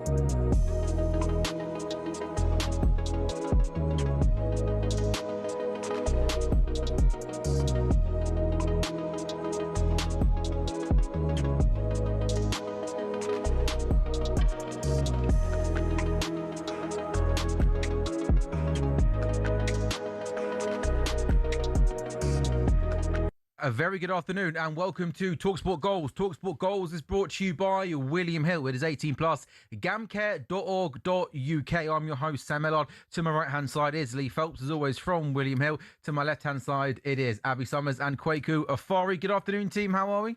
A very good afternoon and welcome to talkSPORT Goals. talkSPORT Goals is brought to you by William Hill. It is 18 plus. Gamcare.org.uk. I'm your host, Sam Ellard. To my right hand side is Lee Phelps, as always, from William Hill. To my left hand side, it is Abby Summers and Kwaku Afari. Good afternoon, team. How are we?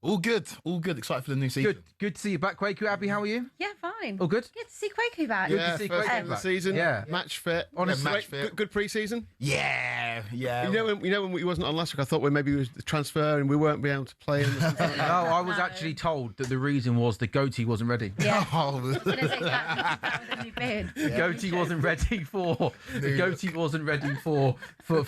All good. Excited for the new season. Good to see you back, Kwaku. Abby, how are you? Yeah, fine. All good? Good to see Kwaku back. Yeah, to see first Kwaku game of the back. season. Yeah. Match fit. Honestly, match fit. Good pre-season. Yeah. You know when we wasn't on last week, I thought maybe it was the transfer and we weren't be able to play. No, I was actually told that the reason was the goatee wasn't ready. Yeah. Oh. I was going to say that with a new beard. The goatee wasn't ready for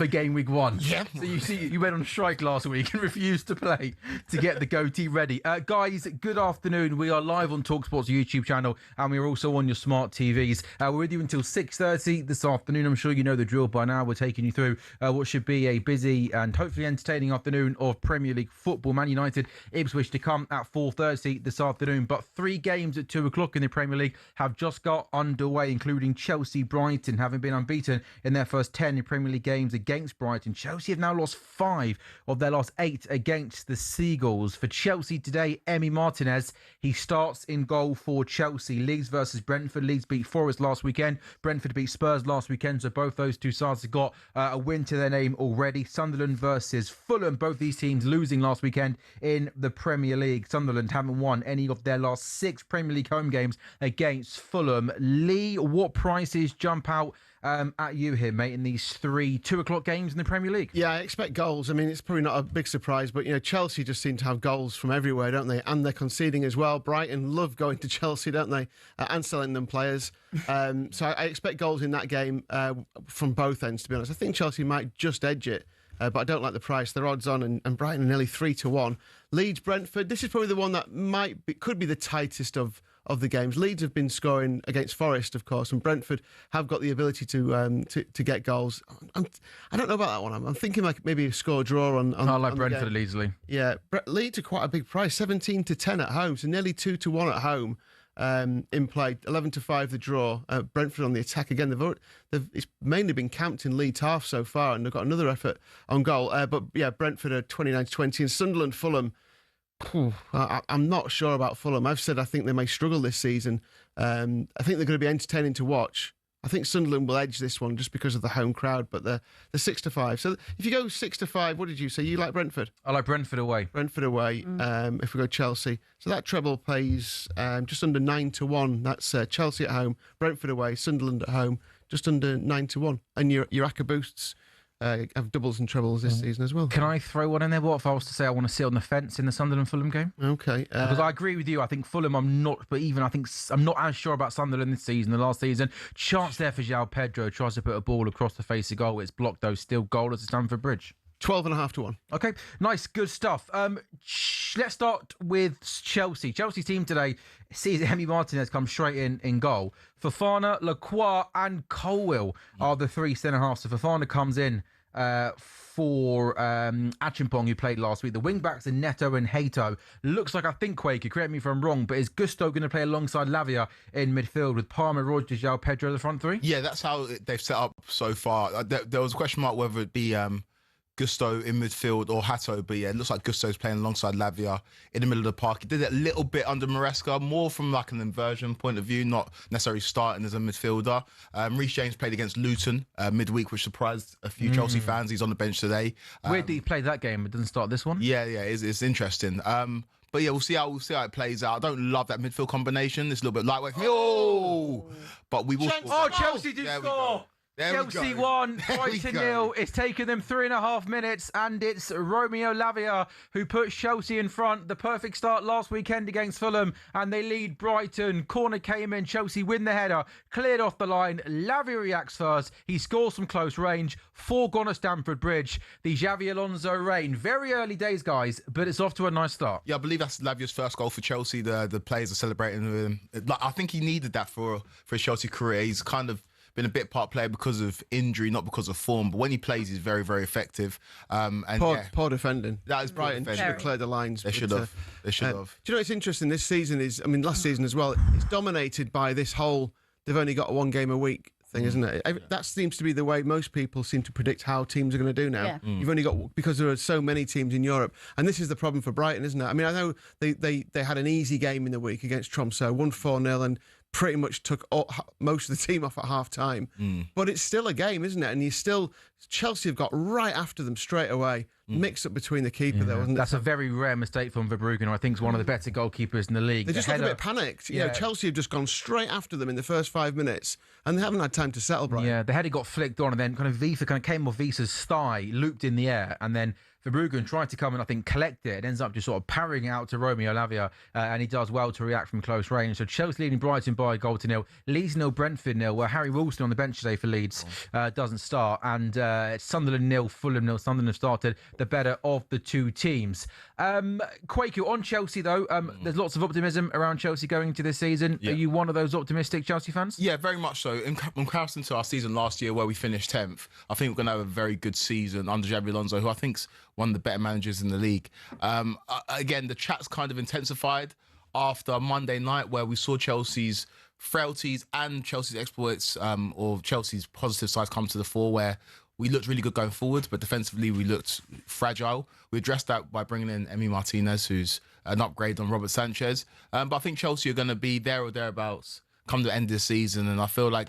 game week 1. Yeah. So you see, you went on strike last week and refused to play to get the goatee ready. Guys, good afternoon. We are live on talkSPORT's YouTube channel and we're also on your smart TVs. We're with you until 6:30 this afternoon. I'm sure you know the drill by now. We're taking you through what should be a busy and hopefully entertaining afternoon of Premier League football. Man United, Ipswich to come at 4:30 this afternoon. But 3 games at 2 o'clock in the Premier League have just got underway, including Chelsea, Brighton, having been unbeaten in their first 10 in Premier League games against Brighton. Chelsea have now lost 5 of their last 8 against the Seagulls. For Chelsea today, Emi Martinez, he starts in goal for Chelsea. Leeds versus Brentford. Leeds beat Forest last weekend. Brentford beat Spurs last weekend. So both those two sides have got a win to their name already. Sunderland versus Fulham. Both these teams losing last weekend in the Premier League. Sunderland haven't won any of their last 6 Premier League home games against Fulham. Lee, what prices jump out at you here, mate, in these 3 2 o'clock games in the Premier League? Yeah, I expect goals. I mean, it's probably not a big surprise, but, Chelsea just seem to have goals from everywhere, don't they? And they're conceding as well. Brighton love going to Chelsea, don't they? And selling them players. So I expect goals in that game from both ends, to be honest. I think Chelsea might just edge it. But I don't like the price. They're odds on, and Brighton are nearly 3-1. Leeds, Brentford. This is probably the one that could be the tightest of the games. Leeds have been scoring against Forest, of course, and Brentford have got the ability to get goals. I don't know about that one. I'm thinking like maybe a score draw on. I like Brentford Leeds, Lee. Yeah, Leeds are quite a big price. 17-10 at home, so nearly 2-1 at home. In play, 11-5 the draw. Brentford on the attack again. It's mainly been camped in Leeds half so far, and they've got another effort on goal. But yeah, Brentford are 29-20, and Sunderland, Fulham. I'm not sure about Fulham. I've said I think they may struggle this season. I think they're going to be entertaining to watch. I think Sunderland will edge this one just because of the home crowd, but they're 6-5. So if you go 6-5, what did you say? You like Brentford? I like Brentford away. Brentford away. If we go Chelsea, so that treble pays just under 9-1. That's Chelsea at home, Brentford away, Sunderland at home, just under 9-1. And your ACCA boosts have doubles and trebles this season as well. Can I throw one in there? What if I was to say I want to sit on the fence in the Sunderland-Fulham game? Okay. Because I agree with you. I think Fulham, I'm not as sure about Sunderland this season, the last season. Chance there for João Pedro. Tries to put a ball across the face of goal. It's blocked, though. Still goalless at Stamford Bridge. 12.5-1. Okay, nice, good stuff. Let's start with Chelsea. Chelsea's team today sees Emi Martinez come straight in goal. Fofana, Lacroix and Colwill are the 3 centre-halves. So Fofana comes in for Achimpong, who played last week. The wing-backs are Neto and Hato. Looks like, I think, Quaker, correct me if I'm wrong, but is Gusto going to play alongside Lavia in midfield with Palmer, Rodgers, João Pedro the front 3? Yeah, that's how they've set up so far. There was a question mark whether it be Gusto in midfield or Hato, but yeah, it looks like Gusto's playing alongside Lavia in the middle of the park. He did it a little bit under Maresca, more from like an inversion point of view, not necessarily starting as a midfielder. Reece James played against Luton midweek, which surprised a few Chelsea fans. He's on the bench today. Weird that he played that game but didn't start this one. Yeah, it's interesting. But yeah, we'll see how it plays out. I don't love that midfield combination. It's a little bit lightweight for me. Oh, but we will. Oh, Chelsea did score. There we Chelsea go. won, There we Brighton go. 0. It's taken them 3.5 minutes, and it's Romeo Lavia who puts Chelsea in front. The perfect start last weekend against Fulham, and they lead Brighton. Corner came in, Chelsea win the header, cleared off the line. Lavia reacts first. He scores from close range. 4 gone at Stamford Bridge. The Xavi Alonso reign. Very early days, guys, but it's off to a nice start. Yeah, I believe that's Lavia's first goal for Chelsea. The players are celebrating with him. Like, I think he needed that for his Chelsea career. He's kind of been a bit part player because of injury, not because of form. But when he plays, he's very, very effective. And Poor defending. that is Brighton should have cleared the lines. They should have. They should have. Do you know what's interesting? This season is, I mean, last season as well, it's dominated by this whole, they've only got 1 game a week thing, isn't it? That seems to be the way most people seem to predict how teams are going to do now. Yeah. You've only got, because there are so many teams in Europe. And this is the problem for Brighton, isn't it? I mean, I know they had an easy game in the week against Tromsø, won 4-0 and pretty much took most of the team off at half time. But it's still a game, isn't it? And Chelsea have got right after them straight away. Mix up between the keeper there, wasn't it? That's a very rare mistake from Verbruggen, who I think is one of the better goalkeepers in the league. They just look a bit panicked. You know, Yeah. Chelsea have just gone straight after them in the first 5 minutes, and they haven't had time to settle, Brighton. Yeah, the header got flicked on, and then kind of Vifa kind of came off Visa's thigh, looped in the air, and then Verbruggen tried to come and I think collect it. It ends up just sort of parrying it out to Romeo Lavia, and he does well to react from close range. So Chelsea leading Brighton by a goal to 0. Leeds 0, Brentford 0, where Harry Wilson on the bench today for Leeds doesn't start, and it's Sunderland 0, Fulham 0. Sunderland have started the better of the 2 teams. Kwaku, on Chelsea though, there's lots of optimism around Chelsea going into this season. Yeah. Are you one of those optimistic Chelsea fans? Yeah, very much so. In comparison to our season last year where we finished 10th, I think we're going to have a very good season under Xabi Alonso, who I think's one of the better managers in the league. Again, the chat's kind of intensified after Monday night where we saw Chelsea's frailties and Chelsea's exploits, or Chelsea's positive sides come to the fore, where we looked really good going forward, but defensively we looked fragile. We addressed that by bringing in Emi Martinez, who's an upgrade on Robert Sanchez. But I think Chelsea are going to be there or thereabouts come the end of the season, and I feel like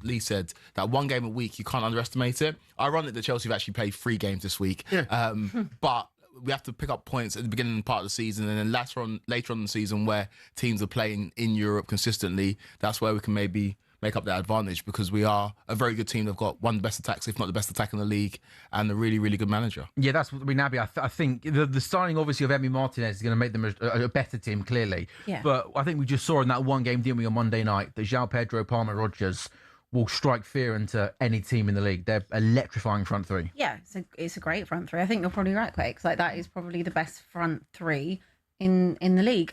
Lee said, that 1 game a week, you can't underestimate it. Ironic that Chelsea have actually played 3 games this week, but we have to pick up points at the beginning part of the season, and then later on in the season where teams are playing in Europe consistently, that's where we can maybe make up that advantage, because we are a very good team. They've got one of the best attacks, if not the best attack in the league, and a really, really good manager. Yeah, that's what Abby. I think the signing, obviously, of Emi Martinez is going to make them a better team, clearly. Yeah. But I think we just saw in that 1 game, didn't we, on Monday night, that João Pedro, Palmer, Rodgers will strike fear into any team in the league. They're electrifying front 3. Yeah, it's a great front 3. I think you're probably right, Quakes. Like, that is probably the best front 3 in the league.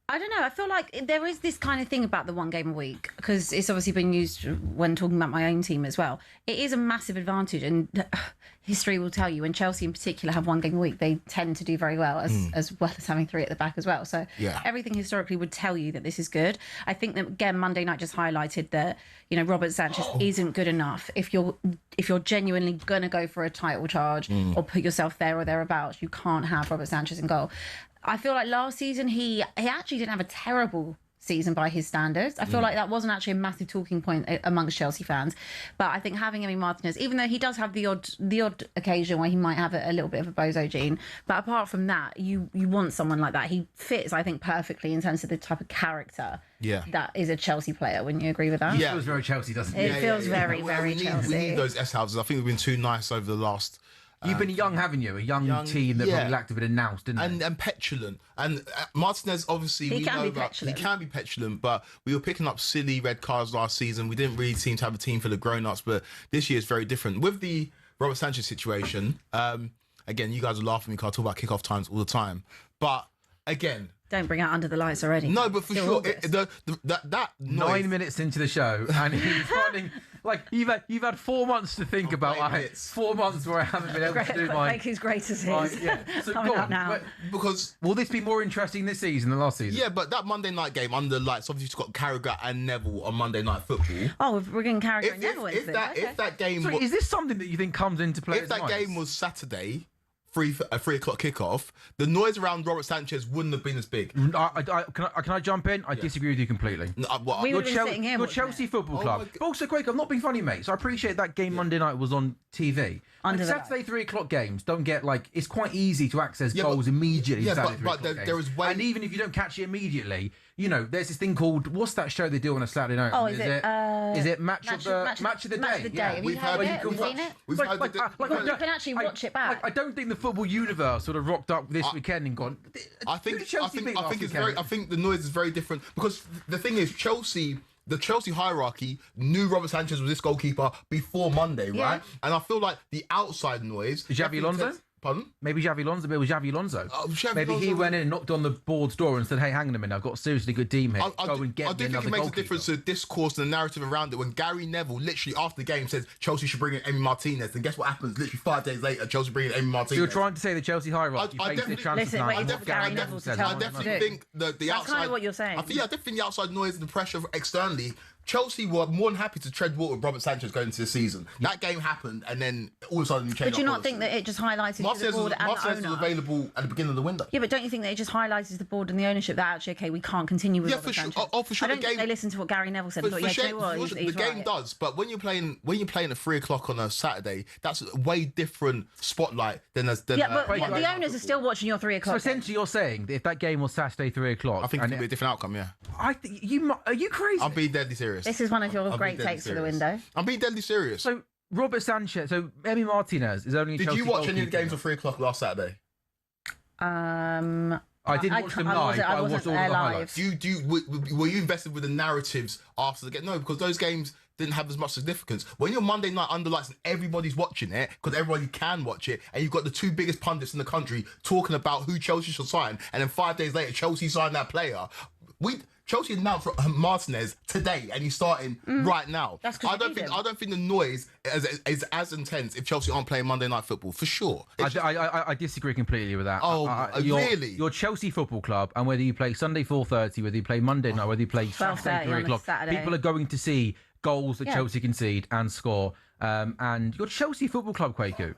I don't know. I feel like there is this kind of thing about the 1 game a week, because it's obviously been used when talking about my own team as well. It is a massive advantage, and history will tell you when Chelsea in particular have 1 game a week, they tend to do very well, as well as having 3 at the back as well. So everything historically would tell you that this is good. I think that, again, Monday night just highlighted that, you know, Robert Sanchez isn't good enough. If you're genuinely going to go for a title charge or put yourself there or thereabouts, you can't have Robert Sanchez in goal. I feel like last season he actually didn't have a terrible season by his standards. I feel like that wasn't actually a massive talking point amongst Chelsea fans. But I think having Emi Martinez, even though he does have the odd occasion where he might have a little bit of a bozo gene, but apart from that, you want someone like that. He fits, I think, perfectly in terms of the type of character that is a Chelsea player. Wouldn't you agree with that? Yeah, it feels very Chelsea, doesn't it? It feels very Chelsea. We need those S-houses. I think we've been too nice over the last... You've been young, haven't you? A young team that probably lacked a bit of nous, didn't they? And petulant. And Martinez, obviously, He can be petulant, but we were picking up silly red cards last season. We didn't really seem to have a team full of grown-ups, but this year is very different. With the Robert Sanchez situation, again, you guys will laugh at me because I talk about kickoff times all the time. But, again... Don't bring out Under the Lights already. No, but for sure, that noise... 9 minutes into the show, and he's running... Like, you've had 4 months to think about it. 4 months where I haven't been able to do my... Make his great as his. So Coming go up on. now. Because... Will this be more interesting this season than last season? Yeah, but that Monday night game under lights, obviously you've got Carragher and Neville on Monday Night Football. Oh, we're getting Carragher and Neville into if that game... So is this something that you think comes into play? If that game was Saturday, a 3 o'clock kickoff, the noise around Robert Sanchez wouldn't have been as big. Can I jump in? I disagree with you completely. We Your would have been sitting here your watching Chelsea it. Football Club. But also, Quake, I'm not being funny, mate. So I appreciate that game Monday night was on TV. Saturday 3 o'clock games don't get it's quite easy to access goals immediately. But there is way. And even if you don't catch it immediately, there's this thing called, what's that show they do on a Saturday night? Oh, is it Match of the Day? Have you heard it? Have you seen it? We've heard You can actually watch it back. I don't think the football universe sort of rocked up this weekend and gone. I think the noise is very different because the thing is the Chelsea hierarchy knew Robert Sanchez was this goalkeeper before Monday, right? And I feel like the outside noise. Xavi Alonso? Pardon? Maybe Xavi Alonso, but it was Xavi Alonso. Maybe Alonso he went in and knocked on the board's door and said, hey, hang on a minute, I've got a seriously good team here. Go and get me another goalkeeper. I do think it makes a difference to the discourse and the narrative around it when Gary Neville literally after the game says Chelsea should bring in Emi Martinez, and guess what happens? Literally 5 days later, Chelsea bring in Emi Martinez. So you're trying to say the Chelsea hierarchy faced the transfer I definitely think the outside... That's kind of what you're saying. I definitely think the outside noise and the pressure externally... Chelsea were more than happy to tread water with Robert Sanchez going into the season. That game happened, and then all of a sudden you changed. But do you not think that it just highlighted to the board and the Martinez owner? was available at the beginning of the window. Yeah, but don't you think that it just highlights to the board and the ownership that actually, okay, we can't continue with Robert Sanchez? For sure. I don't think they listened to what Gary Neville said. The game does, but when you're playing at 3 o'clock on a Saturday, that's a way different spotlight than but the owners are still watching your 3 o'clock. So essentially, you're saying that if that game was Saturday 3 o'clock, I think it would be a different outcome. Yeah, are you crazy? I'm being deadly serious. This is one of your great takes for the window. I'm being deadly serious. So Robert Sanchez, Emi Martinez is only. Did you watch any of the games at 3 o'clock last Saturday? I didn't watch them live, but I watched all of the highlights. Were you invested with the narratives after the game? No, because those games didn't have as much significance. When you're Monday night under lights and everybody's watching it, because everybody can watch it, and you've got the two biggest pundits in the country talking about who Chelsea should sign, and then 5 days later, Chelsea signed that player. Chelsea announced Martinez today, and he's starting right now. I don't think the noise is as intense if Chelsea aren't playing Monday Night Football for sure. I disagree completely with that. Really? Your Chelsea Football Club, and whether you play Sunday 4:30, whether you play Monday night, whether you play Saturday 3 o'clock, people are going to see goals that Chelsea concede and score. And your Chelsea Football Club, Kwaku,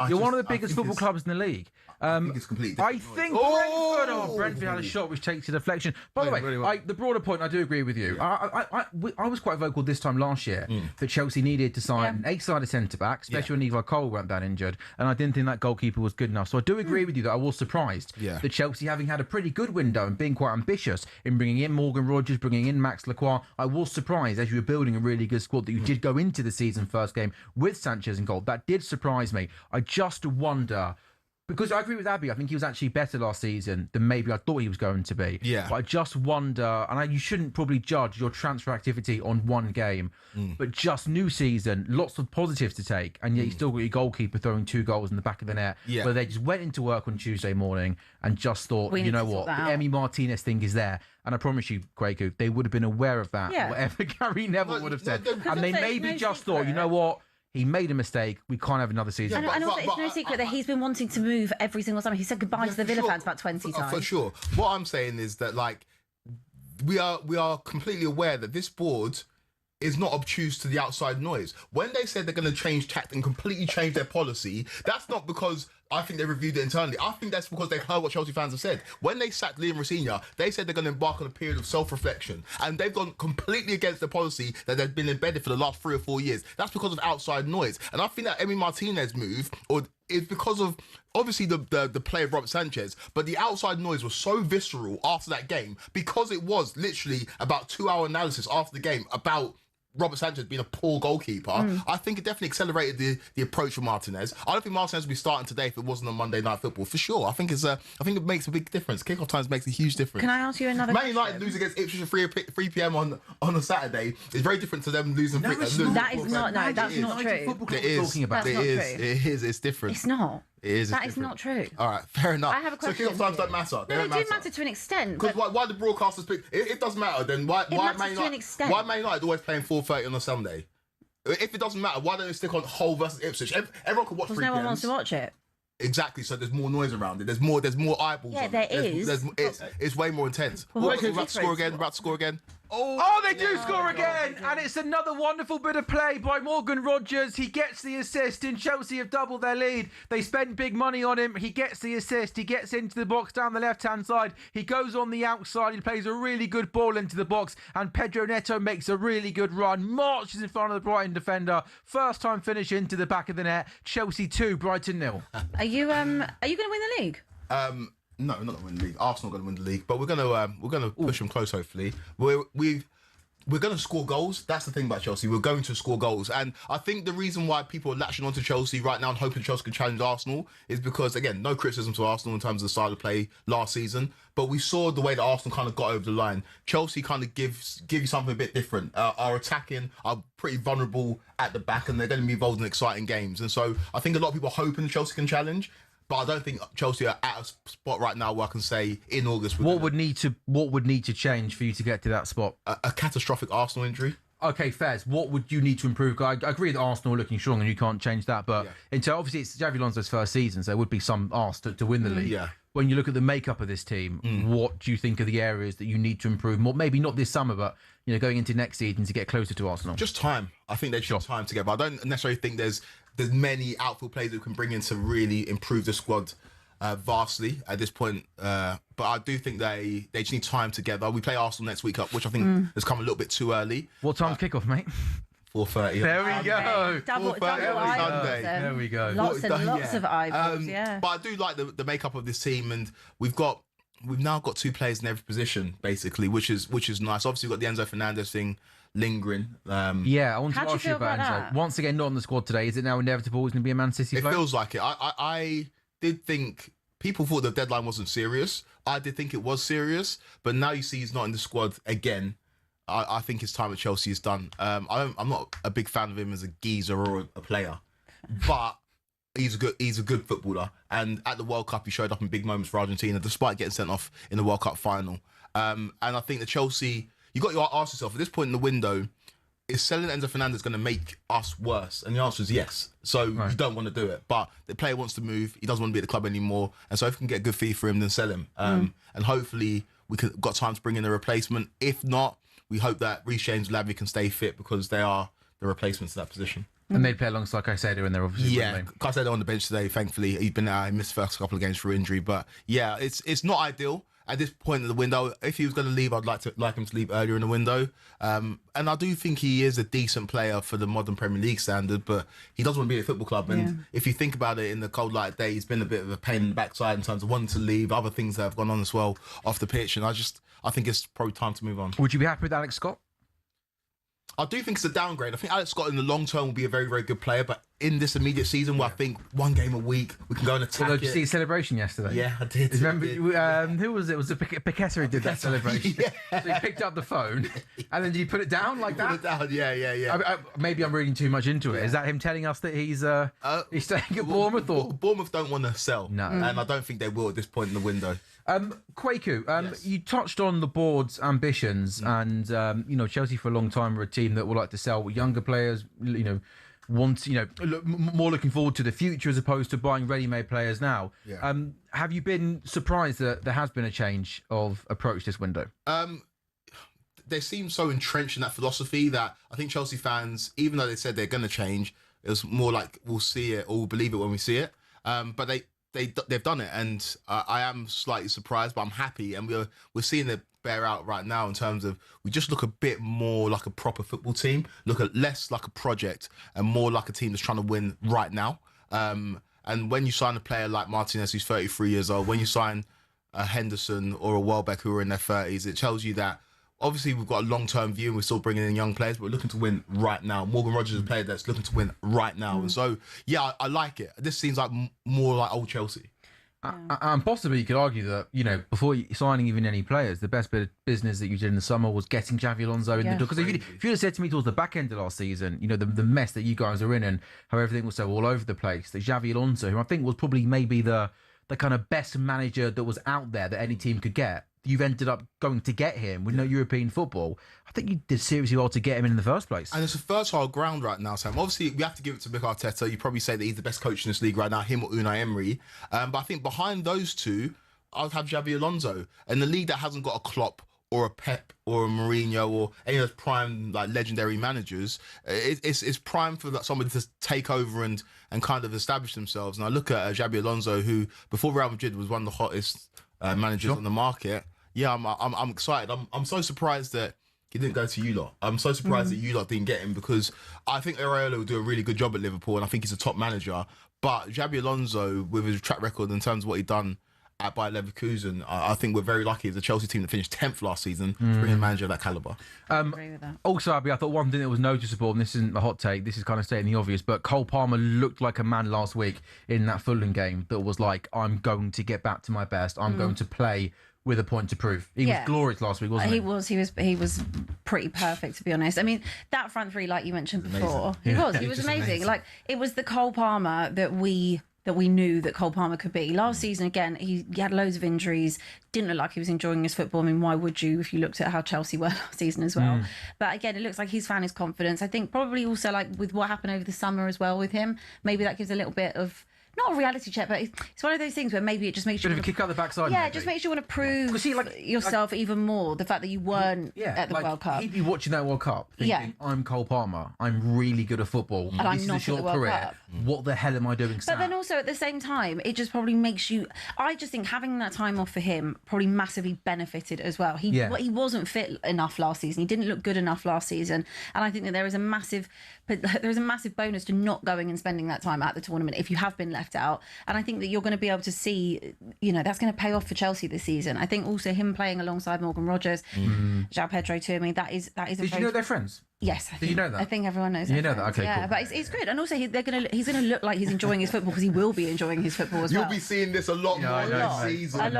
you're one of the biggest football clubs in the league. I think it's completely different. I think Brentford had a shot which takes a deflection. By the way, the broader point, I do agree with you. I was quite vocal this time last year that Chelsea needed to sign an 8-sided centre-back, especially when Levi Cole went down injured, and I didn't think that goalkeeper was good enough. So I do agree with you that I was surprised that Chelsea, having had a pretty good window and being quite ambitious in bringing in Morgan Rogers, bringing in Max Lacroix, I was surprised as you were building a really good squad that you did go into the season first game with Sanchez in goal. That did surprise me. I just wonder... Because I agree with Abby, I think he was actually better last season than maybe I thought he was going to be. Yeah. But I just wonder, and you shouldn't probably judge your transfer activity on one game, but just new season, lots of positives to take, and yet you still got your goalkeeper throwing 2 goals in the back of the net, where they just went into work on Tuesday morning and just thought, you know what, the Emi Martinez thing is there. And I promise you, Kwaku, they would have been aware of that, whatever Gary Neville would have said. And they maybe just thought, you know what, he made a mistake. We can't have another season. And also, it's no secret that he's been wanting to move every single summer. He said goodbye to the Villa fans about 20 times. For sure. What I'm saying is that, we are completely aware that this board is not obtuse to the outside noise. When they said they're going to change tact and completely change their policy, that's not because I think they reviewed it internally. I think that's because they've heard what Chelsea fans have said. When they sacked Liam Rosenior, they said they're going to embark on a period of self-reflection. And they've gone completely against the policy that they've been embedded for the last 3 or 4 years. That's because of outside noise. And I think that Emi Martinez move is because of, obviously, the play of Robert Sanchez, but the outside noise was so visceral after that game because it was literally about 2-hour analysis after the game about Robert Sanchez being a poor goalkeeper. I think it definitely accelerated the approach for Martinez. I don't think Martinez would be starting today if it wasn't on Monday Night Football, for sure. I think it makes a big difference. Kickoff times makes a huge difference. Can I ask you another question? Man United lose against Ipswich at 3 p.m. on a Saturday is very different to them losing. That is not true. It is. It's different. It's not. It is. That is not true. All right, fair enough. I have a question. So kickoff times don't matter. They do matter to an extent. Because why the broadcasters pick? It doesn't matter. Then why Man United always playing 4:30 on a Sunday? If it doesn't matter, why don't they stick on Hull versus Ipswich? Everyone can watch. Because no one wants to watch it. Exactly. So there's more noise around it. There's more eyeballs. Yeah, there is. It's way more intense. Well, We're about to score again. Oh, they do score again! And it's another wonderful bit of play by Morgan Rogers. He gets the assist, and Chelsea have doubled their lead. They spent big money on him. He gets the assist. He gets into the box down the left-hand side. He goes on the outside. He plays a really good ball into the box, and Pedro Neto makes a really good run. Marches in front of the Brighton defender. First time finish into the back of the net. Chelsea 2, Brighton 0. Are you going to win the league? No, we're not going to win the league. Arsenal are going to win the league, but we're going to push them close. Hopefully, we're going to score goals. That's the thing about Chelsea. We're going to score goals, and I think the reason why people are latching onto Chelsea right now and hoping Chelsea can challenge Arsenal is because, again, no criticism to Arsenal in terms of the style of play last season, but we saw the way that Arsenal kind of got over the line. Chelsea kind of give you something a bit different. Our attacking are pretty vulnerable at the back, and they're going to be involved in exciting games. And so I think a lot of people are hoping Chelsea can challenge. But I don't think Chelsea are at a spot right now where I can say in August. What would need to change for you to get to that spot? A catastrophic Arsenal injury. Okay, Fez, what would you need to improve? I agree that Arsenal are looking strong and you can't change that. But obviously it's Xabi Alonso's first season, so there would be some ask to win the league. Yeah. When you look at the makeup of this team, what do you think are the areas that you need to improve more? Maybe not this summer, but going into next season to get closer to Arsenal. Just time. I think they just need time together. I don't necessarily think there's many outfield players who can bring in to really improve the squad vastly at this point. But I do think they just need time together. We play Arsenal next week up, which I think has come a little bit too early. What time's kickoff, mate? 4:30. There we go. Double Sunday. There we go. Lots of eyeballs, But I do like the makeup of this team, and we've now got 2 players in every position basically, which is nice. Obviously, we've got the Enzo Fernandez thing lingering. I want to ask you about Enzo. Once again, not on the squad today. Is it now inevitable he's going to be a Man City player? It feels like it. I did think people thought the deadline wasn't serious. I did think it was serious, but now you see he's not in the squad again. I think his time at Chelsea is done. I'm not a big fan of him as a geezer or a player, but he's a good footballer. And at the World Cup, he showed up in big moments for Argentina, despite getting sent off in the World Cup final. And I think that Chelsea, you got to ask yourself at this point in the window, is selling Enzo Fernandez going to make us worse? And the answer is yes. So you don't want to do it. But the player wants to move. He doesn't want to be at the club anymore. And so if we can get a good fee for him, then sell him. And hopefully we got time to bring in a replacement. If not, we hope that Reece James and Lavia can stay fit because they are the replacements to that position. And they'd play alongside Caicedo in there, obviously. Yeah, Caicedo on the bench today, thankfully. He's been out. He missed the first couple of games for injury. But yeah, it's not ideal at this point in the window. If he was going to leave, I'd like him to leave earlier in the window. And I do think he is a decent player for the modern Premier League standard, but he doesn't want to be at a football club. And if you think about it, in the cold light of day, he's been a bit of a pain in the backside in terms of wanting to leave, other things that have gone on as well off the pitch. And I think it's probably time to move on. Would you be happy with Alex Scott? I do think it's a downgrade. I think Alex Scott in the long term will be a very, very good player, but in this immediate season where I think one game a week, we can go and attack Did you see his celebration yesterday? Yeah, I did. Remember, who was it? Was it Piqueta who did that celebration? So he picked up the phone and then did he put it down like that? Put it down, yeah. Maybe I'm reading too much into it. Is that him telling us that he's staying at Bournemouth? Or? Bournemouth don't want to sell. No. And I don't think they will at this point in the window. Kwaku, Yes. you touched on the board's ambitions, and Chelsea for a long time were a team that would like to sell younger players. More looking forward to the future as opposed to buying ready-made players now. Yeah. Have you been surprised that there has been a change of approach this window? They seem so entrenched in that philosophy that I think Chelsea fans, even though they said they're going to change, it was more like we'll see it or we'll believe it when we see it. But they've done it, and I am slightly surprised, but I'm happy, and we're seeing it bear out right now in terms of we just look a bit more like a proper football team, look at less like a project and more like a team that's trying to win right now. And when you sign a player like Martinez, who's 33 years old, when you sign a Henderson or a Welbeck who are in their 30s, it tells you that obviously we've got a long-term view and we're still bringing in young players, but we're looking to win right now. Morgan Rogers is a player that's looking to win right now. And so, yeah, I like it. This seems like more like old Chelsea. And possibly you could argue that, before signing even any players, the best bit of business that you did in the summer was getting Xabi Alonso in the door. Because if you'd have said to me towards the back end of last season, the mess that you guys are in and how everything was so all over the place, that Xabi Alonso, who I think was probably maybe the kind of best manager that was out there that any team could get, you've ended up going to get him with no European football. I think you did seriously well to get him in the first place. And it's a fertile ground right now, Sam. Obviously, we have to give it to Mikel Arteta. You probably say that he's the best coach in this league right now, him or Unai Emery. But I think behind those two, I'll have Xabi Alonso. And the league that hasn't got a Klopp or a Pep or a Mourinho or any of those prime like legendary managers. It's prime for somebody to take over and kind of establish themselves. And I look at Xabi Alonso, who before Real Madrid was one of the hottest managers on the market. Yeah, I'm excited. I'm so surprised that he didn't go to you lot. I'm so surprised that you lot didn't get him, because I think Areola will do a really good job at Liverpool, and I think he's a top manager. But Xabi Alonso, with his track record in terms of what he's done at Bayer Leverkusen, I think we're very lucky as a Chelsea team that finished 10th last season to bring a manager of that calibre. I agree with that. Also, Abby, I thought one thing that was noticeable, and this isn't a hot take, this is kind of stating the obvious, but Cole Palmer looked like a man last week in that Fulham game that was like, I'm going to get back to my best. I'm going to play with a point to prove. He was glorious last week, wasn't he? He was pretty perfect, to be honest. I mean, that front three, like you mentioned before, he was amazing. Like, it was the Cole Palmer that we knew that Cole Palmer could be. Last season, again, he had loads of injuries, didn't look like he was enjoying his football. I mean, why would you if you looked at how Chelsea were last season as well? But again, it looks like he's found his confidence. I think probably also like with what happened over the summer as well with him, maybe that gives a little bit of, not a reality check, but it's one of those things where maybe it just makes you Bit of a kick out the backside. Yeah, maybe. it just makes you want to prove yourself even more. The fact that you weren't at the World Cup. He'd be watching that World Cup thinking, I'm Cole Palmer, I'm really good at football, and I'm not a short at the World career. Cup. What the hell am I doing, Sam? But then also at the same time, it just probably makes you, I just think having that time off for him probably massively benefited as well. He wasn't fit enough last season. He didn't look good enough last season. And I think that there is a massive bonus to not going and spending that time at the tournament if you have been left out. And I think that you're going to be able to see, that's going to pay off for Chelsea this season. I think also him playing alongside Morgan Rogers, João Pedro too. I mean, that is. Did you know they're friends? Yes, Did you know that? I think everyone knows. You know that? Okay, yeah, cool. But it's good, and also he's gonna look like he's enjoying his football because he will be enjoying his football as well. You'll be seeing this a lot more this season. A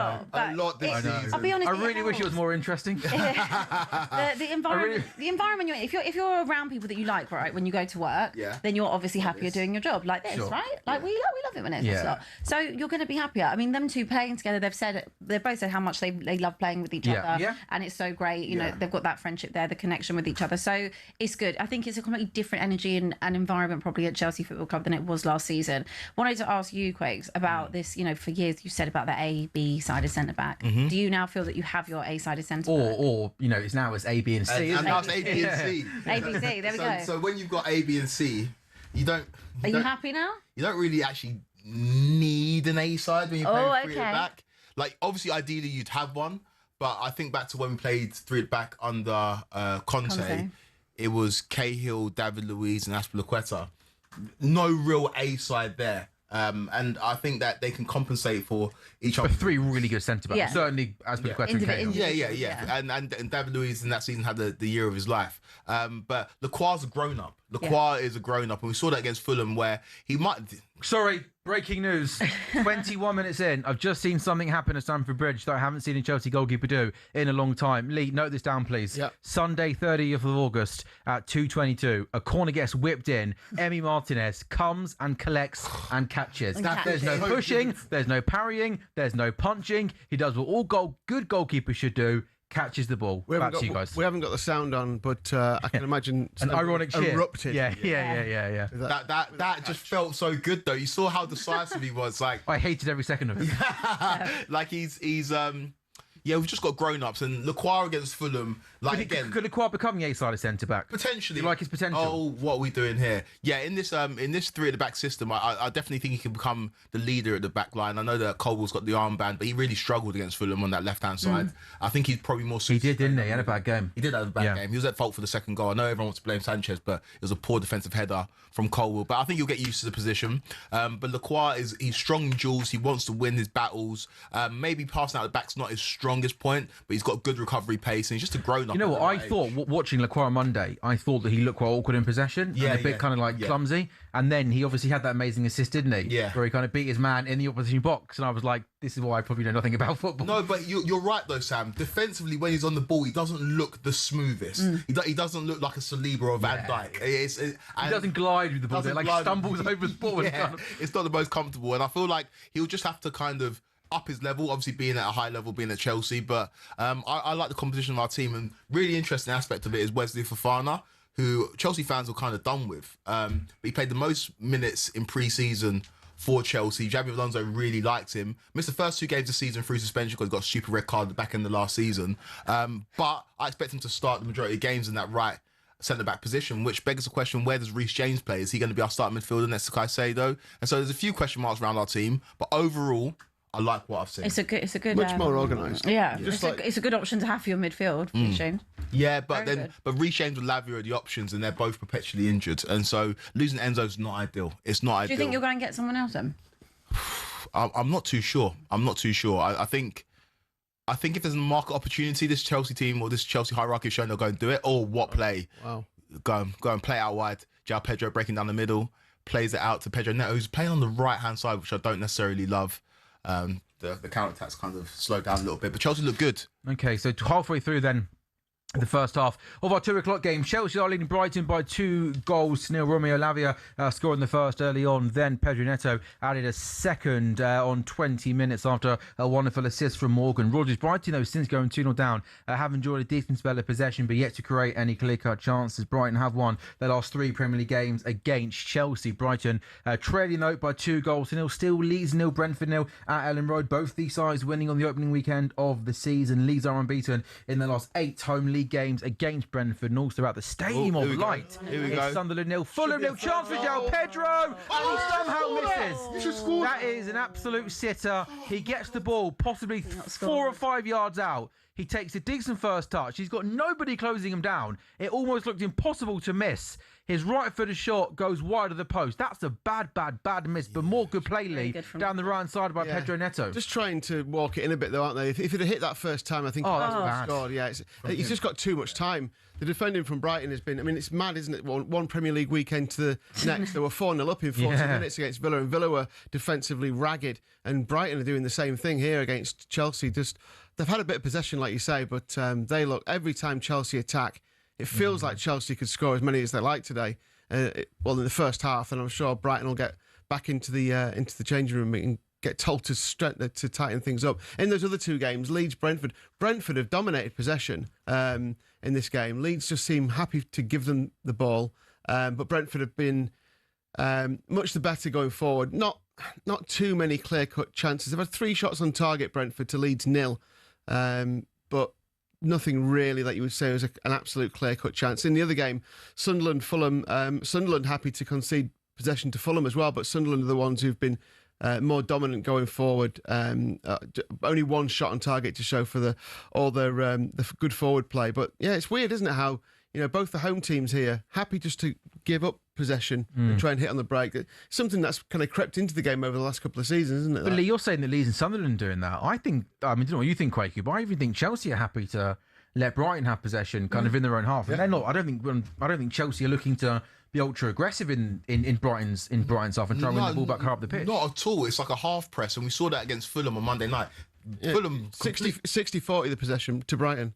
lot this season. I'll be honest. I really wish it was more interesting. the environment you're in. If you're around people that you like, right, when you go to work, then you're obviously happier doing your job like this, right? Like we love it when it's this lot. So you're going to be happier. I mean, them two playing together, they've both said how much they love playing with each other, and it's so great. You know, they've got that friendship there, the connection with each other. So it's good. I think it's a completely different energy and environment probably at Chelsea Football Club than it was last season. Wanted to ask you, Quakes, about this. For years you said about the A-B-sided centre back. Do you now feel that you have your A-sided centre back? Or it's now it's A, B, and C. And now it's A, B, and C. A, B, C. There we go. So when you've got A, B, and C, you don't. Are you happy now? You don't really actually need an A side when you're playing three at the back. Like, obviously, ideally you'd have one, but I think back to when we played three at the back under Conte. It was Cahill, David Luiz, and Azpilicueta. No real A side there. And I think that they can compensate for each other. But three really good centre backs. Certainly Azpilicueta and Cahill. Yeah. And David Luiz in that season had the year of his life. But Lacroix's a grown up. Lacroix is a grown up, and we saw that against Fulham where he might. Sorry, breaking news. 21 minutes in, I've just seen something happen at Stamford Bridge that I haven't seen a Chelsea goalkeeper do in a long time. Lee, note this down, please. Yep. Sunday, 30th of August at 2:22, a corner gets whipped in. Emi Martinez comes and collects and catches. There's no pushing, there's no parrying, there's no punching. He does what all good goalkeepers should do. Catches the ball. Back to you guys. We haven't got the sound on, but I can imagine an ironic cheer erupted. Yeah. That just felt so good though. You saw how decisive he was. Like, I hated every second of it. like he's we've just got grown-ups, and Lacroix against Fulham, could Lacroix become the A-sided centre-back? Potentially. You like his potential? Oh, what are we doing here? Yeah, in this three at the back system, I definitely think he can become the leader at the back line. I know that Colwell's got the armband, but he really struggled against Fulham on that left-hand side. I think he's probably more suited. He did, didn't he? He had a bad game. He did have a bad game. He was at fault for the second goal. I know everyone wants to blame Sanchez, but it was a poor defensive header from Colwell. But I think he'll get used to the position. But Lacroix he's strong in duels. He wants to win his battles. Maybe passing out the back's not his strongest point, but he's got good recovery pace, and he's just a grown-up. You know what? I thought, watching Lacroix on Monday, I thought that he looked quite awkward in possession and a bit kind of like clumsy. And then he obviously had that amazing assist, didn't he? Yeah. Where he kind of beat his man in the opposition box. And I was like, this is why I probably know nothing about football. No, but you're right though, Sam. Defensively, when he's on the ball, he doesn't look the smoothest. He doesn't look like a Saliba or Van Dijk. He doesn't glide with the ball. Like stumbles over the ball. It's not the most comfortable. And I feel like he'll just have to kind of up his level, obviously being at a high level, being at Chelsea. But I like the composition of our team, and really interesting aspect of it is Wesley Fofana, who Chelsea fans were kind of done with. But he played the most minutes in pre-season for Chelsea. Xabi Alonso really liked him. Missed the first 2 games of the season through suspension because he got a stupid red card at the back end of the last season. But I expect him to start the majority of games in that right centre-back position, which begs the question, where does Reece James play? Is he going to be our starting midfielder next to Caicedo? And so there's a few question marks around our team, but overall, I like what I've seen. It's a good, Much more organised. Yeah, Just it's a good option to have for your midfield, Reece James. Yeah, but Very good. Reece James and Lavia are the options, and they're both perpetually injured, and so losing Enzo's not ideal. It's not ideal. Do you think you'll go and get someone else then? I'm not too sure. I think if there's a market opportunity, this Chelsea team or this Chelsea hierarchy is showing they'll go and do it. Or what play? Wow. Go and play out wide. João Pedro breaking down the middle, plays it out to Pedro Neto, who's playing on the right hand side, which I don't necessarily love. The counter attacks kind of slowed down a little bit, but Chelsea look good. Okay, so halfway through then the first half of our 2 o'clock game, Chelsea are leading Brighton by 2 goals to nil. Romeo Lavia scoring the first early on, then Pedro Neto added a second on 20 minutes after a wonderful assist from Morgan Rogers. Brighton, though, since going 2-0 down, have enjoyed a decent spell of possession, but yet to create any clear-cut chances. Brighton have won their last 3 Premier League games against Chelsea. Brighton trailing out by 2 goals to nil, still Leeds 0, Brentford 0 at Ellen Road. Both these sides winning on the opening weekend of the season. Leeds are unbeaten in their last 8 home league games against Brentford, and also at the Stadium of Light. Here we it's go. Sunderland 0, Fulham 0, chance for João Pedro, and he somehow misses. That is an absolute sitter. He gets the ball possibly 4 or 5 yards out. He takes a decent first touch. He's got nobody closing him down. It almost looked impossible to miss. His right-footed shot goes wide of the post. That's a bad miss, but more good play, Lee, down the right side by Pedro Neto. Just trying to walk it in a bit, though, aren't they? If he'd have hit that first time, I think that's bad. Scored. Yeah, he's just got too much time. The defending from Brighton has been, I mean, it's mad, isn't it? One Premier League weekend to the next. They were 4-0 up in 40 minutes against Villa, and Villa were defensively ragged. And Brighton are doing the same thing here against Chelsea. They've had a bit of possession, like you say, but they look, every time Chelsea attack, it feels like Chelsea could score as many as they like today. In the first half, and I'm sure Brighton will get back into the changing room and get told to tighten things up. In those other 2 games, Leeds, Brentford have dominated possession in this game. Leeds just seem happy to give them the ball, but Brentford have been much the better going forward. Not too many clear-cut chances. They've had 3 shots on target, Brentford, to Leeds 0, but nothing really that you would say was an absolute clear-cut chance. In the other game, Sunderland, Fulham, Sunderland happy to concede possession to Fulham as well, but Sunderland are the ones who've been more dominant going forward. Only 1 shot on target to show for all their good forward play. But yeah, it's weird, isn't it, how both the home teams here happy just to give up possession and try and hit on the break. Something that's kind of crept into the game over the last couple of seasons, isn't it? But Lee, you're saying that Leeds and Sunderland are doing that. I don't know what you think, Quakey, but I even think Chelsea are happy to let Brighton have possession kind of in their own half. And they're not. I don't think Chelsea are looking to be ultra aggressive in Brighton's half and try and win the ball back up the pitch. Not at all. It's like a half press, and we saw that against Fulham on Monday night. Yeah. Fulham 60-40 the possession to Brighton.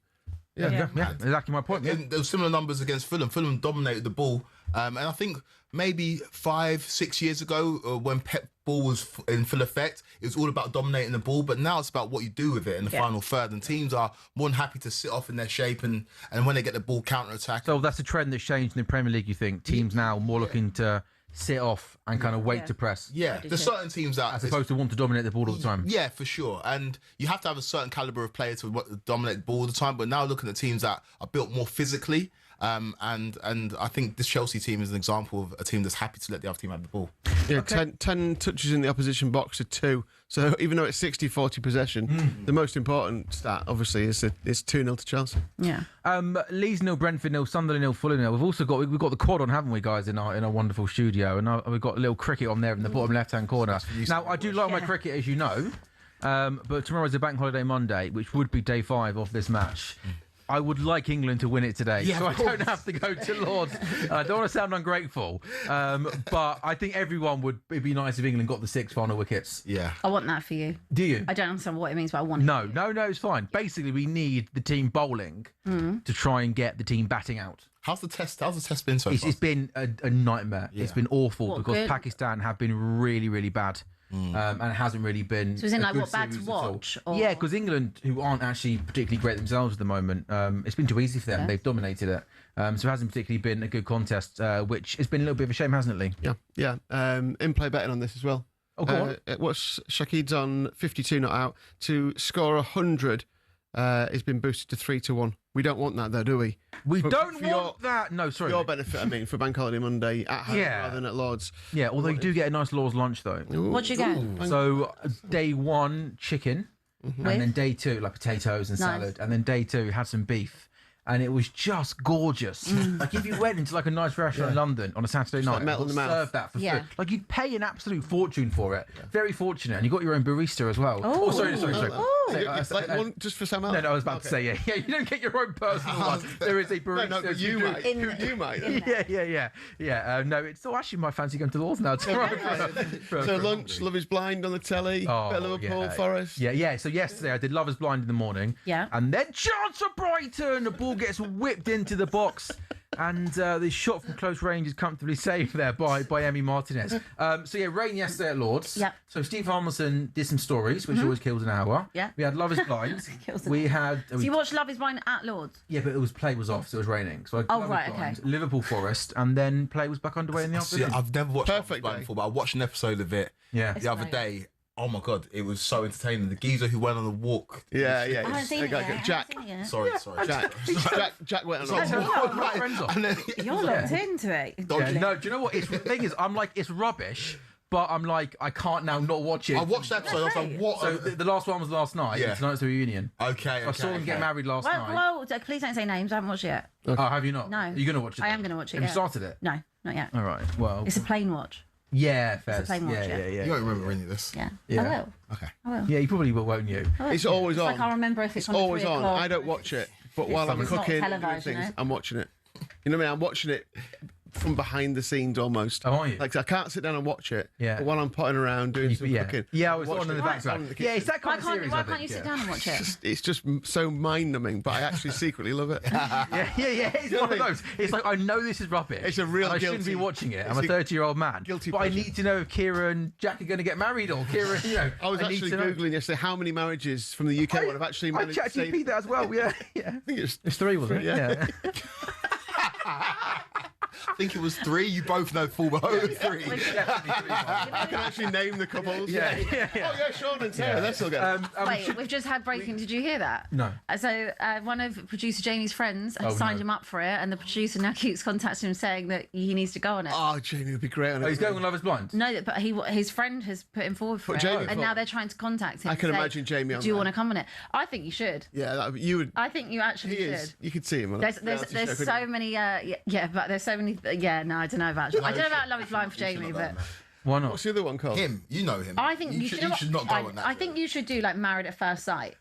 Yeah, exactly my point. Yeah. There were similar numbers against Fulham. Fulham dominated the ball, and I think maybe 5-6 years ago, when Pep ball was in full effect, it was all about dominating the ball. But now it's about what you do with it in the final third. And teams are more than happy to sit off in their shape, and when they get the ball, counter attack. So that's a trend that's changed in the Premier League. You think teams now more looking to sit off and kind of wait to press. Yeah, there's certain teams that as opposed to want to dominate the ball all the time. Yeah, for sure. And you have to have a certain caliber of player to dominate the ball all the time. But now looking at teams that are built more physically, and I think this Chelsea team is an example of a team that's happy to let the other team have the ball. Yeah, okay. 10 touches in the opposition box to 2. So even though it's 60-40 possession, the most important stat, obviously, is 2-0 to Chelsea. Yeah. Leeds 0, Brentford 0, Sunderland 0, Fulham 0. We've also got the quad on, haven't we, guys, in our wonderful studio, and we've got a little cricket on there in the bottom left-hand corner. Now, I do like my cricket, as you know, but tomorrow's a bank holiday Monday, which would be day 5 of this match. I would like England to win it today, so I don't have to go to Lords. I don't want to sound ungrateful, but I think it'd be nice if England got the 6 final wickets. Yeah, I want that for you. Do you? I don't understand what it means, but I want it. No, it's fine. Basically, we need the team bowling to try and get the team batting out. How's the test been so far? It's been a nightmare. Yeah. It's been awful because good? Pakistan have been really, really bad. And it hasn't really been. So is it like what bad to watch? Or? Yeah, because England, who aren't actually particularly great themselves at the moment, it's been too easy for them. They've dominated it. So it hasn't particularly been a good contest, which has been a little bit of a shame, hasn't it, Lee? Yeah. In-play betting on this as well. Oh, go on. What's Shaqid's on 52 not out to score 100 has been boosted to 3-1. We don't want that though, do we? We For don't your- want that. No, sorry. Your benefit, I mean, for Bank Holiday Monday at home Yeah. rather than at Lord's. Yeah, although you do get a nice Law's lunch though. What you get? So day 1, chicken, and then day 2, like potatoes and Nice. salad, and then day 2 had some beef. And it was just gorgeous. Like if you went into like a nice restaurant in London on a Saturday night, like melt in the they'll mouth. serve that for Yeah. free. Like you'd pay an absolute fortune for it. Very fortunate, and you got your own barista as well. Oh. sorry. It's like one just for Sam Ellard. No, I was about to say, yeah, you don't get your own personal one. There is a barista. No, but you might. You might. Yeah. No, it's actually my fancy going to Law's now. So lunch, Love is Blind on the telly, Liverpool, Forest. Yeah. So yesterday I did Love is Blind in the morning. Yeah. And then chance for Brighton. The ball gets whipped into the box. And the shot from close range is comfortably saved there by Emi Martinez. Rain yesterday at Lord's. Yeah. So Steve Harmison did some stories, which always kills an hour. Yeah. We had Love is Blind. Kills an we had. So you watched Love is Blind at Lord's? Yeah, but play was off, so it was raining. So I Oh, Love is right, Blind, okay. Liverpool Forest, and then play was back underway in the See, afternoon. I've never watched Perfect Blind day. before, but I watched an episode of it Yeah. the other great. day. Oh my god, it was so entertaining. The geezer who went on the walk. Yeah. I haven't seen it yet. Jack. Sorry. Jack went on. Tell me what my friends are. And then, You're locked into it. Yeah, no, do you know what? The thing is, I'm like, it's rubbish, but I'm like, I can't now not watch it. I watched that episode. I was like, what? So the last one was last night. Yeah. And tonight's the reunion. Okay. I saw them get married last night. Well, please don't say names. I haven't watched it yet. Oh, have you not? No. Are you going to watch it? I then? am going to watch it. Have you Yeah. started it? No, not yet. All right. Well. It's a plain watch. Yeah, fair. a plain watch, yeah. You don't remember any of this. Yeah. Yeah. I will. Okay. I will. Yeah, you probably will, won't you? It's always on. Like I'll remember if it's on. Always at 3 on. o'clock. I don't watch it, but while I'm It's not cooking, and doing televised, you things, know? I'm watching it. You know what I mean? I'm watching it from behind the scenes almost. Oh, are you? Like I can't sit down and watch it. Yeah. But while I'm potting around doing some cooking. Yeah, I was watching on in the it background. on the Yeah, it's kitchen. that kind of series. Why I can't think, you sit yeah. down and watch it? It's just so mind numbing, but I actually secretly love it. Yeah. It's one of those. It's like I know this is rubbish. It's a real and I shouldn't guilty- be watching it. I'm it's a a 30-year-old man. guilty but I pleasure. need to know if Kira and Jack are going to get married or Kira. I was need actually to know. googling yesterday how many marriages from the UK would have actually I managed to chat save. GP'd that as well. Yeah. I think it's It's 3, wasn't it? Yeah. I think it was 3. You both know full well it was 3. I can actually name the couples. Yeah. Oh yeah, Sean and Sarah. That's all good. Wait, we've just had breaking. Did you hear that? No. So one of producer Jamie's friends has Oh, signed no. him up for it, and the producer now keeps contacting him saying that he needs to go on it. Oh, Jamie would be great on it. Oh, he's going on Love is Blind. No, but his friend has put him forward for Put it, Jamie and forward. now they're trying to contact him. I can and say, imagine Jamie on Do you there. want to come on it? I think you should. Yeah, you would. I think you actually He should. is. You could see him. on There's a reality show, so couldn't you? many but there's so many no, I don't know about Love is Blind for Jamie, but Why not? What's the other one called? Him, you know him. I think you should, should, you should not go on that. I think you should do like Married at First Sight.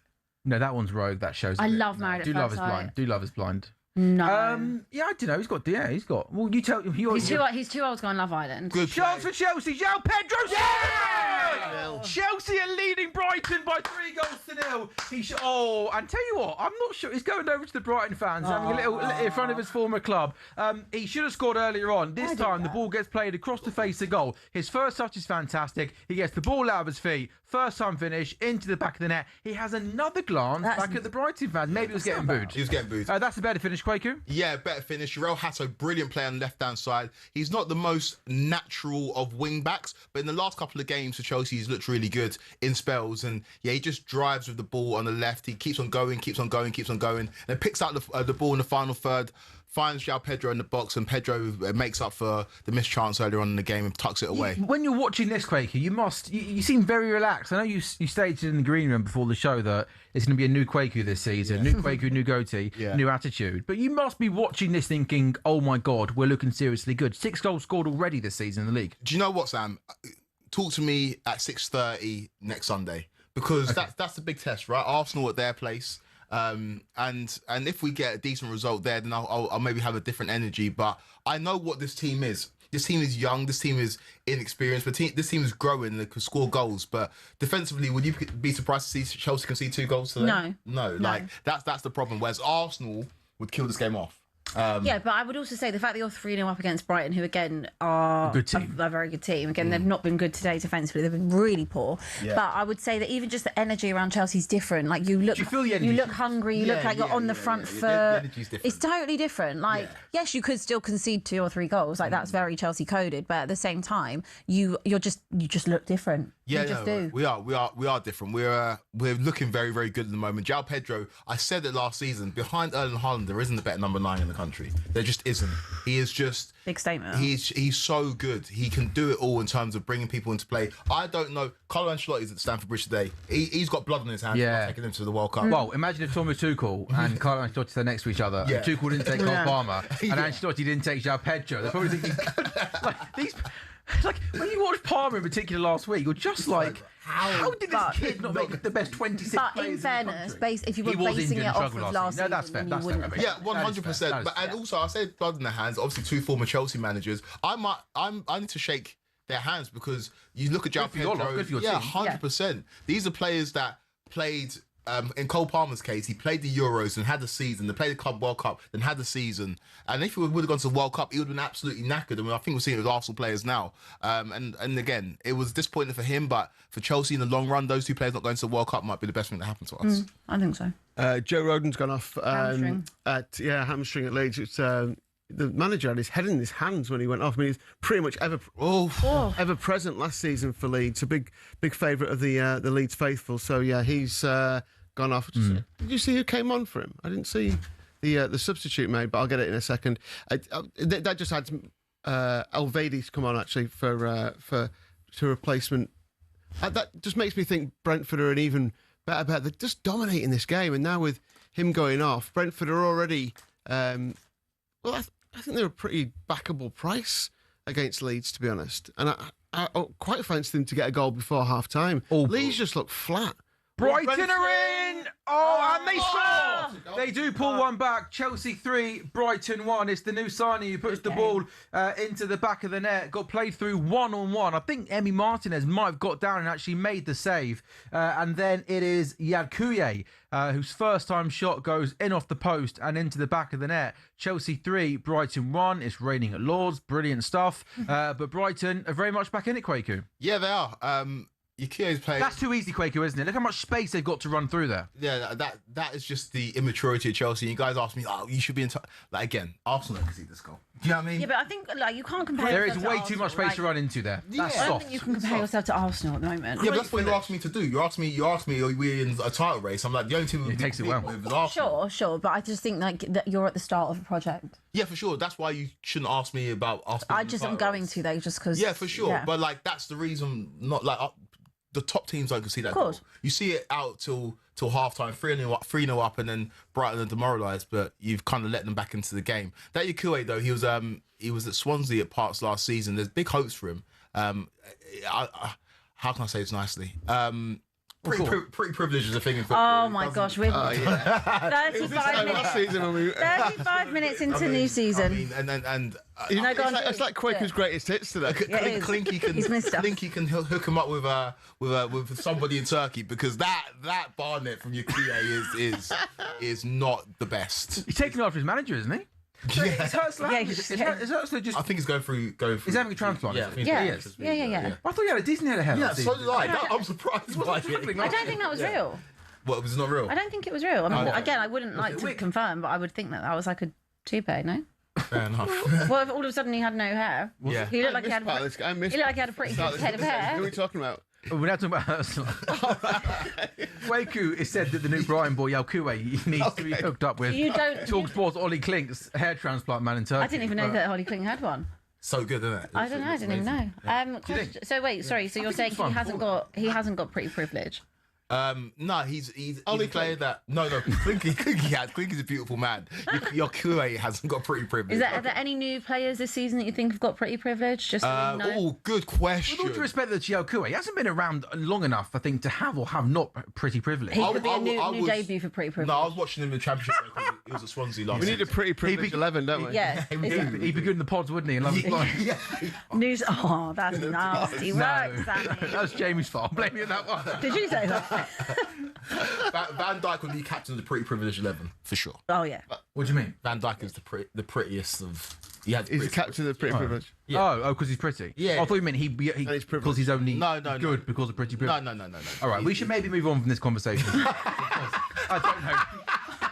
No, that one's rogue. That shows. I love Married at Do Love First is Blind. Sight. Do Love is Blind. No, Yeah, I don't know. He's got. Yeah, he's got. Well, you tell him. he's too old to go on Love Island. Good Chance play. for Chelsea. João Pedro. Yeah! Chelsea are leading Brighton by 3-0. And tell you what, I'm not sure. He's going over to the Brighton fans, having a little in front of his former club. He should have scored earlier on. This time, the ball gets played across the face of goal. His first touch is fantastic. He gets the ball out of his feet. First time finish into the back of the net. He has another glance back at the Brighton fans. Maybe he was getting booed. He was getting booed. That's a better finish, Kwaku. Yeah, better finish. Jarell Hato, brilliant play on the left-hand side. He's not the most natural of wing-backs, but in the last couple of games for Chelsea, he's looked really good in spells. And yeah, he just drives with the ball on the left. He keeps on going, and then picks out the ball in the final third, finds João Pedro in the box, and Pedro makes up for the missed chance earlier on in the game and tucks it away. When you're watching this, Quaker, you seem very relaxed. I know you stated in the green room before the show that it's going to be a new Quaker this season, new Quaker, new goatee, new attitude. But you must be watching this thinking, oh my God, we're looking seriously good. 6 goals scored already this season in the league. Do you know what, Sam? Talk to me at 6:30 next Sunday, because that's the big test, right? Arsenal at their place. And if we get a decent result there, then I'll maybe have a different energy. But I know what this team is. This team is young. This team is inexperienced. But this team is growing. They can score goals. But defensively, would you be surprised to see Chelsea can see 2 goals today? No. Like that's the problem. Whereas Arsenal would kill this game off. Yeah, but I would also say the fact that you're 3-0 up against Brighton, who again are good team. a very good team. Again, they've not been good today defensively; they've been really poor. Yeah. But I would say that even just the energy around Chelsea's different. Like you look, Do you feel the energy? you look hungry. You look like you're on the front foot. The energy's different. It's totally different. Like yes, you could still concede 2 or 3 goals. Like that's very Chelsea coded. But at the same time, you just look different. Yeah, you just do. we are different. We're looking very, very good at the moment. João Pedro, I said it last season, behind Erling Haaland, there isn't a better number 9 in the country. There just isn't. He is just Big statement. He's so good. He can do it all in terms of bringing people into play. I don't know. Carlo Ancelotti's at Stamford Bridge today. He's got blood on his hands. Yeah. Taking him to the World Cup. Well, imagine if Thomas Tuchel and Carlo Ancelotti sat next to each other. Yeah. And Tuchel didn't take Cole Palmer, and Yeah. Ancelotti didn't take João Pedro. They're probably thinking, like these. Like when you watch Palmer in particular last week, you're just like, how did this kid not make the best 26 But players in fairness, the country? if you were He was basing injured it and off struggled of last last season. No, that's season, fair. you wouldn't. That's fair. Yeah, That is fair. 100%. And also, I said blood in their hands. Obviously, 2 former Chelsea managers. I need to shake their hands because you look at João Good for your lot, Pedro. good for your Yeah, team. 100%. These are players that played. In Cole Palmer's case, he played the Euros and had the season. They played the Club World Cup, then had the season. And if he would have gone to the World Cup, he would have been absolutely knackered. I mean, I think we're seeing it with Arsenal players now. And again, it was disappointing for him, but for Chelsea in the long run, those 2 players not going to the World Cup might be the best thing that happened to us. I think so. Joe Rodon's gone off Hamstring. hamstring at Leeds. It's the manager had his head in his hands when he went off. I mean, he's pretty much ever present last season for Leeds. A big favourite of the Leeds faithful. So yeah, he's gone off. Did you see who came on for him? I didn't see the substitute made, but I'll get it in a second. That just had Elvedi's come on actually for replacement. That just makes me think Brentford are an even better bet. They're just dominating this game, and now with him going off, Brentford are already. I think they're a pretty backable price against Leeds, to be honest. And I quite fancy them to get a goal before half time. Leeds just look flat. Brighton are in! Oh, and they score! They do pull one back. Chelsea 3, Brighton 1. It's the new signing who puts the ball into the back of the net. Got played through one-on-one. I think Emi Martinez might have got down and actually made the save. And then it is Yadkuye, whose first-time shot goes in off the post and into the back of the net. Chelsea 3, Brighton 1. It's raining at Lords. Brilliant stuff. But Brighton are very much back in it, Kwaku. Yeah, they are. Yukiya's playing. That's too easy, Kwaku, isn't it? Look how much space they've got to run through there. Yeah, that is just the immaturity of Chelsea. You guys ask me, you should be in. Like again, Arsenal can see this goal. Do you know what I mean? Yeah, but I think like you can't compare. There is yourself way to too much Arsenal, space to run into there. That's I don't soft. think you can compare yourself to Arsenal at the moment. Yeah, but that's what you asked me to do. You asked me, are we in a title race? I'm like, the only team It takes it well. with is Arsenal. Sure, but I just think like that you're at the start of a project. Yeah, for sure. That's why you shouldn't ask me about us. I just am going to though, just because. Yeah, for sure. Yeah. But like, that's the reason. Not like the top teams don't see that. Of course. Goal. You see it out till half time, 3-0 up, and then Brighton are demoralised. But you've kind of let them back into the game. That Yadkuye though, he was at Swansea at parts last season. There's big hopes for him. How can I say this nicely? Pretty privileged is a thing in football. Oh my gosh, we're 35 minutes. 35 minutes into new season. I mean, and go on. It's like Quaker's greatest hits today. Clinky can hook him up with somebody in Turkey because that Barnett from Yadkuye is not the best. He's taking after his manager, isn't he? Is Hurst just? I think he's going through. He's having a transplant. Yeah, Yeah. I thought he had a Disney head of hair. Yeah, so did I. I'm surprised by it. I don't think that was real. What, was it not real? I don't think it was real. I mean, no. again, I wouldn't like to wig? confirm, but I would think that was like a toupee, no? Fair enough. Well, if all of a sudden he had no hair? Yeah. He looked like he had. Part of this- I missed He looked like he had a pretty good head of Who are hair. we talking about? We're now talking about Hurst. Kwaku has said that the new Brighton boy Yadkuye needs to be hooked up with You don't. talkSPORT's Ollie Klink's hair transplant man in Turkey. I didn't even know that Holly Kling had one. So good, isn't it? I don't know. I didn't even know. think? So wait, sorry. So you're saying fun. he hasn't got pretty privilege? No, he's a player that Clinky's a beautiful man. Yadkuye hasn't got pretty privilege. Are there any new players this season that you think have got pretty privilege? Just so we know. Oh, good question. With all due respect to Yadkuye, he hasn't been around long enough, I think, to have or have not pretty privilege. He could be a I new was- debut for pretty privilege. No, I was watching him in the Championship because he was at Swansea last We need a season. pretty privileged 11, don't we? Yeah. He'd be good in the pods, wouldn't he? In Love Is Blind. News. Oh, that's nasty work, No, Sammy. that's Jamie's fault. Blame me on that one. Did you say that? Van Dijk would be captain of the pretty privileged 11 for sure. Oh yeah. What do you mean? Van Dijk is the prettiest of. He's He's the captain of the pretty privilege. Yeah. Oh, because he's pretty. Yeah. I thought you meant he he's because he's only No. good because of pretty privilege. No. All right, we should maybe move on from this conversation. I don't know.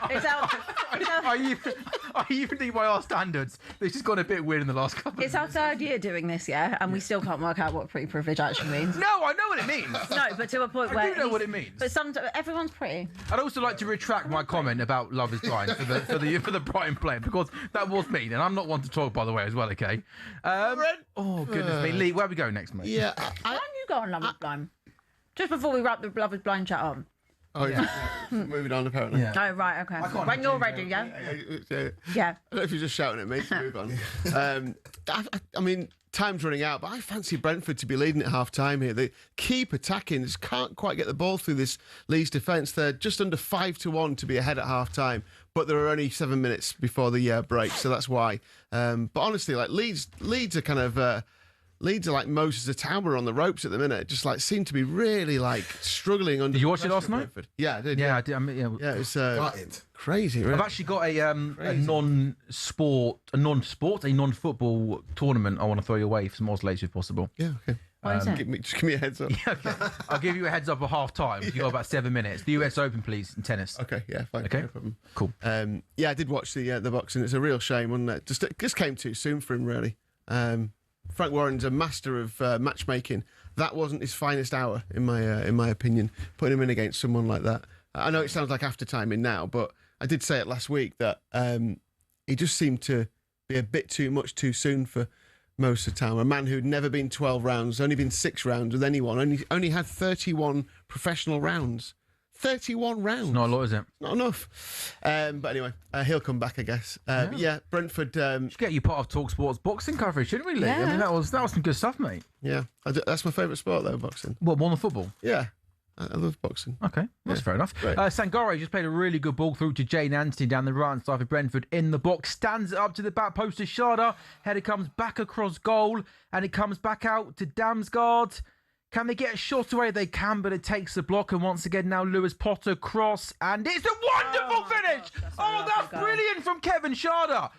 It's our, Are you even by our standards? This has gone a bit weird in the last couple. it's our third year doing this, yeah, and we still can't work out what pretty privilege actually means. No, I know what it means. No, but to a point where I do know what it means. But everyone's pretty. I'd also like to retract my comment about Love Is Blind for the Brighton player because that was mean, and I'm not one to talk, by the way, as well. Okay. Oh goodness me, Lee, where are we going next, mate? Yeah. Why don't you go on Love Is Blind? Just before we wrap the Love Is Blind chat on. Oh, yeah. Moving on, apparently. Yeah. Oh, right, okay. When you're ready, yeah? Yeah. I don't know if you're just shouting at me to move on. I mean, time's running out, but I fancy Brentford to be leading at half-time here. They keep attacking, just can't quite get the ball through this Leeds defence. They're just under 5-1 to be ahead at half-time, but there are only 7 minutes before the break, so that's why. But honestly, like Leeds are kind of... Leeds are like Moses the Tower on the ropes at the minute. Just like seem to be really like struggling under. Did you watch it pressure last at night? Brentford. Yeah, I did. Yeah, I did. I mean, Yeah, it's Gutted. crazy. Really. I've actually got a non-football tournament I want to throw you away for some Oslates if possible. Yeah, okay. What is it? Just give me a heads up. Okay. I'll give you a heads up at half time. You've got about 7 minutes. The US Open, please, in tennis. Okay, yeah, fine. Okay. No problem. Cool. Yeah, I did watch the boxing. It's a real shame, wasn't it? Just came too soon for him, really. Frank Warren's a master of matchmaking. That wasn't his finest hour, in my opinion. Putting him in against someone like that. I know it sounds like after timing now, but I did say it last week that he just seemed to be a bit too much too soon for most of the time. A man who'd never been 12 rounds, only been 6 rounds with anyone, only had 31 professional rounds. 31 rounds. Not a lot, is it? Not enough. But anyway, he'll come back, I guess. But yeah, Brentford. Should get you part of talkSPORT's boxing coverage, shouldn't we, Lee? I Yeah. mean, that was some good stuff, mate. Yeah, that's my favourite sport, though, boxing. Well, more than football. Yeah, I love boxing. Okay, that's fair enough. Great. Sangare just played a really good ball through to Jane Anthony down the right hand side for Brentford in the box. Stands it up to the back post to Sharda. Header comes back across goal and it comes back out to Damsgaard. Can they get a shot away? They can, but it takes the block. And once again, now Lewis Potter cross. And it's a wonderful finish. That's brilliant from Kevin Sharda.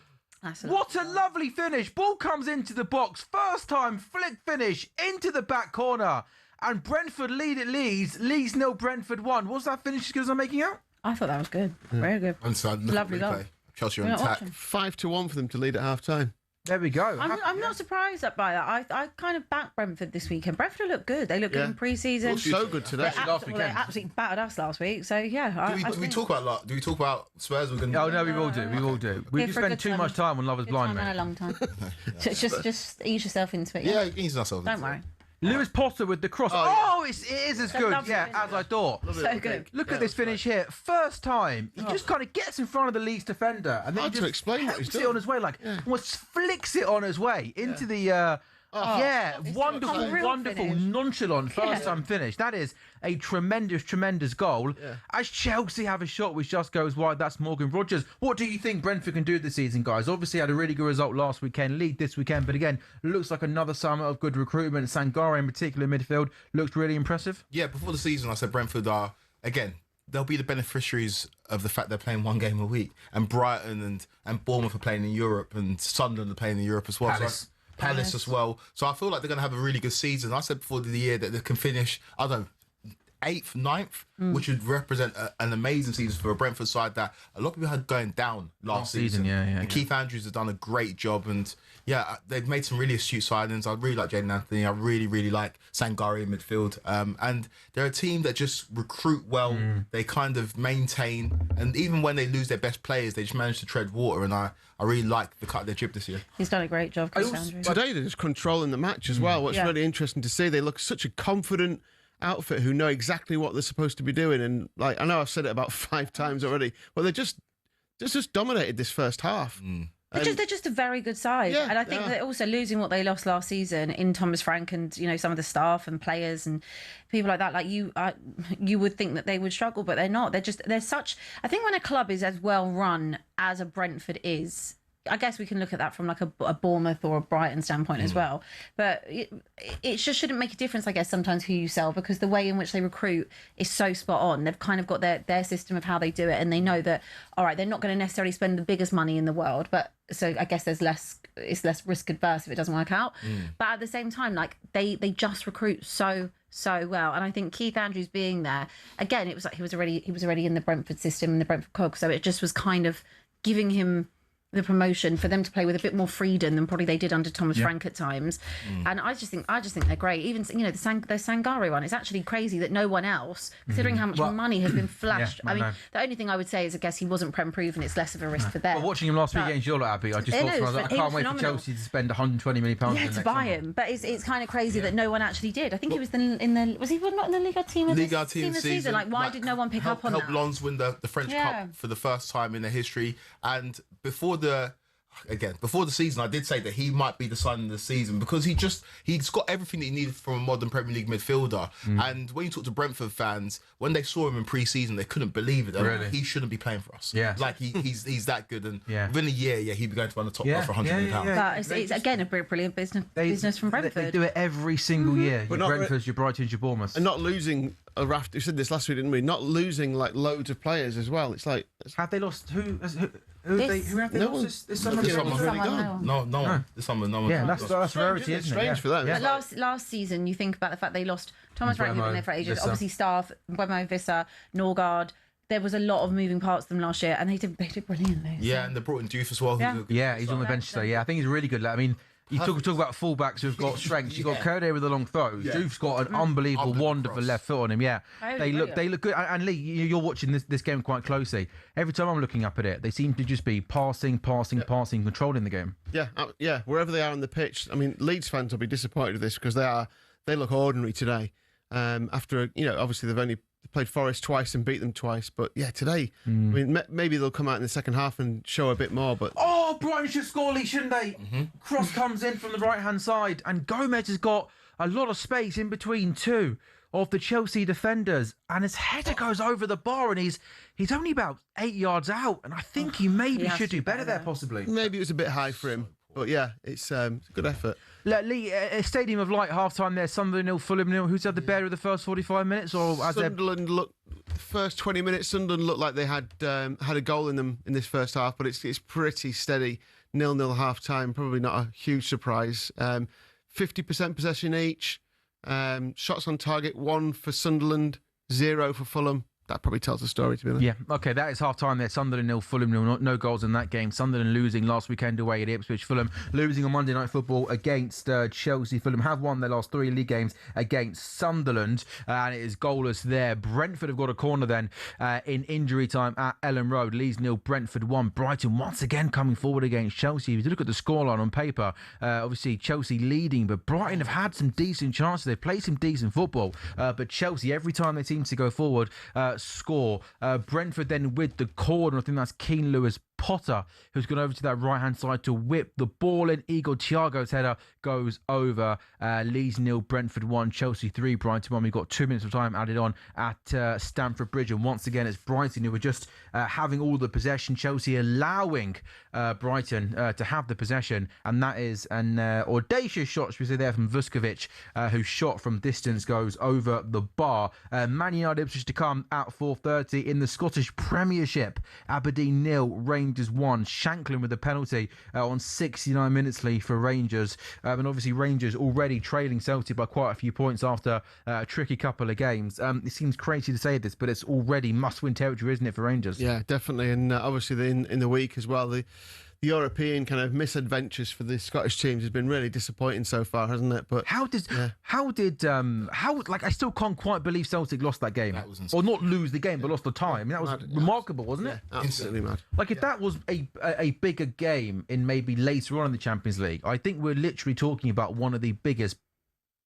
What a lovely finish. Ball comes into the box. First time flick finish into the back corner. And Brentford lead at Leeds. Leeds 0, Brentford 1. What's that finish as good as I'm making out? I thought that was good. Very good. Lovely goal. Chelsea are We're on not attack. watching. 5-1 for them to lead at half time. There we go. I'm not surprised by that. I kind of backed Brentford this weekend. Brentford looked good. They looked good in pre-season. Looked so good today. They absolutely battered us last week. So yeah, Do we talk about Spurs? We're gonna. Oh no, we will do. We Here for a spend good too time. much time on Love Is Good Blind, time and mate. a long time. just ease yourself into it. Yeah, ease ourselves. Don't worry. Lewis Potter with the cross. It is as good, lovely finish. as I thought. So good. Look at this finish here. First time, he just kind of gets in front of the Leeds defender and then Hard he to just explain what he's helps it done. on his way, almost flicks it on his way into the. Wonderful, unreal finish. nonchalant first time finish. That is a tremendous goal. As Chelsea have a shot which just goes wide, that's Morgan Rogers. What do you think Brentford can do this season, guys? Obviously had a really good result last weekend, lead this weekend, but again, looks like another summer of good recruitment. Sangare in particular midfield looks really impressive. Yeah, before the season, I said Brentford are, again, they'll be the beneficiaries of the fact they're playing one game a week. And Brighton and Bournemouth are playing in Europe, and Sunderland are playing in Europe as well. Palace as well. So I feel like they're going to have a really good season. I said before the year that they can finish, 8th, 9th, which would represent an amazing season for a Brentford side that a lot of people had going down last season. And Keith Andrews has done a great job. And yeah, they've made some really astute signings. I really like Jaden Anthony. I really like Sangare in midfield. And they're a team that just recruit well. They kind of maintain. And even when they lose their best players, they just manage to tread water. And I really like the cut of their jib this year. He's done a great job, Chris Andrews. Today they're just controlling the match as well. What's really interesting to see, they look such a confident outfit who know exactly what they're supposed to be doing. And like I know I've said it about 5 times already, but they just dominated this first half. They're just a very good side. Yeah, and I think they're also losing what they lost last season in Thomas Frank and, some of the staff and players and people like that. Like you would think that they would struggle, but they're not. They're such, I think when a club is as well run as a Brentford is, I guess we can look at that from like a Bournemouth or a Brighton standpoint as well. But it just shouldn't make a difference, I guess, sometimes who you sell, because the way in which they recruit is so spot on. They've kind of got their system of how they do it, and they know that, all right, they're not going to necessarily spend the biggest money in the world, but so I guess it's less risk adverse if it doesn't work out. But at the same time, like they just recruit so well, and I think Keith Andrews being there again, it was like he was already in the Brentford system and the Brentford cog, so it just was kind of giving him the promotion for them to play with a bit more freedom than probably they did under Thomas Frank at times. And I just think they're great. Even the Sangare one, it's actually crazy that no one else, considering how much money has been flashed. I mean, the only thing I would say is I guess he wasn't Prem proven. It's less of a risk for them. Well, watching him last week against Yola Abbey, I just thought I can't wait for Chelsea to spend £120 million to buy him. But it's kind of crazy that no one actually did. I think he was was he not in the Liga team of the season? Like, why did no one pick up on that? Helped Lens win the French Cup for the first time in their history, and before the season, I did say that he might be the signing of the season because he's got everything that he needed from a modern Premier League midfielder. And when you talk to Brentford fans, when they saw him in pre-season, they couldn't believe it. Really? He shouldn't be playing for us. Yeah, like he's that good, and within a year, he'd be going to run the top for £100 million. But it's again a brilliant business from Brentford. They do it every single year. Your Brentfords, your Brightons, your Bournemouths, and not losing a raft. We said this last week, didn't we? Not losing like loads of players as well. It's like, have they lost? Who have they lost this summer? No one. This summer, no one. Yeah, that's rarity, isn't it? Strange for them. But last season, you think about the fact they lost Thomas Frank, who'd been there for ages, obviously staff, Mbeumo, Visser, Norgard. There was a lot of moving parts to them last year, and they did brilliantly. Yeah, and they brought in Diouf as well. He's on the bench today. Yeah, I think he's really good. I mean, you talk about fullbacks who've got strengths. You've got Kerde with a long throw. Doof's got an unbelievable wonderful left foot on him. Yeah, they look good. And Lee, you're watching this game quite closely. Every time I'm looking up at it, they seem to just be passing, controlling the game. Yeah. Wherever they are on the pitch. I mean, Leeds fans will be disappointed with this because they look ordinary today. After obviously they've only played Forest twice and beat them twice, but today, I mean, maybe they'll come out in the second half and show a bit more. But Brighton should score, Lee, shouldn't they? Cross comes in from the right hand side, and Gomez has got a lot of space in between two of the Chelsea defenders, and his header goes over the bar, and he's only about 8 yards out, and I think he should do better there, possibly. Maybe it was a bit high for him. But yeah, it's a good effort. Lee, a Stadium of Light half-time there, Sunderland 0, Fulham 0. Who's had the better of the first 45 minutes? Or Sunderland looked, the first 20 minutes, Sunderland looked like they had a goal in them in this first half, but it's pretty steady. 0-0 half-time, probably not a huge surprise. 50% possession each. Shots on target, 1 for Sunderland, 0 for Fulham. That probably tells the story, to be honest. Yeah, okay, that is half-time there. Sunderland 0, Fulham 0. No goals in that game. Sunderland losing last weekend away at Ipswich. Fulham losing on Monday Night Football against Chelsea. Fulham have won their last 3 league games against Sunderland, and it is goalless there. Brentford have got a corner then in injury time at Ellen Road. Leeds 0, Brentford 1. Brighton once again coming forward against Chelsea. If you look at the scoreline on paper, obviously Chelsea leading, but Brighton have had some decent chances. They've played some decent football, but Chelsea, every time they seem to go forward, score. Brentford then with the corner. I think that's Keane Lewis Potter, who's gone over to that right-hand side to whip the ball in. Igor Thiago's header goes over. Leeds 0, Brentford 1, Chelsea 3, Brighton 1. We've got 2 minutes of time added on at Stamford Bridge, and once again it's Brighton who were just having all the possession. Chelsea allowing Brighton to have the possession, and that is an audacious shot, should we say, there from Vuskovic, who shot from distance goes over the bar. Man United Ipswich to come at 4:30 in the Scottish Premiership. Aberdeen 0, Rangers 1. Shanklin with a penalty on 69 minutes lead for Rangers. And obviously Rangers already trailing Celtic by quite a few points after a tricky couple of games. It seems crazy to say this, but it's already must-win territory, isn't it, for Rangers? Yeah, definitely. And obviously in the week as well, the European kind of misadventures for the Scottish teams has been really disappointing so far, hasn't it? But how I still can't quite believe Celtic lost that game, or not lose the game, but lost the time. I mean, that was remarkable, wasn't it? Absolutely mad. Like if that was a bigger game in maybe later on in the Champions League, I think we're literally talking about one of the biggest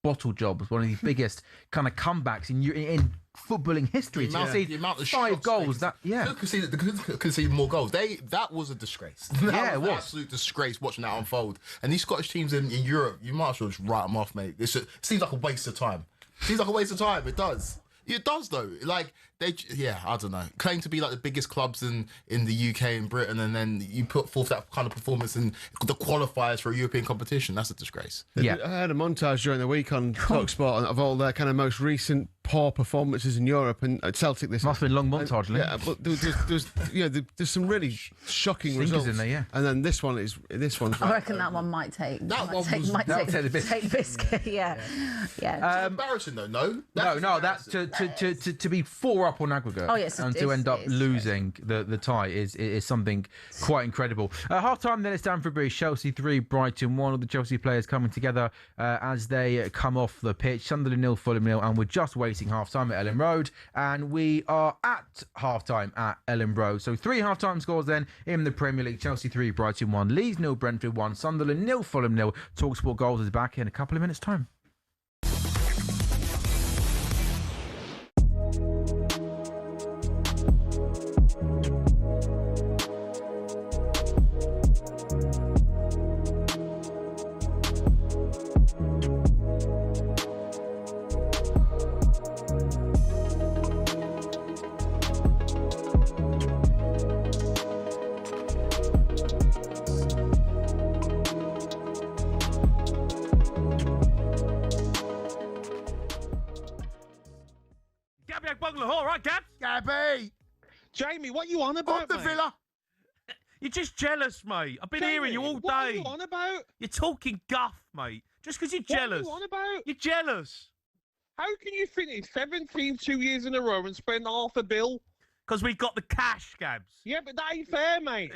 bottle jobs, one of the biggest kind of comebacks in footballing history. The amount of 5 goals could concede more goals. That was a disgrace. It was an absolute disgrace watching that unfold. And these Scottish teams in Europe, you might as well just write them off, mate. It seems like a waste of time. It does. It does though. Like I don't know. Claim to be like the biggest clubs in the UK and Britain, and then you put forth that kind of performance in the qualifiers for a European competition. That's a disgrace. Yeah. I had a montage during the week on talkSPORT of all their kind of most recent poor performances in Europe, and at Celtic this Must have been a long montage, Lee. yeah, but there's some really shocking Stinkers results in there, yeah. And then this one's I reckon that one might take. That Might take the biscuit. take biscuit. Yeah. Embarrassing though. No, That's to be 4 up on aggregate Oh, yes, and it to is, end up it is. losing the tie is something quite incredible. Half time then, it's Stamford Bridge, Chelsea 3, Brighton 1. All the Chelsea players coming together as they come off the pitch. Sunderland 0, Fulham 0, and we're just waiting half time at Ellen Road, and we are at half time at Ellen Road. So 3 half time scores then in the Premier League: Chelsea 3, Brighton 1, Leeds 0, Brentford 1, Sunderland 0, Fulham 0. talkSPORT Goals is back in a couple of minutes' time. All right, Gabs? Gabby, Jamie, what you on about, on the mate? Villa. You're just jealous, mate. I've been Jamie, hearing you all What are day. you on about? You're talking guff, mate. Just because you're jealous. What are you on about? You're jealous. How can you finish 17 2 years in a row and spend half a bill? Because we got the cash, Gabs. Yeah, but that ain't fair, mate.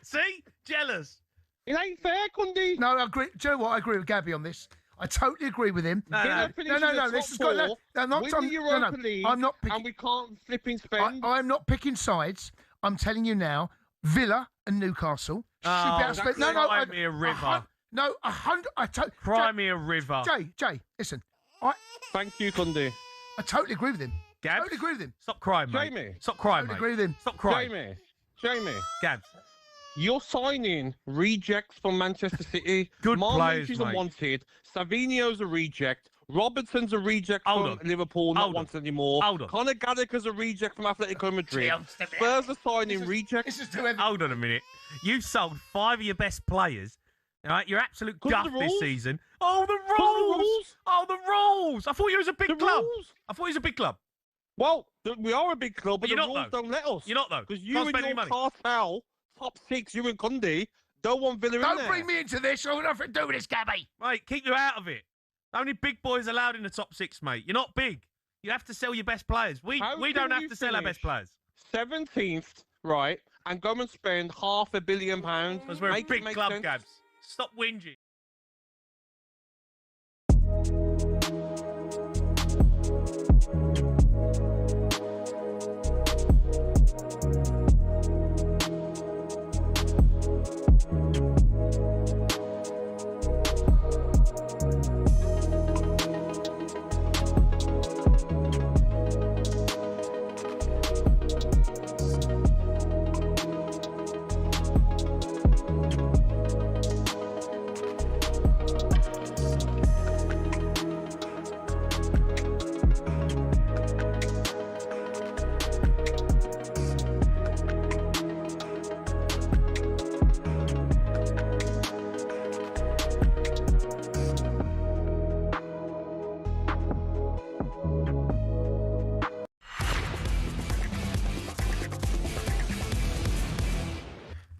See? Jealous. It ain't fair, Cundy. No, I agree. Do you know what? I agree with Gabby on this. I totally agree with him. No, Villa no. finish No, in no, the no. top This has got no. four, No, not win some. the No, Europa no. League, I'm not and picking. we can't flipping spend. I'm not picking sides. I'm telling you now. Villa and Newcastle should Oh, be able to spend. No, no. cry me a river. No, 100. Cry me a river. Jay, listen. Thank you, Cundy. I totally agree with him. Gabs? Totally agree with him. Stop crying, mate. Jamie. Stop crying, Totally mate. agree with him. Stop crying. Jamie, Gabs. you're signing rejects from Manchester City. Good Marlon players, is mate. unwanted. Savino's a reject. Robertson's a reject Hold from on. Liverpool, not Hold on. wanted anymore. Hold on. Conor Gallagher's a reject from Atletico Madrid. Spurs are signing rejects. This is too heavy. Hold on a minute. You sold 5 of your best players. All right, you're absolute 'Cause of guff the this rules. season. Oh, the 'Cause of the rules! rules. Oh, the rules! I thought you was a big The club. rules. I thought you was a big club. Well, we are a big club, but You're the not, rules though. don't let us. You're not, though. Because you Can't and spend your any money. cartel, top 6, you and Cundy, don't want Villa in Don't there. bring me into this. I've got nothing to do with this, Gabby. Mate, keep you out of it. Only big boys allowed in the top 6, mate. You're not big. You have to sell your best players. We How don't can have you to sell our finish best players. 17th, right, and go and spend £500 million. Because we're a Make it big make club, sense. Gabs. Stop whinging.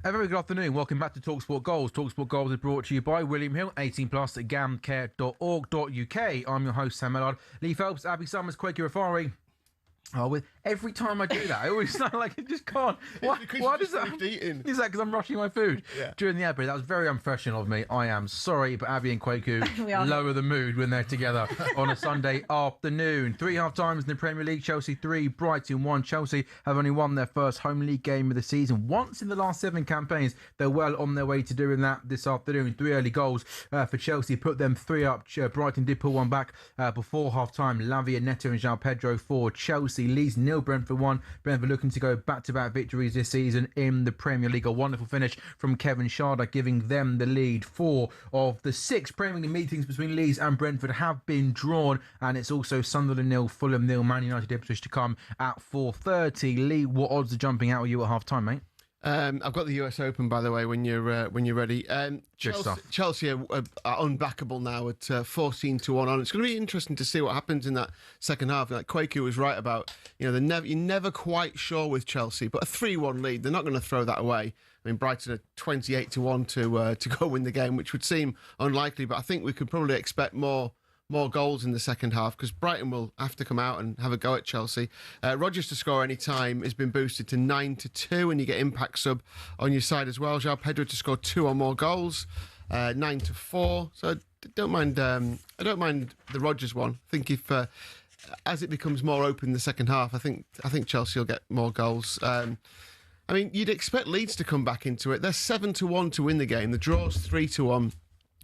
A very good afternoon. Welcome back to talkSPORT Goals. talkSPORT Goals is brought to you by William Hill, 18 plus at gamcare.org.uk. I'm your host, Sam Ellard. Lee Phelps, Abby Summers, Quakey Rafari. Oh, with every time I do that, I always sound like I just can't. Why does that? Eating. Is that because I'm rushing my food Yeah. during the ad break? That was very unprofessional of me. I am sorry, but Abby and Kwaku We are. lower the mood when they're together on a Sunday afternoon. 3 half times in the Premier League: Chelsea 3, Brighton 1. Chelsea have only won their first home league game of the season once in the last 7 campaigns. They're well on their way to doing that this afternoon. 3 early goals for Chelsea put them 3 up. Brighton did pull one back before half time. Lavia, Neto, and João Pedro for Chelsea. Leeds 0 0, Brentford 1. Brentford looking to go back-to-back victories this season in the Premier League. A wonderful finish from Kevin Schade, giving them the lead. 4 of the 6 Premier League meetings between Leeds and Brentford have been drawn, and it's also Sunderland 0, Fulham 0, Man United Ipswich to come at 4:30. Lee, what odds are jumping out of you at half-time, mate? I've got the US Open, by the way, when you're ready. Chelsea are unbackable now at 14-1 on. It's going to be interesting to see what happens in that second half. Like Quaker was right about, you're never quite sure with Chelsea, but a 3-1 lead, they're not going to throw that away. I mean, Brighton are 28-1 to go win the game, which would seem unlikely, but I think we could probably expect more goals in the second half because Brighton will have to come out and have a go at Chelsea. Rodgers to score any time has been boosted to 9-2, and you get impact sub on your side as well. João Pedro to score 2 or more goals, 9-4. So I don't mind the Rodgers one. I think if as it becomes more open in the second half, I think Chelsea will get more goals. I mean, you'd expect Leeds to come back into it. They're 7-1 to win the game. The draw's 3-1.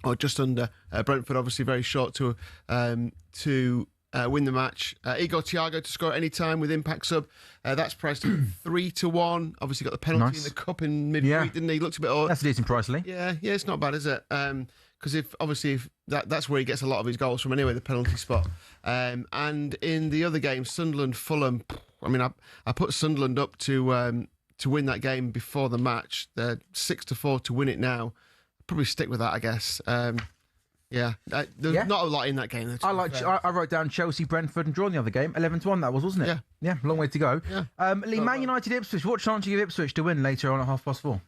Or just under. Brentford obviously very short to win the match. Igor Thiago to score at any time with impact sub. That's priced at 3-1. Obviously got the penalty in the cup in midweek, didn't he? Looks a bit odd. That's a decent price, Lee. Yeah, it's not bad, is it? Because if that's where he gets a lot of his goals from anyway, the penalty spot. And in the other game, Sunderland Fulham. I mean, I put Sunderland up to win that game before the match. They're 6-4 to win it now. Probably stick with that, I guess. There's not a lot in that game. I wrote down Chelsea, Brentford, and drawn the other game. 11-1 that was, wasn't it? Yeah, long way to go. Yeah. Lee, Man United, Ipswich. What chance do you give Ipswich to win later on at 4:30?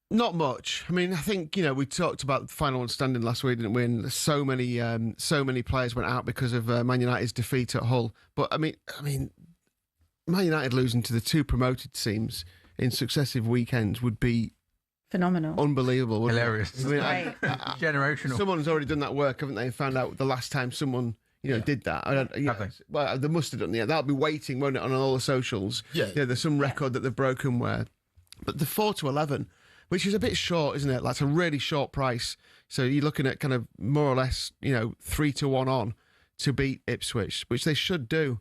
Not much. I mean, I think we talked about the final one standing last week, didn't we? And so many players went out because of Man United's defeat at Hull. But I mean, Man United losing to the 2 promoted teams in successive weekends would be phenomenal, unbelievable, hilarious. I mean, generational. Someone's already done that work, haven't they? And found out the last time someone did that. Well, they must have done. Yeah, that'll be waiting, won't it, on all the socials? Yeah, there's some record that they've broken where, but the 4-11, which is a bit short, isn't it? That's a really short price. So you're looking at kind of more or less, 3-1 on to beat Ipswich, which they should do.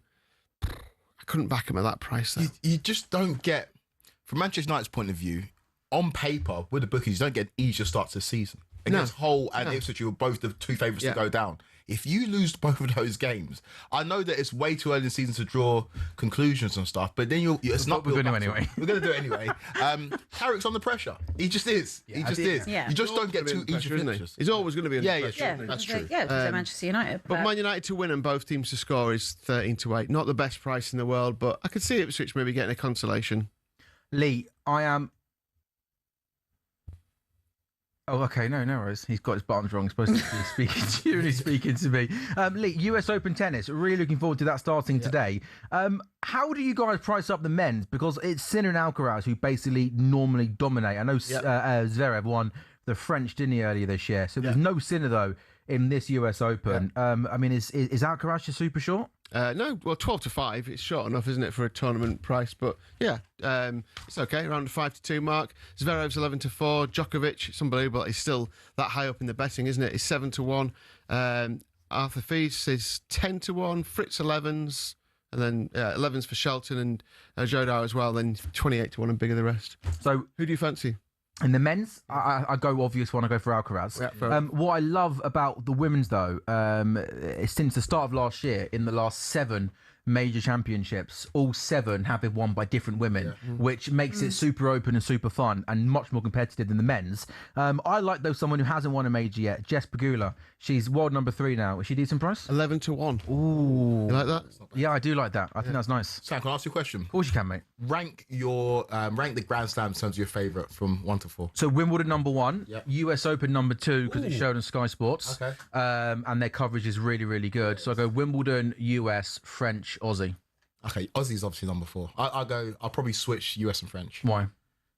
I couldn't back them at that price, though. You just don't get, from Manchester United's point of view, on paper, with the bookies, you don't get an easier start to the season. Against Hull and Ipswich, you were both the 2 favourites to go down. If you lose both of those games, I know that it's way too early in the season to draw conclusions and stuff, but then it's not. We're going to anyway. We're going to do it anyway. Carrick's on the pressure. He just is. He just is. Yeah. You just don't get too easy finishes. He's always going to be under pressure. Yeah, that's true. Yeah, because Manchester United. But Man United to win and both teams to score is 13-8. Not the best price in the world, but I could see Ipswich maybe getting a consolation. Lee, I am. Oh, okay, no worries. He's got his buttons wrong. He's supposed to be speaking to you and he's speaking to me. Lee, US Open tennis. Really looking forward to that starting today. How do you guys price up the men's? Because it's Sinner and Alcaraz who basically normally dominate. I know Zverev won the French, didn't he, earlier this year? So there's no Sinner, though, in this US Open. I mean, is Alcaraz just super short? No, well, 12-5. It's short enough, isn't it, for a tournament price? But it's okay, around the 5-2 mark. Zverev's 11-4. Djokovic, it's unbelievable. He's still that high up in the betting, isn't it? He's 7-1. Arthur Fils is 10-1. Fritz 11s, and then 11s for Shelton and Jodar as well. Then 28-1 and bigger the rest. So who do you fancy? In the men's, I go obvious one. I go for Alcaraz. What I love about the women's, though, since the start of last year, in the last 7 major championships, all 7 have been won by different women, which makes it super open and super fun and much more competitive than the men's. I like, though, someone who hasn't won a major yet, Jess Pegula. She's world number 3 now. Is she decent price? 11-1. Ooh. You like that? Yeah, I do like that. I think that's nice. Sam, can I ask you a question? Of course you can, mate. Rank the Grand Slam in terms of your favourite from 1 to 4. So Wimbledon number 1, US Open number 2 because it's shown on Sky Sports. Okay. And their coverage is really, really good. So I go Wimbledon, US, French, Aussie. Okay, Aussie's obviously number 4. I'll probably switch US and French. Why?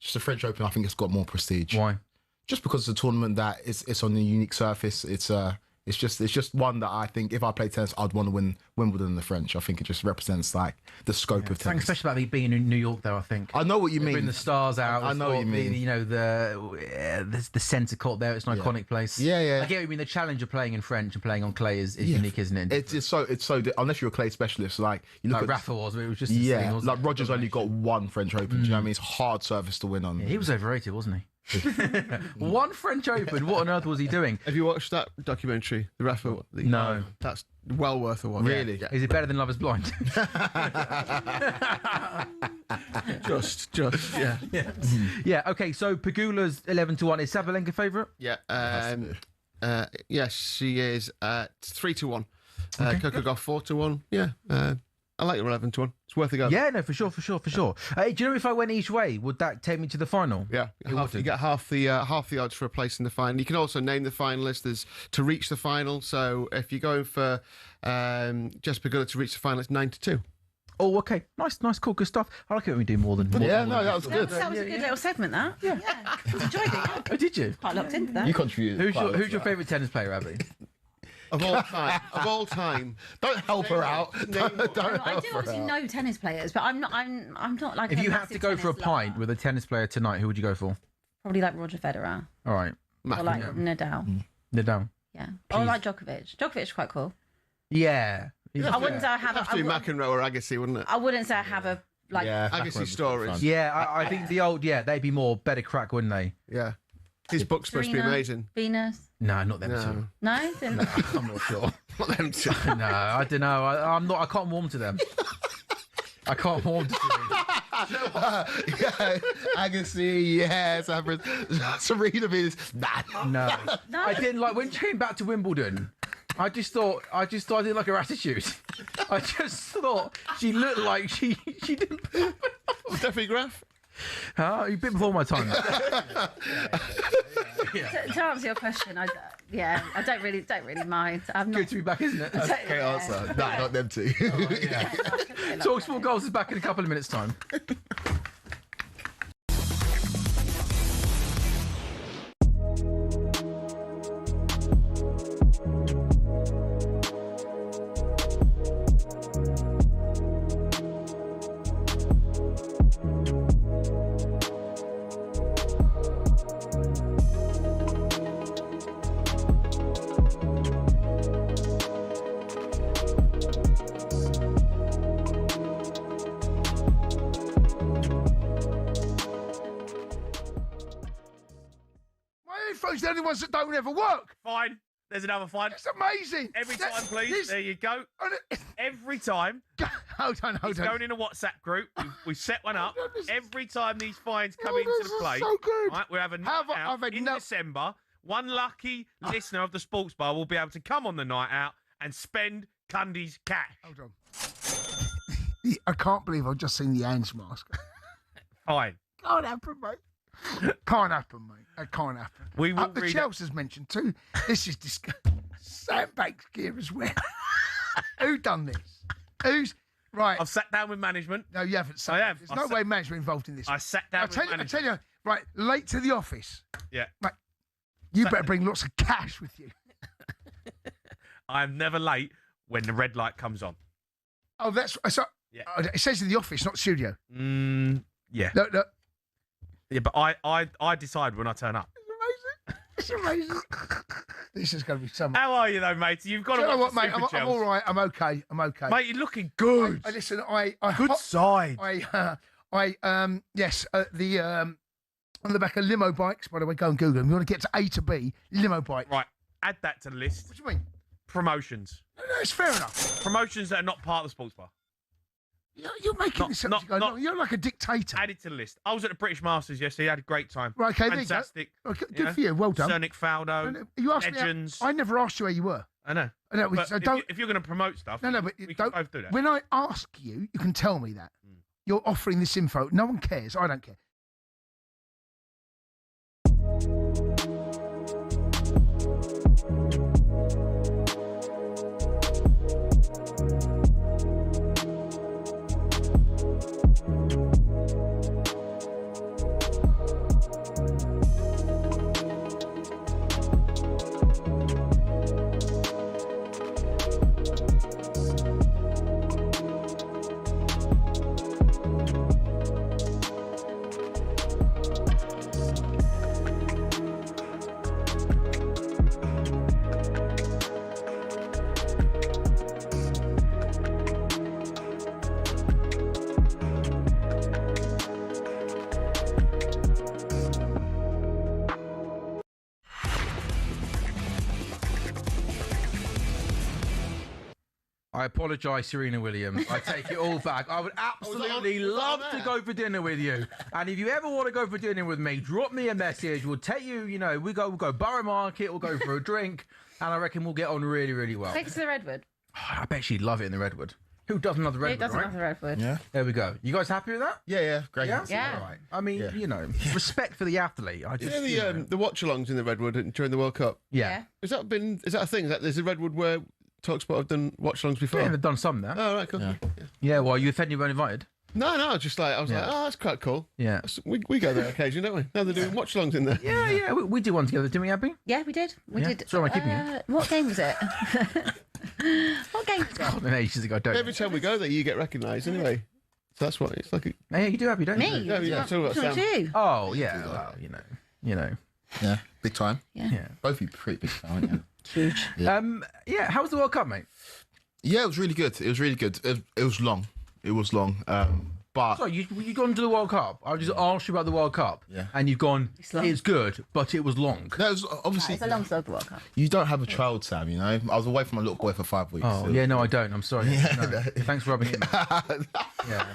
Just the French Open, I think it's got more prestige. Why? Just because it's a tournament that it's on a unique surface. It's It's just one that I think if I played tennis, I'd want to win Wimbledon and the French. I think it just represents like the scope of Something tennis. special about being in New York, though. I think. I know what you Bring mean. the stars out. I know what you mean. The centre court there. It's an iconic place. Yeah. I get what you mean. The challenge of playing in French and playing on clay is unique, isn't it? It's so unless you're a clay specialist, like you look Like at Rafa was, but it was just this thing, wasn't like it? Roger's only got one French Open. Do you know what I mean? It's hard surface to win on. Yeah, he was overrated, wasn't he? One French Open. What on earth was he doing? Have you watched that documentary, The Rafa? No. That's well worth a watch. Really? Yeah. Is it better than Love Is Blind? Just, yeah. Yeah. Okay. So Pegula's 11-1. Is Sabalenka favourite? Yeah. Yes, she is 3-1. Coco Gauff 4-1. Yeah. I like her 11-1. It's worth a go. Yeah. No, for sure. Do you know if I went each way, would that take me to the final? Yeah, you get half the odds for a place in the final. You can also name the finalists. There's to reach the final. So if you're going for Jess Pegula to reach the final, it's 9-2. Oh, okay. Nice, cool, good stuff. I like it when we do more than. Yeah, no, that was good. That was a good little segment, that. Yeah. Enjoyed it. Yeah. Oh, did you? Quite locked into that. You contributed. Who's your favourite tennis player, Abby? Of all time. Don't help her out. Don't I help do her obviously out. know tennis players, but I'm not like. If a you had massive to go for a tennis pint lover. with a tennis player tonight, who would you go for? Probably like Roger Federer All right, or like Nadal. Nadal. Yeah. Or like Djokovic. Djokovic is quite cool. Yeah. I wouldn't say I have Have to be a. McEnroe or Agassi, wouldn't it? I wouldn't say I have a like. Yeah, Agassi stories. Yeah, I think the old, they'd be more better crack, wouldn't they? Yeah. His book's supposed to be Serena, amazing. Venus. No, not them two. No. Then- I'm not sure. Not them two. No, I don't know. I'm not. I can't warm to them. I can't warm to them. Yeah, Agassi, yes, Serena Venus. Nah. No, I didn't like when she came back to Wimbledon. I just thought I didn't like her attitude. I just thought she looked like she didn't. Steffi Graf? Huh? A bit before my time. to answer your question, I don't really mind. I'm not. Good to be back, isn't it? Okay, answer. Nah, not them two. talkSPORT Goals is back in a couple of minutes' time. My headphones are the only ones that don't ever work. Fine. There's another fine. It's amazing. Every time, please. There you go. Every time. Hold on. He's going in a WhatsApp group. We set one up. Every time these fines come Oh, into this the is play, so good. right, we have a Have night I- out I've had in no- December. One lucky listener of the Sports Bar will be able to come on the night out and spend Cundy's cash. Hold on. I can't believe I've just seen the Ange mask. Fine. Can't happen, mate. Can't happen, mate. That can't happen. We will the read Chelsea's mentioned too. This is disgusting. Sandbags gear as well. Who done this? Who's right? I've sat down with management. No, you haven't. I have. There's I've no sat- way management involved in this. I sat down I with tell management. you. Right, late to the office. Yeah. Right, you better bring lots of cash with you. I'm never late when the red light comes on. Oh, that's so. Yeah. It says in the office, not studio. Yeah. No, Yeah, but I decide when I turn up. it's amazing. This is going to be so much. How are you though, mate? You've got Do to you know watch what, the mate? Super I'm Chels. all right. I'm okay. Mate, you're looking good. Listen, Good side. Yes, on the back of limo bikes. By the way, go and Google them. You want to get to A to B, limo bikes. Right, add that to the list. What do you mean? Promotions. No, it's fair enough. Promotions that are not part of the sports bar. You're making this up. You're like a dictator. Add it to the list. I was at the British Masters yesterday. Had a great time. Right, okay, there you go. Fantastic. Okay, You good know, for you. Well done. Cernic Faldo. You asked Legends. me. I never asked you where you were. I know. No, But so if you're going to promote stuff, No, but we can don't. both do that. When I ask you, you can tell me that. You're offering this info. No one cares. I don't care. I apologise, Serena Williams. I take it all back. I would absolutely love to go for dinner with you. And if you ever want to go for dinner with me, drop me a message. We'll take you, we'll go Borough Market, we'll go for a drink, and I reckon we'll get on really, really well. Take us to the Redwood. Oh, I bet she'd love it in the Redwood. Who doesn't love the Redwood, Who doesn't right? love the Redwood? Yeah. There we go. You guys happy with that? Yeah, great. Yeah. All right. I mean, respect for the athlete. I just, The watch-alongs in the Redwood during the World Cup. yeah. Is that a thing? Is the Redwood where talkSPORT have done watch-alongs before? Yeah, they've done some there. Oh, right, cool. Yeah, well, you said you weren't invited. No, just like, I was like, oh, that's quite cool. Yeah. We go there occasionally, don't we? Now they're doing watch-alongs in there. Yeah, we do one together, didn't we, Abby? Yeah, we did. We Yeah. did. Sorry, am I keeping you? What game was it? What game was it? God, an ages ago, don't Every time we go there, you get recognised anyway. So that's what it's like. Yeah, you do, Abby, don't Me? you? Yeah, it's all about Sam. Too. Oh, yeah, well, you know. Yeah, big time. Yeah. Both of you pretty big time, aren't you? Huge. Yeah, how was the World Cup, mate? Yeah, it was really good. It was really good. It was long. It was long. But So you gone to the World Cup. I just asked you about the World Cup. Yeah. And you've gone, long. it's good, but it was long. no, it was obviously It's a long slog, the World Cup. you don't have a child, Sam. I was away from my little boy for 5 weeks. Oh, so- yeah, no, I don't. I'm sorry. No. Thanks for rubbing it in. Yeah.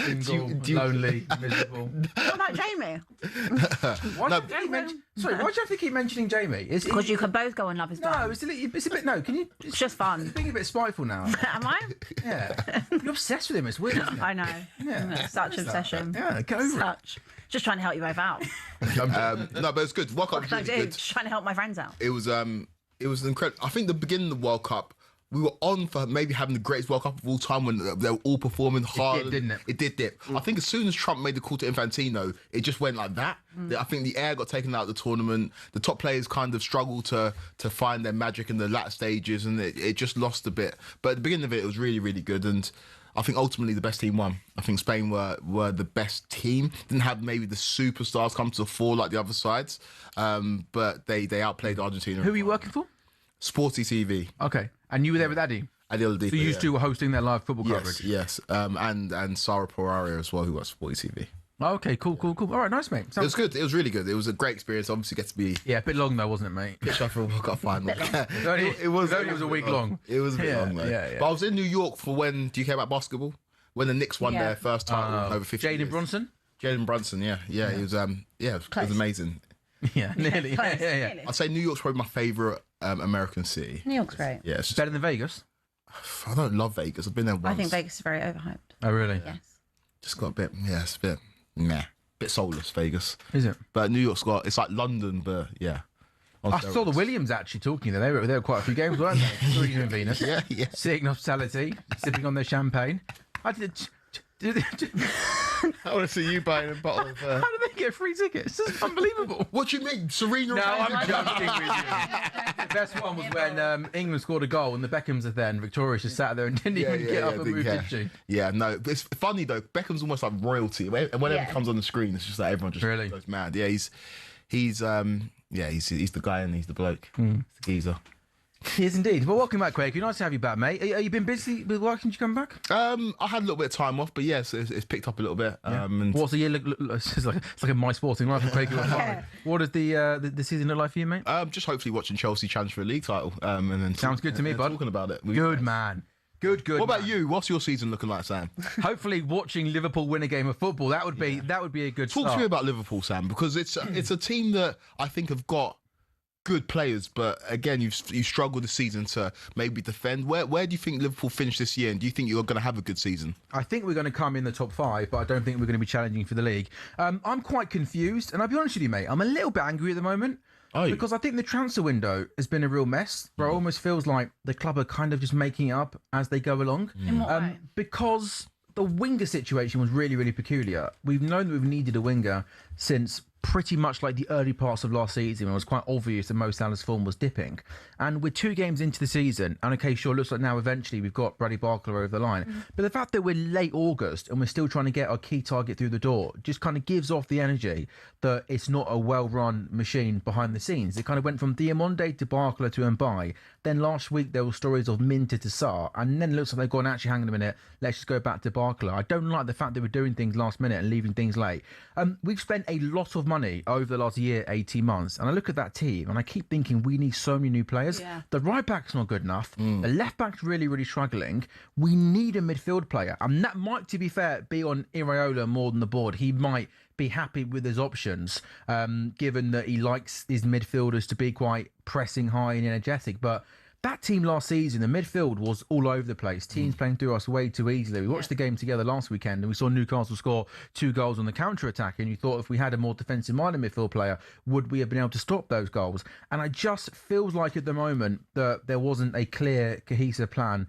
Single, do you- lonely, miserable. What about Jamie? Why do you have to keep sorry, why do you have to keep mentioning Jamie? Because you can both go on Love Is No, Blind. it's a bit, no, can you... It's just fun. It's being a bit spiteful now. Am I? Yeah. You're obsessed with him. It's weird, isn't it? I know. Yeah. Such obsession. Yeah, get over it. Such. Just trying to help you both out. No, but it's good. World Cup was I really do. good. Just trying to help my friends out. It was incredible. I think the beginning of the World Cup, we were on for maybe having the greatest World Cup of all time when they were all performing hard. did, didn't it? It did dip. I think as soon as Trump made the call to Infantino, it just went like that. I think the air got taken out of the tournament. The top players kind of struggled to find their magic in the latter stages, and it just lost a bit. But at the beginning of it, it was really, really good. And I think ultimately the best team won. I think Spain were the best team. Didn't have maybe the superstars come to the fore like the other sides, but they outplayed Argentina. Who are you working for? Sporty TV. Okay. And you were there with Addy? Adi Oladipo, So you two were hosting their live football Yes, coverage? yes. And Sarah Porario as well, who was Sporty TV. Oh, okay, cool. All right, nice, mate. It was good. It was really good. It was a great experience. Obviously, get to be Yeah, a bit long though, wasn't it, mate? pitched up for a World Cup final. It was a week long. It was a bit Yeah, long, mate. yeah. But I was in New York for when. Do you care about basketball? When the Knicks won Yeah. their first title in over 50 years. Jaden Bronson? Jalen Brunson, yeah. It was it was amazing. Yeah, nearly. Close, Yeah. really. I'd say New York's probably my favourite American city. New York's great. Yeah, it's just, Better than Vegas? I don't love Vegas. I've been there once. I think Vegas is very overhyped. Oh, really? Yes. Just got a bit, it's a bit, meh. Bit soulless, Vegas. Is it? But New York's it's like London, but yeah. On I saw the steroids. Williams actually talking there. They were quite a few games, weren't they? Serena and Venus. Yeah. Sitting in hospitality, sipping on their champagne. I did. I want to see you buying a bottle of. How did they get free tickets? This is unbelievable. What do you mean? Serena No, and I'm Venus? joking with you. The best one was when England scored a goal and the Beckhams are there and Victoria just sat there and didn't even get up and didn't move, care. did she? Yeah, no. But it's funny though. Beckham's almost like royalty. And whenever he comes on the screen, it's just like everyone just Really? goes mad. Yeah, he's the guy and he's the bloke. He's the geezer. Yes, indeed. Well, welcome back, Craig. Nice to have you back, mate. Are you been busy with work since you come back? I had a little bit of time off, but yes, it's picked up a little bit. And What's the year look? It's like a My Sporting Life with Craig. What does the season look like for you, mate? just hopefully watching Chelsea challenge for a league title. And then Sounds good to me, bud. Talking about it. Good man. Good. What about man. you? What's your season looking like, Sam? Hopefully, watching Liverpool win a game of football. That would be a good Talk start. to me about Liverpool, Sam, because it's a team that I think have got good players, but again, you've struggled this season to maybe defend. Where do you think Liverpool finish this year, and do you think you're going to have a good season? I think we're going to come in the top 5, but I don't think we're going to be challenging for the league. I'm quite confused, and I'll be honest with you, mate. I'm a little bit angry at the moment. Because I think the transfer window has been a real mess, where it almost feels like the club are kind of just making it up as they go along. In what way? Because the winger situation was really, really peculiar. We've known that we've needed a winger since pretty much like the early parts of last season when it was quite obvious that Mo Salah's form was dipping. And we're 2 games into the season, and okay, sure, looks like now eventually we've got Bradley Barkley over the line. But the fact that we're late August and we're still trying to get our key target through the door just kind of gives off the energy that it's not a well-run machine behind the scenes. It kind of went from Diamonde to Barkley to Mbaye. Then last week there were stories of Minter to Sarr, and then it looks like they've gone, actually, hang on a minute, let's just go back to Barkley. I don't like the fact that we're doing things last minute and leaving things late. We've spent a lot of money over the last year, 18 months, and I look at that team and I keep thinking we need so many new players. Yeah. The right back's not good enough. The left back's really, really struggling. We need a midfield player, and that might, to be fair, be on Iraola more than the board. He might be happy with his options, given that he likes his midfielders to be quite pressing high and energetic. But that team last season, the midfield was all over the place. Teams playing through us way too easily. We watched the game together last weekend and we saw Newcastle score 2 goals on the counter-attack, and you thought if we had a more defensive-minded midfield player, would we have been able to stop those goals? And I just feels like at the moment that there wasn't a clear, cohesive plan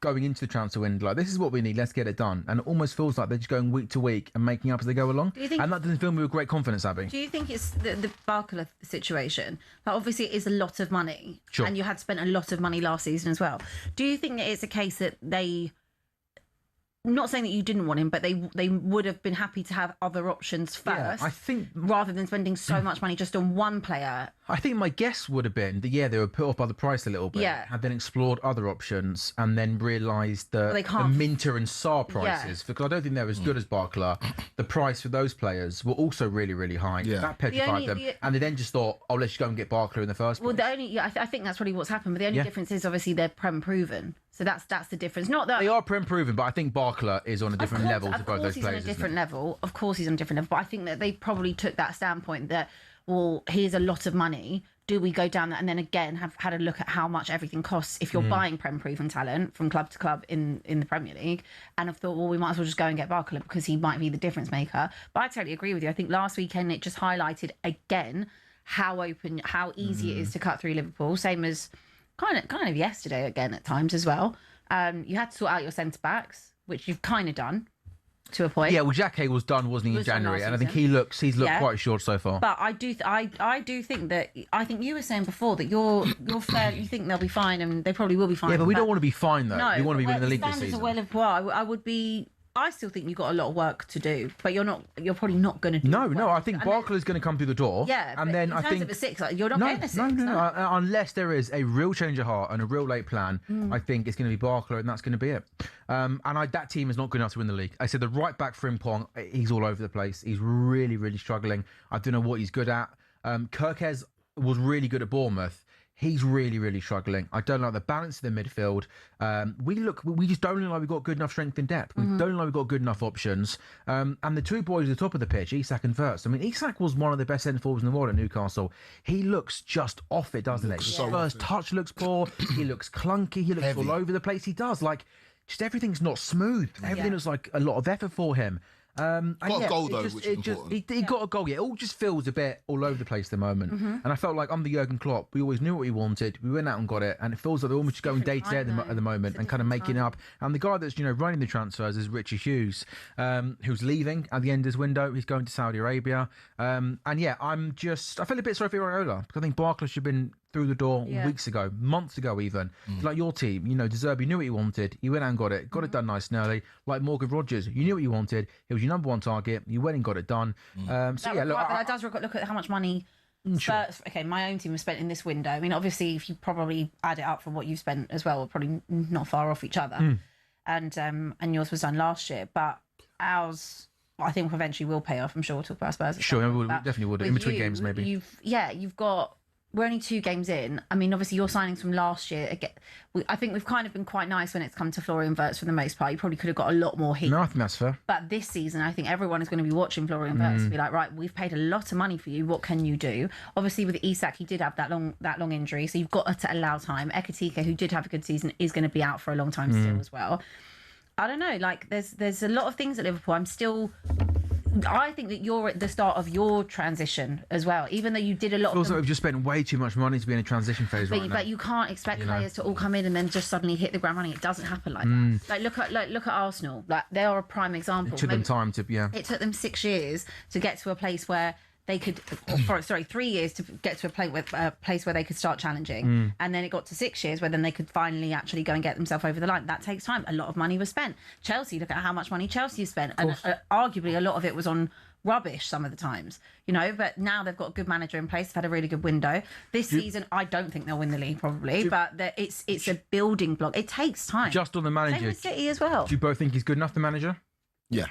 going into the transfer window. Like, this is what we need, let's get it done. And it almost feels like they're just going week to week and making up as they go along. And that doesn't fill me with great confidence, Abby. Do you think it's the Barcola situation? But obviously, it is a lot of money. Sure. And you had spent a lot of money last season as well. Do you think that it's a case that they... Not saying that you didn't want him, but they would have been happy to have other options first, I think, rather than spending so much money just on one player. I think my guess would have been that, they were put off by the price a little bit, had then explored other options and then realised the Minter and Sarr prices, because I don't think they're as good as Barcola. The price for those players were also really, really high. That petrified them. And they then just thought, let's just go and get Barcola in the first place. Well, I think that's really what's happened, but the only difference is obviously they're Prem proven. So that's the difference. Not that they are Prem proven, but I think Barcola is on a different level to both those players. Of course he's on a different level. Of course he's on a different level. But I think that they probably took that standpoint that, well, here's a lot of money. Do we go down that and then again have had a look at how much everything costs if you're buying Prem proven talent from club to club in the Premier League? And I've thought, well, we might as well just go and get Barcola because he might be the difference maker. But I totally agree with you. I think last weekend it just highlighted again how easy it is to cut through Liverpool. Same as kind of yesterday again at times as well. You had to sort out your centre backs, which you've kind of done to a point. Yeah, well, Jacquet was done, wasn't he, in January? And I think he's looked quite short so far. But I do think that I think you were saying before that you're fair. You think they'll be fine, and they probably will be fine. Yeah, but we don't want to be fine though. No, we want to be winning the league this season. season. I would be. I still think you've got a lot of work to do, but you're probably not going to do. No, I think Barclay's going to come through the door. Yeah, and then in terms of a six, you're not getting a six. No. Unless there is a real change of heart and a real late plan, I think it's going to be Barclay, and that's going to be it. That team is not good enough to win the league. I said the right back Frimpong, he's all over the place. He's really, really struggling. I don't know what he's good at. Kirkez was really good at Bournemouth. He's really, really struggling. I don't like the balance of the midfield. We just don't look like we've got good enough strength in depth. We don't look like we've got good enough options. And the two boys at the top of the pitch, Isak and Wirtz. I mean, Isak was one of the best centre forwards in the world at Newcastle. He looks just off it, doesn't he? His first touch looks poor. He looks clunky. He looks all over the place. He does. Just everything's not smooth. Everything looks like a lot of effort for him. Got a goal though, which is important. He got a goal. Yeah, it all just feels a bit all over the place at the moment. And I felt like under Jurgen Klopp, we always knew what we wanted. We went out and got it, and it feels like they're almost going day to day at the moment and kind of making up. And the guy that's running the transfers is Richie Hughes, who's leaving at the end of his window. He's going to Saudi Arabia. I feel a bit sorry for Iraola because I think Barkley should have been through the door weeks ago, months ago even. Like your team, De Zerbi knew what he wanted. He went out and got it it done nice and early. Like Morgan Rogers, you knew what you wanted. He was your number one target. You went and got it done. That does look at how much money Spurs, my own team has spent in this window. I mean, obviously, if you probably add it up from what you've spent as well, we're probably not far off each other. And yours was done last year, but ours, I think eventually will pay off. I'm sure we'll talk about Spurs. Sure, we definitely would. In between games, maybe. You've got. We're only 2 games in. I mean, obviously, your signings from last year, again, I think we've kind of been quite nice when it's come to Florian Wirtz for the most part. You probably could have got a lot more heat. No, I think that's fair. But this season, I think everyone is going to be watching Florian Wirtz and be like, right, we've paid a lot of money for you. What can you do? Obviously, with Isak, he did have that long injury, so you've got to allow time. Ekatika, who did have a good season, is going to be out for a long time still as well. I don't know. There's a lot of things at Liverpool. I think that you're at the start of your transition as well, even though you did a lot of... Also, we've just spent way too much money to be in a transition phase right now. But you can't expect players to all come in and then just suddenly hit the ground running. It doesn't happen like that. Look at Arsenal. They are a prime example. It took them time to... It took them 6 years to get to a place where they could... 3 years to get to a place where they could start challenging. And then it got to 6 years where then they could finally actually go and get themselves over the line. That takes time. A lot of money was spent. Chelsea, look at how much money Chelsea spent. And arguably a lot of it was on rubbish some of the times, but now they've got a good manager in place. They've had a really good window. This season, I don't think they'll win the league probably, but it's a building block. It takes time. Just on the manager. Same with City as well. Do you both think he's good enough, the manager? Yeah.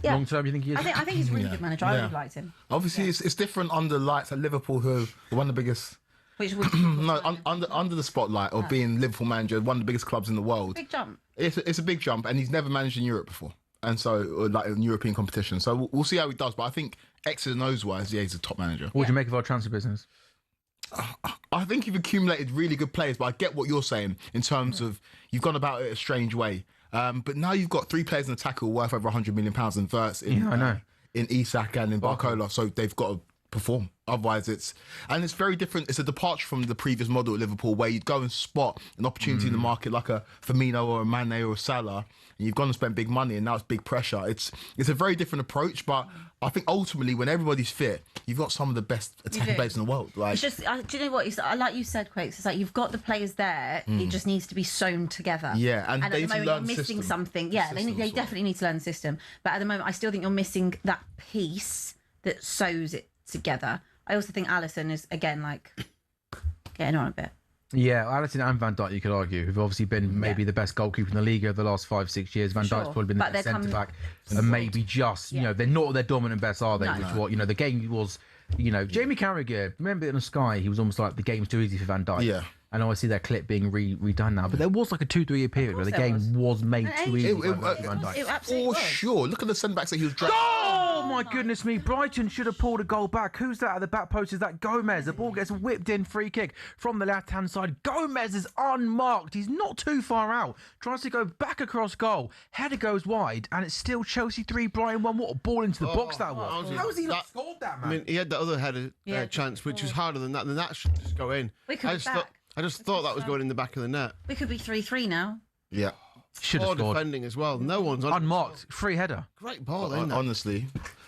Yeah. Long term, you think he is? I think he's a really good manager. I would have liked him. Obviously, it's different under lights at Liverpool, who are one of the biggest. Which No, under the spotlight of being Liverpool manager, one of the biggest clubs in the world. big jump. It's a big jump, and he's never managed in Europe before, and so like in European competition. So we'll see how he does. But I think X's and O's wise, yeah, he's a top manager. What do you make of our transfer business? I think you've accumulated really good players, but I get what you're saying in terms of you've gone about it a strange way. But now you've got 3 players in attack who are worth over £100 million in Verts, in Isak and in Barcola, so they've got to perform. Otherwise, it's very different. It's a departure from the previous model at Liverpool, where you'd go and spot an opportunity in the market like a Firmino or a Mane or a Salah, and you've gone and spent big money, and now it's big pressure. It's a very different approach, but I think ultimately, when everybody's fit, you've got some of the best attacking players in the world. Like, It's just, do you know what? Like you said, Quakes, it's like you've got the players there. It just needs to be sewn together. Yeah, and at they the need to moment learn you're the missing system. something. Yeah, The they system as well. definitely need to learn the system. But at the moment, I still think you're missing that piece that sews it together. I also think Alisson is again like getting on a bit. Yeah, Alisson and Van Dijk, you could argue, who've obviously been maybe the best goalkeeper in the league over the last 5-6 years. Van Dijk's probably been the But best they're centre coming- back, and maybe just they're not their dominant best, are they? No. Which is what the game was. Jamie Carragher, remember in the Sky, he was almost like the game's too easy for Van Dijk. Yeah. And I see that clip being redone now, but there was like a 2-3 year period where the there game was made And too it- easy it- for Van Dijk. It absolutely for was. sure. Look at the centre backs that he was dragging. Oh my goodness me! Brighton should have pulled a goal back. Who's that at the back post? Is that Gomez? The ball gets whipped in, free kick from the left-hand side. Gomez is unmarked. He's not too far out. Tries to go back across goal. Header goes wide, and it's still Chelsea 3, Brighton 1. What a ball into the box that was! How has he not scored that, man? I mean, he had the other header chance, which was harder than that. Then that should just go in. We could be back. I just thought that was going in the back of the net. We could be 3-3 now. Yeah. Should have Poor scored. defending as well. No one's on. Unmarked, free header. Great ball, isn't it? Honestly,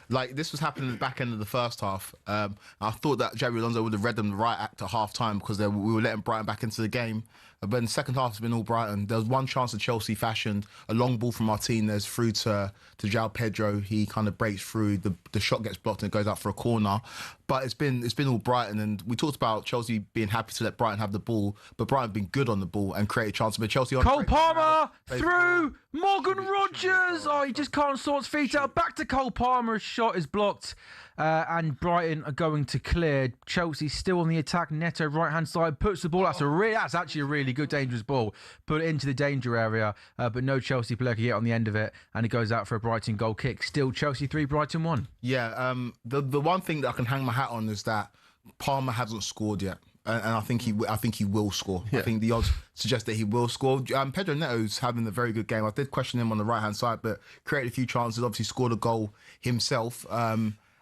like this was happening at the back end of the first half. I thought that Javi Alonso would have read them the right act at half time because we were letting Brighton back into the game. But in the second half, it's been all Brighton. There was one chance that Chelsea fashioned, a long ball from Martinez through to João Pedro. He kind of breaks through. The shot gets blocked and it goes out for a corner. But it's been all Brighton. And we talked about Chelsea being happy to let Brighton have the ball, but Brighton have been good on the ball and created chances. But Chelsea on Cole Palmer through Morgan Rogers. Oh, he just can't sort his feet out. Back to Cole Palmer. His shot is blocked. And Brighton are going to clear. Chelsea still on the attack. Neto right hand side puts the ball. That's actually a really good dangerous ball. Put it into the danger area, but no Chelsea player can get on the end of it, and it goes out for a Brighton goal kick. Still Chelsea 3, Brighton 1. Yeah. The one thing that I can hang my hat on is that Palmer hasn't scored yet. And I think he will score. Yeah. I think the odds suggest that he will score. Pedro Neto's having a very good game. I did question him on the right hand side, but created a few chances. Obviously scored a goal himself.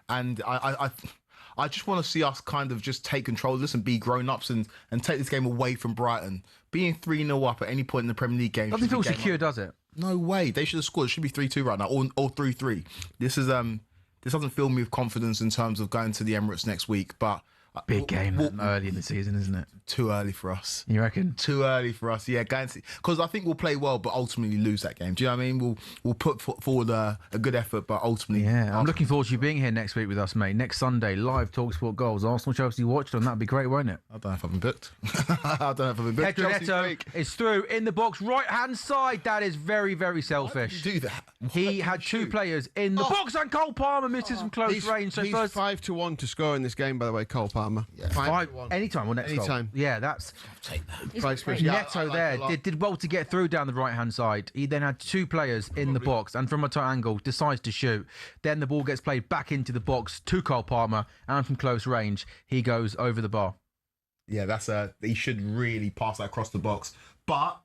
And I just want to see us kind of just take control of this and be grown-ups and take this game away from Brighton. Being 3-0 up at any point in the Premier League game. Doesn't feel secure, does it? No way. They should have scored. It should be 3-2 right now, or 3-3. This doesn't fill me with confidence in terms of going to the Emirates next week, but Big game early in the season, isn't it? Too early for us. You reckon? Too early for us. Yeah, going to, because I think we'll play well, but ultimately lose that game. Do you know what I mean? We'll put forward a good effort, but ultimately. Yeah, I'm looking forward to you being here next week with us, mate. Next Sunday, live talkSPORT goals. Arsenal Chelsea watched on. That'd be great, won't it? I don't know if I've been booked. I don't know if I've been booked. Pedro Chelsea's Neto break. is through in the box, right hand side. That is very, very selfish. Do that. He had two players in the box, and Cole Palmer misses from close range. So He's first 5-1 to score in this game, by the way, Cole Palmer. Yeah. 5-1. Anytime or next goal. Anytime. Yeah, that's Price great. yeah, Neto I like there it a lot. did well to get through down the right hand side. He then had two players in the box, and from a tight angle decides to shoot. Then the ball gets played back into the box to Cole Palmer, and from close range he goes over the bar. Yeah, he should really pass that across the box. But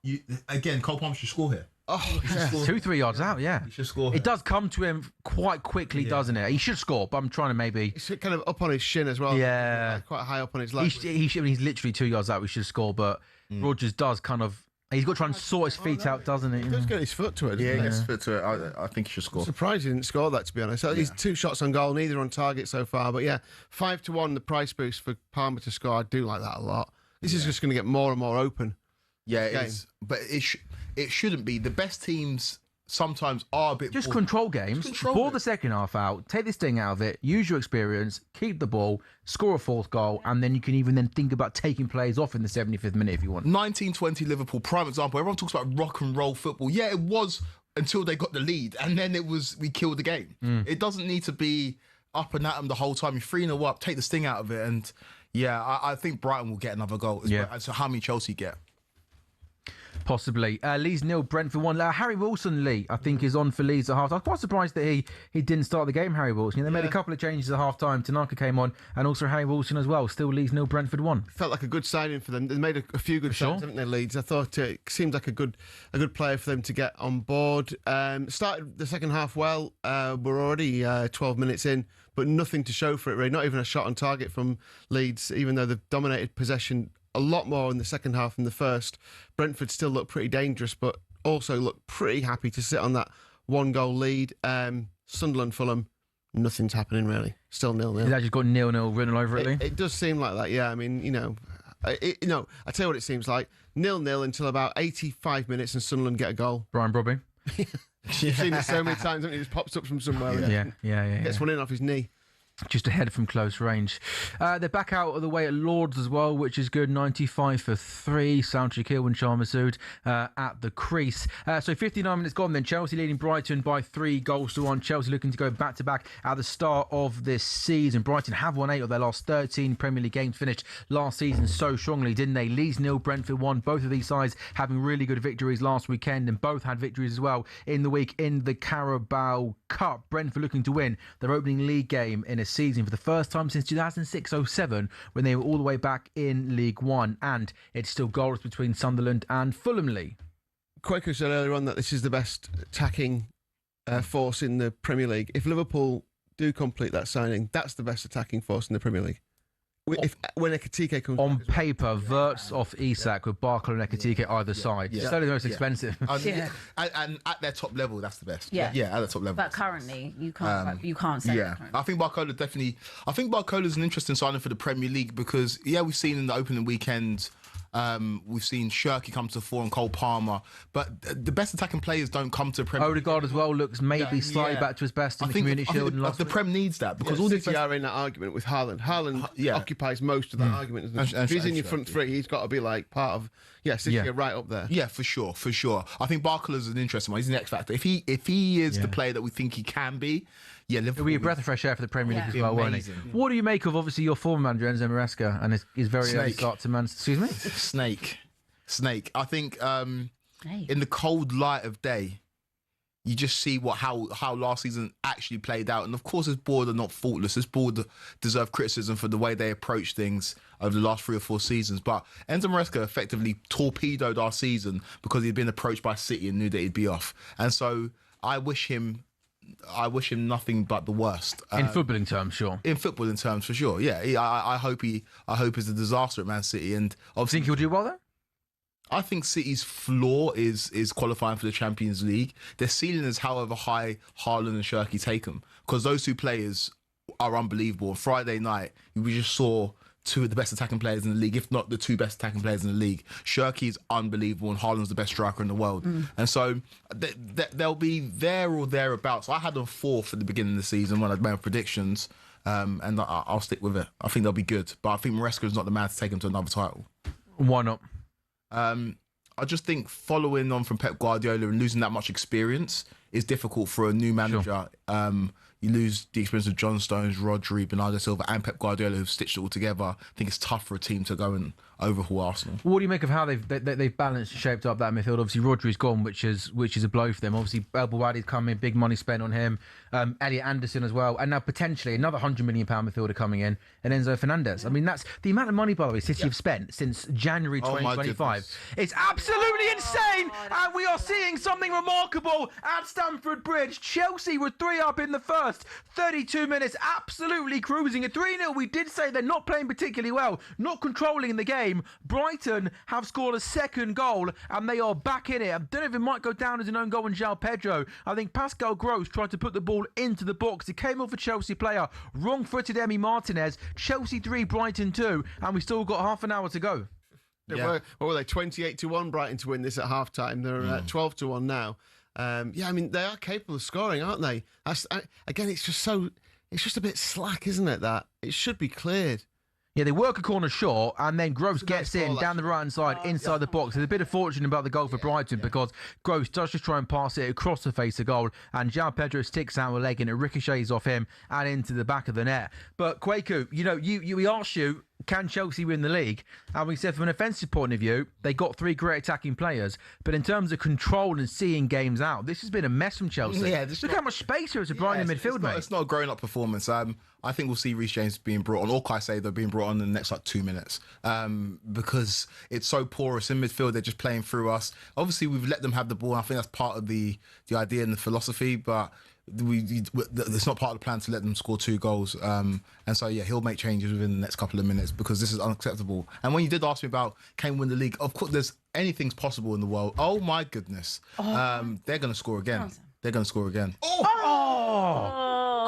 again, Cole Palmer should score here. Oh, yeah. 2-3 yards out, yeah. He should score. It does come to him quite quickly, doesn't it? He should score, but I'm trying to maybe. He's kind of up on his shin as well. Yeah. Like quite high up on his leg. He's literally 2 yards out. We should score, but Rogers does kind of. He's got to try and sort his feet out, doesn't he? He does get his foot to it. Yeah, he doesn't gets fit to it. I think he should score. Surprised he didn't score that, to be honest. He's 2 shots on goal, neither on target so far. But yeah, 5-1, the price boost for Palmer to score. I do like that a lot. This is just going to get more and more open. Yeah, it is. But it shouldn't be. The best teams sometimes are a bit Just more... control games, control ball it. the second half out, take this thing out of it, use your experience, keep the ball, score a fourth goal, and then you can even then think about taking players off in the 75th minute if you want. 1920 Liverpool, prime example. Everyone talks about rock and roll football. Yeah, it was until they got the lead, and then we killed the game. It doesn't need to be up and at them the whole time. You're 3-0 up, take the sting out of it, and I think Brighton will get another goal. So how many Chelsea get? Possibly. Leeds 0, Brentford 1. Harry Wilson, Lee, I think, is on for Leeds at half. I was quite surprised that he didn't start the game, Harry Wilson. They made a couple of changes at half time. Tanaka came on, and also Harry Wilson as well. Still Leeds 0, Brentford 1. Felt like a good signing for them. They made a few good signings, haven't they, Leeds? I thought it seemed like a good player for them to get on board. Started the second half well. We're already 12 minutes in, but nothing to show for it, really. Not even a shot on target from Leeds, even though they've dominated possession a lot more in the second half than the first. Brentford still looked pretty dangerous, but also looked pretty happy to sit on that 1-goal lead. Sunderland, Fulham, nothing's happening really. Still 0-0. He's actually got 0-0 written all over it, Lee. It does seem like that, yeah. I mean, I tell you what it seems like. 0-0 until about 85 minutes and Sunderland get a goal. Brian Brobby. You've seen it so many times, haven't you? It just pops up from somewhere. Yeah. Gets one in off his knee. Just ahead from close range. They're back out of the way at Lords as well, which is good. 95 for 3. Sound Shakil and Shah Massoud at the crease. So 59 minutes gone then. Chelsea leading Brighton by 3-1. Chelsea looking to go back-to-back at the start of this season. Brighton have won 8 of their last 13 Premier League games, finished last season so strongly, didn't they? Leeds 0, Brentford 1. Both of these sides having really good victories last weekend, and both had victories as well in the week in the Carabao Cup. Brentford looking to win their opening league game in a season for the first time since 2006-07, when they were all the way back in League One, and it's still goals between Sunderland and Fulham. Lee. Quaker said earlier on that this is the best attacking force in the Premier League. If Liverpool do complete that signing, that's the best attacking force in the Premier League. When Ekitike comes on back as well. paper, Wirtz off Isak with Barker and Ekitike either side. Yeah. Certainly the most expensive. And at their top level, that's the best. Yeah. At the top level. But currently, you can't say that currently. I think Barcola's an interesting signing for the Premier League because, we've seen in the opening weekend, we've seen Shirky come to the fore and Cole Palmer, but the best attacking players don't come to the Premier League. Odegaard as well looks maybe slightly back to his best in the Community Shield. And the Prem needs that because all City are in that argument with Haaland. Haaland occupies most of that argument. Isn't he? If he's in your front three, he's got to be like part of City are right up there. Yeah, for sure. I think Barcola's an interesting one. He's an X factor. If he is the player that we think he can be, Liverpool it'll be a breath of fresh air for the Premier League as well, won't it? What do you make of obviously your former manager Enzo Maresca and his very early start to Excuse me? Snake. I think in the cold light of day, you just see how last season actually played out. And of course, this board are not faultless. This board deserve criticism for the way they approach things over the last 3 or 4 seasons. But Enzo Maresca effectively torpedoed our season because he'd been approached by City and knew that he'd be off. And so I wish him nothing but the worst. In footballing terms, sure. In footballing terms, for sure. Yeah, I hope it's a disaster at Man City. And obviously, think he'll do well there? I think City's floor is qualifying for the Champions League. Their ceiling is however high Haaland and Shirky take them, because those two players are unbelievable. On Friday night, we just saw 2 of the best attacking players in the league, if not the 2 best attacking players in the league. Shirky is unbelievable and Haaland's the best striker in the world. And so they'll be there or thereabouts. I had them 4th at the beginning of the season when I made predictions, and I'll stick with it. I think they'll be good. But I think Maresca is not the man to take them to another title. Why not? I just think following on from Pep Guardiola and losing that much experience is difficult for a new manager. Sure. You lose the experience of John Stones, Rodri, Bernardo Silva and Pep Guardiola who've stitched it all together. I think it's tough for a team to go and overhaul Arsenal. What do you make of how they've balanced and shaped up that midfield? Obviously, Rodri's gone, which is a blow for them. Obviously, El Bouadi's come in, big money spent on him. Elliot Anderson as well, and now potentially another £100 million midfielder coming in, and Enzo Fernandez. I mean, that's the amount of money, by the way, City have spent since January 2025. It's absolutely insane, and we are seeing something remarkable at Stamford Bridge. Chelsea were 3 up in the first, 32 minutes, absolutely cruising at 3-0. We did say they're not playing particularly well, not controlling the game. Brighton have scored a second goal and they are back in it. I don't know if it might go down as an own goal in João Pedro. I think Pascal Gross tried to put the ball into the box. It came off a Chelsea player, wrong-footed Emi Martinez. Chelsea 3, Brighton 2, and we still got half an hour to go. What were they? 28-1 Brighton to win this at half time. They're at 12-1 now. I mean, they are capable of scoring, aren't they? Again, it's just a bit slack, isn't it? That it should be cleared. Yeah, they work a corner short, and then Gross gets nice in ball, down the right-hand side, inside the box. There's a bit of fortune about the goal for Brighton because Gross does just try and pass it across the face of goal, and João Pedro sticks out a leg, and it ricochets off him and into the back of the net. But Kwaku, we asked you, can Chelsea win the league? And we said from an offensive point of view, they got 3 great attacking players. But in terms of control and seeing games out, this has been a mess from Chelsea. Yeah, Look how much space there is to Brighton in midfield, mate. It's not a grown-up performance. I think we'll see Reece James being brought on, or Caicedo being brought on in the next 2 minutes, because it's so porous in midfield. They're just playing through us. Obviously, we've let them have the ball. I think that's part of the idea and the philosophy, but it's not part of the plan to let them score 2 goals. And so, he'll make changes within the next couple of minutes because this is unacceptable. And when you did ask me about can we win the league, of course, there's anything's possible in the world. Oh, my goodness. They're going to score again. They're going to score again.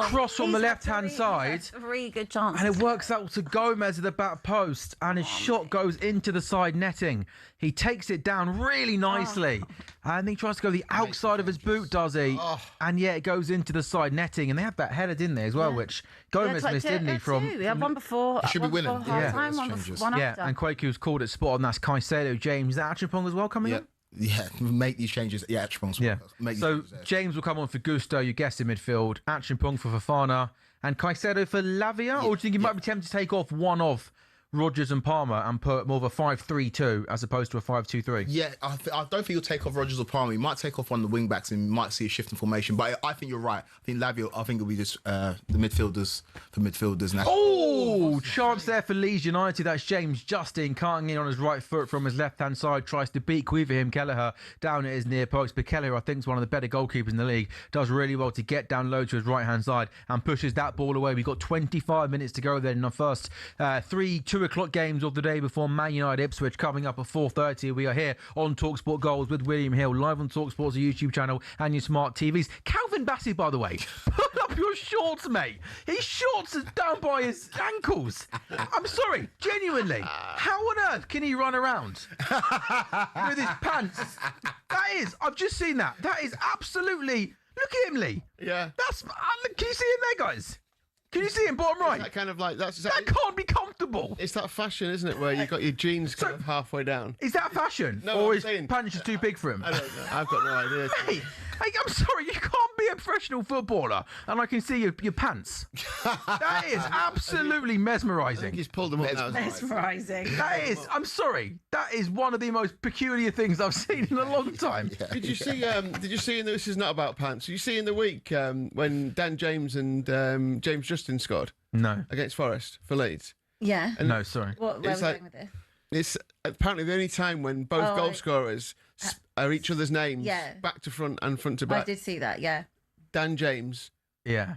Cross on the left-hand side. That's a really good chance. And it works out to Gomez at the back post, and his shot goes into the side netting. He takes it down really nicely, and he tries to go the outside of his boot, does he? And it goes into the side netting, and they had that header, didn't they, as well, which Gomez missed, didn't he? We had one before. He should be winning. Half-time, one after. And Kwaku's called it spot on. That's Caicedo, James. Is that Achapong as well coming on? Yeah, make these changes. Yeah, Achapong's So James will come on for Gusto, you guessed, in midfield. Achapong for Fofana. And Caicedo for Lavia? Or do you think you might be tempted to take off one of Rodgers and Palmer and put more of a 5-3-2 as opposed to a 5-2-3? Yeah, I don't think he'll take off Rodgers or Palmer. He might take off one of the wing backs and might see a shift in formation. But I think you're right. I think Lavia, it'll be just the midfielders for midfielders now. Oh, chance there for Leeds United. That's James Justin carting in on his right foot from his left-hand side. Tries to beat Quiverham Kelleher down at his near post. But Kelleher, I think, is one of the better goalkeepers in the league. Does really well to get down low to his right-hand side and pushes that ball away. We've got 25 minutes to go then in our first 2 o'clock games of the day before Man United Ipswich coming up at 4:30. We are here on talkSPORT Goals with William Hill, live on talkSPORT's YouTube channel and your smart TVs. Calvin Bassey, by the way, put up your shorts, mate. His shorts are down by his ankles. I'm sorry, genuinely. How on earth can he run around with his pants? I've just seen that. That is absolutely. Look at him, Lee. Yeah. Can you see him there, guys? Can you see him bottom right? That kind of like that can't be comfortable. It's that fashion, isn't it, where you've got your jeans kind of halfway down. Is that fashion? No, or I'm is saying- pants just too big for him? I don't know. I've got no idea. Hey, I'm sorry, you can't be a professional footballer and I can see your pants. That is absolutely I mesmerising. think he's pulled them up now. Mesmerising. That is, I'm sorry, that is one of the most peculiar things I've seen in a long time. Did you see? In this is not about pants. Did you see in the week when Dan James and James Justin scored No. against Forest for Leeds? Yeah. No, sorry. Where are we It's like- going with this? It's apparently the only time when both goal scorers are each other's names, back to front and front to I back. did see that, yeah. Dan James, Yeah.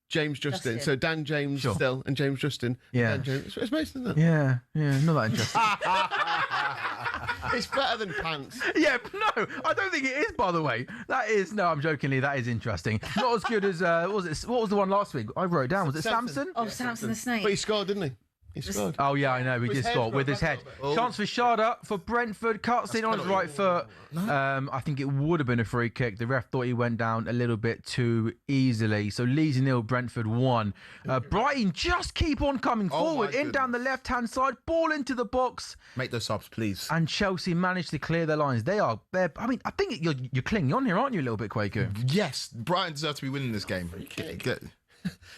James Justin. So Dan James still and James Justin. Yeah. Dan James. It's amazing, isn't it? Yeah, not that interesting. It's better than pants. Yeah, no, I don't think it is, by the way. That is, no, I'm jokingly, that is interesting. Not as good as, what was the one last week? I wrote it down. Was it Samson? Oh, Samson the Snake. But he scored, didn't he? He scored. Oh, yeah, I know. We With did his score head, with his head. Chance for Shada for Brentford. Cuts in on his right foot. I think it would have been a free kick. The ref thought he went down a little bit too easily. So Leeds 0, Brentford 1. Brighton just keep on coming forward. In down the left-hand side. Ball into the box. Make those subs, please. And Chelsea managed to clear their lines. I think you're clinging on here, aren't you, a little bit, Kwaku? Yes, Brighton deserve to be winning this game.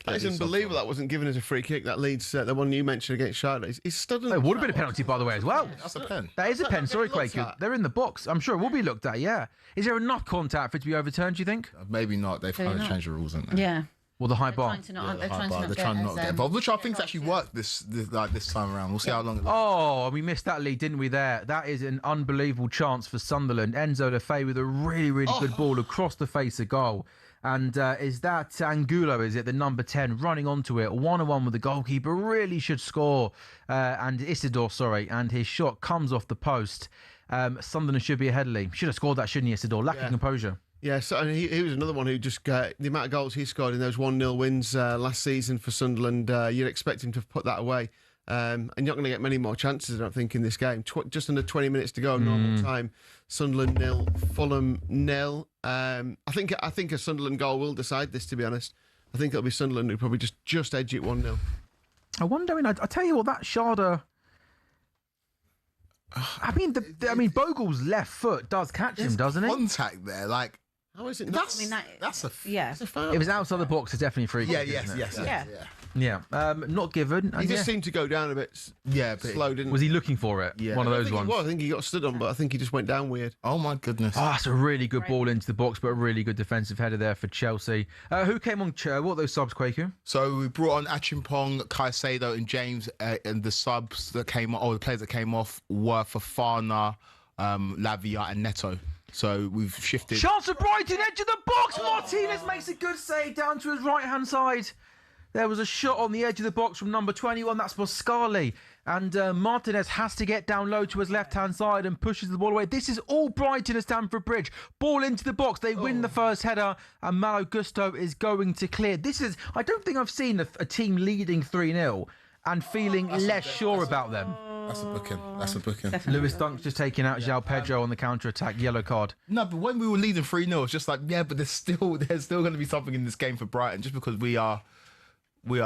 That is unbelievable. That wasn't given as a free kick. That Leeds, the one you mentioned against Shada. He's stood. It would have been a penalty, by the way, as well. That's a pen. That is a pen. Sorry, looked Kwaku. at? They're in the box. I'm sure it will be looked at, yeah. Is there enough contact for it to be overturned, do you think? Maybe not. They've kind of changed the rules, haven't they? Yeah. Well, the high They're bar. trying to not, they're High trying bar. to They're trying not to get involved, which I think's actually yeah. worked this time around. We'll see how long it lasts. Oh, we missed that lead, didn't we, there? That is an unbelievable chance for Sunderland. Enzo Lefebvre with a really, really good ball across the face of goal. And is that Angulo, is it, the number 10, running onto it, 1-on-1 with the goalkeeper, really should score. And Isidore, and his shot comes off the post. Sunderland should be ahead of Lee. Should have scored that, shouldn't he, Isidore? Lacking composure. Yeah, so and he was another one who just the amount of goals he scored in those 1-0 wins last season for Sunderland. You'd expect him to put that away. And you're not going to get many more chances, I don't think, in this game. Just under 20 minutes to go, normal time. Sunderland 0, Fulham 0. I think a Sunderland goal will decide this, to be honest. I think it'll be Sunderland who probably just edge it 1-0. I wonder. I tell you what, that Sharda. I mean, Bogle's left foot does catch him, doesn't it? Contact there, like. How is it? That's a foul. Oh. It was outside the box. It's definitely free. yeah, kick, yes, isn't it? yes, Yeah. yeah. Not given. He just seemed to go down a bit but slow, didn't Was he looking for it? Yeah. One of I those think ones. he was. I think he got stood on, but I think he just went down weird. Oh my goodness. Oh, that's a really good ball into the box, but a really good defensive header there for Chelsea. Who came on? What are those subs, Kwaku? So we brought on Achimpong, Caicedo, and James, and the subs that came off, or the players that came off, were Fofana, Lavia, and Neto. So we've shifted. Chance for Brighton, edge of the box. Martinez makes a good save down to his right-hand side. There was a shot on the edge of the box from number 21. That's Moscali. And Martinez has to get down low to his left-hand side and pushes the ball away. This is all Brighton at Stamford Bridge. Ball into the box. They win the first header, and Malo Gusto is going to clear. I don't think I've seen a team leading 3-0 and feeling less sure about them. That's a booking. Lewis Dunk's just taking out João Pedro on the counter-attack. Yellow card. No, but when we were leading 3-0, it's just like, yeah, but there's still going to be something in this game for Brighton, just because we are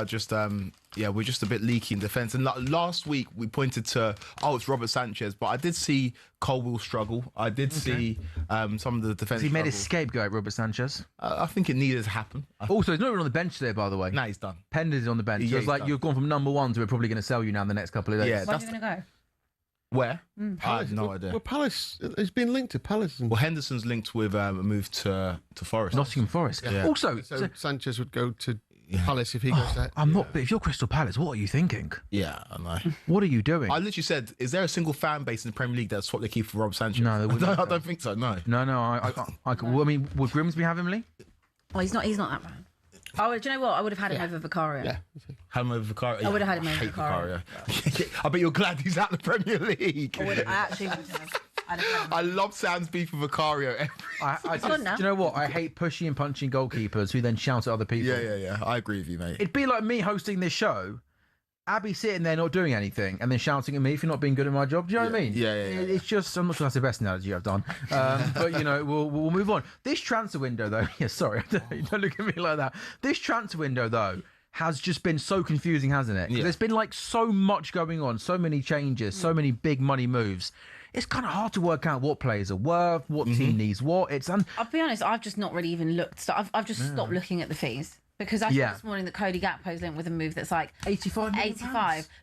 just we're just a bit leaky in defence. And last week we pointed to it's Robert Sanchez, but I did see Colwill struggle. I did see some of the defence. He made his scapegoat, Robert Sanchez. I think it needed to happen. Also, he's not even on the bench today, by the way. No, he's done. Pender's on the bench. So it's like you've gone from number one to we're probably going to sell you now in the next couple of days. Yeah, Where's he going to go? Where? I have no idea. Well, Palace. He's been linked to Palace. Well, Henderson's linked with a move to Forest. Nottingham Forest. Yeah. Also, So Sanchez would go to Palace if he goes there. I'm not. But if you're Crystal Palace, what are you thinking? Yeah, I know. What are you doing? I literally said, is there a single fan base in the Premier League that's swapped their keeper for Rob Sanchez? No, there wouldn't. I don't think so. No. No. I mean, would Grimsby have him, Lee? Oh, he's not that bad. Oh, do you know what? I would have had him over Vicario. Yeah. Had him over Vicario. I would have had him over hate Vicario. I bet you're glad he's out of the Premier League. I actually would have. I'd have had him. I love Sam's beef with Vicario. gone now. Do you know what? I hate pushing and punching goalkeepers who then shout at other people. Yeah. I agree with you, mate. It'd be like me hosting this show, Abby sitting there not doing anything, and then shouting at me if you're not being good at my job. Do you know what I mean? Yeah. It's just, I'm not sure that's the best analogy I've done. But, we'll move on. This transfer window, though, sorry, don't look at me like that. This transfer window, though, has just been so confusing, hasn't it? 'Cause there's been like so much going on, so many changes, so many big money moves. It's kind of hard to work out what players are worth, what team needs what. I'll be honest, I've just not really even looked. So I've just stopped looking at the fees. Because I saw this morning that Cody Gakpo's linked with a move that's like 85 million.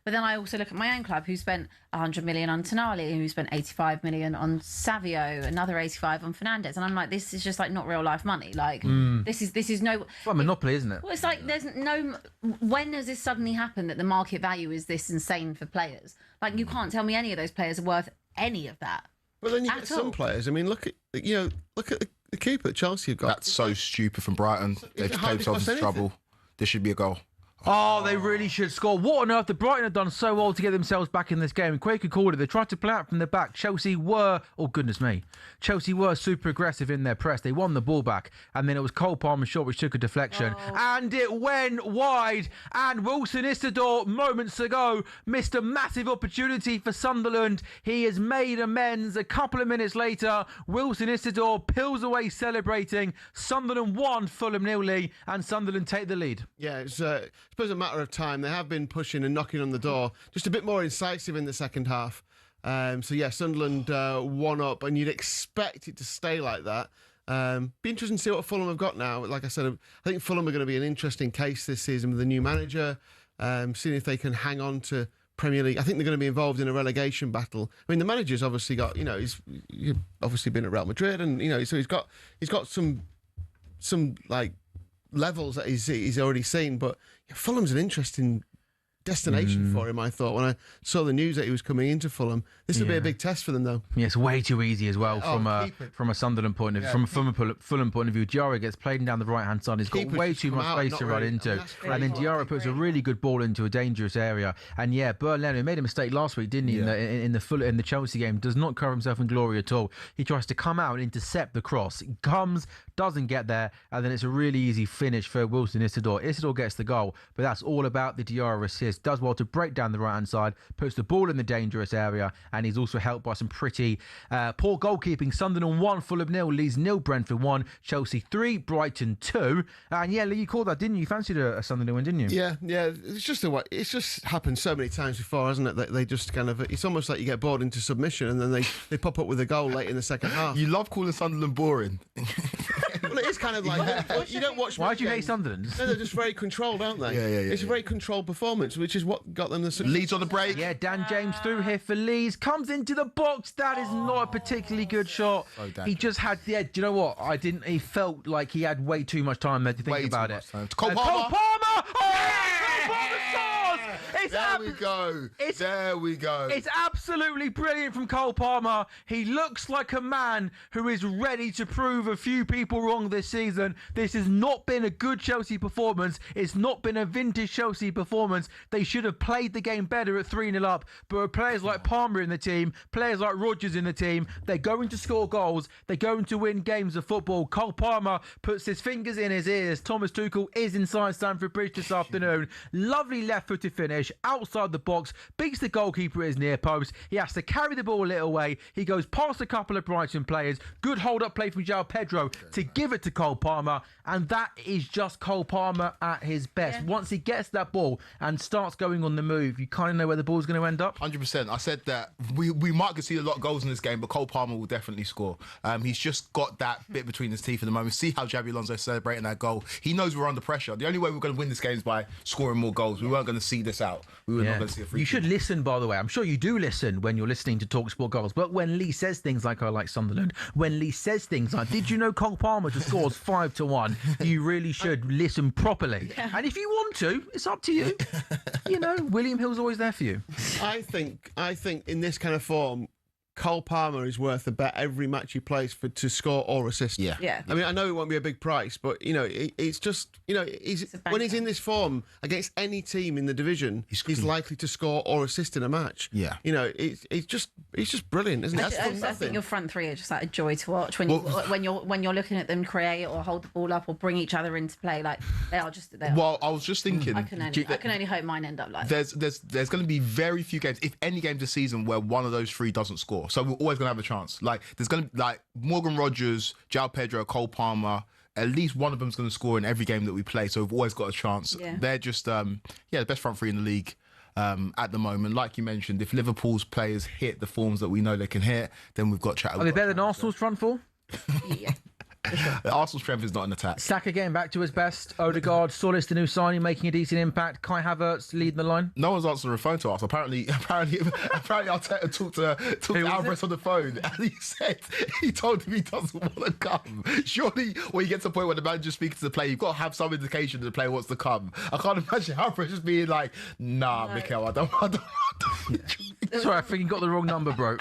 But then I also look at my own club, who spent 100 million on Tonali, who spent 85 million on Savio, another 85 on Fernandez, and I'm like, this is just like not real life money. Like this is no. It's like Monopoly, isn't it? Well, it's like there's no. When has this suddenly happened that the market value is this insane for players? Like you can't tell me any of those players are worth any of that. Well, then you get some players. I mean, look at the keeper that Chelsea have got. That's so stupid from Brighton. They've played themselves into trouble. This should be a goal. Oh, they really should score. What on earth? The Brighton have done so well to get themselves back in this game. Quaker called it. They tried to play out from the back. Chelsea were super aggressive in their press. They won the ball back. And then it was Cole Palmer's shot, which took a deflection. And it went wide. And Wilson Isidore, moments ago, missed a massive opportunity for Sunderland. He has made amends. A couple of minutes later, Wilson Isidore peels away celebrating. Sunderland 1, Fulham 0, and Sunderland take the lead. Yeah, it's I suppose a matter of time. They have been pushing and knocking on the door, just a bit more incisive in the second half. Sunderland 1 up, and you'd expect it to stay like that. Be interesting to see what Fulham have got now. Like I said, I think Fulham are going to be an interesting case this season with the new manager, seeing if they can hang on to Premier League. I think they're going to be involved in a relegation battle. I mean, the manager's obviously got, he's obviously been at Real Madrid, and so he's got some like levels that he's already seen, but Fulham's an interesting destination for him, I thought, when I saw the news that he was coming into Fulham. This will be a big test for them, though. Yeah, it's way too easy as well from a Sunderland point of view. From a Fulham point of view, Diarra gets played down the right-hand side. He's got way too much space to run into. And then Diarra puts a really good ball into a dangerous area. And yeah, Berlin made a mistake last week, didn't he, in the Chelsea game. Does not cover himself in glory at all. He tries to come out and intercept the cross. It comes, doesn't get there, and then it's a really easy finish for Wilson Isidore. Isidore gets the goal, but that's all about the Diarra assist. Lewis does well to break down the right-hand side, puts the ball in the dangerous area, and he's also helped by some pretty poor goalkeeping. Sunderland 1, Fulham 0, Leeds 0, Brentford 1, Chelsea 3, Brighton 2. And yeah, Lee, you called that, didn't you? You fancied a Sunderland win, didn't you? Yeah. It's just the way. It's just happened so many times before, hasn't it? That they just kind of. It's almost like you get bored into submission, and then they pop up with a goal late in the second half. You love calling Sunderland boring. Well, it is kind of like you don't watch. Why do you hate Sunderland? No, they're just very controlled, aren't they? Yeah. It's a very controlled performance, which is what got them the success. Leeds on the break. Yeah, Dan James through here for Leeds. Comes into the box. That is not a particularly good shot. He just had the edge. Do you know what? He felt like he had way too much time there to think about it. Cole Palmer. Cole Palmer! Oh, Cole Palmer scores! There we go. It's absolutely brilliant from Cole Palmer. He looks like a man who is ready to prove a few people wrong this season. This has not been a good Chelsea performance. It's not been a vintage Chelsea performance. They should have played the game better at 3-0 up. But with players like Palmer in the team, players like Rodgers in the team, they're going to score goals. They're going to win games of football. Cole Palmer puts his fingers in his ears. Thomas Tuchel is inside Stamford Bridge this afternoon. Lovely left-footed finish outside the box, beats the goalkeeper at his near post. He has to carry the ball a little way. He goes past a couple of Brighton players. Good hold-up play from João Pedro to give it to Cole Palmer, and that is just Cole Palmer at his best. Yeah. Once he gets that ball and starts going on the move, you kind of know where the ball's going to end up. 100%. I said that we might concede a lot of goals in this game, but Cole Palmer will definitely score. He's just got that bit between his teeth at the moment. See how Xabi Alonso's celebrating that goal. He knows we're under pressure. The only way we're going to win this game is by scoring more goals. We weren't going to see this out. We were not going to see a free You kick. should listen, by the way. I'm sure you do listen when you're listening to talkSPORT Goals. But when Lee says things like "I like Sunderland," when Lee says things like "Did you know Cole Palmer just scores 5-1?" you really should listen properly. Yeah. And if you want to, it's up to you. You know, William Hill's always there for you. I think in this kind of form, Cole Palmer is worth a bet every match he plays to score or assist. Yeah. I mean, I know it won't be a big price, but it's just when he's in this form against any team in the division, he's likely to score or assist in a match. Yeah. It's just brilliant, isn't it? I think your front three are just like a joy to watch when you're looking at them create or hold the ball up or bring each other into play. Like they are just there. Well, I was just thinking. I can only hope mine end up like. There's going to be very few games, if any games this season, where one of those three doesn't score. So we're always going to have a chance. Like there's going to be Morgan Rodgers, João Pedro, Cole Palmer. At least one of them's going to score in every game that we play. So we've always got a chance. Yeah. They're just the best front three in the league at the moment. Like you mentioned, if Liverpool's players hit the forms that we know they can hit, then we've got chat. Are they better than Arsenal's front four? Yeah. Sure. Arsenal's strength is not an attack. Saka getting back to his best. Odegaard, Solis, the new signing, making a decent impact. Kai Havertz leading the line. No one's answering the phone to us. Apparently, Arteta talked to Alvarez on the phone, and he told him he doesn't want to come. Surely, when you get to the point where the manager speaks to the player, you've got to have some indication that the player wants to come. I can't imagine Alvarez just being like, "Nah, Mikel, I don't." Sorry, I think you got the wrong number, bro.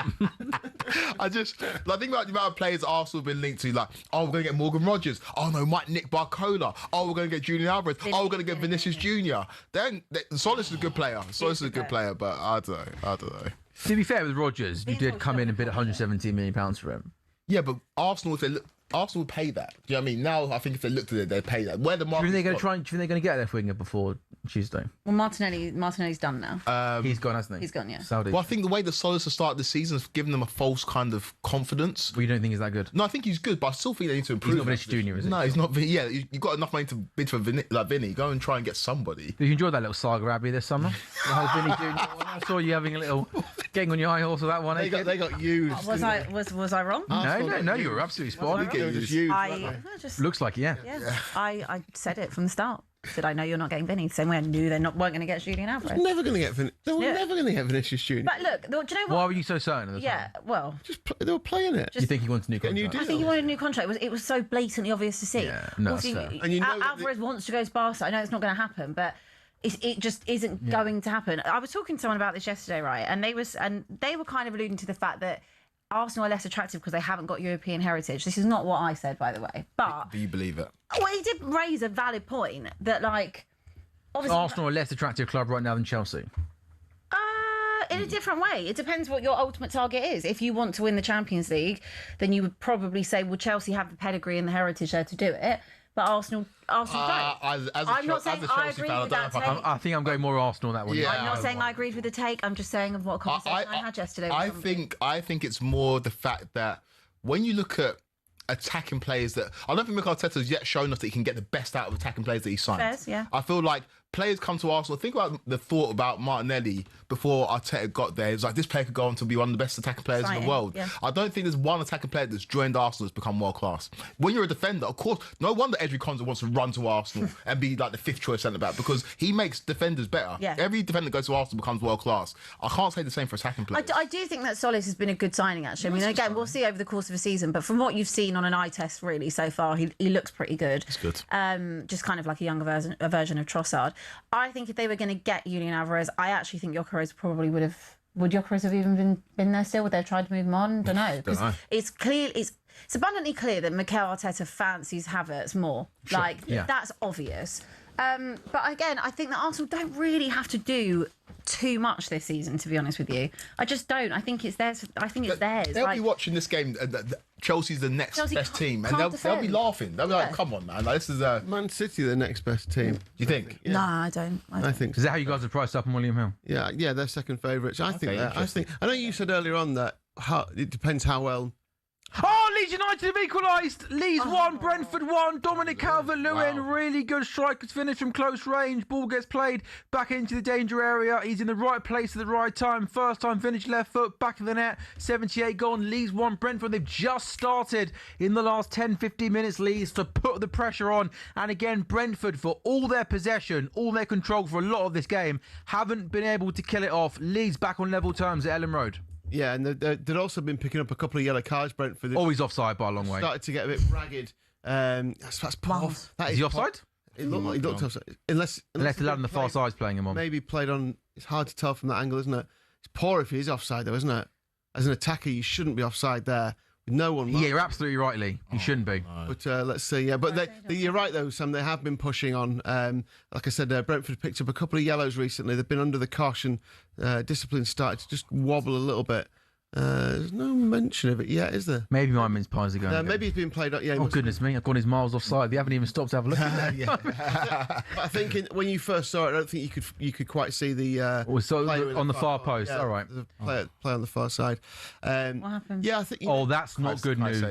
I think about the amount of players Arsenal have been linked to, like, oh, we're going to get Morgan Rodgers. Oh, no, Nick Barcola. Oh, we're going to get Julian Alvarez. Oh, we're going to get Vinicius Jr. Then, Solis is a good player. Solis is a good player, but I don't know. To be fair with Rodgers, you did come in and bid £117 million for him. Yeah, but Arsenal pay that. Do you know what I mean? Now, I think if they looked at it, they'd pay that. Where the market? Do you think they're going to get their winger before Tuesday? Well, Martinelli's done now. He's gone, hasn't he? He's gone, yeah. Saudi. Well, I think the way the Solis has started the season has given them a false kind of confidence. Well, you don't think he's that good? No, I think he's good, but I still think they need to improve. He's not Vinicius Junior, is he? No, he's not. Yeah, you've got enough money to bid for Vinny. Go and try and get somebody. Did you enjoy that little saga, Abby, this summer? The whole Vinny Junior one. I saw you having a little getting on your high horse with that one. They got used. Was I wrong? No, you were absolutely spot on. They were just used. Looks like, yeah. I said it from the start. Said I know you're not getting Vinny. Same way I knew weren't going to get Julian Alvarez. Never going to get Vinny. They were never going to get Vinicius Junior. But look, do you know what? Why were you so certain of the time? Yeah, well, they were playing it. You think he wants a new contract? I think he wanted a new contract. It was so blatantly obvious to see. Yeah, no, Also, that's fair. And Alvarez wants to go to Barca. I know it's not going to happen, but it just isn't going to happen. I was talking to someone about this yesterday, right? And they were kind of alluding to the fact that Arsenal are less attractive because they haven't got European heritage. This is not what I said, by the way. But do you believe it? Well, he did raise a valid point that, like, obviously Arsenal are a less attractive club right now than Chelsea. In a different way. It depends what your ultimate target is. If you want to win the Champions League, then you would probably say, well, Chelsea have the pedigree and the heritage there to do it. but Arsenal don't. I'm not saying I agree with that take. I think I'm going more Arsenal on that one. Yeah. I'm not saying I agreed with the take. I'm just saying of what conversation I had yesterday. I think it's more the fact that when you look at attacking players that I don't think Mikel Arteta's yet shown us that he can get the best out of attacking players that he signed. Fairs, yeah. I feel like players come to Arsenal. Think about the thought about Martinelli before Arteta got there. It was like this player could go on to be one of the best attacking players in the world. Yeah. I don't think there's one attacking player that's joined Arsenal that's become world class. When you're a defender, of course, no wonder Edry Konsa wants to run to Arsenal and be like the 5th choice centre back because he makes defenders better. Yeah. Every defender that goes to Arsenal becomes world class. I can't say the same for attacking players. I do think that Solis has been a good signing, actually. I mean, again, we'll see over the course of the season, but from what you've seen on an eye test, really, so far, he looks pretty good. It's good. Just kind of like a younger version of Trossard. I think if they were going to get Julian Alvarez, I actually think Gyökeres probably would have. Would Gyökeres have even been there still? Would they have tried to move him on? Don't know. Because it's clear, it's abundantly clear that Mikel Arteta fancies Havertz more. Sure. That's obvious. But again, I think that Arsenal don't really have to do too much this season, to be honest with you. I just don't. I think it's theirs. They'll be watching this game. Chelsea's the next best team, and they'll be laughing. They'll be like, "Come on, man! Like, this is Man City, the next best team. You think? No, I don't. I think. Is that how you guys are priced up on William Hill? Yeah, they're second favourites. I think. I know you said earlier on that it depends how well. Oh, Leeds United have equalised. Leeds 1, Brentford 1. Dominic Calvert-Lewin, really good strikers finish from close range. Ball gets played back into the danger area. He's in the right place at the right time. First time finish, left foot, back of the net. 78 gone. Leeds 1, Brentford. They've just started in the last 10-15 minutes, Leeds, to put the pressure on. And again, Brentford, for all their possession, all their control for a lot of this game, haven't been able to kill it off. Leeds back on level terms at Ellen Road. Yeah, and they'd also been picking up a couple of yellow cards, Brentford. Always offside by a long way. Started to get a bit ragged. That's poor. Is he offside? He looked offside. Unless the lad on the far side's playing him on. Maybe played on. It's hard to tell from that angle, isn't it? It's poor if he is offside, though, isn't it? As an attacker, you shouldn't be offside there. With no one. Yeah, you're absolutely right, Lee. You shouldn't be. No. But let's see. Yeah, but you're right though, Sam. They have been pushing on. Like I said, Brentford picked up a couple of yellows recently. They've been under the cosh, and discipline started to just wobble a little bit. There's no mention of it yet, is there? Maybe my mince pies are going. Maybe he's been played up. Yeah. Oh goodness me! I've gone his miles offside. They haven't even stopped to have a look at it. But I think when you first saw it, I don't think you could quite see the. On the far post. Yeah, all right. The play on the far side. What happened? Yeah, I think. That's not good news.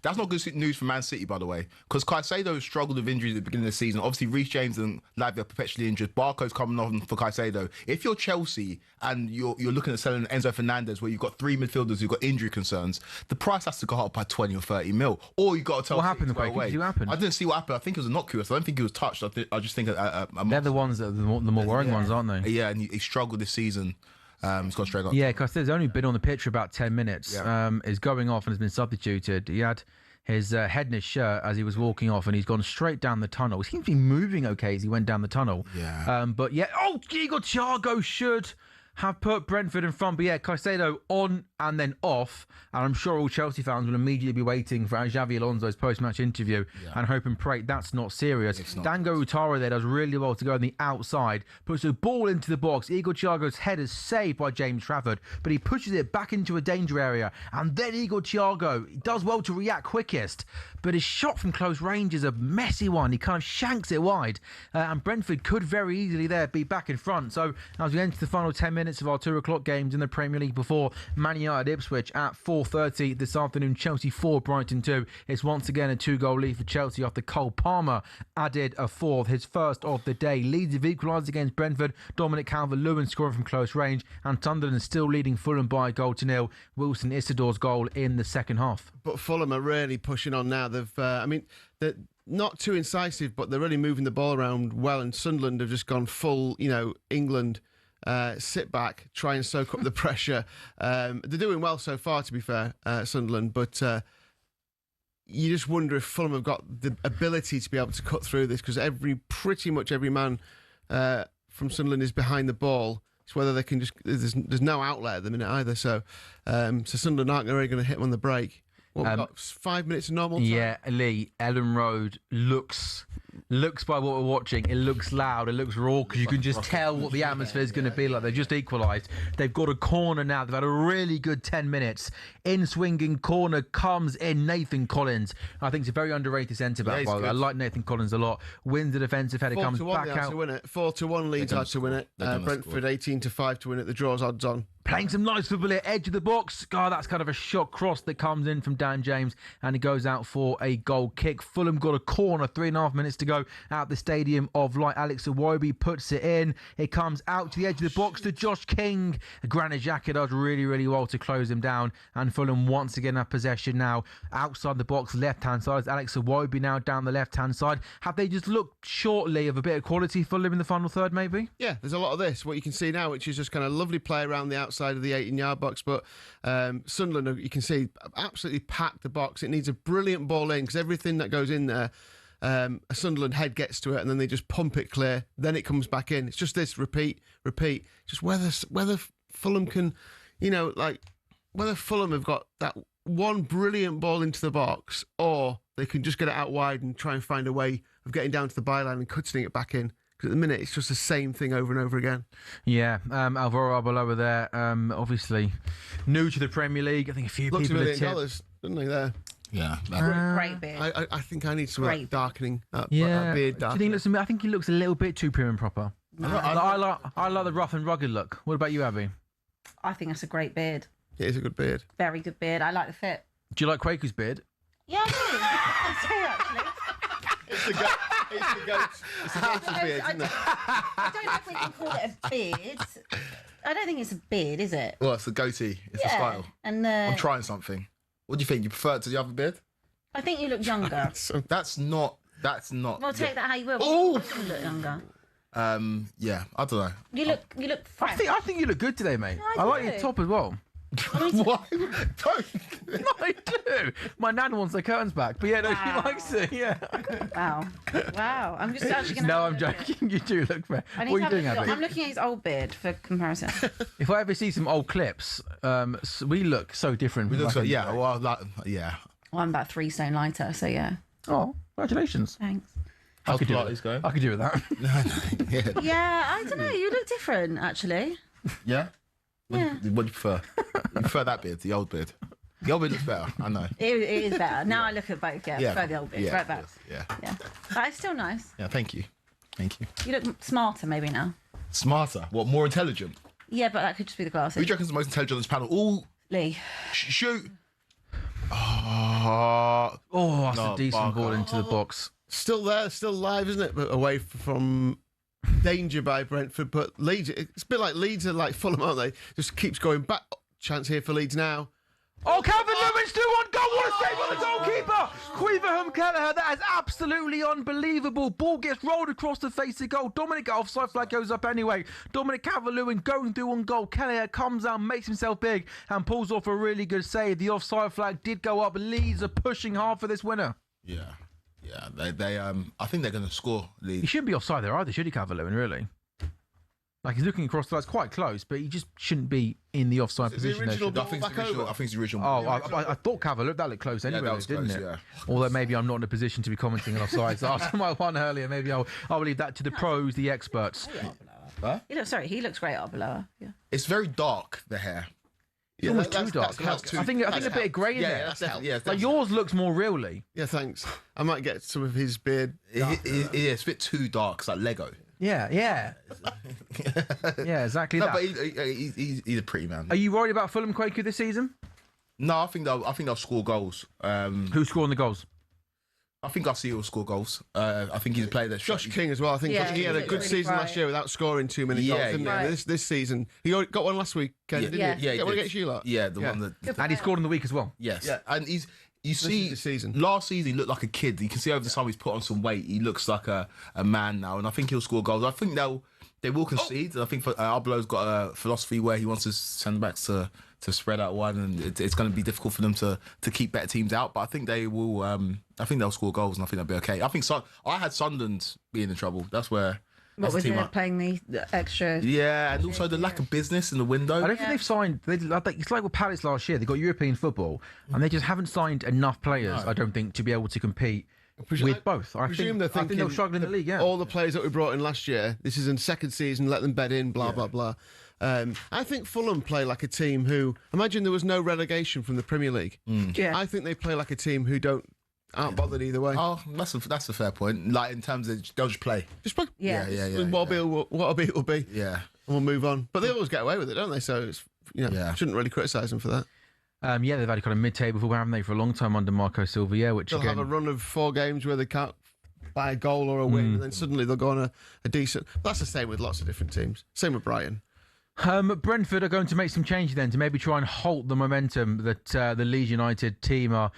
That's not good news for Man City, by the way, because Caicedo struggled with injuries at the beginning of the season. Obviously, Reece James and Lavia are perpetually injured. Barco's coming on for Caicedo. If you're Chelsea and you're looking at selling Enzo Fernandez, where you've got 3 midfielders who've got injury concerns, the price has to go up by 20 or 30 mil. Or you've got to tell what happened. What happened? I didn't see what happened. I think it was a knock-out. I don't think he was touched. I just think they're the ones that are the more worrying ones, aren't they? Yeah, and he struggled this season. He's gone straight up. Yeah, because there's only been on the pitch for about 10 minutes. Yeah. Is going off and has been substituted. He had his head in his shirt as he was walking off, and he's gone straight down the tunnel. He seems to be moving okay as he went down the tunnel. Yeah. But yeah, Igor Thiago should have put Brentford in front. But yeah, Caicedo on and then off. And I'm sure all Chelsea fans will immediately be waiting for Xavi Alonso's post-match interview and hope and pray that's not serious. Dango Utara there does really well to go on the outside, puts the ball into the box. Igor Thiago's head is saved by James Trafford, but he pushes it back into a danger area. And then Igor Thiago does well to react quickest, but his shot from close range is a messy one. He kind of shanks it wide. And Brentford could very easily there be back in front. So as we enter the final 10 minutes of our 2 o'clock games in the Premier League before Man United Ipswich at 4:30 this afternoon, Chelsea 4, Brighton 2. It's once again a 2-goal lead for Chelsea after Cole Palmer added a fourth, his first of the day. Leeds have equalised against Brentford. Dominic Calvert-Lewin scoring from close range, and Sunderland still leading Fulham by a goal to nil. Wilson Isidore's goal in the second half. But Fulham are really pushing on now. They've, they're not too incisive, but they're really moving the ball around well. And Sunderland have just gone full, England. Sit back, try and soak up the pressure. They're doing well so far, to be fair, Sunderland, but you just wonder if Fulham have got the ability to be able to cut through this, because pretty much every man from Sunderland is behind the ball. It's whether they can there's no outlet at the minute either, so Sunderland aren't really going to hit them on the break. What, we've got 5 minutes of normal time? Yeah, Lee, Ellen Road looks looks by what we're watching, it looks loud, it looks raw, because you can just tell what the atmosphere is going to be like. They've just equalised. They've got a corner now. They've had a really good 10 minutes. In swinging corner comes in Nathan Collins. I think he's a very underrated centre-back. I like Nathan Collins a lot. Wins the defensive header, comes back out. 4-1 Leeds had to win it. Brentford 18-5 to win it. The draw's odds on. Playing some nice football at edge of the box. God, that's kind of a shot cross that comes in from Dan James, and it goes out for a goal kick. Fulham got a corner, 3.5 minutes to go out the Stadium of Light. Alex Iwobi puts it in. It comes out to the edge of the box to Josh King. Granit Xhaka does really, really well to close him down, and Fulham once again have possession now outside the box, left-hand side. Alex Iwobi now down the left-hand side. Have they just looked shortly of a bit of quality Fulham in the final third, maybe? Yeah, there's a lot of this. What you can see now, which is just kind of lovely play around the outside of the 18-yard box, but Sunderland, you can see, absolutely packed the box. It needs a brilliant ball in, because everything that goes in there, a Sunderland head gets to it, and then they just pump it clear. Then it comes back in. It's just this repeat. Just whether Fulham can, whether Fulham have got that one brilliant ball into the box, or they can just get it out wide and try and find a way of getting down to the byline and cutting it back in. Because at the minute, it's just the same thing over and over again. Yeah, Alvaro Arbeloa there, obviously new to the Premier League. I think a few Looked people $1 have million, tipped. didn't they, there? Yeah. Great beard. I think I need some darkening. That Yeah, beard do you think darkening. I think he looks a little bit too prim and proper. No. I like the rough and rugged look. What about you, Abby? I think that's a great beard. It is a good beard. Very good beard. I like the fit. Do you like Quaker's beard? Yeah, I do. I do, actually. It's the goat's beard, isn't it? I don't know if we can call it a beard. I don't think it's a beard, is it? Well, it's the goatee. It's the style. And I'm trying something. What do you think? You prefer it to the other beard? I think you look younger. That's not. Well, take that how you will. Oh! You look younger. Yeah, I don't know. You look fresh. I think you look good today, mate. I I like do. your top as well. Why? Don't. No, I do. My nan wants her curtains back, but yeah, no, she likes it. Yeah. Wow. I'm just actually going to. No, I'm joking. You do look fair. I need What are to you have doing, a look. Abby? I'm looking at his old beard for comparison. If I ever see some old clips, we look so different. We from look back so, in the yeah, day. well, yeah. Well, I'm about 3 stone lighter, so yeah. Oh, congratulations. Thanks. I could do Pilates it. going? I could do with that. Yeah. Yeah, I don't know. You look different, actually. Yeah? What do you prefer? You prefer that beard, the old beard? The old beard looks better, I know. It is better. Now I look at both. Yeah, prefer the old beard. yeah, Right back. Yeah. Yeah. But it's still nice. Yeah, thank you. Thank you. You look smarter maybe now. Smarter. What, more intelligent? Yeah, but that could just be the Who glasses. do you reckon's the most intelligent on this panel? All Lee. shoot. Oh, that's No, a decent Barker. ball into the box. Still there, still live, isn't it? But away from danger by Brentford. But Leeds, it's a bit like Leeds are like Fulham, aren't they? Just keeps going back. Chance here for Leeds now. Oh, Calvin Lewin's 2-1 goal. What a save on the goalkeeper. Quiverham Kelleher. That is absolutely unbelievable. Ball gets rolled across the face of goal. Dominic, offside flag goes up anyway. Dominic Calvert-Lewin going through on goal. Kelleher comes out, makes himself big, and pulls off a really good save. The offside flag did go up. Leeds are pushing hard for this winner. Yeah. Yeah, they I think they're going to score, He Leeds. shouldn't be offside there either, should he, Calvert-Lewin, really? Like, he's looking across the line. It's quite close, but he just shouldn't be in the offside Is it the position. there, original should he? I think it's the original. I think it's the original. Oh, I thought Calvert that looked close anyway, that was didn't close, it? yeah. Although maybe I'm not in a position to be commenting on offsides after my one earlier. Maybe I'll leave that to the pros, the experts. Huh? He looks great up below. Yeah. It's very dark, the hair. It's almost too dark. helped. I think a bit of grey in Yeah, there. that's definitely. Yeah, Like yours looks more really. Yeah, thanks. I might get some of his beard. it's a bit too dark. It's like Lego. Yeah, yeah, exactly No, that. but he's a pretty man. Are you worried about Fulham, Quaker, this season? No, I think they'll score goals. Who's scoring the goals? I think I'll see he'll score goals. I think he's a player that Josh King as well. I think Yeah, he had a he's good really season bright. last year without scoring too many Yeah, goals, didn't yeah. he? Right. This season, he got one last week, didn't he? Yeah. he Get one did. against you lot. Yeah, the Yeah. one that. And he scored in the week as well. Yes, Yeah. and you see, this season. last season he looked like a kid. You can see over the summer he's put on some weight. He looks like a man now, and I think he'll score goals. I think they will concede. I think Arbeloa's got a philosophy where he wants his centre backs to spread out wide, and it's going to be difficult for them to keep better teams out. But I think they will. I think they'll score goals, and I think they'll be okay. I think I had Sunderland being in trouble. That's where. What was the team it? Playing the extra. Yeah, and also the lack of business in the window. I don't think they've signed. It's like with Palace last year. They got European football, and they just haven't signed enough players. I don't think to be able to compete with both. I presume think they'll struggle in the league, yeah. All the players that we brought in last year, this is in second season, let them bed in, blah, blah, blah. I think Fulham play like a team who, imagine there was no relegation from the Premier League. Yeah. I think they play like a team who aren't bothered either way. Oh, that's a fair point. Like, in terms of, they'll just play. Just play. Yeah. What a beat will be. Yeah. And we'll move on. But they always get away with it, don't they? So it's, shouldn't really criticise them for that. They've had a kind of mid-table football, haven't they, for a long time under Marco Silva, which They'll have a run of 4 games where they can't buy a goal or a win, and then suddenly they'll go on a decent... That's the same with lots of different teams. Same with Brighton. Brentford are going to make some changes then to maybe try and halt the momentum that the Leeds United team are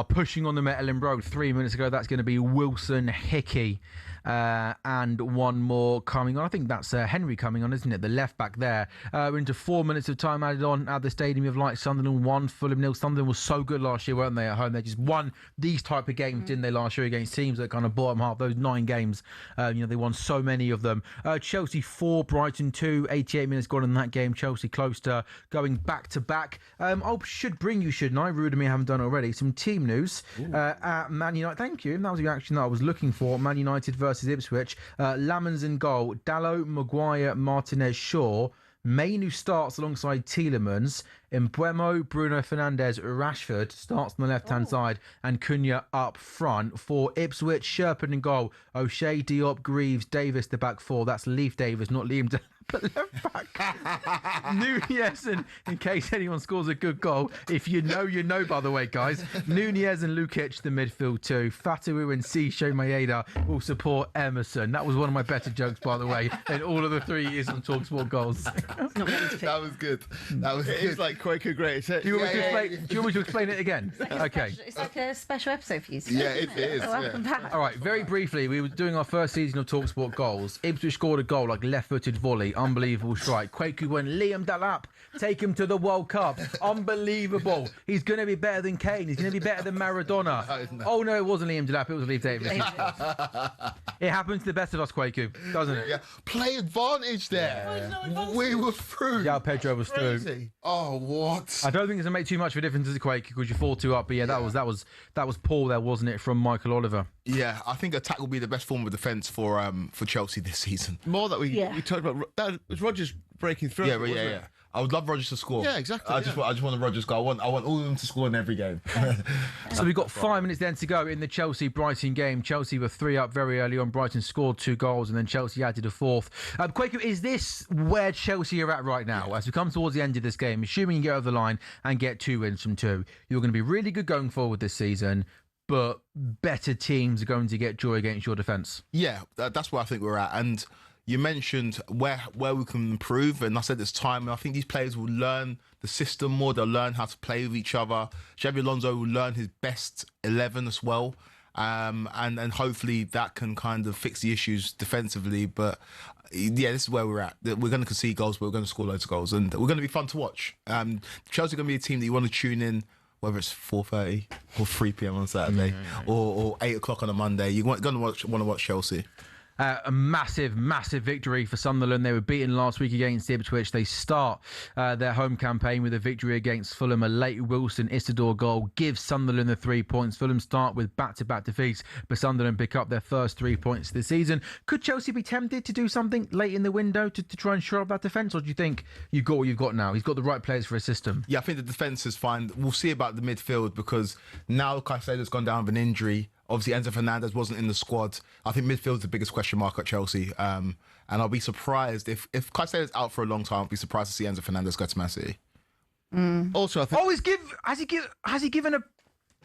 pushing on them at Ellen Road 3 minutes ago. That's going to be Wilson, Hickey, and one more coming on. I think that's Henry coming on, isn't it? The left back there. We're into 4 minutes of time added on at the Stadium of Light. Sunderland 1, Fulham 0. Sunderland was so good last year, weren't they, at home? They just won these type of games, didn't they, last year against teams that kind of bottom half. Those 9 games, they won so many of them. Chelsea 4, Brighton 2, 88 minutes gone in that game. Chelsea close to going back to back. I should bring you, shouldn't I? Rude of me, I haven't done it already. Some team news at Man United. Thank you. That was the action that I was looking for. Man United versus Ipswich. Lamans in goal. Dalot, Maguire, Martinez, Shaw. Mainu starts alongside Tielemans. Mbeumo, Bruno Fernandes, Rashford starts on the left-hand side, and Cunha up front. For Ipswich, Sherpen in goal. O'Shea, Diop, Greaves, Davis, the back 4. That's Leaf Davis, not Liam Delap at left back. Nunez, and in case anyone scores a good goal, if you know, by the way, guys. Nunez and Lukic, the midfield 2. Fatawu and Sisho Maeda will support Emerson. That was one of my better jokes, by the way, in all of the 3 years on talkSPORT goals. That was good. That was good. It's like Quaker Great. Do you want me to explain it again? Okay. It's like a special episode for you. Yeah, it is. So welcome back. All right, very briefly, we were doing our first season of talkSPORT goals. Ipswich scored a goal, like left-footed volley, unbelievable strike. Quaku went, Liam Delap, take him to the World Cup. Unbelievable. He's going to be better than Kane. He's going to be better than Maradona. Oh, no, it wasn't Liam Delap. It was Leif Davis. It happens to the best of us, Quaku, doesn't it? Yeah. Play advantage there. Yeah. We were through. Yeah, Pedro was through. Oh, what? I don't think it's going to make too much of a difference as a Quake because you 4-2 up. But yeah, that was poor there, wasn't it, from Michael Oliver? Yeah, I think attack will be the best form of defence for Chelsea this season. More that we talked about. That was Rodgers breaking through. Yeah. I would love Rodgers to score. Yeah, exactly. I just want Rodgers to go. I want all of them to score in every game. So we've got 5 minutes then to go in the Chelsea-Brighton game. Chelsea were 3 up very early on. Brighton scored 2 goals and then Chelsea added a 4th. Quaker, is this where Chelsea are at right now? As we come towards the end of this game, assuming you get over the line and get 2 wins from 2, you're going to be really good going forward this season, but better teams are going to get joy against your defence. Yeah, that's where I think we're at. And you mentioned where we can improve, and I said it's time. And I think these players will learn the system more. They'll learn how to play with each other. Xabi Alonso will learn his best 11 as well, and hopefully that can kind of fix the issues defensively. But yeah, this is where we're at. We're going to concede goals, but we're going to score loads of goals, and we're going to be fun to watch. Chelsea are going to be a team that you want to tune in, whether it's 4:30 or 3 p.m. on Saturday or 8 o'clock on a Monday. You're going to want to watch Chelsea. A massive victory for Sunderland. They were beaten last week against Ipswich. They start their home campaign with a victory against Fulham. A late Wilson Isidore goal gives Sunderland the 3 points. Fulham start with back-to-back defeats, but Sunderland pick up their first 3 points this season. Could Chelsea be tempted to do something late in the window to try and shore up that defence, or do you think you've got what you've got now? He's got the right players for his system. Yeah, I think the defence is fine. We'll see about the midfield because now Caicedo's gone down with an injury. Obviously, Enzo Fernandez wasn't in the squad. I think midfield's the biggest question mark at Chelsea. And I'll be surprised if Caicedo's out for a long time. I'll be surprised to see Enzo Fernandez go to Man City. Also, I think... has he given a...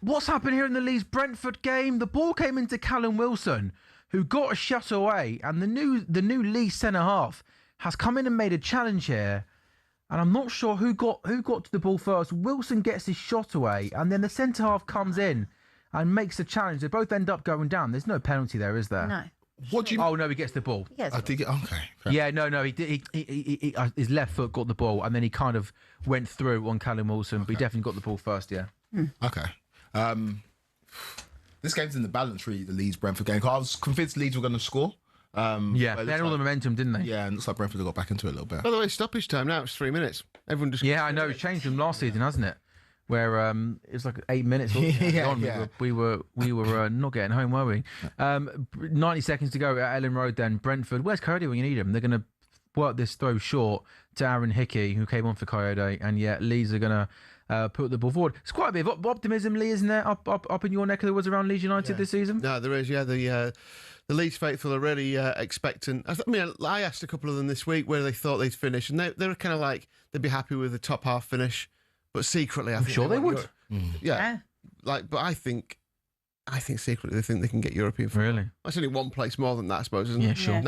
What's happened here in the Leeds Brentford game? The ball came into Callum Wilson, who got a shot away, and the new Leeds centre-half has come in and made a challenge here. And I'm not sure who got to the ball first. Wilson gets his shot away, and then the centre-half comes in and makes a challenge. They both end up going down. There's no penalty there, is there? No. What do you? Oh no, he gets the ball. Yes. I think okay. Fair. Yeah, no. He did. He his left foot got the ball, and then he kind of went through on Callum Wilson, but he definitely got the ball first. Yeah. Okay. This game's in the balance, really. The Leeds Brentford game. 'Cause I was convinced Leeds were going to score. Yeah, they had all the momentum, didn't they? Yeah, and it looks like Brentford got back into it a little bit. By the way, stoppage time now, it's 3 minutes. Everyone just... Yeah, I know. It's changed from last season, hasn't it? where it was like 8 minutes. We were not getting home, were we? 90 seconds to go at Ellen Road. Then Brentford. Where's Coyote when you need him? They're going to work this throw short to Aaron Hickey, who came on for Coyote, and yet Leeds are going to put the ball forward. It's quite a bit of optimism, Lee, isn't there? Up in your neck of the woods around Leeds United this season. No, there is. Yeah, the Leeds faithful are really expectant. I asked a couple of them this week where they thought they'd finish, and they were kind of like they'd be happy with the top half finish, but secretly, I'm sure they would. Yeah, but I think secretly they think they can get European football. Really? That's only one place more than that, I suppose, isn't it? Sure.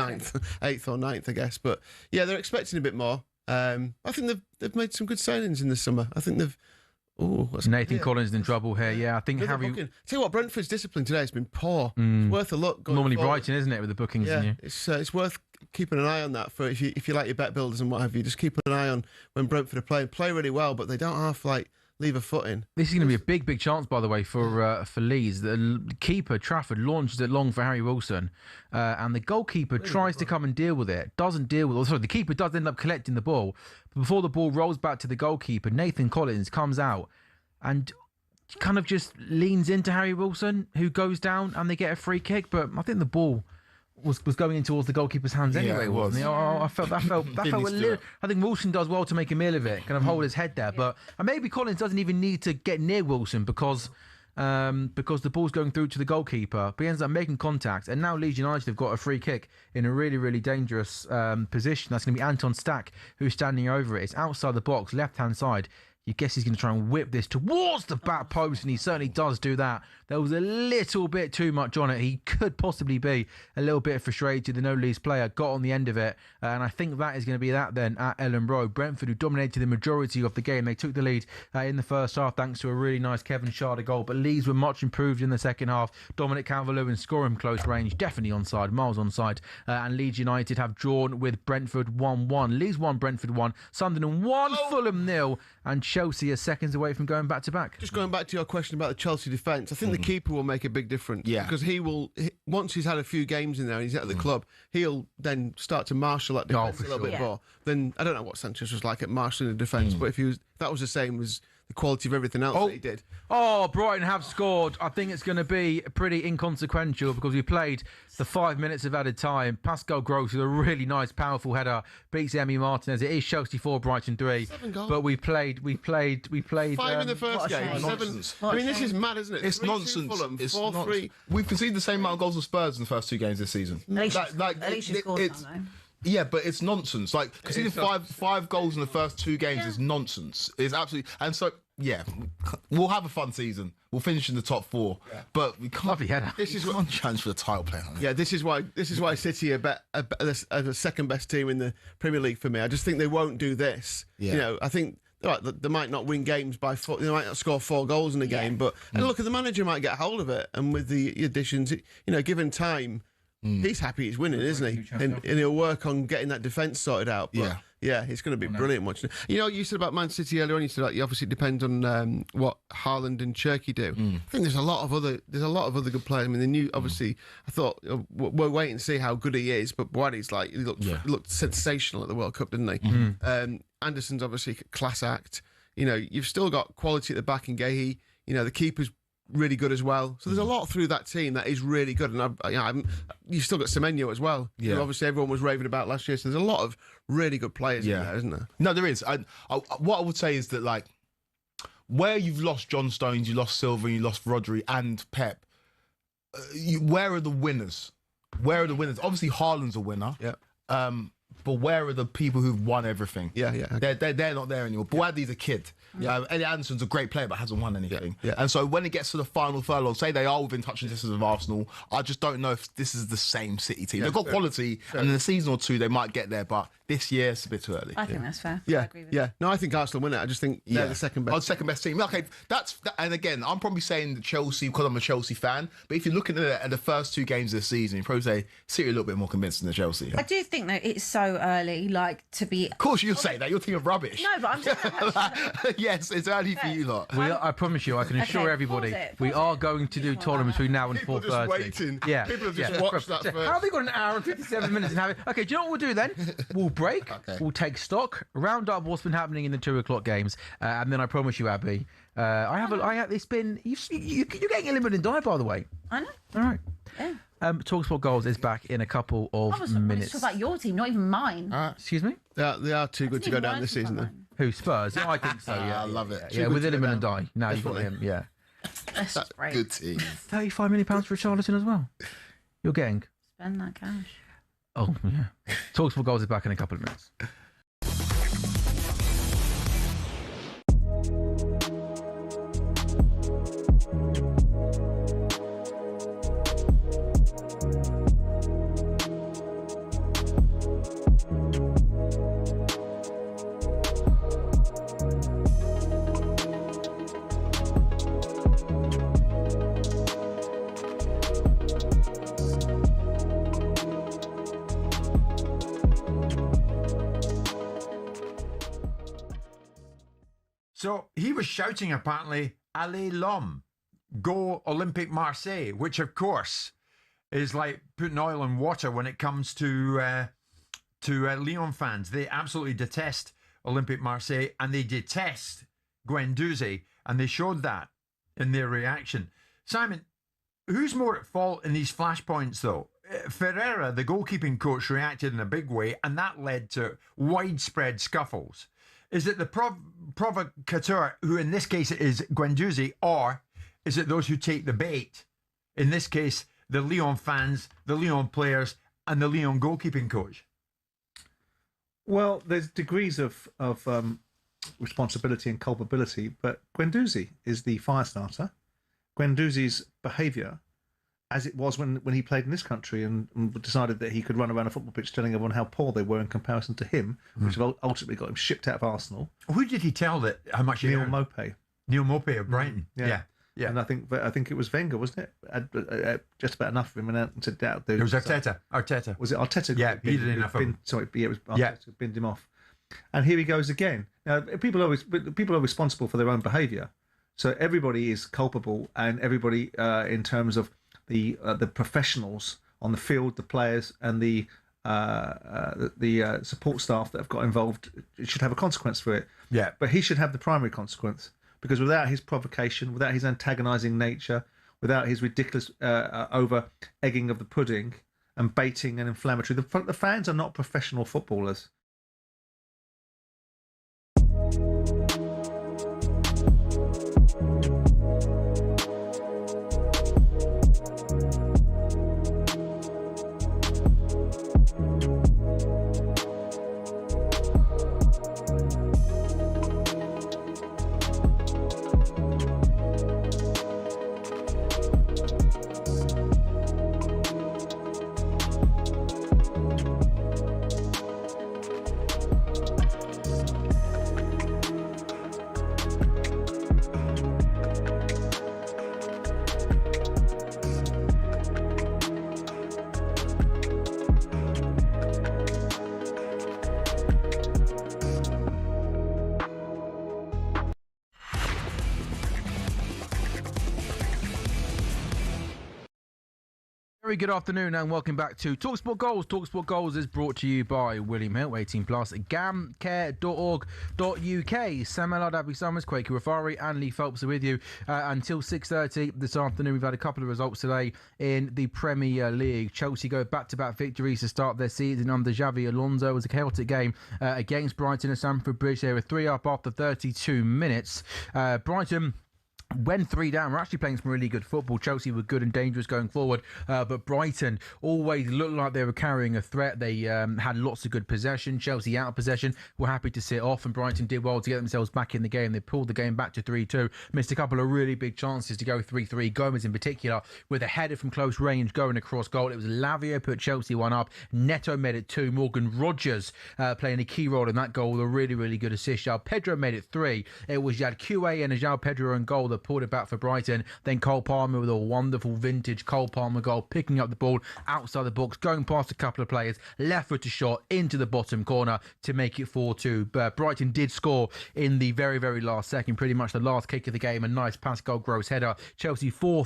Eighth or ninth, I guess. But yeah, they're expecting a bit more. I think they've made some good signings in the summer. I think they've. Nathan Collins in trouble here. Yeah, I think Harry. Tell you what, Brentford's discipline today has been poor. It's worth a look. Normally forward. Brighton, isn't it, with the bookings? Yeah, it's worth keeping an eye on that for if you like your bet builders and what have you. Just keep an eye on when Brentford are playing. Play really well, but they don't half leave a foot in. This is going to be a big chance, by the way, for Leeds. The keeper, Trafford, launches it long for Harry Wilson, and the goalkeeper tries to come and deal with it. Doesn't deal with it. Sorry, the keeper does end up collecting the ball. But before the ball rolls back to the goalkeeper, Nathan Collins comes out and kind of just leans into Harry Wilson, who goes down, and they get a free kick. But I think the ball was going in towards the goalkeeper's hands anyway, wasn't it? I felt a little. I think Wilson does well to make a meal of it, kind of hold his head there. But maybe Collins doesn't even need to get near Wilson because the ball's going through to the goalkeeper. But he ends up making contact, and now Leeds United have got a free kick in a really, really dangerous position. That's going to be Anton Stack who's standing over it. It's outside the box, left-hand side. You guess he's going to try and whip this towards the back post, and he certainly does do that. There was a little bit too much on it. He could possibly be a little bit frustrated. The no-Leeds player got on the end of it, and I think that is going to be that then at Ellen Road. Brentford, who dominated the majority of the game, they took the lead in the first half thanks to a really nice Kevin Schade goal, but Leeds were much improved in the second half. Dominic Calvert-Lewin scoring close range, definitely onside, miles onside, and Leeds United have drawn with Brentford 1-1. Leeds 1, Brentford 1, Sunderland 1, Fulham 0, and Chelsea are seconds away from going back-to-back. Just going back to your question about the Chelsea defence, I think the keeper will make a big difference. Yeah. Because once he's had a few games in there and he's at the club, he'll then start to marshal that defence a little bit more. Then I don't know what Sanchez was like at marshalling the defence, but if that was the same as the quality of everything else that he did. Oh, Brighton have scored. I think it's going to be pretty inconsequential because we played the 5 minutes of added time. Pascal Gross with a really nice, powerful header beats Emi Martinez. It is Chelsea 4, Brighton 3. 7 goals. But we played. 5 in the first game. 7. I mean, this is mad, isn't it? It's 3-2 nonsense. Fulham, It's 4-3. nonsense. We've conceded the same amount of goals as Spurs in the first 2 games this season. At least you scored some, though. Yeah, but it's nonsense. Like conceding five goals in the first 2 games is nonsense. It's absolutely, and so yeah, we'll have a fun season. We'll finish in the top 4, but we can't. Lovely header. This is one chance for the title player. Yeah, this is why City are the second best team in the Premier League for me. I just think they won't do this. Yeah. You know, I think they might not win games by 4. They might not score 4 goals in a game, but and look, the manager might get hold of it, and with the additions, given time. He's happy he's winning, isn't he? And he'll work on getting that defence sorted out. But yeah, it's going to be brilliant watching it. You know, you said about Man City earlier on. You said obviously it depends on what Haaland and Cherky do. I think there's a lot of other good players. I mean, the new obviously. I thought we'll wait and see how good he is. But Boadi's he looked sensational at the World Cup, didn't he? Anderson's obviously a class act. You know, you've still got quality at the back in Gahey. You know, the keeper's really good as well. So there's a lot through that team that is really good. And you've still got Semenyo as well. Yeah. Who obviously everyone was raving about last year. So there's a lot of really good players in there, isn't there? No, there is. What I would say is that like where you've lost John Stones, you lost Silva, you lost Rodri and Pep. Where are the winners? Where are the winners? Obviously, Haaland's a winner. Yeah. But where are the people who've won everything? Yeah. They're not there anymore. Boadi's a kid. Elliot Anderson's a great player, but hasn't won anything. Yeah. And so when it gets to the final furlong, say they are within touching distance of Arsenal, I just don't know if this is the same City team. They've got quality, and in a season or 2 they might get there, but this year it's a bit too early. I think that's fair. Yeah, I agree with you. No, I think Arsenal win it. I just think they're the second best. Second best team. Okay, and again, I'm probably saying Chelsea because I'm a Chelsea fan. But if you're looking at the first 2 games of the season, you probably say City are a little bit more convincing than Chelsea. I do think though it's so early, to be. Of course, you'll say that. Your team of rubbish. No, but I'm just. Yes, it's early for you lot. I promise you, I can assure everybody, we are going to do Tottenham between now and 4:30. People just waiting. Yeah, people have just watched that first. How have we got an hour and 57 minutes and have it? Okay, do you know what we'll do then? We'll break. We'll take stock, round up what's been happening in the 2 o'clock games, and then I promise you, Abby, It's been you're getting eliminated and die, by the way. I know. All right. Yeah. talkSPORT Goals is back in a couple of I was minutes. talking about your team, not even mine. Excuse me. They are too good to go down this season, though. Who, Spurs? Yeah, I think so. Yeah, I love it. Yeah, with Illiman and Die. Now you've got him. Yeah. That's great. Good team. £35 million for Richarlison as well. You're getting. Spend that cash. Oh yeah. talkSPORT Goals is back in a couple of minutes. So he was shouting, apparently, Allez l'homme, go Olympique Marseille, which, of course, is like putting oil in water when it comes to Lyon fans. They absolutely detest Olympique Marseille and they detest Guendouzi, and they showed that in their reaction. Simon, who's more at fault in these flashpoints, though? Ferreira, the goalkeeping coach, reacted in a big way, and that led to widespread scuffles. Is it the provocateur, who in this case is Guendouzi, or is it those who take the bait? In this case, the Lyon fans, the Lyon players, and the Lyon goalkeeping coach. Well, there's degrees of responsibility and culpability, but Guendouzi is the fire starter. Guendouzi's behaviour, as it was when he played in this country and decided that he could run around a football pitch telling everyone how poor they were in comparison to him, which ultimately got him shipped out of Arsenal. Who did he tell that how much he Neil earned? Maupay. Neil Maupay of Brighton. Yeah. Yeah. And I think it was Wenger, wasn't it? Just about enough of him and out and said doubt. It was Arteta. Was it Arteta? Yeah, he did enough of him. Sorry, it was Arteta who binned him off. And here he goes again. Now, people are responsible for their own behaviour. So everybody is culpable, and everybody in terms of the professionals on the field, the players, and the support staff that have got involved, it should have a consequence for it. Yeah. But he should have the primary consequence, because without his provocation, without his antagonising nature, without his ridiculous over egging of the pudding and baiting and inflammatory, the fans are not professional footballers. Very good afternoon and welcome back to talkSPORT Goals. talkSPORT Goals is brought to you by William Hill, 18+, gamcare.org.uk. Sam Ellard, Abby Summers, Quaker Rafari and Lee Phelps are with you until 6:30 this afternoon. We've had a couple of results today in the Premier League. Chelsea go back-to-back victories to start their season under Xavi Alonso. It was a chaotic game against Brighton at Stamford Bridge. They were 3 up after 32 minutes. Brighton went 3 down. We're actually playing some really good football. Chelsea were good and dangerous going forward, but Brighton always looked like they were carrying a threat. They had lots of good possession. Chelsea out of possession were happy to sit off, and Brighton did well to get themselves back in the game. They pulled the game back to 3-2. Missed a couple of really big chances to go 3-3. Gomez in particular with a header from close range going across goal. It was Lavia put Chelsea 1 up. Neto made it 2. Morgan Rogers playing a key role in that goal with a really, really good assist. João Pedro made it 3. It was Jad Koué and João Pedro in goal that pulled it back for Brighton. Then Cole Palmer with a wonderful vintage Cole Palmer goal, picking up the ball outside the box, going past a couple of players, left footed shot into the bottom corner to make it 4-2. But Brighton did score in the very, very last second, pretty much the last kick of the game. A nice Pascal Gross header. Chelsea 4,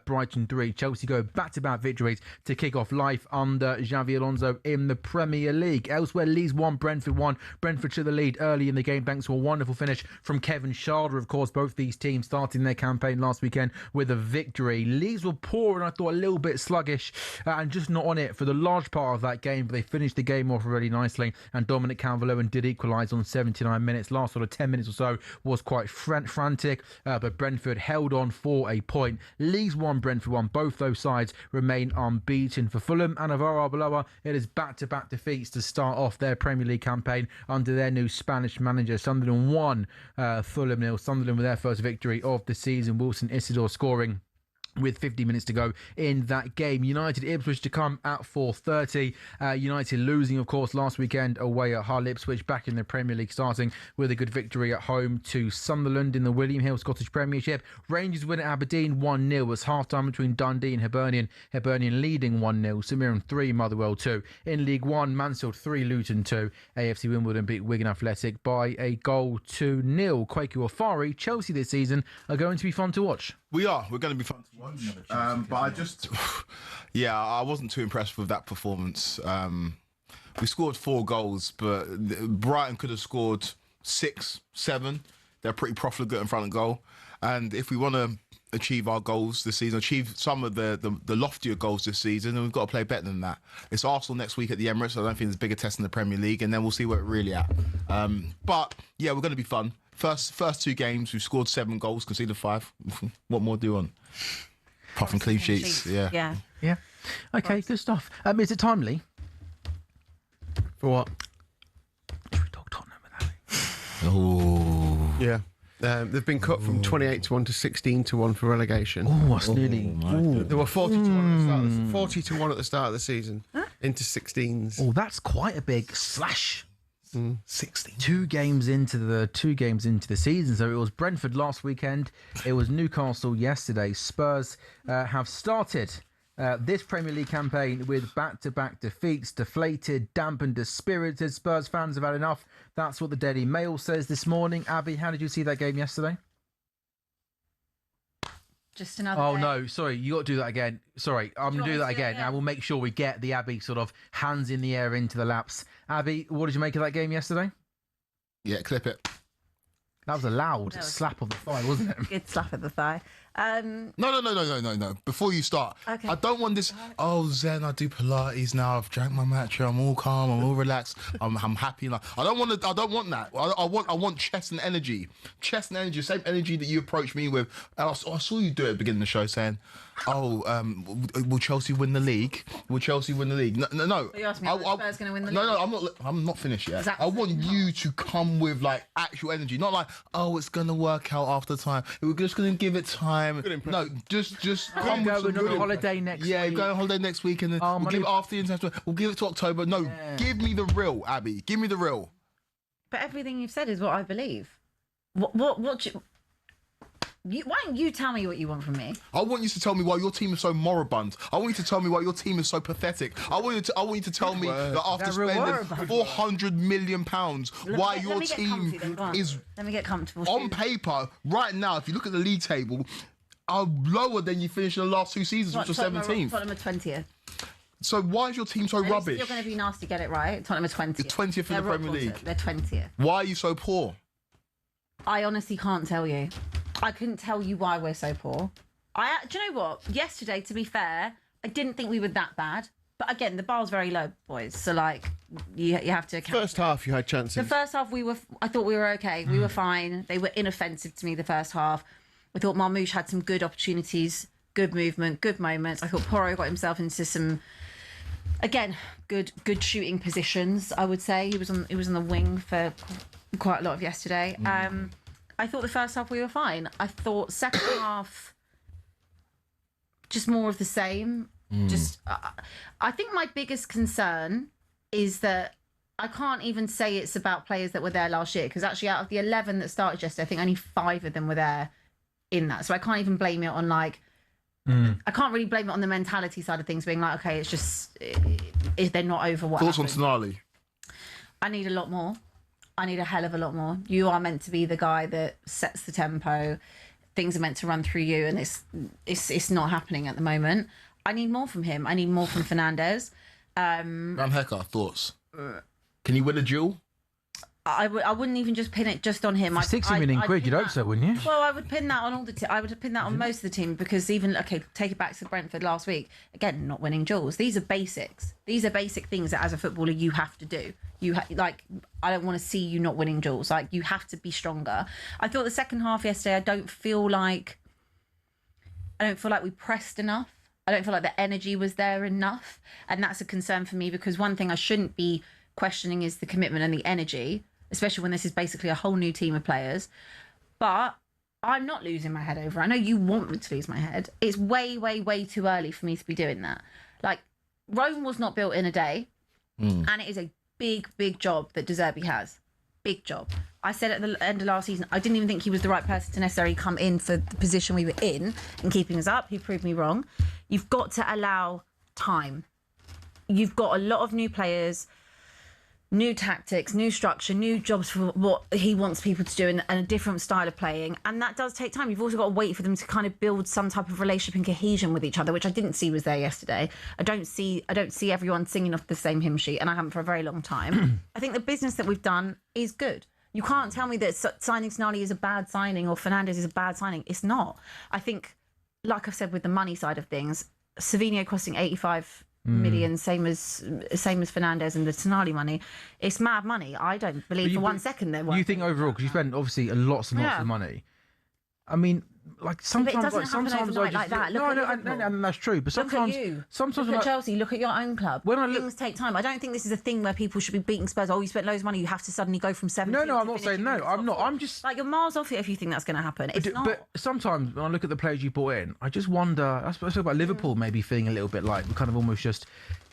Brighton 3. Chelsea go back-to-back victories to kick off life under Xavi Alonso in the Premier League. Elsewhere, Leeds 1, Brentford 1. Brentford to the lead early in the game thanks to a wonderful finish from Kevin Schade. Of course, both these teams starting their campaign last weekend with a victory. Leeds were poor and I thought a little bit sluggish and just not on it for the large part of that game, but they finished the game off really nicely, and Dominic Calvert-Lewin did equalise on 79 minutes. Last sort of 10 minutes or so was quite frantic, but Brentford held on for a point. Leeds 1, Brentford 1. Both those sides remain unbeaten. For Fulham and Alvaro Arbeloa, it is back-to-back defeats to start off their Premier League campaign under their new Spanish manager. Sunderland 1, Fulham 0. Sunderland with their first victory of the season. Wilson Isidore scoring with 50 minutes to go in that game. United Ipswich to come at 4:30. United losing, of course, last weekend away at Hull. Ipswich back in the Premier League, starting with a good victory at home to Sunderland in the William Hill Scottish Premiership. Rangers win at Aberdeen 1-0 as half-time between Dundee and Hibernian. Hibernian leading 1-0. St Mirren 3, Motherwell 2. In League 1, Mansfield 3, Luton 2. AFC Wimbledon beat Wigan Athletic by a goal to 0. Kwaku Afari, Chelsea this season are going to be fun to watch. We're going to be fun to watch. But I just, I wasn't too impressed with that performance. We scored 4 goals, but Brighton could have scored 6, 7. They're pretty profligate in front of goal. And if we want to achieve our goals this season, achieve some of the loftier goals this season, then we've got to play better than that. It's Arsenal next week at the Emirates. I don't think there's a bigger test in the Premier League, and then we'll see where we're really at. But yeah, we're going to be fun. First 2 games, we've scored 7 goals, conceded 5. What more do you want? Apart from clean sheets. Yeah. Okay, good stuff. Is it timely? For what? Should we talk Tottenham with Ali? Oh. Yeah. They've been cut from 28-1 to 16-1 for relegation. Oh, that's nearly. They were 40-1 at the start of the season, into 16s. Oh, that's quite a big slash. 16. 2 games into the season. So it was Brentford last weekend. It was Newcastle yesterday. Spurs have started this Premier League campaign with back-to-back defeats. Deflated, dampened, dispirited. Spurs fans have had enough. That's what the Daily Mail says this morning. Abby, how did you see that game yesterday? Just another Oh day. no, sorry, you got to do that again. Sorry, I'm going to do that again. And we'll make sure we get the Abby sort of hands in the air into the laps. Abby, what did you make of that game yesterday? Yeah, clip it. That was a loud slap of the thigh, wasn't it? Good slap at the thigh. No. Before you start, Okay. I don't want this. Oh, Zen, I do Pilates now. I've drank my matcha. I'm all calm. I'm all relaxed. I'm happy. I don't want that. I want chest and energy. Chest and energy. Same energy that you approached me with. And I saw you do it at the beginning of the show, saying, will Chelsea win the league? Will Chelsea win the league? No. You asked me, are Spurs going to win the league? No, I'm not finished yet. Exactly. I want you to come with like actual energy, not like, it's gonna work out after time. We're just gonna give it time. No, just come with some We're on real. holiday next week. Yeah, go on holiday next week, and then we'll give it after the international. We'll give it to October. No, give me the real, Abby. Give me the real. But everything you've said is what I believe. What why don't you tell me what you want from me? I want you to tell me why your team is so moribund. I want you to tell me why your team is so pathetic. I want you to tell me that after spending £400 million, why your team is Let me get comfortable. on paper right now. If you look at the league table, are lower than you finished in the last 2 seasons, which was 17th. Tottenham are 20th. So why is your team so rubbish? You're going to be nasty, get it right. Tottenham are 20th. You're 20th in the Premier League. They're 20th. Why are you so poor? I honestly can't tell you. I couldn't tell you why we're so poor. Do you know what? Yesterday, to be fair, I didn't think we were that bad. But again, the bar's very low, boys. So like, you have to account. First half, you had chances. The first half, I thought we were okay. We were fine. They were inoffensive to me the first half. I thought Marmoush had some good opportunities, good movement, good moments. I thought Porro got himself into some, again, good shooting positions. I would say he was on the wing for quite a lot of yesterday. I thought the first half we were fine. I thought second half, just more of the same. I think my biggest concern is that I can't even say it's about players that were there last year, because actually out of the 11 that started yesterday, I think only 5 of them were there in that. So I can't even blame it on like, I can't really blame it on the mentality side of things, being like, okay, it's just, if they're not over what Thoughts on happened. Tonali? I need a lot more. I need a hell of a lot more. You are meant to be the guy that sets the tempo. Things are meant to run through you, and it's not happening at the moment. I need more from him. I need more from Fernandes. Van Hecker, thoughts? Can he win a duel? I wouldn't even just pin it just on him. For 60 million quid, you'd hope so, wouldn't you? Well, I would pin that on all the I would pin that on most of the team, because even, okay, take it back to Brentford last week. Again, not winning duels. These are basics. These are basic things that as a footballer you have to do. Like, I don't want to see you not winning duels. Like, you have to be stronger. I thought the second half yesterday, I don't feel like we pressed enough. I don't feel like the energy was there enough. And that's a concern for me, because one thing I shouldn't be questioning is the commitment and the energy, especially when this is basically a whole new team of players. But I'm not losing my head over it. I know you want me to lose my head. It's way, way, way too early for me to be doing that. Like, Rome was not built in a day. And it is a big, big job that De Zerbi has. Big job. I said at the end of last season, I didn't even think he was the right person to necessarily come in for the position we were in keeping us up. He proved me wrong. You've got to allow time. You've got a lot of new players, new tactics, new structure, new jobs for what he wants people to do, and a different style of playing. And that does take time. You've also got to wait for them to kind of build some type of relationship and cohesion with each other, which I didn't see was there yesterday. I don't see everyone singing off the same hymn sheet, and I haven't for a very long time. I think the business that we've done is good. You can't tell me that signing Tonali is a bad signing or Fernandes is a bad signing. It's not. I think, like I've said with the money side of things, Savinho costing 85 million, same as Fernandes, and the Tonali money, it's mad money. I don't believe for 1 second there. You think overall, because you spend obviously lots and lots of money. I mean, like sometimes, but it doesn't happen sometimes overnight like that. Look at Liverpool. and that's true. But sometimes, look at Chelsea. Look at your own club. Things take time. I don't think this is a thing where people should be beating Spurs. Oh, you spent loads of money, you have to suddenly go from 7. No, I'm not saying no. I'm not. I'm just like, you're miles off it if you think that's going to happen. It's not. But sometimes when I look at the players you brought in, I just wonder. I suppose about Liverpool maybe feeling a little bit like kind of almost just.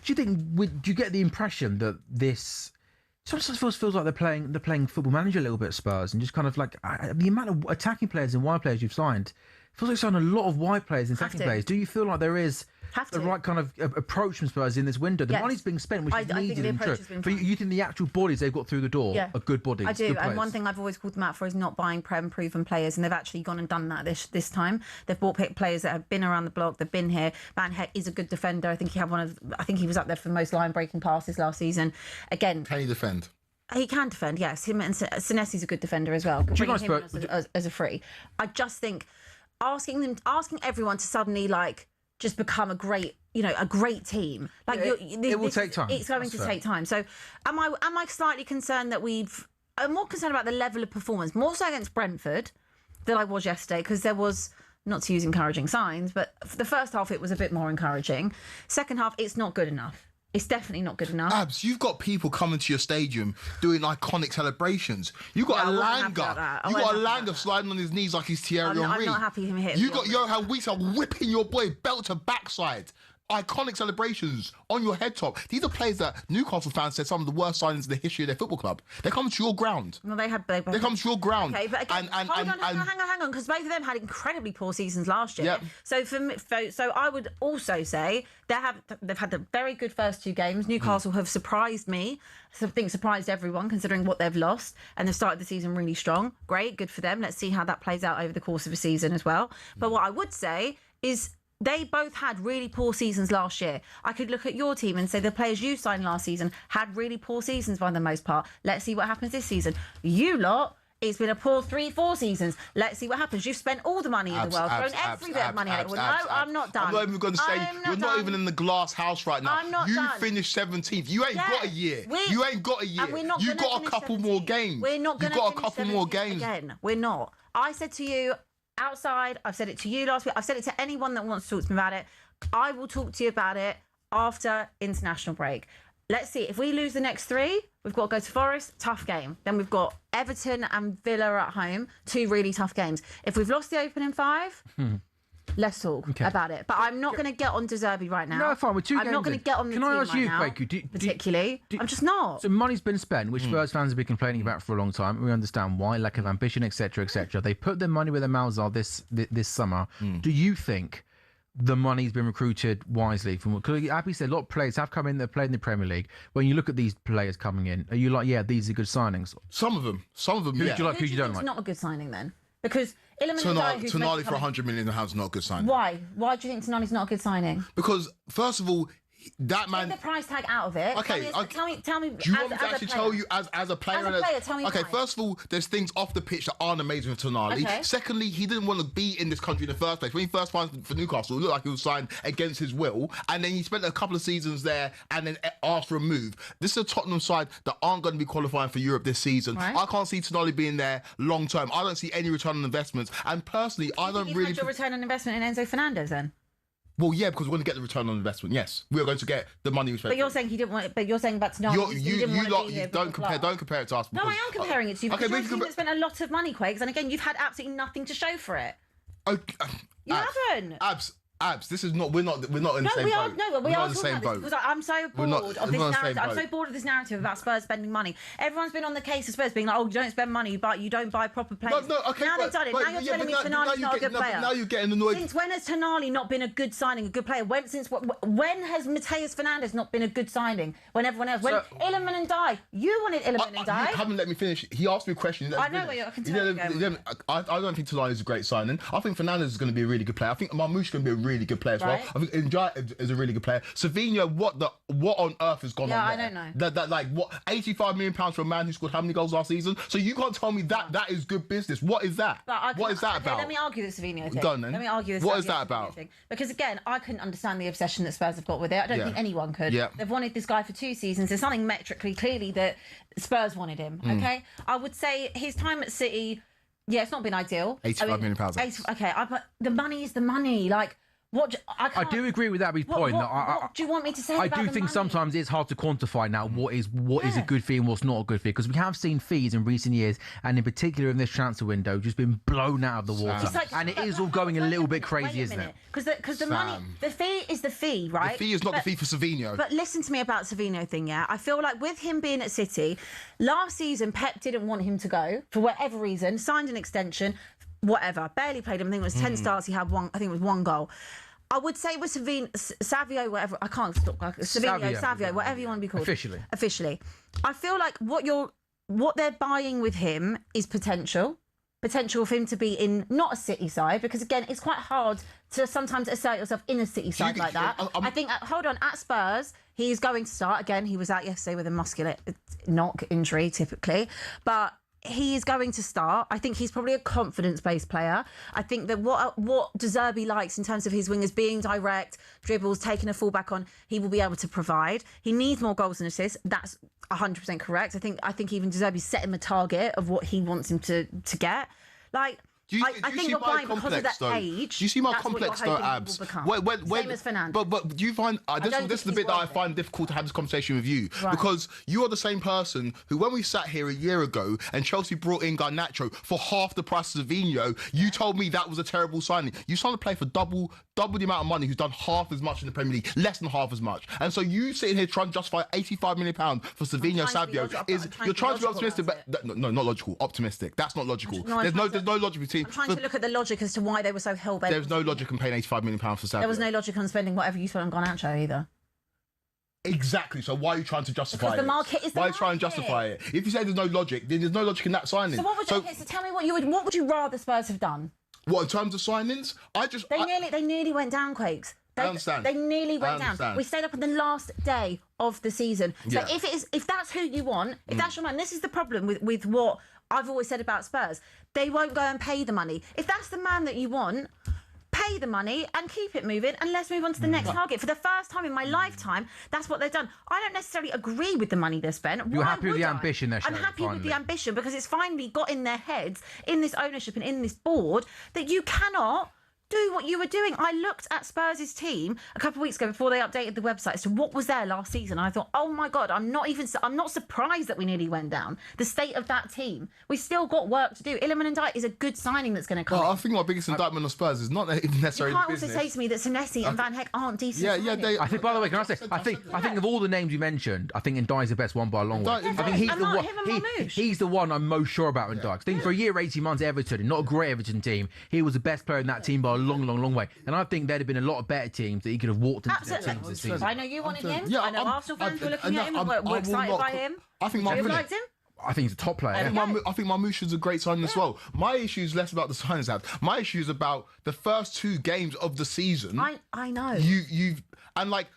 Do you think? Do you get the impression that this? Sometimes feels like they're playing Football Manager a little bit, Spurs, and just kind of like the amount of attacking players and wide players you've signed. Feels like signed a lot of wide players and attacking players. Do you feel like there is the right kind of approach from Spurs in this window? The money's being spent, which is needed and true. But you think the actual bodies they've got through the door are good bodies? I do. Good And one thing I've always called them out for is not buying proven players, and they've actually gone and done that this time. They've bought players that have been around the block. They've been here. Van Heck is a good defender. I think he was up there for most line-breaking passes last season. Again, can he defend? He can defend, yes. Him and Senesi's a good defender as well. Bringing him as a free. I just think asking everyone to suddenly like just become a great team. Like it will take time. It's going to take time. So am I slightly concerned that I'm more concerned about the level of performance, more so against Brentford than I was yesterday, because there was, not to use encouraging signs, but for the first half it was a bit more encouraging. Second half, it's not good enough. It's definitely not good enough. Abs, you've got people coming to your stadium doing iconic celebrations. You got Elanga. You got Elanga sliding on his knees like he's Thierry Henry. I'm not happy him hitting. You got Johan Wieser whipping your boy belt to backside. Iconic celebrations on your head top. These are players that Newcastle fans said some of the worst signings in the history of their football club. They come to your ground. Well, they come to your ground. Okay, but again, hang on, because both of them had incredibly poor seasons last year. Yep. So so I would also say they've had a very good first 2 games. Newcastle have surprised me. I think surprised everyone considering what they've lost, and they've started the season really strong. Great, good for them. Let's see how that plays out over the course of a season as well. But what I would say is, they both had really poor seasons last year. I could look at your team and say the players you signed last season had really poor seasons by the most part. Let's see what happens this season. You lot, it's been a poor 3-4 seasons. Let's see what happens. You've spent all the money in the world, thrown every bit of money at it. No, I'm not done. I'm not even going to say you're not even in the glass house right now. I'm not you done. finished 17th. You ain't got a year. You ain't got a year. You got a couple more games. We're not going to got a couple more games. Again, we're not. I said to you outside, I've said it to you last week, I've said it to anyone that wants to talk to me about it. I will talk to you about it after international break. Let's see, if we lose the next 3, we've got to go to Forest, tough game. Then we've got Everton and Villa at home, 2 really tough games. If we've lost the opening 5, let's talk about it. But I'm not going to get on De Zerbi right now. No, fine. We're 2 games I'm not going to get on the Can team I ask right you, now, Quaku, particularly. I'm just not. So money's been spent, which Spurs fans have been complaining about for a long time. We understand why, lack of ambition, etc., etc. They put their money where their mouths are this summer. Do you think the money's been recruited wisely? Because Abby said a lot of players have come in that played in the Premier League. When you look at these players coming in, are you like, yeah, these are good signings? Some of them, Who do you like? Who do you don't like? It's not a good signing then, because Tonali for £100 million is not a good signing. Why? Why do you think Tonali's not a good signing? Because first of all, that man. Take the price tag out of it. Okay, tell me. Do you want me to actually tell you as a player? As a player, tell me. Okay, why. first of all, there's things off the pitch that aren't amazing with Tonali. Okay. Secondly, he didn't want to be in this country in the first place. When he first signed for Newcastle, it looked like he was signed against his will, and then he spent a couple of seasons there and then asked for a move. This is a Tottenham side that aren't going to be qualifying for Europe this season. Right. I can't see Tonali being there long term. I don't see any return on investments, and personally, I don't really. Had your return on investment in Enzo Fernandez then? Well, yeah, because we're going to get the return on investment. Yes, we are going to get the money we spent. But you're saying he didn't want it. But you're saying about Tonali. You don't compare it to us. No, I am comparing it to you. Okay, Because you've spent a lot of money, Quakes, and again, you've had absolutely nothing to show for it. Okay, You haven't. Abs, this is not. We're not in the same boat. We are in the same boat. Because I'm so bored of this narrative. I'm so bored of this narrative about Spurs spending money. Everyone's been on the case of Spurs being like, "Oh, you don't spend money, but you don't buy proper players." No, okay. Now they've done it. Now you're telling me Tonali's not a good player. Now you're getting annoyed. Since when has Tonali not been a good signing, a good player? When has Mateus Fernandes not been a good signing? When everyone else, when Illiman and Dye, you wanted Illiman and Dye. You haven't let me finish. He asked me a question. I know where I can tell you. I don't think Tonali is a great signing. I think Fernandes is going to be a really good player. I think Marmoush is going to be a really good player as well. I think Njai is a really good player. Savinho, what on earth has gone on there? I don't know. That like what £85 million for a man who scored how many goals last season? So you can't tell me that is good business. What is that? What is that about? Let me argue the Savinho thing. Go on, then. Let me argue this. What is that about? Thing. Because again, I couldn't understand the obsession that Spurs have got with it. I don't think anyone could. Yeah. They've wanted this guy for 2 seasons. There's something metrically clearly that Spurs wanted him. Okay, I would say his time at City. Yeah, it's not been ideal. £85 million. Okay, but the money is the money. Like. I do agree with Abby's point. What do you want me to say? I do think sometimes it's hard to quantify now what is a good fee and what's not a good fee, because we have seen fees in recent years, and in particular in this transfer window, just been blown out of the water, and it is all going a little bit crazy, isn't it? Because the money, the fee is the fee, right? The fee is not the fee for Savinho. But listen to me about Savinho thing, yeah. I feel like with him being at City, last season Pep didn't want him to go for whatever reason, signed an extension, whatever, barely played him. I think it was 10 starts. He had one. I think it was 1 goal. I would say with Savio, whatever, I can't stop. Savio, whatever you want to be called. Officially. I feel like what they're buying with him is potential for him to be in not a City side, because again, it's quite hard to sometimes assert yourself in a City side like that. I think, at Spurs, he's going to start. Again, he was out yesterday with a muscular knock injury, typically. But he is going to start. I think he's probably a confidence-based player. I think that what De Zerbi likes in terms of his wingers being direct, dribbles, taking a fullback on, he will be able to provide. He needs more goals and assists. That's 100% correct. I think even De Zerbi set him a target of what he wants him to get. Like, I think you're buying because of that age. Do you see my complex though, Abs? Same as Fernandes. But do you find this is the bit that I find difficult to have this conversation with you, because you are the same person who, when we sat here a year ago and Chelsea brought in Garnacho for half the price of Savinho, you told me that was a terrible signing. You signed a player for double the amount of money who's done half as much in the Premier League, less than half as much, and so you sitting here trying to justify £85 million for Savinho Savio you're trying to be optimistic, but no, not logical. Optimistic. That's not logical. There's no logic between. I'm trying to look at the logic as to why they were so hell-bent. There's no logic in paying £85 million for Savio. There was no logic on spending whatever you spent on Garnacho either. Exactly. So why are you trying to justify because the market is the Why are you market. trying to justify it? If you say there's no logic, then there's no logic in that signing. So what would so tell me what would you rather Spurs have done? What, in terms of signings? They nearly went down, Quakes. I understand. They nearly went down. We stayed up on the last day of the season. So if that's who you want, if that's your man, this is the problem with what I've always said about Spurs. They won't go and pay the money. If that's the man that you want, pay the money and keep it moving, and let's move on to the next target. For the first time in my lifetime, that's what they've done. I don't necessarily agree with the money they've spent. You're happy with the ambition they're showing? I'm happy with the ambition because it's finally got in their heads, in this ownership and in this board, that you cannot do what you were doing. I looked at Spurs' team a couple of weeks ago before they updated the website as to what was there last season. I thought, oh my God, I'm not surprised that we nearly went down. The state of that team. We've still got work to do. Iliman Ndiaye is a good signing that's going to come Well, in. I think my biggest indictment on Spurs is not even necessarily You can't the also business. say to me that Senesi and Van Heck aren't decent. Yeah, they. I think, by the way, can I say, I think of all the names you mentioned, I think Ndye's the best one by a long way. Ndiaye- I think he's And the Mark- one. him and Marmoush. He's the one I'm most sure about in Ndye. I think for a year, 18 months at Everton, not a great Everton team, he was the best player in that team by a long, long, long way. And I think there'd have been a lot of better teams that he could have walked into their teams this Absolutely. season. I know you wanted him. Yeah, I know I'm- Arsenal fans were looking at him and I were will excited not by co- him. I think Would you have Marmoush- liked him? I think he's a top player. I think Marmoush is a great signing as well. My issue is less about the signings. My issue is about the first 2 games of the season. I know. You and like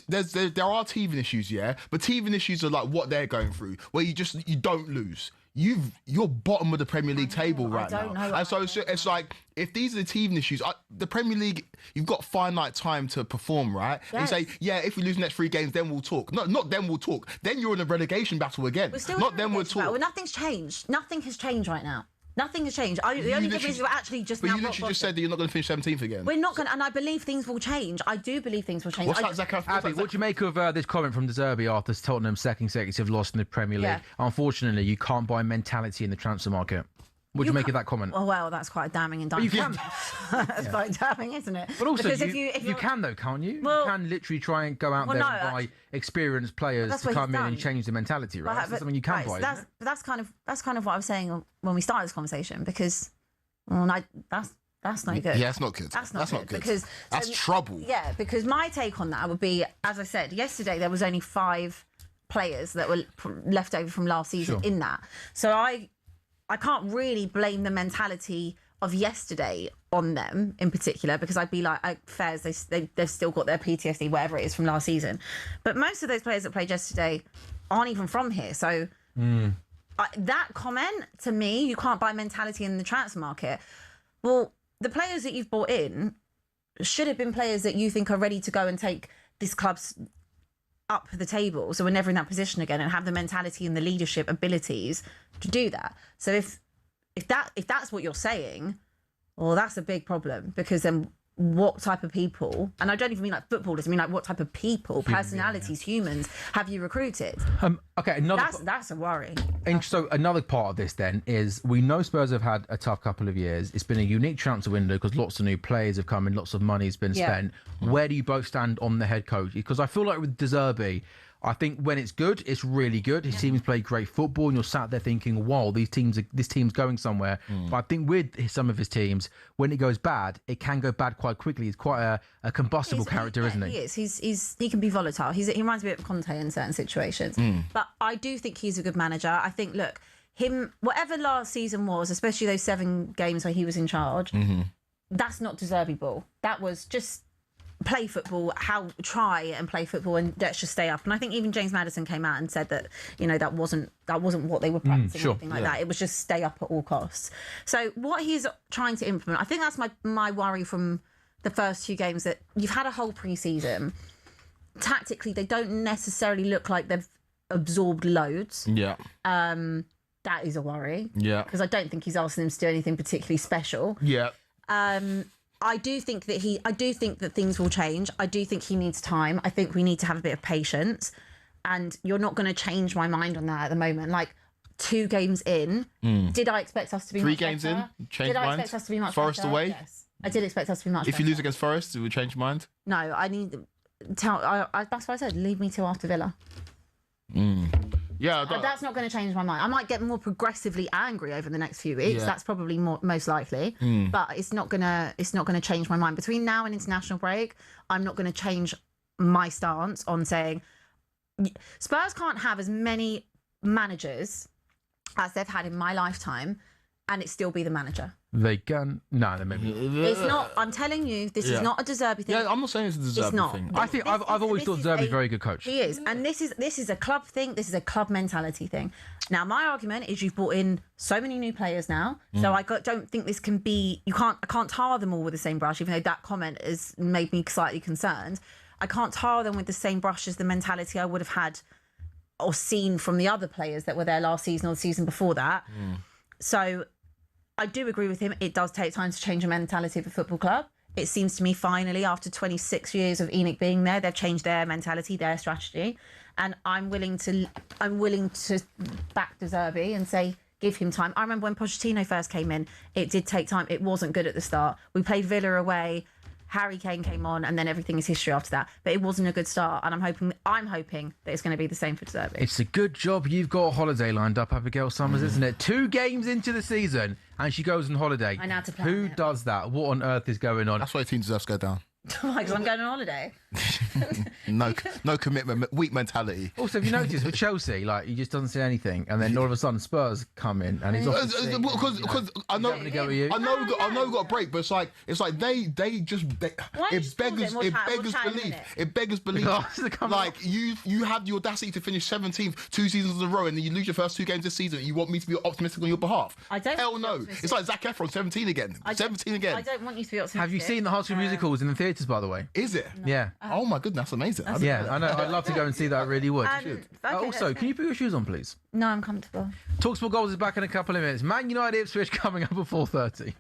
there are teething issues, yeah, but teething issues are like what they're going through, where you don't lose. You're bottom of the Premier League table right don't now, know. and so it's like if these are the teething issues, the Premier League, you've got finite time to perform, right? And you say, yeah, if we lose the next 3 games, then we'll talk. Not then we'll talk. Then you're in a relegation battle again. We're still Not then we'll talk. talk. Well, nothing's changed. Nothing has changed right now. Nothing has changed. The only difference is we're actually just But now. you literally just said that you're not going to finish 17th again. We're not going to, and I believe things will change. I do believe things will change. What's that, Zach? Abby, what do you make of this comment from De Zerbi after Tottenham's second consecutive loss in the Premier League? Yeah. Unfortunately, you can't buy mentality in the transfer market. What do you make of that comment? Well, that's quite damning and you damning. can. That's quite damning, isn't it? But also, Because you can though, can't you? Well- you can literally try and go out there and buy experienced players That's to what he's come in and done. change the mentality, right? That's something you can buy. That's, isn't it? that's kind of what I was saying when we started this conversation. Because, that's not good. Yeah, that's not good. That's not good. Because that's trouble. Yeah, because my take on that would be, as I said yesterday, there was only 5 players that were left over from last season in that. So I can't really blame the mentality of yesterday on them in particular, because I'd be like, Fairs, they've still got their PTSD, whatever it is, from last season. But most of those players that played yesterday aren't even from here. So that comment, to me, you can't buy mentality in the transfer market. Well, the players that you've brought in should have been players that you think are ready to go and take this club's up the table, so we're never in that position again, and have the mentality and the leadership abilities to do that. So if that's what you're saying, well, that's a big problem, because then what type of people, and I don't even mean like footballers, I mean like what type of people, personalities, humans have you recruited? Okay, That's a worry. And so another part of this then is we know Spurs have had a tough couple of years. It's been a unique transfer window because lots of new players have come in, lots of money's been spent. Where do you both stand on the head coach? Because I feel like with De Zerbi, I think when it's good, it's really good. His teams play great football, and you're sat there thinking, "Wow, this team's going somewhere." But I think with some of his teams, when it goes bad, it can go bad quite quickly. He's quite a combustible character, isn't he? He is. He can be volatile. He reminds me of Conte in certain situations. But I do think he's a good manager. I think, look, whatever last season was, especially those 7 games where he was in charge, that's not De Zerbi ball. That was just play football, try and play football, and let's just stay up. And I think even James Maddison came out and said that, that wasn't what they were practicing or anything like that. It was just stay up at all costs. So what he's trying to implement, I think that's my worry from the first 2 games, that you've had a whole pre-season. Tactically, they don't necessarily look like they've absorbed loads. Yeah. That is a worry. Yeah. Because I don't think he's asking them to do anything particularly special. Yeah. I do think that things will change. I do think he needs time. I think we need to have a bit of patience. And you're not going to change my mind on that at the moment. Like 2 games in, did I expect us to be 3 much games better? in, change Did I mind. expect us to be much Forest better? away. Yes. I did expect us to be much If better. you lose against Forest, it would change your mind. No, I need that's what I said. Leave me till after Villa. Yeah. That's not going to change my mind. I might get more progressively angry over the next few weeks. Yeah. That's probably most likely. But it's not gonna change my mind. Between now and international break, I'm not going to change my stance on saying Spurs can't have as many managers as they've had in my lifetime and it still be the manager. They can. No, they maybe. It's not. I'm telling you, this is not a De Zerbi thing. Yeah, I'm not saying it's a De Zerbi not. thing. I think I've always thought De Zerbi's a very good coach. He is, and this is a club thing. This is a club mentality thing. Now, my argument is you've brought in so many new players now, so don't think this can be. I can't tar them all with the same brush. Even though that comment has made me slightly concerned, I can't tar them with the same brush as the mentality I would have had or seen from the other players that were there last season or the season before that. So I do agree with him. It does take time to change the mentality of a football club. It seems to me finally, after 26 years of ENIC being there, they've changed their mentality, their strategy, and I'm willing to back De Zerbi and say give him time. I remember when Pochettino first came in, it did take time. It wasn't good at the start. We played Villa away. Harry Kane came on, and then everything is history after that. But it wasn't a good start, and I'm hoping that it's going to be the same for De Zerbi. It's a good job you've got a holiday lined up, Abigail Summers, isn't it? 2 games into the season, and she goes on holiday. I know how to plan Who it. does that? What on earth is going on? That's why the team deserves to go down. Because I'm going on holiday. No commitment, weak mentality. Also, have you noticed with Chelsea, like he just doesn't say anything, and then all of a sudden Spurs come in, and he's off. Because I know, having a go at you? I know, we got a break, but it's like they just Why you it beggars scold them? We'll belief. chat in a minute. It beggars belief. Glass are coming Like you have the audacity to finish 17th 2 seasons in a row, and then you lose your first 2 games this season. You want me to be optimistic on your behalf? I don't Hell want no. to be optimistic. It's like Zac Efron, 17 again. 17 again. I don't want you to be optimistic. Have you seen the High School Musicals in the theatres, by the way? Is it? Yeah. Oh my goodness, that's amazing. Yeah, I know. I'd love to go and see that. I really would. Okay, Also, that's can you put your shoes on, please? No, I'm comfortable. talkSPORT Goals is back in a couple of minutes. Man United Ipswich coming up at 4:30.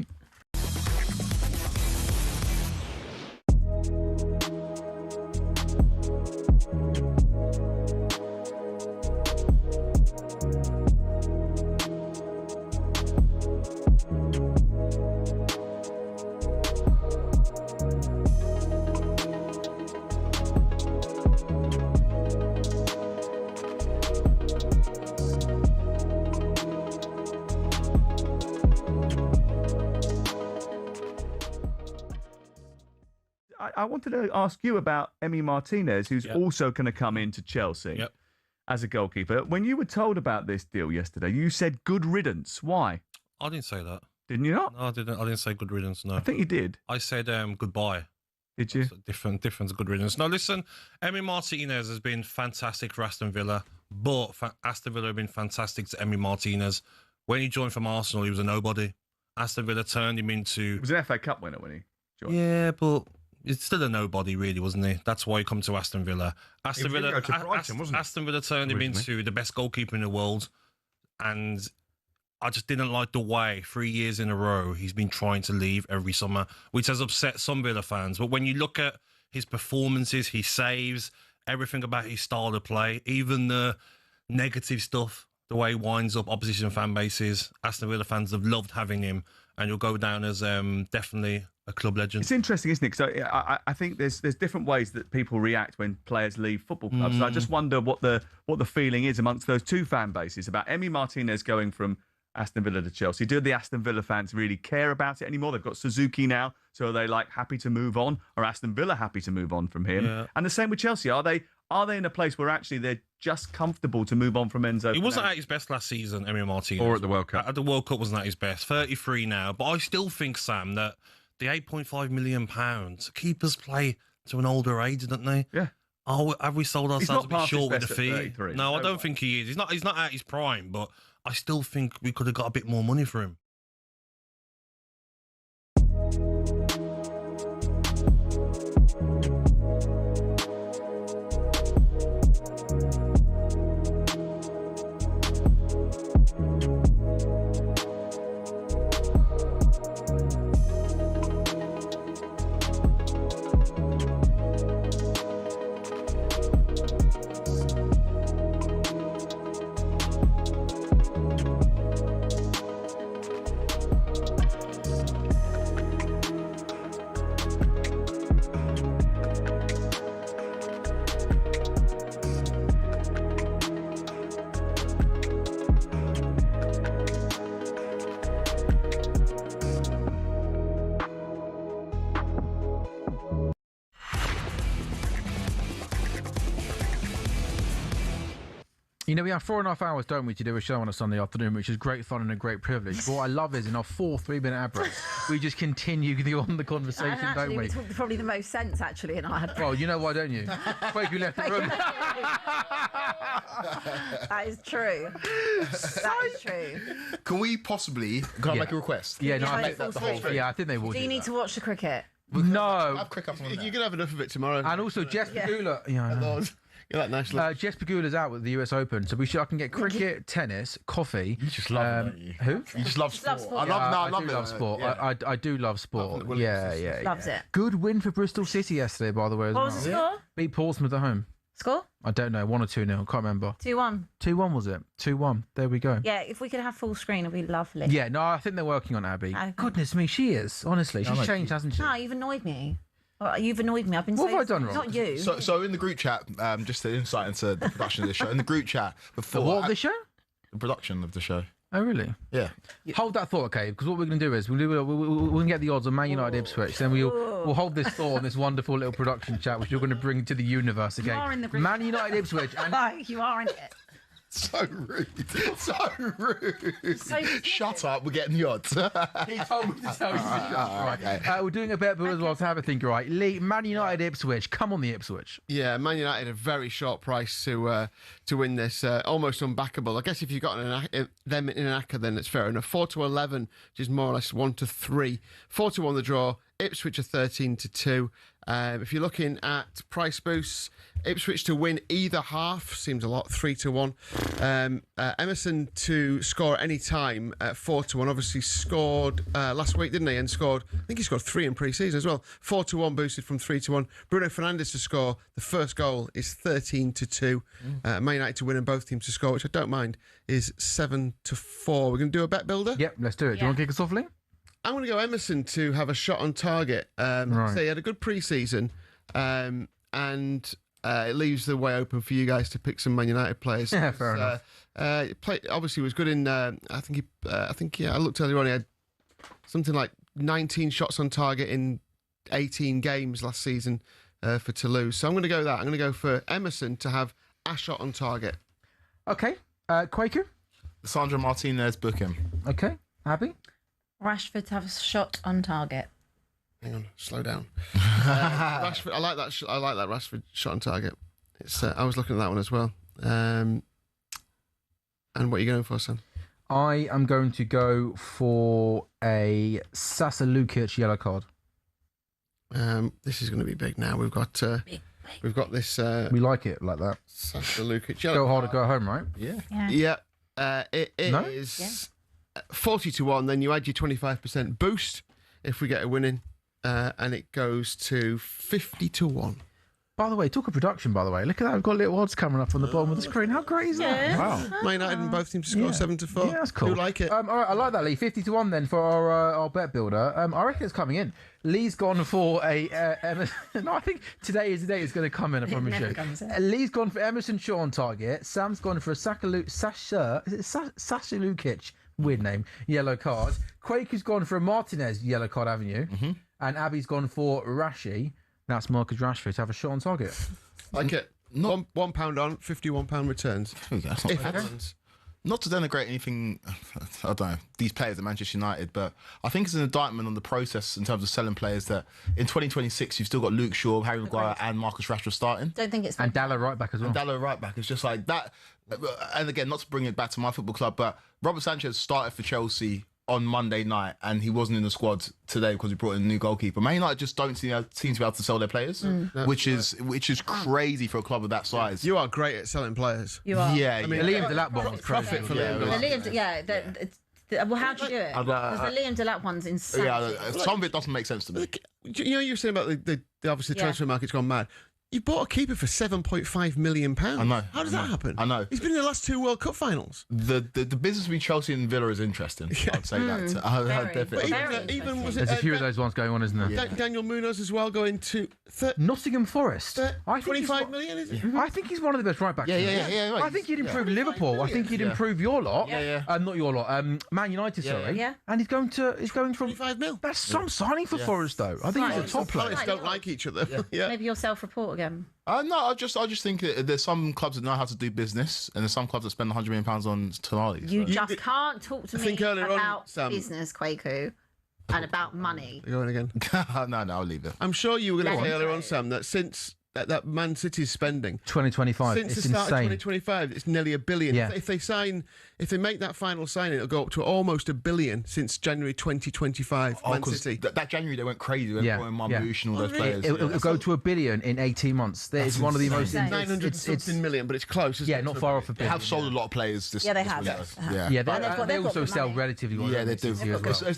I wanted to ask you about Emi Martinez, who's also going to come into Chelsea as a goalkeeper. When you were told about this deal yesterday, you said good riddance. Why? I didn't say that. Didn't you not? No, I didn't. I didn't say good riddance. No, I think you did. I said goodbye. Did you? Different good riddance. No, listen, Emi Martinez has been fantastic for Aston Villa, but Aston Villa have been fantastic to Emi Martinez. When he joined from Arsenal, he was a nobody. Aston Villa turned him into... He was an FA Cup winner when he joined. Yeah, but it's still a nobody, really, wasn't he? That's why he come to Aston Villa. He was gonna go to Brighton, wasn't he? Aston Villa turned him into the best goalkeeper in the world, and I just didn't like the way 3 years in a row he's been trying to leave every summer, which has upset some Villa fans. But when you look at his performances, his saves, everything about his style of play, even the negative stuff, the way he winds up opposition fan bases, Aston Villa fans have loved having him, and you'll go down as definitely a club legend. It's interesting, isn't it? So I think there's different ways that people react when players leave football clubs. And I just wonder what the feeling is amongst those two fan bases about Emi Martinez going from Aston Villa to Chelsea. Do the Aston Villa fans really care about it anymore? They've got Suzuki now, so are they like happy to move on? Or Aston Villa happy to move on from him? Yeah. And the same with Chelsea. Are they in a place where actually they're just comfortable to move on from Enzo? He wasn't at his best last season, Emi Martinez. Or at the World Cup. At the World Cup wasn't at his best. 33 now. But I still think, Sam, that the £8.5 million, keepers play to an older age, don't they? Yeah. Oh, have we sold ourselves a bit short with the fee? 33. No, I don't think he is. He's not at his prime, but I still think we could have got a bit more money for him. You know, we have 4.5 hours, don't we, to do a show on a Sunday afternoon, which is great fun and a great privilege. But what I love is in our 4 3-minute ad breaks, we just continue on the conversation, And actually, don't we? we talked probably the most sense, actually, in our ad break. Well, you know why, don't you? Wait, you left the room. That is true. That is true. Can we possibly... Can I make a request? Yeah, no, Yeah, I like make that the full whole... switch. Yeah, I think they will Do you need to watch the cricket? No. Have crick up on You that. can have enough of it tomorrow. And also, Jess Pegula. Yeah, I know. Lord. Get that nice look. Jess Pegula's out with the US Open, so I can get cricket, tennis, coffee. You just love it, don't you? Who? You just love sport. I do love sport. I do love sport. Yeah. Loves it. Good win for Bristol City yesterday, by the way. As What well. was the score? Beat Portsmouth at home. Score? I don't know, 1 or 2-0. Can't remember. 2-1. 2-1 was it? 2-1. There we go. Yeah, if we could have full screen, it'd be lovely. Yeah, no, I think they're working on Abby. Okay. Goodness me, she is. Honestly, she's changed, hasn't she? No, you've annoyed me. You've annoyed me. I've been What so... have I done wrong? Not you. So in the group chat, just an insight into the production of the show. In the group chat before What of the show? the production of the show. Oh, really? Yeah. Hold that thought, okay? Because what we're going to do is we'll can get the odds on Man United Ipswich, then we'll hold this thought on this wonderful little production chat, which you're going to bring to the universe, okay? You are in the group Man United Ipswich. And you are in it. So rude. So rude. So Shut up, we're getting the odds. he told me to tell you to shut up. Right. We're doing a bet as well to have a think, right? Lee, Man United Ipswich. Come on, the Ipswich. Yeah, Man United a very short price to win this, almost unbackable. I guess if you've got them in an acca, then it's fair enough. 4-11, which is more or less 1-3. 4-1 the draw. Ipswich are 13-2. If you're looking at price boosts, Ipswich to win either half seems a lot, 3-1. Emerson to score any time at 4-1. Obviously scored last week, didn't he? And scored, I think he scored 3 in pre-season as well. 4-1 boosted from 3-1. Bruno Fernandes to score. The first goal is 13-2. Man United to win and both teams to score, which I don't mind, is 7-4. We're going to do a bet builder. Yep, let's do it. Do you want to kick us off, Lee? I'm going to go Emerson to have a shot on target. Right. So he had a good pre-season, and it leaves the way open for you guys to pick some Man United players. Yeah, fair enough. Obviously, was good in. I looked earlier on. He had something like 19 shots on target in 18 games last season for Toulouse. So I'm going to go that. I'm going to go for Emerson to have a shot on target. Okay. Quaker? Sandra Martinez, book him. Okay. Happy? Rashford to have a shot on target. Hang on, slow down. Rashford, I like that. I like that Rashford shot on target. It's. I was looking at that one as well. And what are you going for, Sam? I am going to go for a Sasa Lukic yellow card. This is going to be big now. We've got this. We like it like that. Sasa Lukic. Go hard or go home, right? Yeah. Yeah. It is 40-1. Then you add your 25% boost if we get a winning, and it goes to 50-1. By the way, talk of production, by the way. Look at that. We've got little odds coming up on the bottom of the screen. How great is that? Yeah. Wow. Man United and both teams to score 7-4. Yeah, that's cool. Do like it? All right, I like that, Lee. 50-1 then for our bet builder. I reckon it's coming in. Lee's gone for a Emerson. No, I think today is the day it's going to come in, I promise you. Lee's gone for Emerson shot on target. Sam's gone for a Sasha Lukic, weird name, yellow card. Quaker's gone for a Martinez yellow card, haven't you? Mm-hmm. And Abby's gone for Rashi. That's Marcus Rashford to have a shot on target. Like it. £1 on, £51 returns. That's not bad. Not to denigrate anything, I don't know, these players at Manchester United, but I think it's an indictment on the process in terms of selling players that in 2026 you've still got Luke Shaw, Harry Maguire and Marcus Rashford starting. Don't think it's... And Dallo right back as well. And Dallo right back. It's just like that. And again, not to bring it back to my football club, but Robert Sanchez started for Chelsea on Monday night and he wasn't in the squad today because we brought in a new goalkeeper. Man United just don't seem to be able to sell their players, which is crazy for a club of that size. You are great at selling players. You are. Yeah, I mean, Liam Delap one was Profit for Liam Delap. Well, how do you do it? Because the Liam Delap one's insane. Yeah, some of it doesn't make sense to me. You know, you were saying about the obviously the transfer market's gone mad. You bought a keeper for £7.5 million. I know. How does that happen? I know. He's been in the last 2 World Cup finals. The business between Chelsea and Villa is interesting. I'd say that. Definitely. Even was There's it a few of those ones going on, isn't there? Daniel Munoz as well going to Nottingham Forest. I think 25 million, is it? I think he's one of the best right backs. Yeah. Right. I think he'd improve Liverpool. I think he'd improve your lot. Not your lot. Man United, sorry. Yeah. And he's going from 25 mil. That's some signing for Forest, though. I think he's a top player. Palace don't like each other. Yeah. Maybe you'll self-report again. No, I just think there's some clubs that know how to do business, and there's some clubs that spend £100 million on Tonali. You just can't talk to me about Sam, business, Kwaku, and about money. You're going again. No, I'll leave it. I'm sure you were going to say earlier on, Sam, that since that Man City's spending 2025. since It's the start insane. of 2025, it's nearly $1 billion. Yeah. If they make that final signing, it'll go up to almost $1 billion since January 2025. Man City. That January they went crazy. They went Marmoush and all those players. It'll go to $1 billion in 18 months. It's one of the most. 900 something million, but it's close. Isn't it? Not far off a They billion. have sold a lot of players. This, Yeah, they this have. window. Yeah. Yeah, And they they've also got the sell money. relatively well. Yeah, they do. as well.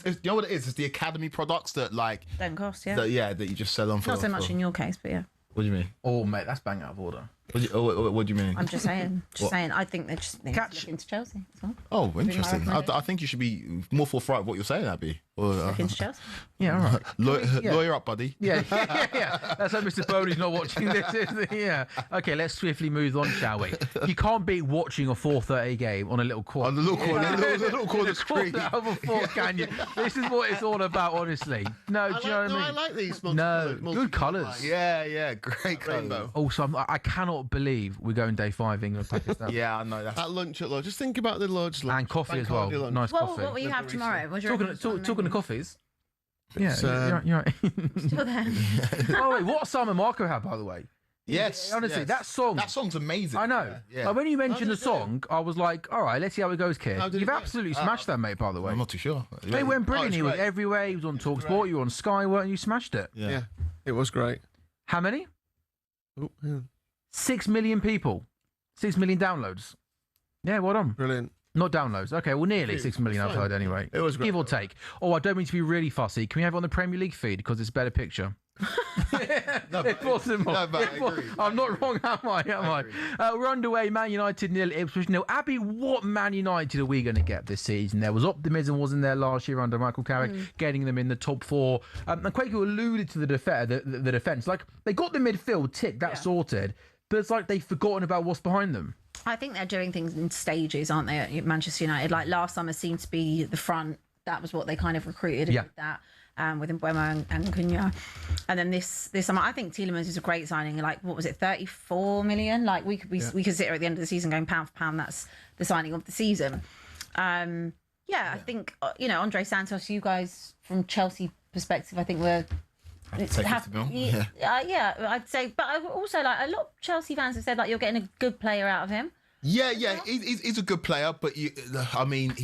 You know what it is? It's the academy products that Don't cost, that you just sell on for. Not so much in your case, but yeah. What do you mean? Oh, mate, that's bang out of order. What do you mean? I'm just saying. What? I think they just need to look into Chelsea. That's all. Oh, interesting. recommendation. I think you should be more forthright with what you're saying, Abby. Look into Chelsea. Yeah, all right. Lawyer up, buddy. Yeah. That's how Mr. Boney's not watching this, isn't he? Yeah. Okay, let's swiftly move on, shall we? You can't beat watching a 4:30 game on a little quad. On the little corner screen. Quarter over four, can you? This is what it's all about, honestly. No, do you know what I mean? I like these Good colours. Yeah, great Rainbow. Also, I cannot believe we're going day 5 England Pakistan. Yeah, I know. That's At lunch at Lodge. Just think about the Lodge lunch. And coffee as Bank well. holiday lunch. Nice coffee. What will you have tomorrow? What's your Talking to coffees. Yeah, It's, you're right. Still there. Oh wait, what Simon Marco had, by the way? yes. Honestly, yes. that song's amazing. I know. Yeah. Like, when you mentioned did the it go? song, I was like, all right, let's see how it goes, kid. How did You've it go? absolutely smashed that, mate, by the way. I'm not too sure. He went brilliant. it's He was great. everywhere. He was on talkSPORT. You were on Sky, weren't you? Smashed it. Yeah, it was great. How many? Oh, yeah. 6 million people. 6 million downloads. Yeah, well done. Brilliant. Not downloads. Okay, well, nearly 6 million I've fine. heard anyway. It was great. Give or take. Oh, I don't mean to be really fussy. Can we have it on the Premier League feed because it's a better picture? It's possible. No, but I agree. I'm not wrong, am I? We're underway. Man United 0, Ipswich 0. Abby, what Man United are we going to get this season? There was optimism, wasn't there, last year under Michael Carrick, getting them in the top 4. And Quaker alluded to the defence. Like, they got the midfield tick, that's sorted, but it's like they've forgotten about what's behind them. I think they're doing things in stages, aren't they, at Manchester United? Like last summer seemed to be the front. That was what they kind of recruited with that, with Mbeumo and Cunha. And then this summer, I think Tielemans is a great signing. Like, what was it, 34 million? Like, we could sit here at the end of the season going pound for pound. That's the signing of the season. I think, Andre Santos, you guys, from Chelsea perspective, I think we're... Take 50 mil. I'd say, but I also like a lot of Chelsea fans have said like you're getting a good player out of him. Yeah, he's a good player, but he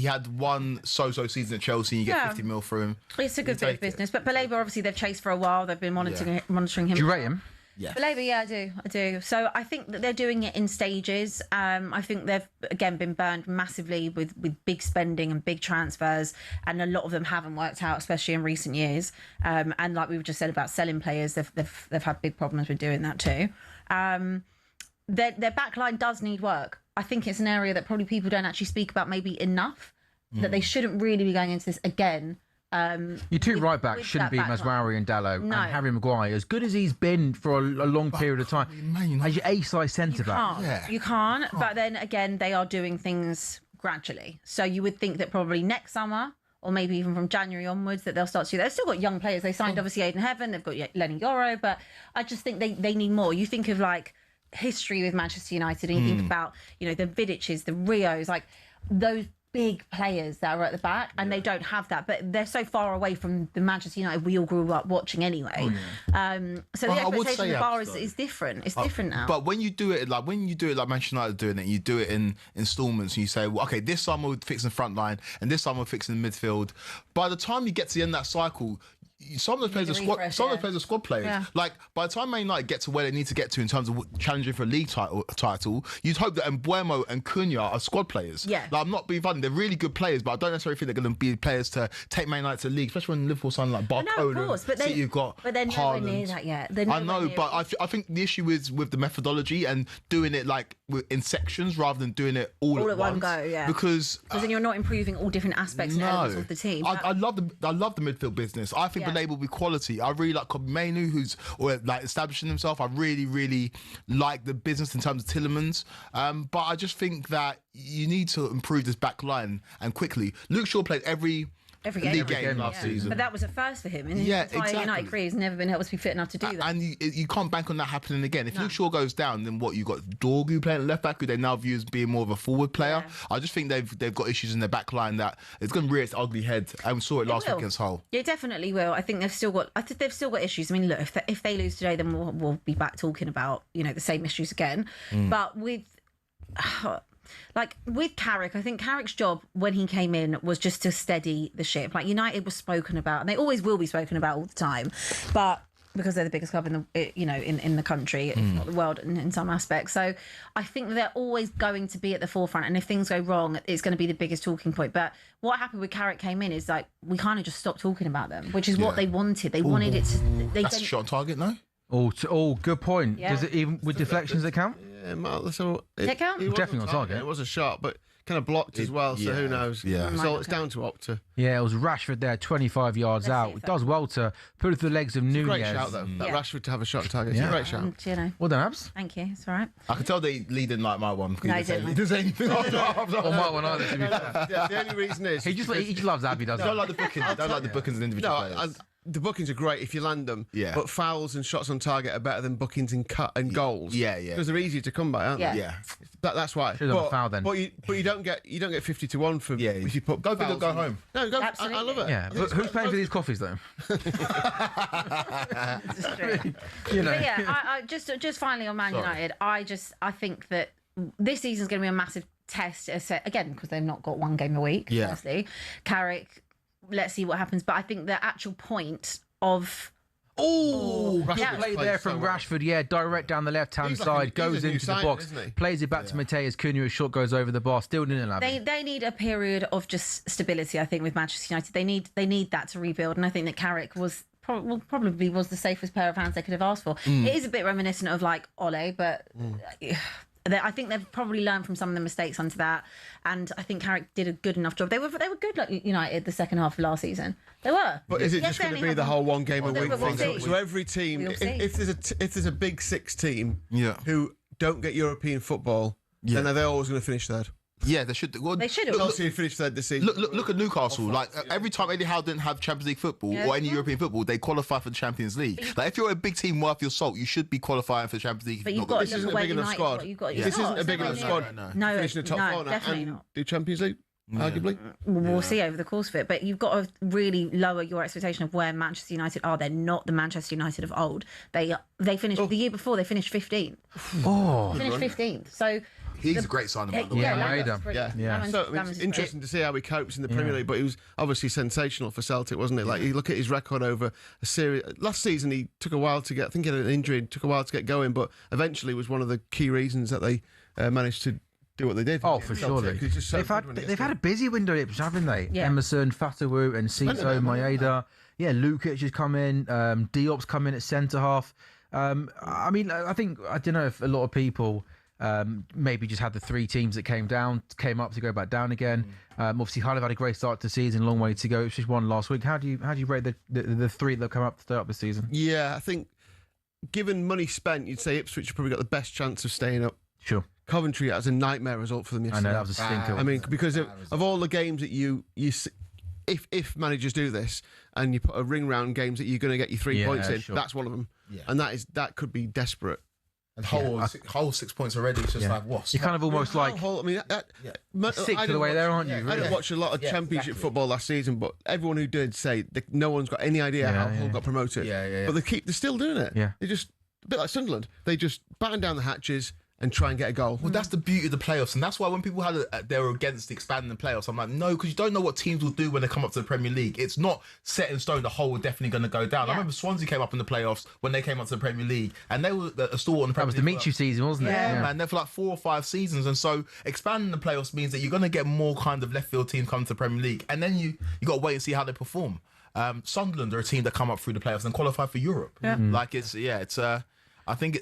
had one so-so season at Chelsea and you get 50 mil for him. It's a good bit of business. But Baleba, obviously, they've chased for a while. They've been monitoring him. Do you rate him? Yeah. Baleba, I do. So I think that they're doing it in stages. I think they've, again, been burned massively with big spending and big transfers, and a lot of them haven't worked out, especially in recent years. And like we've just said about selling players, they've had big problems with doing that too. Their back line does need work. I think it's an area that probably people don't actually speak about maybe enough, that they shouldn't really be going into this again. Your two right backs shouldn't be Masraoui and Dalot, and Harry Maguire. As good as he's been for a long period of time, as your A-side centre back. You can't. But then again, they are doing things gradually. So you would think that probably next summer, or maybe even from January onwards, that they'll start to do that. They've still got young players. They signed obviously Aiden Heaven. They've got Lenny Yoro, but I just think they need more. You think of like history with Manchester United, and you think about the Vidics, the Rios, like those big players that are at the back, and they don't have that, but they're so far away from the Manchester United we all grew up watching anyway. So the expectation of the bar is different. It's different now. But when you do it like Manchester United are doing it, you do it in installments, and you say, well, okay, this summer we're fixing the front line, and this summer we're fixing the midfield. By the time you get to the end of that cycle, some of those players are squad. Some of those players are squad players. Yeah. Like by the time Man United get to where they need to get to in terms of challenging for a league title, you'd hope that Mbeumo and Cunha are squad players. Yeah. Like, I'm not being funny. They're really good players, but I don't necessarily think they're going to be players to take Man United to the league, especially when Liverpool sign like Barcola. No, of course, but you've got they're nowhere Haaland. near that yet. I know, but I think the issue is with the methodology and doing it like in sections rather than doing it all at one once. go. Yeah. Because then you're not improving all different aspects and elements of the team. I love the midfield business. I think the label will be quality. I really like Kobe Mainoo, who's establishing himself. I really, really like the business in terms of Tielemans. But I just think that you need to improve this back line and quickly. Luke Shaw played every Every game. league game last season. But that was a first for him. In his Yeah, entire exactly. United career, he's never been able to be fit enough to do that. And you can't bank on that happening again. If Luke Shaw goes down, then what? You got Dorgu playing at left back, who they now view as being more of a forward player. I just think they've got issues in their back line that it's going to rear its ugly head. And we saw it last week against Hull. Yeah, definitely will. I think they've still got issues. I mean, look, if they lose today, then we'll be back talking about the same issues again. But with Carrick, I think Carrick's job when he came in was just to steady the ship. Like, United was spoken about, and they always will be spoken about all the time, but because they're the biggest club in the in the country, if not the world in some aspects. So I think they're always going to be at the forefront, and if things go wrong, it's going to be the biggest talking point. But what happened with Carrick came in is like we kind of just stopped talking about them, which is what they wanted. They wanted it to. That's a shot on target, no? Oh, good point. Yeah. Does it even with deflections that count? Yeah, so Does it count? Definitely on target. It was a shot, but kind of blocked as well. So who knows? Yeah. So it's down to Opta. Yeah, it was Rashford there, 25 yards Let's see out. if It that- does well to put it through the legs of Nunez. Great shout though. That Rashford to have a shot on target. It's a great shout. And, Well done, Abs. thank you. It's all right. I can tell they didn't like my one. No, he didn't. He didn't say anything after Or my one either, to be fair. The only reason is He just loves Abby, doesn't I he? don't like the bookings. I don't like the bookings and individual players. the bookings are great if you land them. Yeah. But fouls and shots on target are better than bookings and goals. Yeah, yeah. Because they're easier to come by, aren't Yeah. they? Yeah. That's why. Should've done a foul then. But you don't get 50 to 1 for if you put Go big or fouls go in. home. No, go. I Absolutely. love it. Yeah, but who's paying for these coffees though? This is true. You know. But yeah, I just finally on Man United, I think that this season's going to be a massive test again because they've not got one game a week. Yeah. Firstly, Carrick, let's see what happens. But I think the actual point of Rashford's Play played there so from well. Rashford, direct down the left-hand He's like side, a- he's goes a new into the signing, box, isn't he? plays it back to Mateus Cunha, shot goes over the bar, still didn't have it. they need a period of just stability. I think with Manchester United, they need that to rebuild, and I think that Carrick was probably was the safest pair of hands they could have asked for. It is a bit reminiscent of like Ole, but. I think they've probably learned from some of the mistakes under that, and I think Carrick did a good enough job. They were good like United the second half of last season. They were. But is it Yes, just they going to only be had the whole one game a Well, week we'll thing? see. So every team, We'll see. if there's a big six team Yeah. who don't get European football, then they're always going to finish third. Yeah, they should. Well, They should have. Chelsea finished third this season. Look at Newcastle. Like every time Eddie Howe didn't have Champions League football or any European football, they qualify for the Champions League. Like if you're a big team worth your salt, you should be qualifying for the Champions League. But if you've not got got to This look isn't at a where big enough United. squad. What you've got. This isn't a big enough squad. No, Finish in the top four now definitely and not. do Champions League, arguably. We'll see over the course of it, but you've got to really lower your expectation of where Manchester United are. They're not the Manchester United of old. They finished the year before. They finished 15th. Finished 15th. So He's a great signing. By the way. Yeah. So it's interesting to see how he copes in the Premier League, but he was obviously sensational for Celtic, wasn't it? Like you look at his record over a series. Last season he took a while to get. I think he had an injury. It took a while to get going, but eventually was one of the key reasons that they managed to do what they did. Oh, for Celtic. surely. He's just so They've good when he had gets a busy window, Ipswich, haven't they? Yeah. Emerson, Fatawu, and Cito, Maeda. Yeah, Lukic has come in. Diop's come in at centre half. I mean, I don't know if a lot of people maybe just had the three teams that came up to go back down again. Obviously, Hull have had a great start to the season, long way to go. It's just won last week. How do you rate the three that come up to start up the season? Yeah, I think given money spent, you'd say Ipswich have probably got the best chance of staying up. Sure. Coventry has a nightmare result for them I yesterday. know, that was a stinker. I mean, because of all the games that you if managers do this and you put a ring round games that you're going to get your 3 points in, sure. that's one of them. Yeah. And that could be desperate. And whole 6 points already. It's just like what? You're kind of almost like I mean, sick to the way there, aren't you? I Really? didn't watch a lot of Championship football last season, but everyone who did say that no one's got any idea how Hull got promoted. Yeah. But they're still doing it. Yeah. They just a bit like Sunderland. They just batten down the hatches and try and get a goal. Well, that's the beauty of the playoffs, and that's why when people they were against expanding the playoffs, I'm like, no, because you don't know what teams will do when they come up to the Premier League. It's not set in stone. The Hull are definitely going to go down. I remember Swansea came up in the playoffs when they came up to the Premier League, and they were a stalwart in the that was Premier the League. Michu season, wasn't it? Yeah, man, they're for like 4 or 5 seasons, and so expanding the playoffs means that you're going to get more kind of left field teams coming to the Premier League, and then you got to wait and see how they perform. Sunderland are a team that come up through the playoffs and qualify for Europe. Yeah. Like it's. I think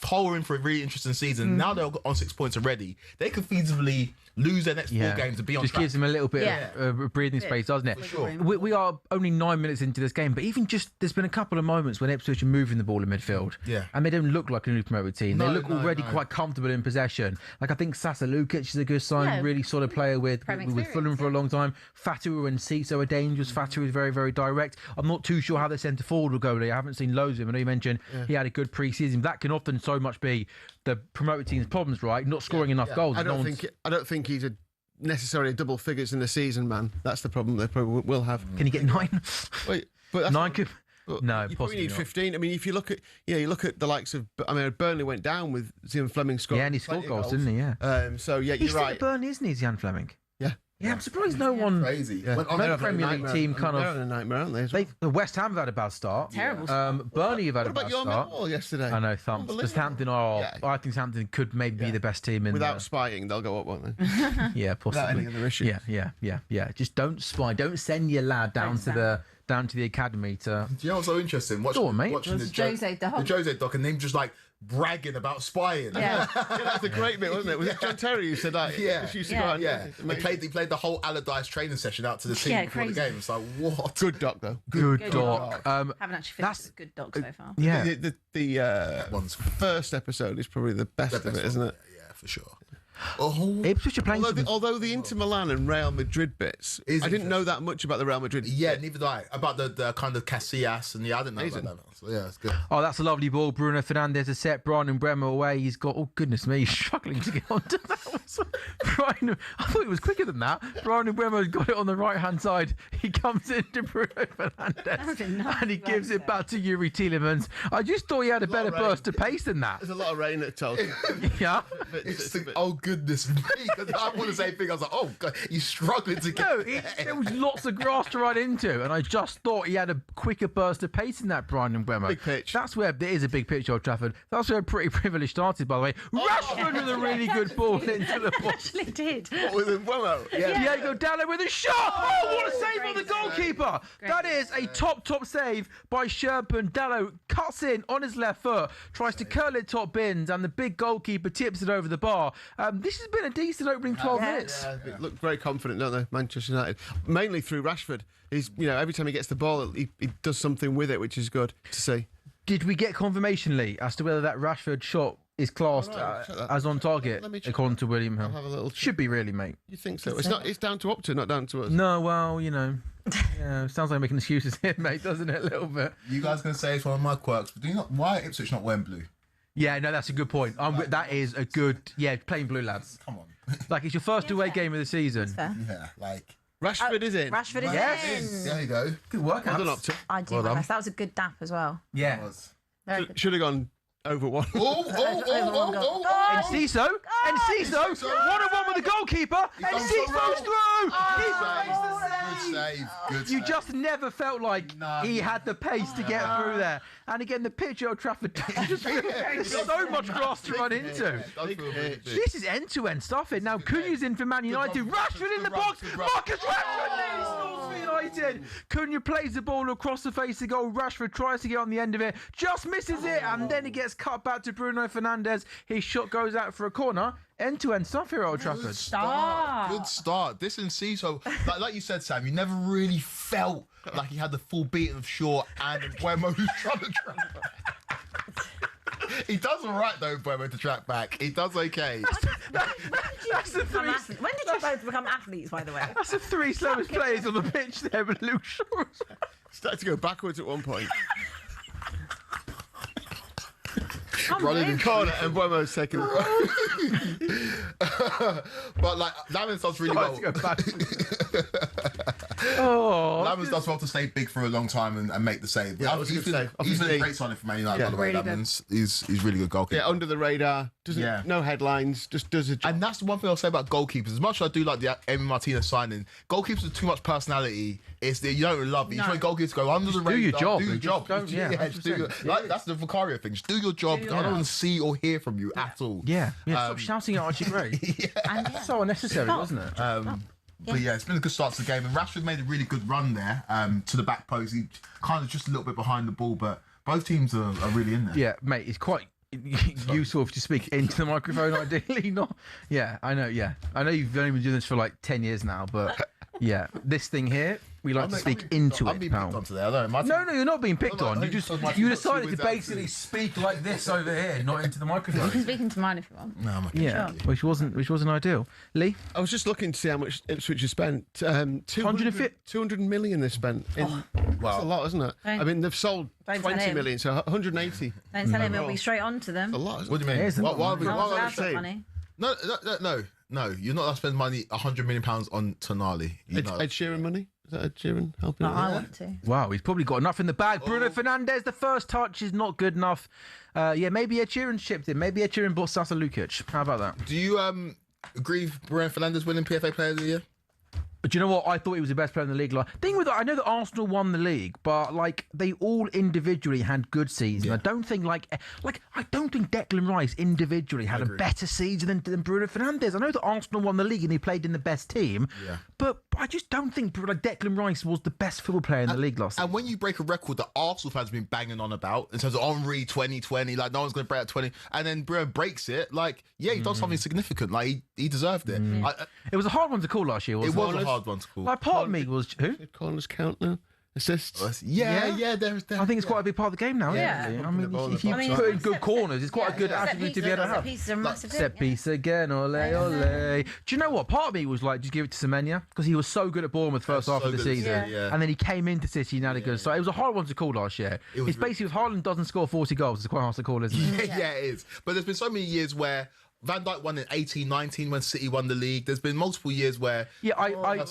Hull are in for a really interesting season. Now they're on 6 points already. They could feasibly lose their next 4 games and be on just track. gives them a little bit of breathing space, doesn't it? For sure. We are only 9 minutes into this game, but even just there's been a couple of moments when Ipswich are moving the ball in midfield, and they don't look like a newly promoted team. They look already quite comfortable in possession. Like I think Sasa Lukic is a good sign, really solid player with Fulham for a long time. Fatu and Ciso are dangerous. Fatu is very, very direct. I'm not too sure how their centre forward will go there. I haven't seen loads of him. I know you mentioned he had a good pre-season. That can often so much be the promoted team's problems, right? Not scoring enough goals. I don't think he's necessarily double figures in the season, man. That's the problem they probably will have. Can he get 9? Wait, but that's 9 could. No, you possibly probably need not. 15. I mean, if you look at the likes of, Burnley went down with Zian Fleming scoring. Yeah, and he scored goals, didn't he? Yeah. So yeah, He's you're right. still at Burnley, isn't he, Zian Fleming? Yeah, I'm surprised no one. Crazy. Yeah. No Premier League team kind They're of. on a nightmare, aren't they? as well? The West Ham have had a bad start. Terrible. Burnley have had What a about bad your start. Millwall yesterday? I know, thumps. But Southampton are. Yeah. I think Southampton could maybe be the best team in. Without spying, they'll go up, won't they? Yeah, possibly. Without any other issues. Yeah. Just don't spy. Don't send your lad down to the academy to. Do you know what's so interesting? Go on, mate. Watching Was Jose Doc. the Jose doc and them just like bragging about spying. Yeah. That's a great bit, wasn't it? Was it John Terry who said that? Yeah. She used to Yeah. go out and- Yeah, Amazing. he played the whole Allardyce training session out to the team Yeah, before the crazy. game. It's like, what? Good doc though. Good Good doc. Haven't actually finished a good doc so far. Yeah. The One's first episode is probably the best of it, isn't it? Yeah, for sure. Oh, Ipswich are playing. Although the Inter Milan and Real Madrid bits, Is I didn't know that much about the Real Madrid. yeah, neither did I. About the kind of Casillas and I didn't know about that. So, yeah, it's good. Oh, that's a lovely ball. Bruno Fernandes has set Brian and Bremer away. He's got, oh goodness me, he's struggling to get onto that one. Brian, I thought he was quicker than that. Brian and Bremer got it on the right hand side. He comes into Bruno Fernandes and he gives it back to Yuri Tielemans. I just thought he had a better burst of pace than that. There's a lot of rain at Tolkien. Yeah. Oh goodness me! I want the same thing. I was like, oh god, he's struggling to get. No, there was lots of grass to run into, and I just thought he had a quicker burst of pace in that Brian and Bremer. Big pitch. That's where there is a big pitch, Old Trafford. That's where Pretty Privilege started, by the way. Rashford with a really good ball into the box. Actually did. With Mbeumo. Diego Dallo with a shot. Oh, what a save on the goalkeeper! That is a top save by Sherpen. Dallo cuts in on his left foot, tries to curl it top bins, and the big goalkeeper tips it over the bar. This has been a decent opening 12 minutes. They look very confident, don't they, Manchester United? Mainly through Rashford. He's, every time he gets the ball, he does something with it, which is good to see. Did we get confirmation, Lee, as to whether that Rashford shot is classed as on target, Let me check according to William Hill? I'll have a little check. Should be really, mate. You think so? It's not. It's down to Opta, not down to us. No, well, yeah, sounds like making excuses here, mate, doesn't it? A little bit. You guys gonna say it's one of my quirks, but do you not? Why are Ipswich not wearing blue? Yeah, no, that's a good point. That is a good, plain blue, lads. Come on. Like, it's your first away game of the season. Fair. Yeah, like. Rashford is in. Rashford is Yes. in. There you go. Good work, Well done, Opta. I do my best. That was a good dap as well. Yeah. Very good. Should have gone over one. And Ciso, 1-on-1 with the goalkeeper, and Ciso's through! Good save. Good You save. just never felt like he had the pace to get through there. And again, the pitch at Old Trafford, just so much grass to run into. This is end-to-end stuff. Now, Cunha's in for Man United. Rashford in the box. Marcus Rashford scores for United. Cunha plays the ball across the face of goal. Rashford tries to get on the end of it, just misses it, and then it gets cut back to Bruno Fernandes. His shot goes out for a corner. End-to-end stuff here at Old Trafford. Good start. This and Ciso, like you said, Sam, you never really felt like he had the full beat of Shaw and Mbeumo who's trying to track back. He does all right, though, Mbeumo, to track back. He does okay. That's the three. When did you both become athletes, by the way? That's the three slowest players on the pitch there with Luke Shaw. Started to go backwards at one point. Running in corner, and Mbeumo's taking But like Lamens does really well. Lamens does well to stay big for a long time and make the save. Yeah, He's been a great signing for Man United, by the way. Really Lamens, he's really good goalkeeper. Yeah, under the radar. No headlines. Just does a job. And that's the one thing I'll say about goalkeepers. As much as I do like the Emi Martinez signing, goalkeepers with too much personality. You don't love it. You want goalkeepers to go under the radar. Do your job. Do your job. Just do your- That's the Vicario thing. Just do your job. I don't want to see or hear from you at all. Yeah. Stop shouting at Archie Gray. It's so unnecessary, wasn't it? But yeah, it's been a good start to the game. And Rashford made a really good run there to the back post. He kind of just a little bit behind the ball, but both teams are really in there. Yeah, mate, it's quite useful to speak into the microphone, ideally. Not. Yeah, I know. Yeah, I know you've only been doing this for like 10 years now, but yeah, this thing here, we like to speak into it. I'm being picked on today. I don't know. No, you're not being picked on. You decided to with basically speak like this over here, not into the microphone. You can speak into mine if you want. No, I'm okay. Yeah, which wasn't ideal. Lee, I was just looking to see how much Ipswich has spent. 200 million they spent. That's a lot, isn't it? I mean, they've sold Don't tell 20 him. million, so 180. Don't tell him, he'll be straight on to them. A lot. Isn't What do you mean? It is a lot, Why man. Not are we allowed that saying? money. No. You're not allowed to spend money, £100 million on Tonali. Ed Sheeran money? Is that Ed Sheeran helping? Not out? I want to. wow, he's probably got enough in the bag. Bruno Fernandes, the first touch is not good enough. Maybe Ed Sheeran shipped in. Maybe Ed Sheeran bought Sasa Lukic. How about that? Do you agree with Bruno Fernandes winning PFA Player of the Year? But do you know what? I thought he was the best player in the league. Thing with that, I know that Arsenal won the league, but like they all individually had good seasons. Yeah. I don't think I don't think Declan Rice individually had a better season than Bruno Fernandes. I know that Arsenal won the league and he played in the best team, but I just don't think Declan Rice was the best football player in the league last season. And when you break a record that Arsenal fans have been banging on about in terms of Henry 2020, like no one's going to break that 20, and then Bruno breaks it, he does something significant. Like he deserved it. It was a hard one to call last year, wasn't it? It was a hard one to call. Like part of me was who? Corners count now. Assists. Yeah. There's I think it's quite a big part of the game now. Yeah. Isn't it? I mean, if you I mean, put in good corners, it's quite a good attribute to be able to Set have. pieces are a massive Set thing, yeah. piece again, ole. Do you know what? Part of me was like, just give it to Semenya because he was so good at Bournemouth first half of the season, yeah. and then he came into City and had a good. So it was a hard one to call last year. It's basically if Haaland doesn't score 40 goals, it's quite hard to call, isn't it? Yeah, it is. But there's been so many years where Van Dijk won in 18-19 when City won the league. There's been multiple years where I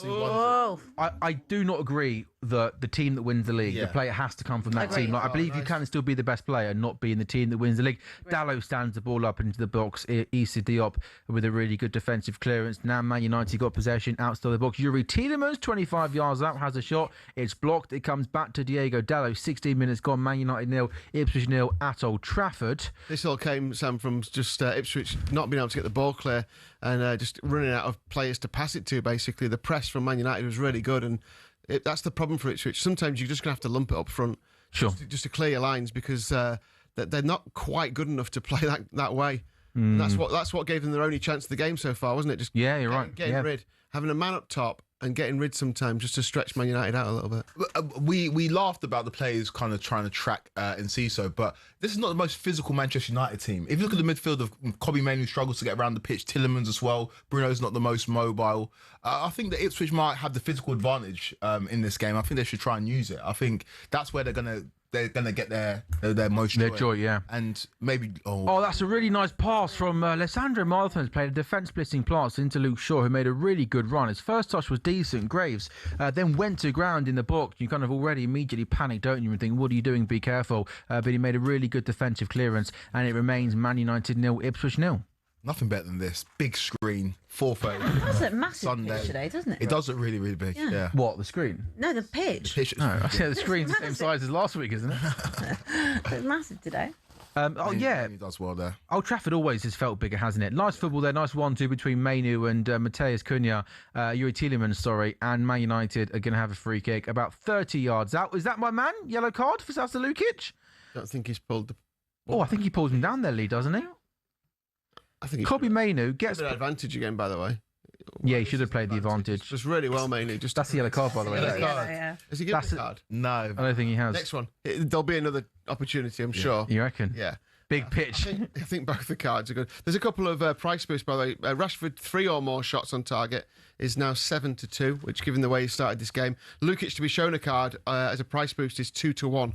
do not agree that the team that wins the league, the player has to come from that team. Like, I believe you can still be the best player and not be in the team that wins the league. Dalot stands the ball up into the box. Issa Diop with a really good defensive clearance. Now Man United got possession outside the box. Yuri Tielemans, 25 yards out, has a shot. It's blocked. It comes back to Diego Dalot. 16 minutes gone. Man United 0, Ipswich 0 at Old Trafford. This all came, Sam, from just Ipswich not being able to get the ball clear and just running out of players to pass it to, basically. The press from Man United was really good, and that's the problem for Ipswich. Sometimes you're just going to have to lump it up front just to clear your lines because they're not quite good enough to play that way. That's what gave them their only chance of the game so far, wasn't it? Just you're right. Getting rid, having a man up top and getting rid sometimes just to stretch Man United out a little bit. We laughed about the players kind of trying to track Enciso, but this is not the most physical Manchester United team. If you look at the midfield of Kobbie Mainoo struggles to get around the pitch, Tielemans as well, Bruno's not the most mobile. I think that Ipswich might have the physical advantage in this game. I think they should try and use it. I think that's where they're gonna get their most joy. Yeah. And maybe that's a really nice pass from Alessandro Martins. Played a defence splitting pass into Luke Shaw, who made a really good run. His first touch was decent. Graves then went to ground in the box. You kind of already immediately panic, don't you, and think, what are you doing? Be careful. But he made a really good defensive clearance, and it remains Man United 0, Ipswich 0. Nothing better than this. Big screen, 4:30. It does look massive Sunday. pitch today, doesn't it? It does look really, really big. Yeah. What, the screen? No, the pitch. The pitch. No, the screen's the same size as last week, isn't it? It's massive today. He does well there. Old Trafford always has felt bigger, hasn't it? Nice football there. Nice 1-2 between Mainoo and Mateus Cunha. Yuri Tielemans, and Man United are going to have a free kick about 30 yards out. Is that my man? Yellow card for Sasa Lukic? I don't think he's pulled the... I think he pulls him down there, Lee, doesn't he? I think Kobbie Mainoo gets an advantage again, by the way. Yeah, he should have played the advantage. Just really well, Mainoo. That's the yellow card, by the way. Yeah. Has he given the card? No. I don't think he has. Next one. There'll be another opportunity, I'm sure. You reckon? Yeah. Big pitch. I think both the cards are good. There's a couple of price boosts, by the way. Rashford, 3 or more shots on target, is now 7-2, which, given the way he started this game, Lukic to be shown a card as a price boost is 2-1.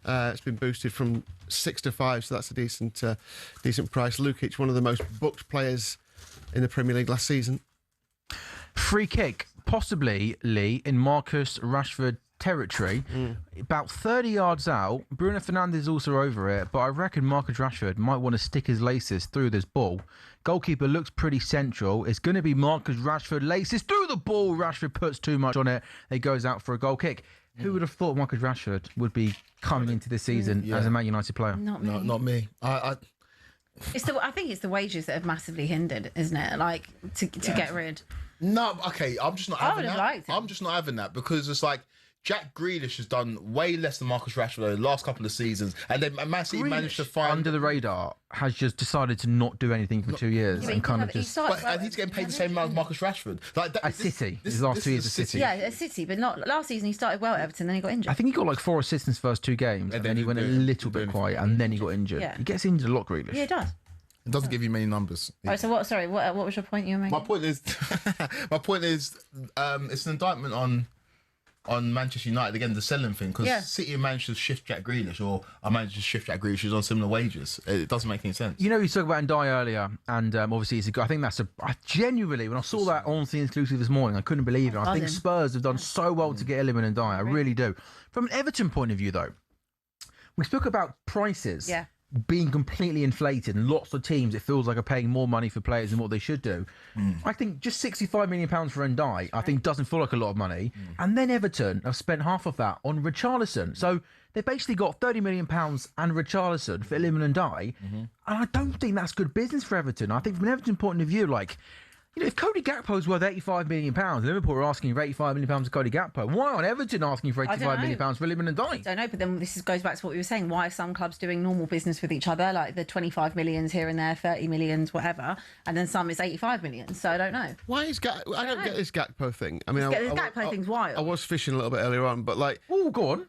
It's been boosted from 6-5, so that's a decent price. Lukic, one of the most booked players in the Premier League last season. Free kick, possibly, Lee, in Marcus Rashford territory. About 30 yards out. Bruno Fernandes is also over it, but I reckon Marcus Rashford might want to stick his laces through this ball. Goalkeeper looks pretty central. It's going to be Marcus Rashford, laces through the ball. Rashford puts too much on it. It goes out for a goal kick. Who would have thought Marcus Rashford would be coming into this season as a Man United player? Not me. No, not me. I think it's the wages that have massively hindered, isn't it? Like to get rid. No, okay. I'm just not I having would have that. liked it. I'm just not having that because it's like Jack Grealish has done way less than Marcus Rashford over the last couple of seasons, and then Man City managed to find under the radar has just decided to not do anything for 2 years and kind of just. And he's getting paid the same amount as Marcus Rashford. Like that, At City, his last 2 years at City. Yeah, at City, but not last season. He started well at Everton, then he got injured. I think he got like 4 assists in his first 2 games, and then he went a little bit quiet, and then he got injured. Yeah. He gets injured a lot, Grealish. Yeah, he does. It doesn't give you many numbers. Right, so what? Sorry, what was your point you were making? My point is, it's an indictment on Manchester United again, the selling thing, because City managed to shift Jack Grealish, or I managed to shift Jack Grealish who's on similar wages. It doesn't make any sense. You know, you talked about Ndiaye earlier, and obviously it's a good. I think that's I genuinely, when I saw that on the exclusive this morning, I couldn't believe it. I think Spurs have done so well to get Iliman Ndiaye. I really do. From an Everton point of view, though, we spoke about prices. Yeah. Being completely inflated, and lots of teams, it feels like, are paying more money for players than what they should do. I think just £65 million for Ndiaye, I think, doesn't feel like a lot of money. And then Everton have spent half of that on Richarlison. So they basically got £30 million and Richarlison for Iliman Ndiaye. And I don't think that's good business for Everton. I think from an Everton point of view, like, you know, if Cody Gakpo's worth £85 million, Liverpool are asking for £85 million for Cody Gakpo. Why aren't Everton asking for £85 million for Iliman Ndiaye? I don't know, but then goes back to what we were saying. Why are some clubs doing normal business with each other, like the 25 millions here and there, 30 millions, whatever, and then some is 85 million? So I don't know. Why is I don't get this Gakpo thing. I mean, This Gakpo thing's wild. I was fishing a little bit earlier on, but like, oh, go on.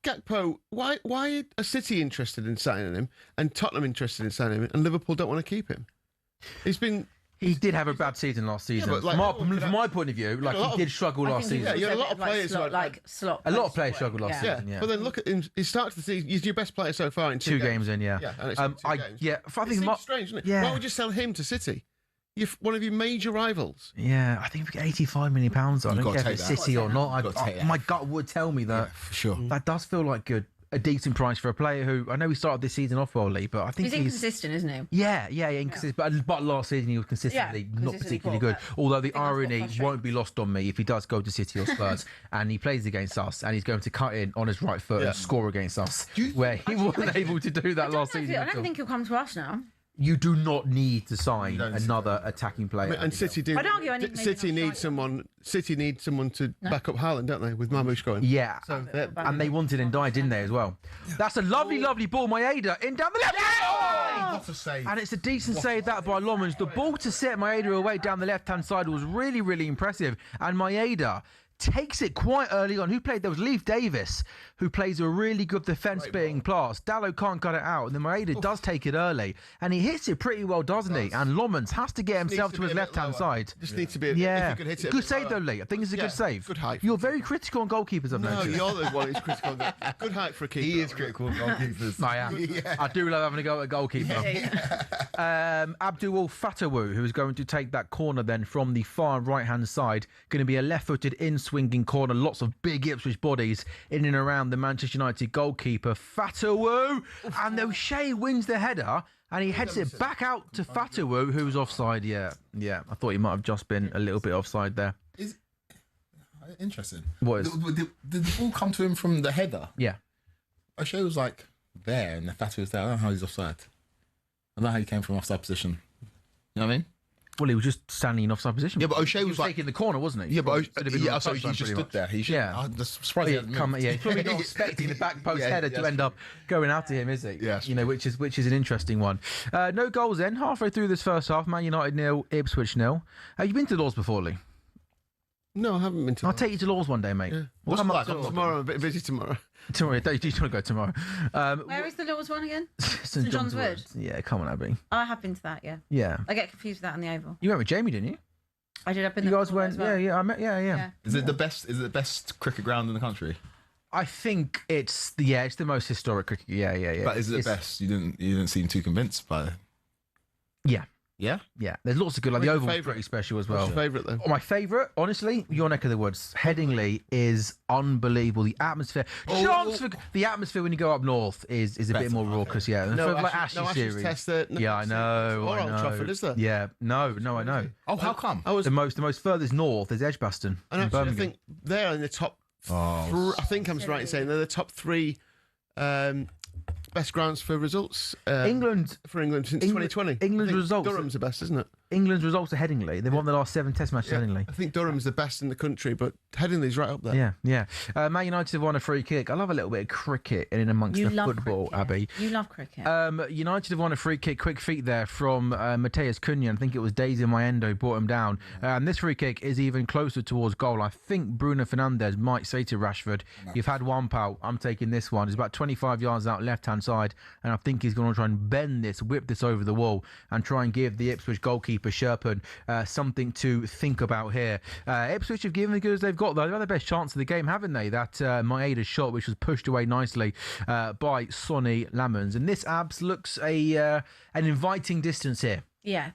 Gakpo, why are City interested in signing him and Tottenham interested in signing him and Liverpool don't want to keep him? He did have a bad season last season. But like, from my point of view, like, he did struggle last season. Yeah, you had a lot of players a lot of players struggled last season. Yeah, but then look at him. He starts the season. He's your best player so far in 2 games in. Yeah, and it's 2 games. Yeah, I think it's strange, isn't it? Yeah. Why would you sell him to City? You're one of your major rivals. Yeah, I think we get £85 million. I don't care if it's City or not. My gut would tell me that. For sure. That does feel like a decent price for a player who, I know he started this season off well, Lee, but I think he's inconsistent, isn't he? Yeah, inconsistent. But last season he was consistently not particularly good. Although the irony won't be lost on me if he does go to City or Spurs and he plays against us and he's going to cut in on his right foot and score against us, where he wasn't able to do that last season. I don't think he'll come to us now. You do not need to sign another attacking player. And City do. I'd argue City needs someone. City needs someone to back up Haaland, don't they? With Marmoush going. Yeah. So and they wanted Ndiaye, didn't they, as well? That's a lovely ball, Maeda, in down the left. What a save. And it's a decent save that by Lomans. The ball to set Maeda away down the left-hand side was really, really impressive. And Maeda takes it quite early on. There was Leif Davis, who plays a really good defence being pass. Dallo can't cut it out, and then Maeda does take it early, and he hits it pretty well, doesn't he? And Lomans has to get himself to his left-hand side. Just needs to be. If you could hit it good save though, Lee. I think it's a good save. Good height. You're very critical on goalkeepers, I've noticed. No, you're the one who's critical. Good height for a keeper. He is critical on goalkeepers. I am. I do love having a go at a goalkeeper. Abdul Fatawu, who is going to take that corner then from the far right-hand side, going to be a left-footed in-swinging corner. Lots of big Ipswich bodies in and around the Manchester United goalkeeper. Fatawu! And O'Shea wins the header, and he heads it back out to Fatawu, who's offside. Yeah, I thought he might have just been a little bit offside there. Interesting. What is? Did the ball come to him from the header? Yeah. O'Shea was like there, and the Fatawu was there. I don't know how he's offside. I don't know how he came from offside position. You know what I mean? Well, he was just standing in offside position. Yeah, but O'Shea was like taking the corner, wasn't he? Yeah, but so he just stood there. He should. Yeah. I'm surprised he hadn't moved. He's probably not expecting the back post header to end up going out to him, is he? Yes. You know, which is an interesting one. No goals then. Halfway through this first half, Man United 0, Ipswich 0. Have you been to Lord's before, Lee? No, I haven't been to. I'll take you to Lord's one day, mate. Yeah. What's like? Tomorrow, I'm a bit busy tomorrow. Tomorrow, you want to go tomorrow? Where is the Lord's one again? St John's Wood. Yeah, come on, Abby. I have been to that. Yeah. Yeah. I get confused with that in the Oval. You went with Jamie, didn't you? I did. I've been. You there guys went. as well. Yeah. I met. Yeah. Is it the best? Is it the best cricket ground in the country? I think it's the most historic cricket. Yeah. But is it the best? You didn't seem too convinced by it. Yeah. Yeah? Yeah. There's lots of good. Like the Oval's pretty special as well. What's your favourite then? My favourite, honestly, your neck of the woods. Headingley is unbelievable. The atmosphere. The atmosphere when you go up north is a bit more raucous. Yeah. No, like Ashes series. Test there. Yeah, I know. Or Old Trafford, is there? Yeah. No, I know. Oh, how come? The most furthest north is Edgbaston. And in actually, I Birmingham. think they're in the top. I think I'm right in saying they're the top 3 best grounds for results. England since 2020. England's results. Durham's the best, isn't it? England's results are Headingley. They've won the last 7 Test matches Headingley. I think Durham's the best in the country, but Headingley's right up there. Yeah. Man United have won a free kick. I love a little bit of cricket in and amongst the football, cricket. Abby. You love cricket. United have won a free kick, quick feet there from Mateus Cunha. I think it was Daisy Mayendo brought him down. And this free kick is even closer towards goal. I think Bruno Fernandes might say to Rashford, you've had one, pal. I'm taking this one. It's about 25 yards out left-hand side. And I think he's going to try and bend this, whip this over the wall and try and give the Ipswich goalkeeper, Sherpen, something to think about here. Ipswich have given the good as they've got, though. They've had the best chance of the game, haven't they? That Maeda shot, which was pushed away nicely by Sonny Lamons. And this, Abs, looks an inviting distance here. Yeah.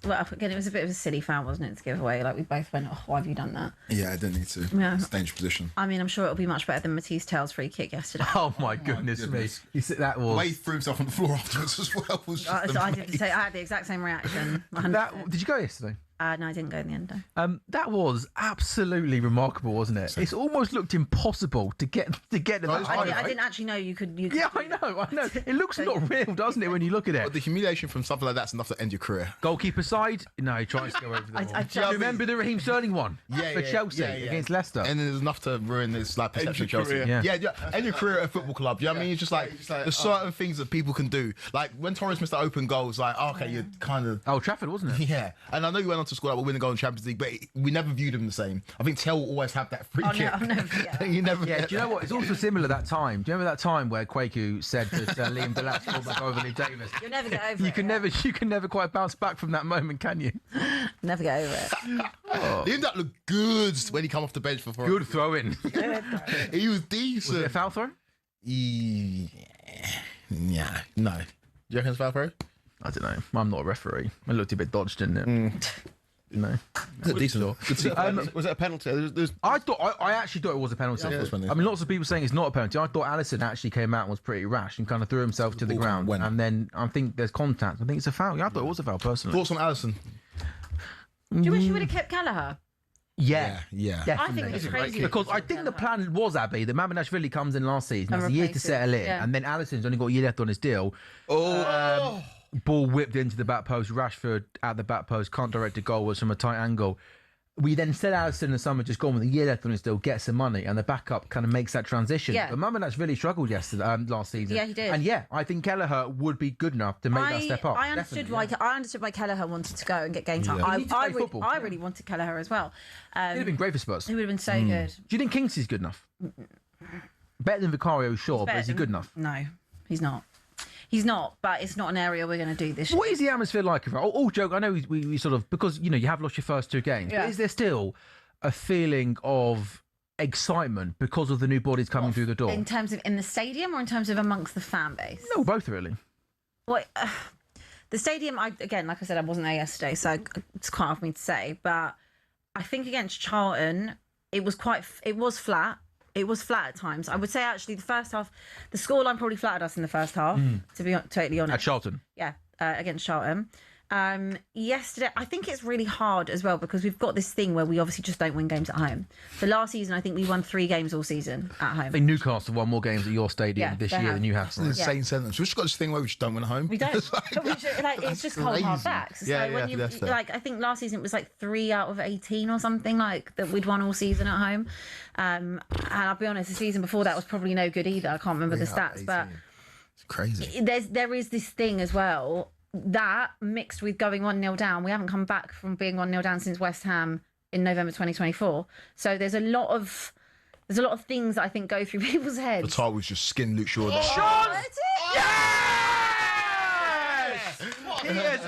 Well, again, it was a bit of a silly foul, wasn't it, to give away? Like, we both went, why have you done that? Yeah, I didn't need to. Yeah. It's a dangerous position. I mean, I'm sure it'll be much better than Matisse Tell's free kick yesterday. Oh, my goodness me. That was... Wade threw himself on the floor afterwards as well. I had the exact same reaction. Did you go yesterday? No, I didn't go in the end, though. That was absolutely remarkable, wasn't it? It's almost looked impossible to get to that. I didn't actually know you could. Yeah, I know. It looks not real, doesn't it, when you look at it? But the humiliation from something like that's enough to end your career. Goalkeeper side? No, he tries to go over the wall. Do you remember the Raheem Sterling one? For Chelsea against Leicester? And then there's enough to ruin his perception of Chelsea. End your career at a football club. Do you know what I mean? It's just like there's certain things that people can do. Like when Torres missed the open goal, it's like, okay, you're kind of... Old Trafford, wasn't it? Yeah. And I know you went on to score that, but win the goal in Champions League, but we never viewed him the same. I think Tell will always have that free kick. I'll never forget that. You never. Yeah, do you know what? It's also similar that time. Do you remember that time where Kwaku said that Liam Delap's fought back over Lee Davis? You'll never get over it. You can never quite bounce back from that moment, can you? Never get over it. Liam Delap looked good when he come off the bench for good throw in. He was decent. Was it a foul throw? Yeah. No. Do you reckon it's foul throw? I don't know. I'm not a referee. It looked a bit dodged, didn't it? No. Decent. Was it a penalty? I actually thought it was a penalty. I mean, lots of people saying it's not a penalty. I thought Alisson actually came out and was pretty rash and kind of threw himself to the ground. And then I think there's contact. I think it's a foul. Yeah, I thought it was a foul, personally. Thoughts on Alisson? Do you wish you would have kept Kelleher? Yeah. Definitely. I think it's crazy. Because I think the plan was, Abby, that Mamadashvili comes in last season, has a year to settle in, and then Alisson's only got a year left on his deal. Ball whipped into the back post, Rashford at the back post, can't direct a goal, was from a tight angle. We then sell Alisson in the summer, just gone with a year left on his deal, get some money, and the backup kind of makes that transition. Yeah. But Mamadashvili struggled last season. Yeah, he did. And I think Kelleher would be good enough to make that step up. I understood why Kelleher wanted to go and get game time. Yeah. I really wanted Kelleher as well. He'd have been great for Spurs. He would have been so good. Do you think Kingsley's good enough? Better than Vicario, sure, but is he good enough? No, he's not. He's not, but it's not an area we're going to do this year. What is the atmosphere like? All joke, I know we sort of, because, you have lost your first 2 games, but is there still a feeling of excitement because of the new bodies coming through the door? In terms of in the stadium or in terms of amongst the fan base? No, both really. Well, the stadium, again, like I said, I wasn't there yesterday, so it's quite hard for me to say, but I think against Charlton, it was flat. It was flat at times. I would say, actually, the first half, the scoreline probably flattered us in the first half, to be totally honest. At Charlton? Yeah, against Charlton. Yesterday, I think it's really hard as well because we've got this thing where we obviously just don't win games at home. So last season, I think we won 3 games all season at home. I think Newcastle won more games at your stadium this year than you have. That's an insane sentence. We've just got this thing where we just don't win at home. We don't. It's just cold hard facts. I think last season it was like 3 out of 18 or something like that we'd won all season at home. And I'll be honest, the season before that was probably no good either. I can't remember the stats, but it's crazy. There is this thing as well. That mixed with going 1-0 down, we haven't come back from being 1-0 down since West Ham in November 2024. So there's a lot of things that I think go through people's heads. The Tar was just skin Luke Shaw. He has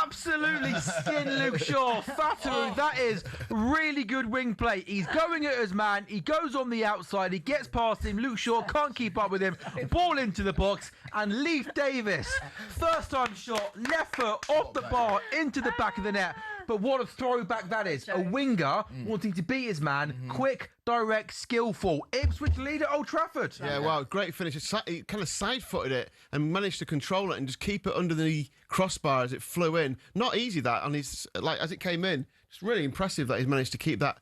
absolutely skinned Luke Shaw. Fataru, that is really good wing play. He's going at his man. He goes on the outside. He gets past him. Luke Shaw can't keep up with him. Ball into the box. And Leif Davis, first time shot, left foot off the bar into the back of the net. But what a throwback that is. A winger wanting to beat his man. Quick, direct, skillful. Ipswich lead at Old Trafford. Yeah, wow, great finish. He kind of side-footed it and managed to control it and just keep it under the crossbar as it flew in. Not easy, that, and he's as it came in. It's really impressive that he's managed to keep that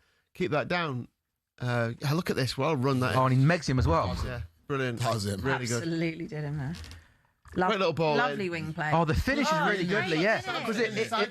down. Look at this. Well run that. Oh, and he makes him as well. Yeah, brilliant. That was him. Really good. Absolutely did him there. Great little ball. Lovely wing play. Oh, the finish is really good, great, yeah. isn't it?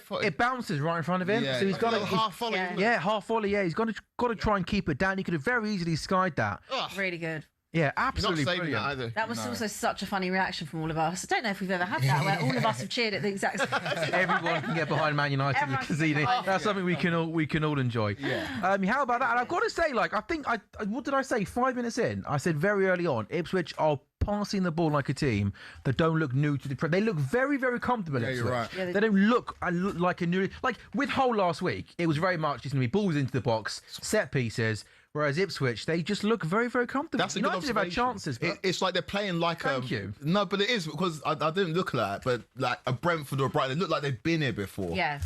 Because it bounces right in front of him. Yeah. So he's got a half volley. isn't it? Yeah, half volley. Yeah, he's got to try and keep it down. He could have very easily skied that. Really good. Yeah, You're not absolutely saving brilliant. that either. That was also such a funny reaction from all of us. I don't know if we've ever had that where all of us have cheered at the exact same time. Everyone can get behind Man United Everyone with can get Cassini. behind That's it. something we can all enjoy. Yeah. How about that? And I've got to say, like, I think what did I say? 5 minutes in, I said very early on, Ipswich are passing the ball like a team that don't look new to the. They look very, very comfortable. Yeah, Ipswich. you're right. Yeah, They don't look like a new. Like with Hull last week, it was very much just going to be balls into the box, set pieces. Whereas Ipswich, they just look very, very comfortable. That's a good United have had observation. chances, but It's like they're playing like Thank you. No, but it is because I didn't look at that, but like a Brentford or a Brighton, they look like they've been here before. Yeah.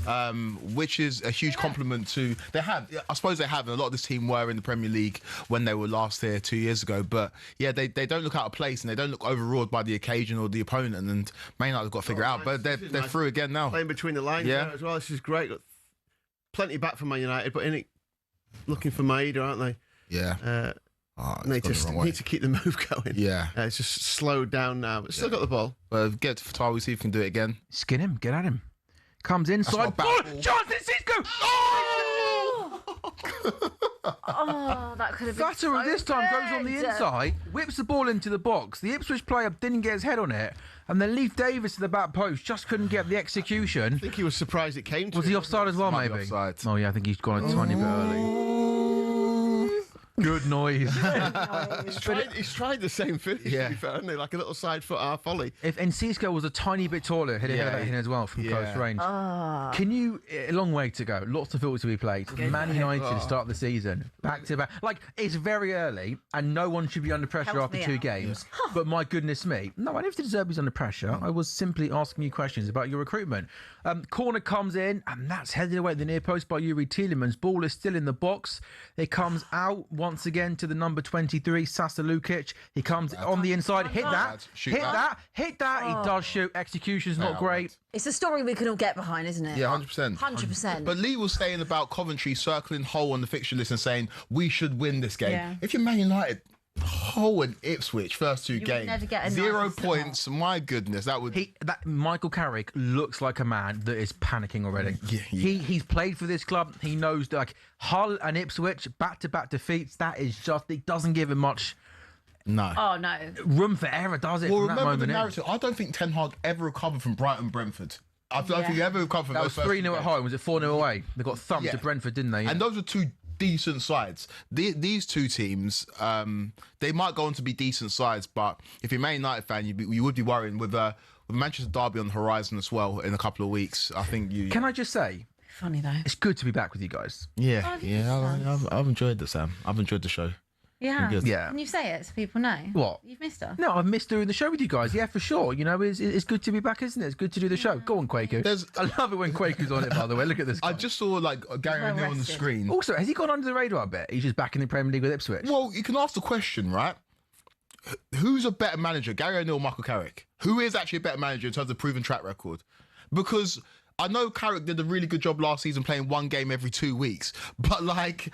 Which is a huge compliment to. They have. I suppose they have. And a lot of this team were in the Premier League when they were last here 2 years ago. But yeah, they don't look out of place and they don't look overawed by the occasion or the opponent. And Man United have got to figure it out. But they're through again now. Playing between the lines Yeah. there as well. This is great. Look, plenty back from Man United, but in it, looking for Maeda, aren't they? Yeah. Need to keep the move going. Yeah. It's just slowed down now, but still got the ball. Get to Fatawi, see if he can do it again. skin him, get at him. Comes inside. not a bad ball. Chance, Cisco! Oh! Oh, that could have been Fatawi this time goes on the good. inside, whips the ball into the box. The Ipswich player didn't get his head on it, and then Leif Davis to the back post just couldn't get the execution. I think he was surprised it came to Was him. he offside as well, Might be maybe? offside. Oh, yeah, I think he's gone a tiny bit early. Good noise. He's tried the same finish, to be fair, hasn't he? Like a little side foot half volley. If Cisco was a tiny bit taller, he'd have had that in as well from close range. Can you? A long way to go. Lots of football to be played. Man United start the season back to back. Like it's very early, and no one should be under pressure Help after me 2 out. games. But my goodness me, no, I didn't deserve to be under pressure. I was simply asking you questions about your recruitment. Corner comes in, and that's headed away at the near post by Yuri Tielemans. Ball is still in the box. It comes out once again to the number 23, Sasa Lukic. He comes on the inside, hit that. He does shoot. Execution's not great. It's a story we can all get behind, isn't it? Yeah, 100%. 100%. But Lee was saying about Coventry circling Hull on the fixture list and saying we should win this game. Yeah. If you're Man United, Hull and Ipswich first 2 would games, never get a 0 nice points. My goodness, that would. That Michael Carrick looks like a man that is panicking already. Yeah. He's played for this club. He knows that, like Hull and Ipswich back-to-back defeats. That is just, it doesn't give him much No. Oh no. room for error, does it? Well, from that remember the moment in? narrative. I don't think Ten Hag ever recovered from Brighton Brentford. I don't think he ever recovered from That those was 3-0 at games. home. Was it 4-0 away? They got thumped Yeah. to Brentford, didn't they? And those are 2 decent sides. These 2 teams, they might go on to be decent sides, but if you're a Man United fan, you would be worrying with Manchester Derby on the horizon as well in a couple of weeks. I think you. Can I just say, Funny though. it's good to be back with you guys. Yeah, I've enjoyed this, Sam. I've enjoyed the show. Yeah. good. Yeah. Can you say it so people know? What? You've missed us. No, I've missed doing the show with you guys. Yeah, for sure. You know, it's good to be back, isn't it? It's good to do the show. Go on, Quaker. I love it when Quaker's on it, by the way. Look at this guy. I just saw like Gary Well O'Neill on the rested. screen. Also, has he gone under the radar a bit? He's just back in the Premier League with Ipswich. Well, you can ask the question, right? Who's a better manager, Gary O'Neill or Michael Carrick? Who is actually a better manager in terms of proven track record? Because I know Carrick did a really good job last season playing 1 game every 2 weeks, but like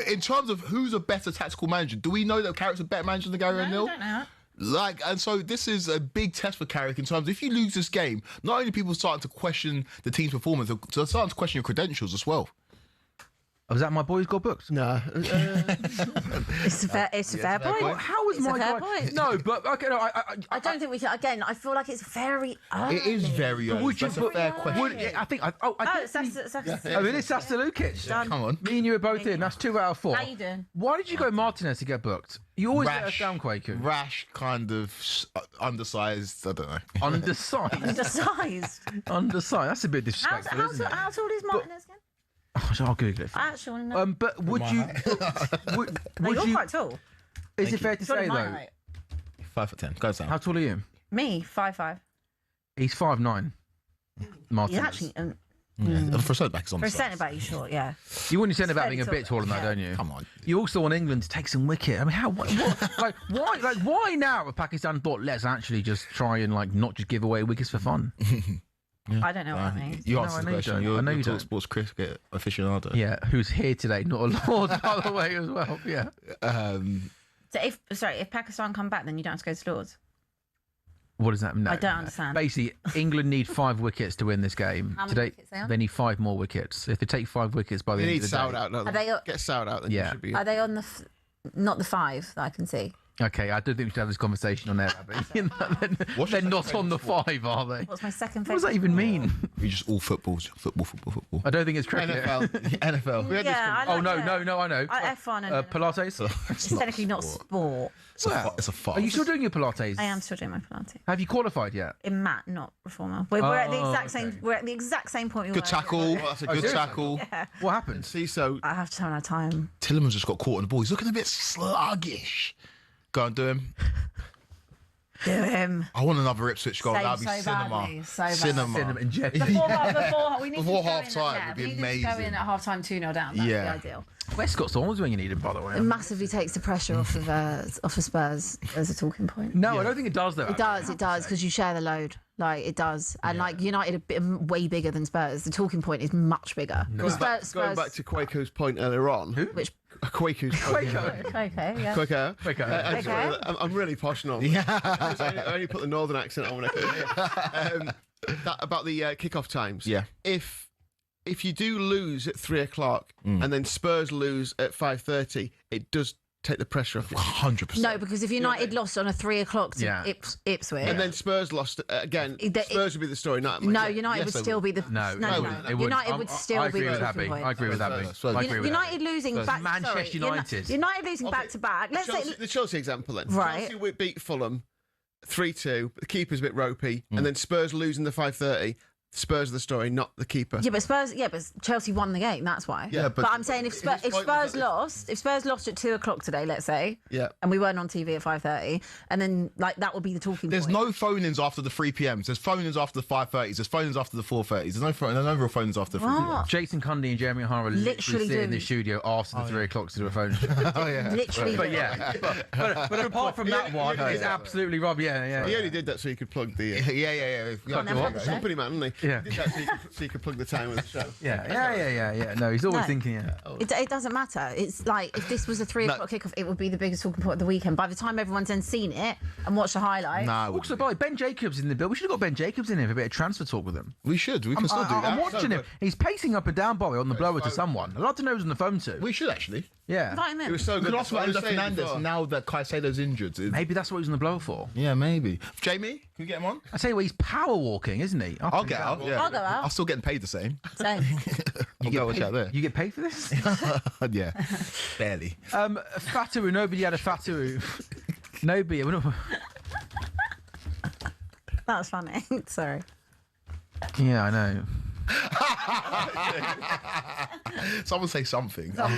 in terms of who's a better tactical manager, do we know that Carrick's a better manager than Gary O'Neill? I don't know. Like, and so this is a big test for Carrick in terms of if you lose this game, not only people starting to question the team's performance, they're starting to question your credentials as well. Was that my boy who's got booked? No. It's a fair point. Well, how was It's a my fair guy? point. No, but okay, no, I don't think we can. Again, I feel like it's very early. It is very early. would you That's a put- fair question. would, I think. I Oh, think. it's I mean, it's Sasa Lukic. Done. Come on. Me and you are both in. That's 2 out of 4. How you doing? Why did you go Martinez to get booked? You always let us Rash. down, Quaker. Rash, kind of undersized. I don't know. Undersized. Undersized. Undersized. That's a bit disrespectful, isn't it? How tall is Martinez again? Oh, I'll Google it. I actually want to know. But would you? would No, you're you? quite tall. Is it fair to Surely say my though? height. 5'10". Go Sam. How tall are you? Me, 5'5". He's 5'9". Martinez. You actually, Yeah, for a centre back, it's on for the a centre side. back, you short, yeah. You wouldn't say about fairly being a tall. bit taller than that, Yeah. don't you? Come on. You also want England to take some wicket. I mean, how? What, why now? Have Pakistan thought let's actually just try and like not just give away wickets for fun? I don't know what that means. You No, answered I the know you question. don't. You're I know a you don't. talkSPORT cricket aficionado. Yeah, who's here today? Not a Lord, by the way, as well. Yeah. So if Pakistan come back, then you don't have to go to Lords. What does that mean? I don't understand. Basically, England need 5 wickets to win this game. How many Today, wickets they on? they need 5 more wickets. If they take 5 wickets by the You end need of the Soud day... out, don't Are they? they, Get Soud out, then Yeah. you should be... are they on the not the 5 that I can see? Okay, I don't think we should have this conversation on air, Abby. They're not on the 5, are they? What's my second What does favourite? that even mean? We just all football. I don't think it's cricket. NFL. NFL. We had this Yeah, conversation. I Oh, like no, it. no, I know. F1 and Pilates? it's technically not sport. It's a farce. Are you still doing your Pilates? I am still doing my Pilates. Have you qualified yet? In mat, not reformer. We're at the exact okay. same. We're at the exact same point. we Good were. tackle. that's a Good good tackle. Yeah. What happened? See, so I have to turn our time. Tillerman's just got caught on the ball. He's looking a bit sluggish. Go and do him. Do him. I want another Ipswich goal. Same That'd be so cinema. badly, so badly. Cinema. Cinnamon and Jet. Before we need Before to go half in time at, would be we need to go amazing. in at half time 2-0 down. That's Yeah. the ideal. Westcott's always when you need him, by the way. It massively takes the pressure off of Spurs as a talking point. No, I don't think it does, though. It does, because you share the load. Like, it does. And, like, United are way bigger than Spurs. The talking point is much bigger. going back to Quako's point earlier on. Who? Which? Quako's point. Okay, yeah. Quaker. Okay. I'm really posh now. Yeah. I only put the northern accent on when I come here. That about the kickoff times. Yeah. If you do lose at 3 o'clock and then Spurs lose at 5:30, it does take the pressure off. 100%. No, because if United lost on a 3 o'clock to Ipswich. And then Spurs lost again. Spurs would be the story, not No, United would still be the. No, United would still be the talking point. I agree with that. United losing back. Manchester United. United losing back to back. Let's say the Chelsea example then. Right. Chelsea beat Fulham 3-2. The keeper's a bit ropey, and then Spurs losing the 5:30. Spurs are the story, not the keeper. Yeah, but Chelsea won the game. That's why. Yeah, but I'm saying if Spurs lost at 2 o'clock today, let's say, and we weren't on TV at 5:30, and then like that would be the talking There's point. no phone-ins after the 3 p.m. There's phone-ins after the 5:30s. There's phone-ins after the 4:30s. There's no real phone-ins after the 3 p.m. Jason Cundy and Jeremy O'Hara literally sit in the studio after the 3 o'clock to do a phone. Oh yeah. Literally. But yeah, but apart from that one, it's absolutely Rob. Yeah. He only did that so he could plug the. Company man, didn't he? Yeah. He did that so you could plug the time with the show. Yeah. No, he's always thinking. It doesn't matter. It's like if this was a 3 o'clock kickoff, it would be the biggest talking point of the weekend. By the time everyone's then seen it and watched the highlights. Also, by the way, Ben Jacobs in the bill. We should have got Ben Jacobs in here for a bit of transfer talk with him. We should. We can still do that. I'm watching him. He's pacing up and down, by the way, on the blower to someone. I'd like to know who's on the phone to. We should actually. Yeah. Invite him in. It was so We good. could ask about Enzo Fernandez now that Caicedo's injured. Maybe that's what he was on the blower for. Yeah, maybe. Jamie, can we get him on? I tell you what, he's power walking, isn't he? I'll get out. Yeah. I'll go out. I'm still getting paid the same. Same. I'll go watch out there. You get paid for this? Yeah, barely. Fataru, nobody had a Fataru. Nobody. That was funny. Sorry. Yeah, I know. Someone say something. Or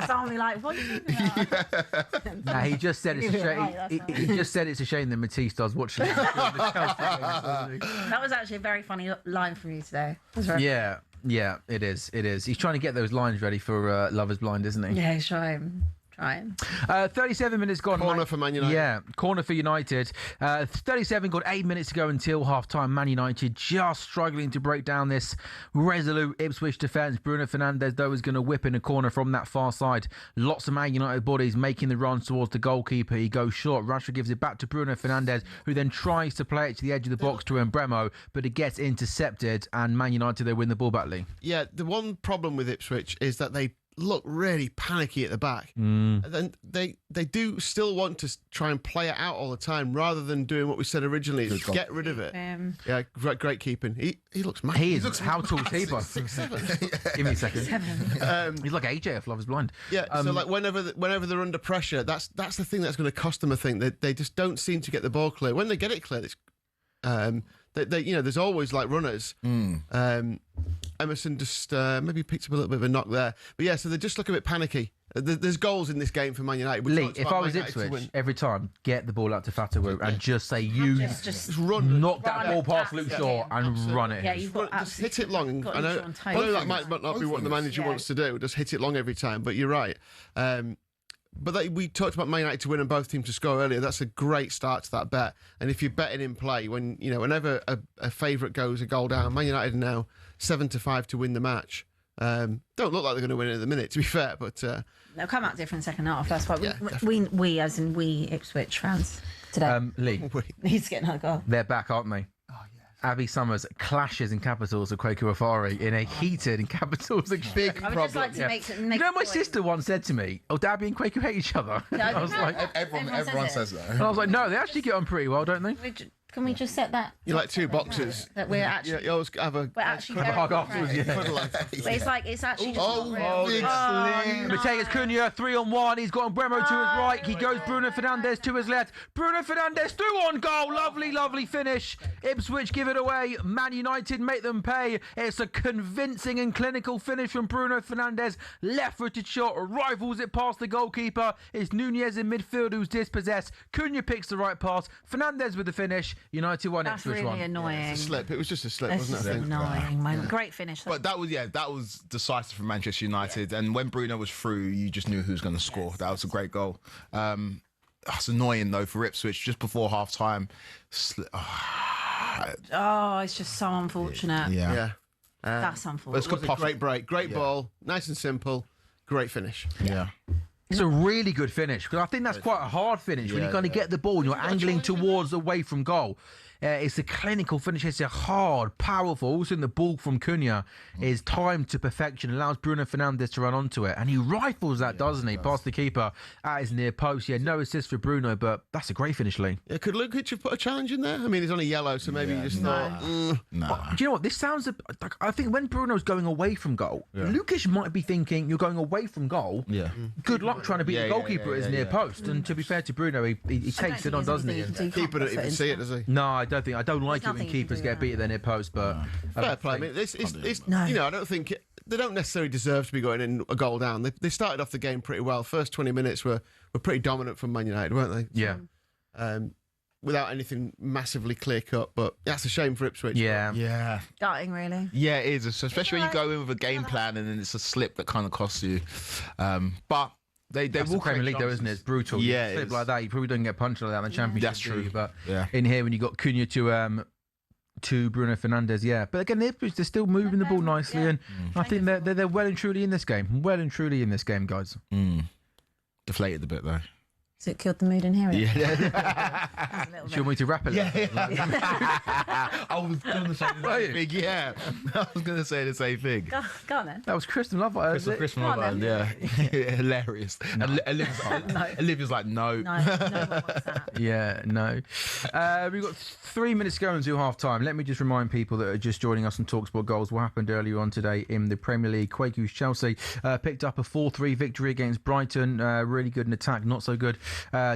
someone be like, what do you mean? Nah, he just said it's a shame. Right, He just said it's a shame that Matisse does watch the Chelsea games. That was actually a very funny line from you today. It was very Yeah, it is. He's trying to get those lines ready for Love Is Blind, isn't he? Yeah, he's trying. 37 minutes gone. Corner for Man United. Yeah, corner for United. 37 got 8 minutes to go until half-time. Man United just struggling to break down this resolute Ipswich defence. Bruno Fernandes, though, is going to whip in a corner from that far side. Lots of Man United bodies making the runs towards the goalkeeper. He goes short. Rashford gives it back to Bruno Fernandes, who then tries to play it to the edge of the box to Embremo, but it gets intercepted, and Man United, they win the ball back, Lee. Yeah, the one problem with Ipswich is that they look really panicky at the back. And then they do still want to try and play it out all the time rather than doing what we said originally, is get rid of it. Yeah, great keeping. He looks mad. He is. How tall is he? 6'7". Give me a second. He's like AJ if Love Is Blind. Yeah, so like whenever they're under pressure, that's the thing that's going to cost them. I think they just don't seem to get the ball clear. When they get it clear, it's there's always like runners. Emerson just maybe picked up a little bit of a knock there, but yeah, so they just look a bit panicky. There's goals in this game for Man United. Lee, if I was Ipswich, every time get the ball out to Fatawu and just say just run, knock that ball past Luke Shaw and run it. Yeah, you've got just hit it long. got I know Luke Shaw on toes. that might not be what the manager wants to do. Just hit it long every time. But you're right. But we talked about Man United to win and both teams to score earlier. That's a great start to that bet. And if you're betting in play, whenever a favourite goes a goal down, Man United are now 7-5 to win the match. Don't look like they're going to win it at the minute, to be fair, but they'll come out different second half. That's why we as in we Ipswich fans. today. Lee, He's getting another goal. they're back, aren't they? Abby Summers clashes in capitals with Quaker Afari in a heated in capitals. Big I would just like to make You know, my sister once said to me, "Oh, Abby and Quaker hate each other." Yeah, I was like, everyone says that. and I was like, no, they actually get on pretty well, don't they? Can we just set that? You like two boxes. That we're actually. You always have a. We're actually Have a very hug good afterwards, friends. But it's actually just not real. big Oh, no. Mateus Cunha 3-on-1. He's got Bremo to his right. He goes Bruno Fernandes to his left. Bruno Fernandes through on goal. Lovely finish. Ipswich give it away. Man United make them pay. It's a convincing and clinical finish from Bruno Fernandes. Left-footed shot. Rifles it past the goalkeeper. It's Nunez in midfield who's dispossessed. Cunha picks the right pass. Fernandes with the finish. United won. That's really annoying. It's a slip. It was just a slip, That's wasn't it? I just think? annoying. Man. Great finish. But that was decisive for Manchester United. And when Bruno was through, you just knew who was going to score. That was a great goal. That's annoying though for Ipswich just before half time. Oh, it's just so unfortunate. Yeah. That's But unfortunate. it was a great break. Great ball. Nice and simple. Great finish. Yeah. It's a really good finish because I think that's quite a hard finish when you kind of get the ball and you're angling towards away from goal. It's a clinical finish. It's a hard, powerful. Also, the ball from Cunha is timed to perfection. Allows Bruno Fernandes to run onto it, and he rifles that, doesn't he? Past the keeper at his near post. Yeah, no assist for Bruno, but that's a great finish, Lee. Yeah, could Lukic have put a challenge in there? I mean, he's only yellow, so maybe you just thought. Do you know what? This sounds like, I think when Bruno's going away from goal, Lukic might be thinking, you're going away from goal. Yeah. Good luck trying to beat the goalkeeper at his near post. And to be fair to Bruno, he takes it on, doesn't he? Keeper didn't even see it, does he? No, I don't like it when keepers get beat at their near post, but Fair play. I mean, you know, I don't think they don't necessarily deserve to be going in a goal down. They started off the game pretty well. First 20 minutes were pretty dominant from Man United, weren't they? Yeah. Without anything massivly clear cut, but that's a shame for Ipswich. Yeah. Gutting, really. Yeah, it is. Especially when you go in with a game plan and then it's a slip that kind of costs you. But they will Premier League, though, isn't it? It's brutal. Yeah, you slip like that, you probably don't get punched like that in the Championship. That's true. But in here, when you got Cunha to Bruno Fernandes, But again, the Ipswich, they're still moving the ball nicely, and I think they're well and truly in this game. Well and truly in this game, guys. Deflated a bit though. So it killed the mood in here. Yeah. Do you want me to wrap it? I was going to say the same thing. Yeah, I was going to say the same thing. Go on then. That was Chris from Love Island. Chris from Love Island, yeah. Hilarious. No. Olivia's like, no. No one wants that. Yeah, no. We've got 3 minutes to go until half time. Let me just remind people that are just joining us on talkSPORT Goals what happened earlier on today in the Premier League. Quakers Chelsea picked up a 4-3 victory against Brighton. Really good in attack, not so good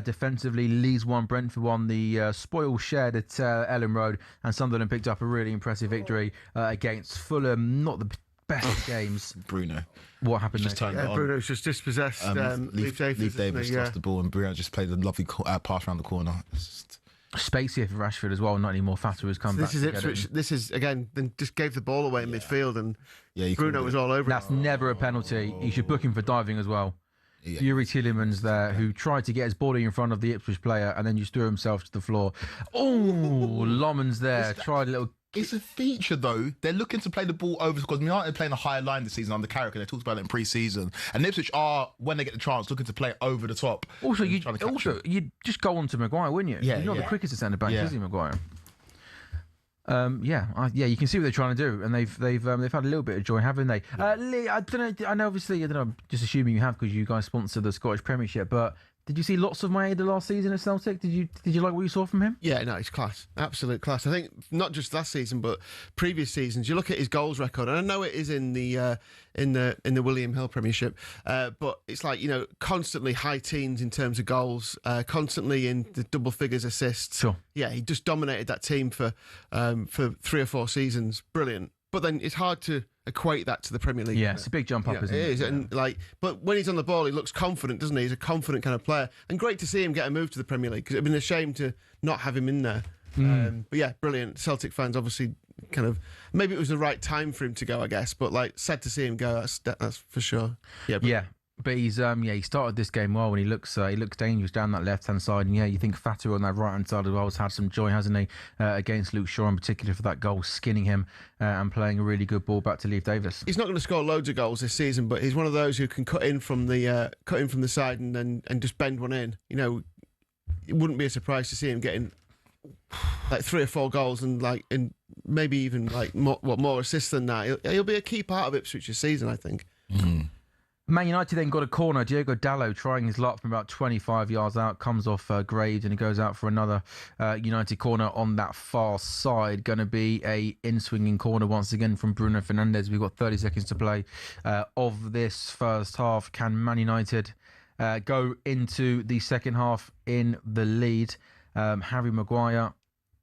defensively. Leeds won, Brentford won. The spoil shared at Ellen Road, and Sunderland picked up a really impressive victory against Fulham. Not the best of games. Bruno. What happened just there? turned it on. Bruno's just dispossessed. Leaf Davis lost the ball and Bruno just played a lovely pass around the corner. Space here for Rashford as well. Not anymore. Fatu has come back. This is Ipswich. This is again. Then just gave the ball away in midfield, and Bruno was all over. That's never a penalty. You should book him for diving as well. Yuri Tielemans there, who tried to get his body in front of the Ipswich player and then just threw himself to the floor. Oh, Lomans there tried a little. It's a feature though. They're looking to play the ball over because United are playing a higher line this season under Carrick, and they talked about it in pre-season. And Ipswich are, when they get the chance, looking to play over the top. Also, you'd just go on to Maguire, wouldn't you? Yeah, He's not the quickest at centre back, is he, Maguire? You can see what they're trying to do, and they've had a little bit of joy, haven't they? Lee, I don't know. I know, obviously, I don't know. I'm just assuming you have because you guys sponsor the Scottish Premiership. But did you see lots of Maeda last season at Celtic? Did you like what you saw from him? Yeah, no, it's class, absolute class. I think not just last season, but previous seasons. You look at his goals record, and I know it is in the William Hill Premiership, but it's like constantly high teens in terms of goals, constantly in the double figures assists. Sure. Yeah, he just dominated that team for 3 or 4 seasons. Brilliant. But then it's hard to equate that to the Premier League. Yeah, it's a big jump up, isn't it? It is, and but when he's on the ball, he looks confident, doesn't he? He's a confident kind of player, and great to see him get a move to the Premier League because it'd been a shame to not have him in there. But yeah, brilliant. Celtic fans obviously maybe it was the right time for him to go, I guess. But sad to see him go. That's for sure. Yeah. But he's he started this game well, and he looks dangerous down that left hand side. And you think Fatu on that right hand side as well has had some joy, hasn't he? Against Luke Shaw in particular for that goal, skinning him and playing a really good ball back to Leif Davis. He's not going to score loads of goals this season, but he's one of those who can cut in from the side and just bend one in. it wouldn't be a surprise to see him getting like 3 or 4 goals and maybe even like more assists than that. He'll be a key part of Ipswich's season, I think. Man United then got a corner. Diogo Dalot trying his luck from about 25 yards out, comes off Graves, and he goes out for another United corner on that far side. Going to be a in-swinging corner once again from Bruno Fernandes. We've got 30 seconds to play of this first half. Can Man United go into the second half in the lead? Harry Maguire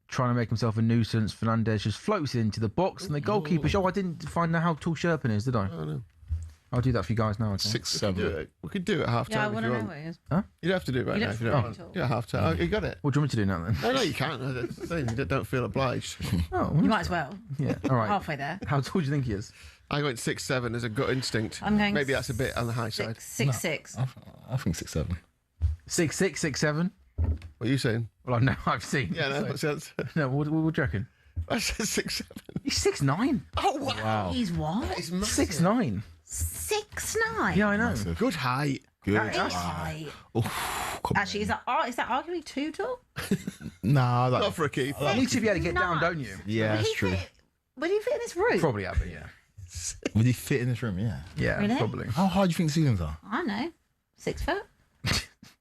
trying to make himself a nuisance. Fernandes just floats into the box, and the goalkeeper... Oh, I didn't find out how tall Sherpin is, did I? Oh, no. I'll do that for you guys now. Okay? 6'7". We could do it at half time. Yeah, I want to know what it is. Huh? You don't have to do it right now if you don't want. Yeah, half time. Oh, you got it. What do you want me to do now then? No, you can't. You don't feel obliged. Oh, You might as well. yeah. All right. Halfway there. How tall do you think he is? I went 6'7" as a gut instinct. I'm going Maybe that's a bit on the high side. 6'6". I think 6'7". 6'6", 6'7". What are you saying? Well, I know I've seen. Yeah, no, so. No, what do you reckon? I said 6'7". He's 6'9". Oh wow! He's what? 6'9". 6'9". Yeah, I know. Massive. Good height. Good. That is high. Actually, is that arguably too tall? Nah, Not for a keeper. You need to be able to get down, Nuts. don't you? yeah, that's true. Would he fit in this room? Probably have it, yeah. Would he fit in this room? Yeah. Yeah, Really? probably. How high do you think the ceilings are? I know. 6 foot.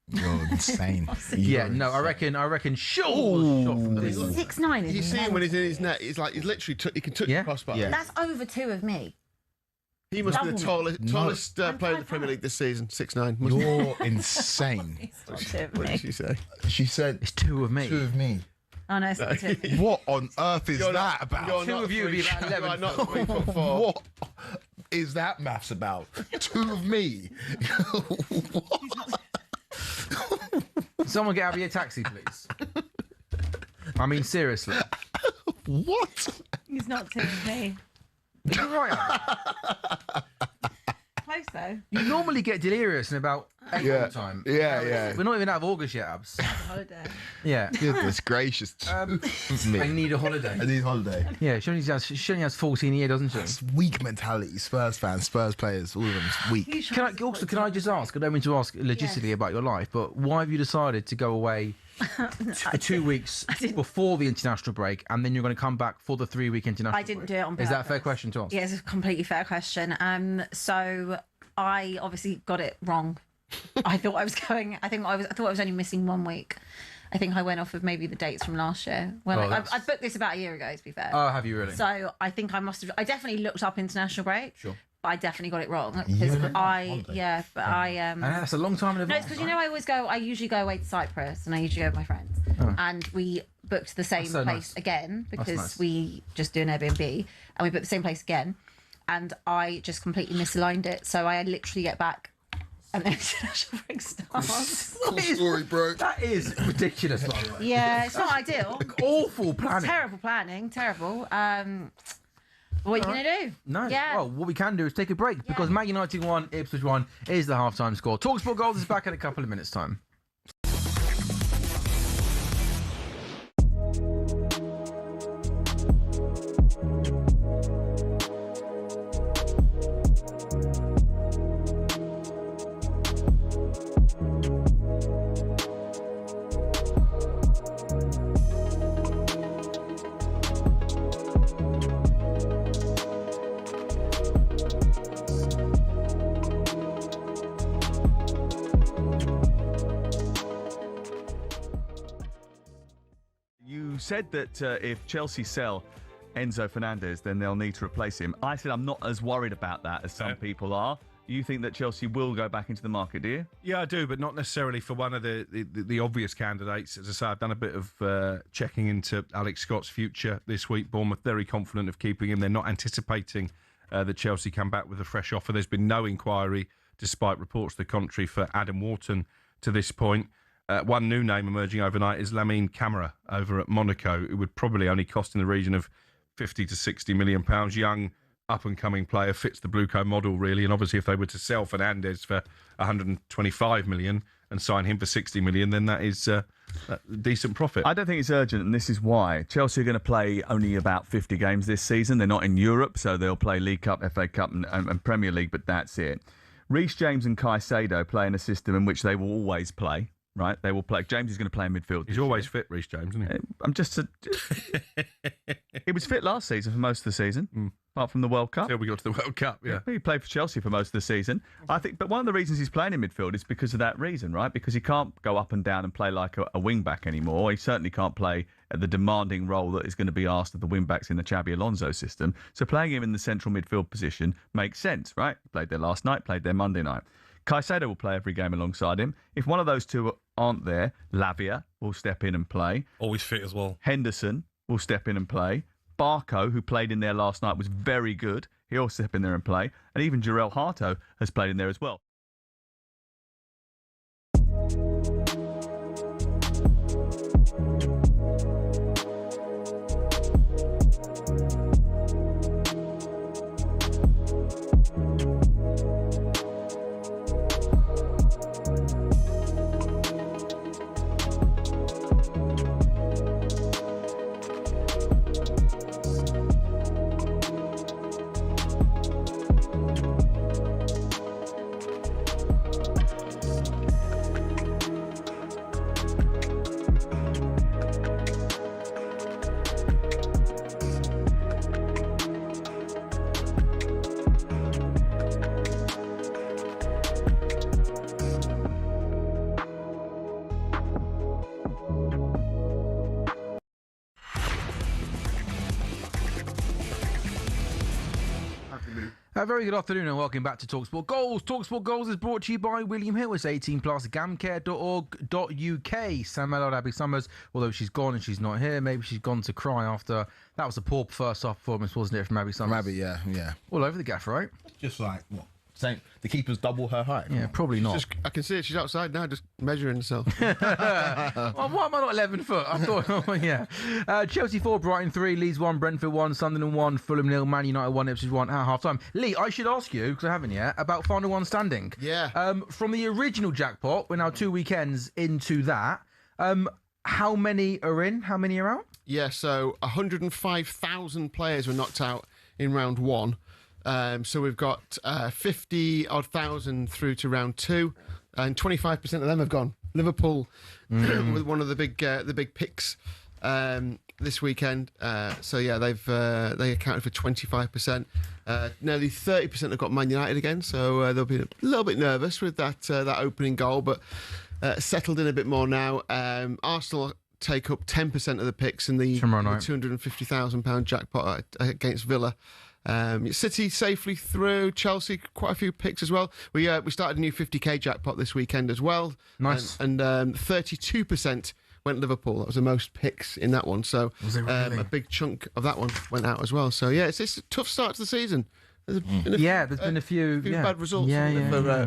You're insane. Yeah, no, I reckon Shaw was shot from the He's middle. 6'9". You see him when he's in his net. He's literally he can touch the crossbar. Yeah. That's over 2 of me. He must be the Double. tallest I'm player in the 5'5". Premier League this season. 6'9". mustn't he? You're insane. It's not 2 of What me. did she say? She said It's 2 of me. 2 of me. Oh no, it's not 2 of me. What on earth is You're that not- about? you're Two not of you would be three- about you 11. are not 3'4". What is that maths about? 2 of me. Someone get out of your taxi, please. I mean, seriously. What? He's not 2 of me. Are you right, Abby? Close though. You normally get delirious in about April time. Yeah. We're not even out of August yet, Abs. Holiday. Yeah. Goodness gracious. me. I need a holiday. I need holiday. Yeah, she only has 14 a year, doesn't she? It's weak mentality. Spurs fans, Spurs players, all of them weak. Can I just ask? I don't mean to ask logistically about your life, but why have you decided to go away for 2 weeks before the international break, and then you're going to come back for the 3-week international? I didn't break? do it on purpose. Is that a fair question to ask? Yeah, it's a completely fair question. So I obviously got it wrong. I thought I was going. I thought I was only missing 1 week. I think I went off of maybe the dates from last year. Well, I booked this about a year ago, to be fair. Oh, have you really? So I think I must have. I definitely looked up international break. Sure. But I definitely got it wrong. That's a long time in No, advance. it's because you know I usually go away to Cyprus, and I usually go with my friends, and we booked the same so place nice. again because nice. we just do an Airbnb, and we booked the same place again, and I just completely misaligned it, so I literally get back, and then international break starts. Cool story, bro. That is ridiculous, by the way. Yeah, it's not ideal. Awful planning. Terrible planning. Terrible. What are you going to do? No. Yeah. Well, what we can do is take a break because Man United 1, Ipswich 1 is the halftime score. talkSPORT Goals is back in a couple of minutes' time. You said that if Chelsea sell Enzo Fernandez, then they'll need to replace him. I said I'm not as worried about that as some people are. You think that Chelsea will go back into the market, do you? Yeah, I do, but not necessarily for one of the obvious candidates. As I say, I've done a bit of checking into Alex Scott's future this week. Bournemouth very confident of keeping him. They're not anticipating that Chelsea come back with a fresh offer. There's been no inquiry, despite reports to the contrary, for Adam Wharton to this point. One new name emerging overnight is Lamine Camara over at Monaco. It would probably only cost in the region of 50 to 60 million pounds. Young, up-and-coming player, fits the Blueco model, really. And obviously, if they were to sell Fernandes for 125 million and sign him for 60 million, then that is a decent profit. I don't think it's urgent, and this is why. Chelsea are going to play only about 50 games this season. They're not in Europe, so they'll play League Cup, FA Cup and Premier League, but that's it. Reece James and Caicedo play in a system in which they will always play. right? They will play. James is going to play in midfield. He's always fit, Reece James, isn't he? I'm just. He was fit last season for most of the season, apart from the World Cup. Until we got to the World Cup, yeah. He played for Chelsea for most of the season. I think, but one of the reasons he's playing in midfield is because of that reason, right? Because he can't go up and down and play like a wing back anymore. He certainly can't play at the demanding role that is going to be asked of the wing backs in the Xabi Alonso system. So playing him in the central midfield position makes sense, right? He played there last night, played there Monday night. Caicedo will play every game alongside him. If one of those two aren't there, Lavia will step in and play. Always fit as well. Henderson will step in and play. Barco, who played in there last night, was very good. He'll step in there and play. And even Jarell Harto has played in there as well. A very good afternoon and welcome back to talkSPORT Goals. talkSPORT Goals is brought to you by William Hill. It's 18 plus gamcare.org.uk. Sam Ellard, Abby Summers, although she's gone and she's not here, maybe she's gone to cry after. That was a poor first half performance, wasn't it, from Abby Summers? Abby, yeah. All over the gaff, right? Just like, what? Saying the keeper's double her height. Yeah, probably not. I can see it. She's outside now, just measuring herself. Well, why am I not 11 foot? I thought, yeah. Chelsea 4, Brighton 3, Leeds 1, Brentford 1, Sunderland 1, Fulham 0, Man United 1, Ipswich 1 at half time. Lee, I should ask you, because I haven't yet, about final one standing. Yeah. From the original jackpot, we're now 2 weekends into that. How many are in? How many are out? Yeah, so 105,000 players were knocked out in round one. So we've got 50-odd thousand through to round two, and 25% of them have gone. Liverpool with one of the big picks this weekend. So yeah, they accounted for 25%. Nearly 30% have got Man United again. So they'll be a little bit nervous with that opening goal, but settled in a bit more now. Arsenal take up 10% of the picks in the £250,000 jackpot against Villa. City safely through. Chelsea, quite a few picks as well. We started a new 50k jackpot this weekend as well. Nice. And 32% went Liverpool. That was the most picks in that one. So Was it really? a big chunk of that one went out as well. So yeah, it's a tough start to the season. There's been a few bad results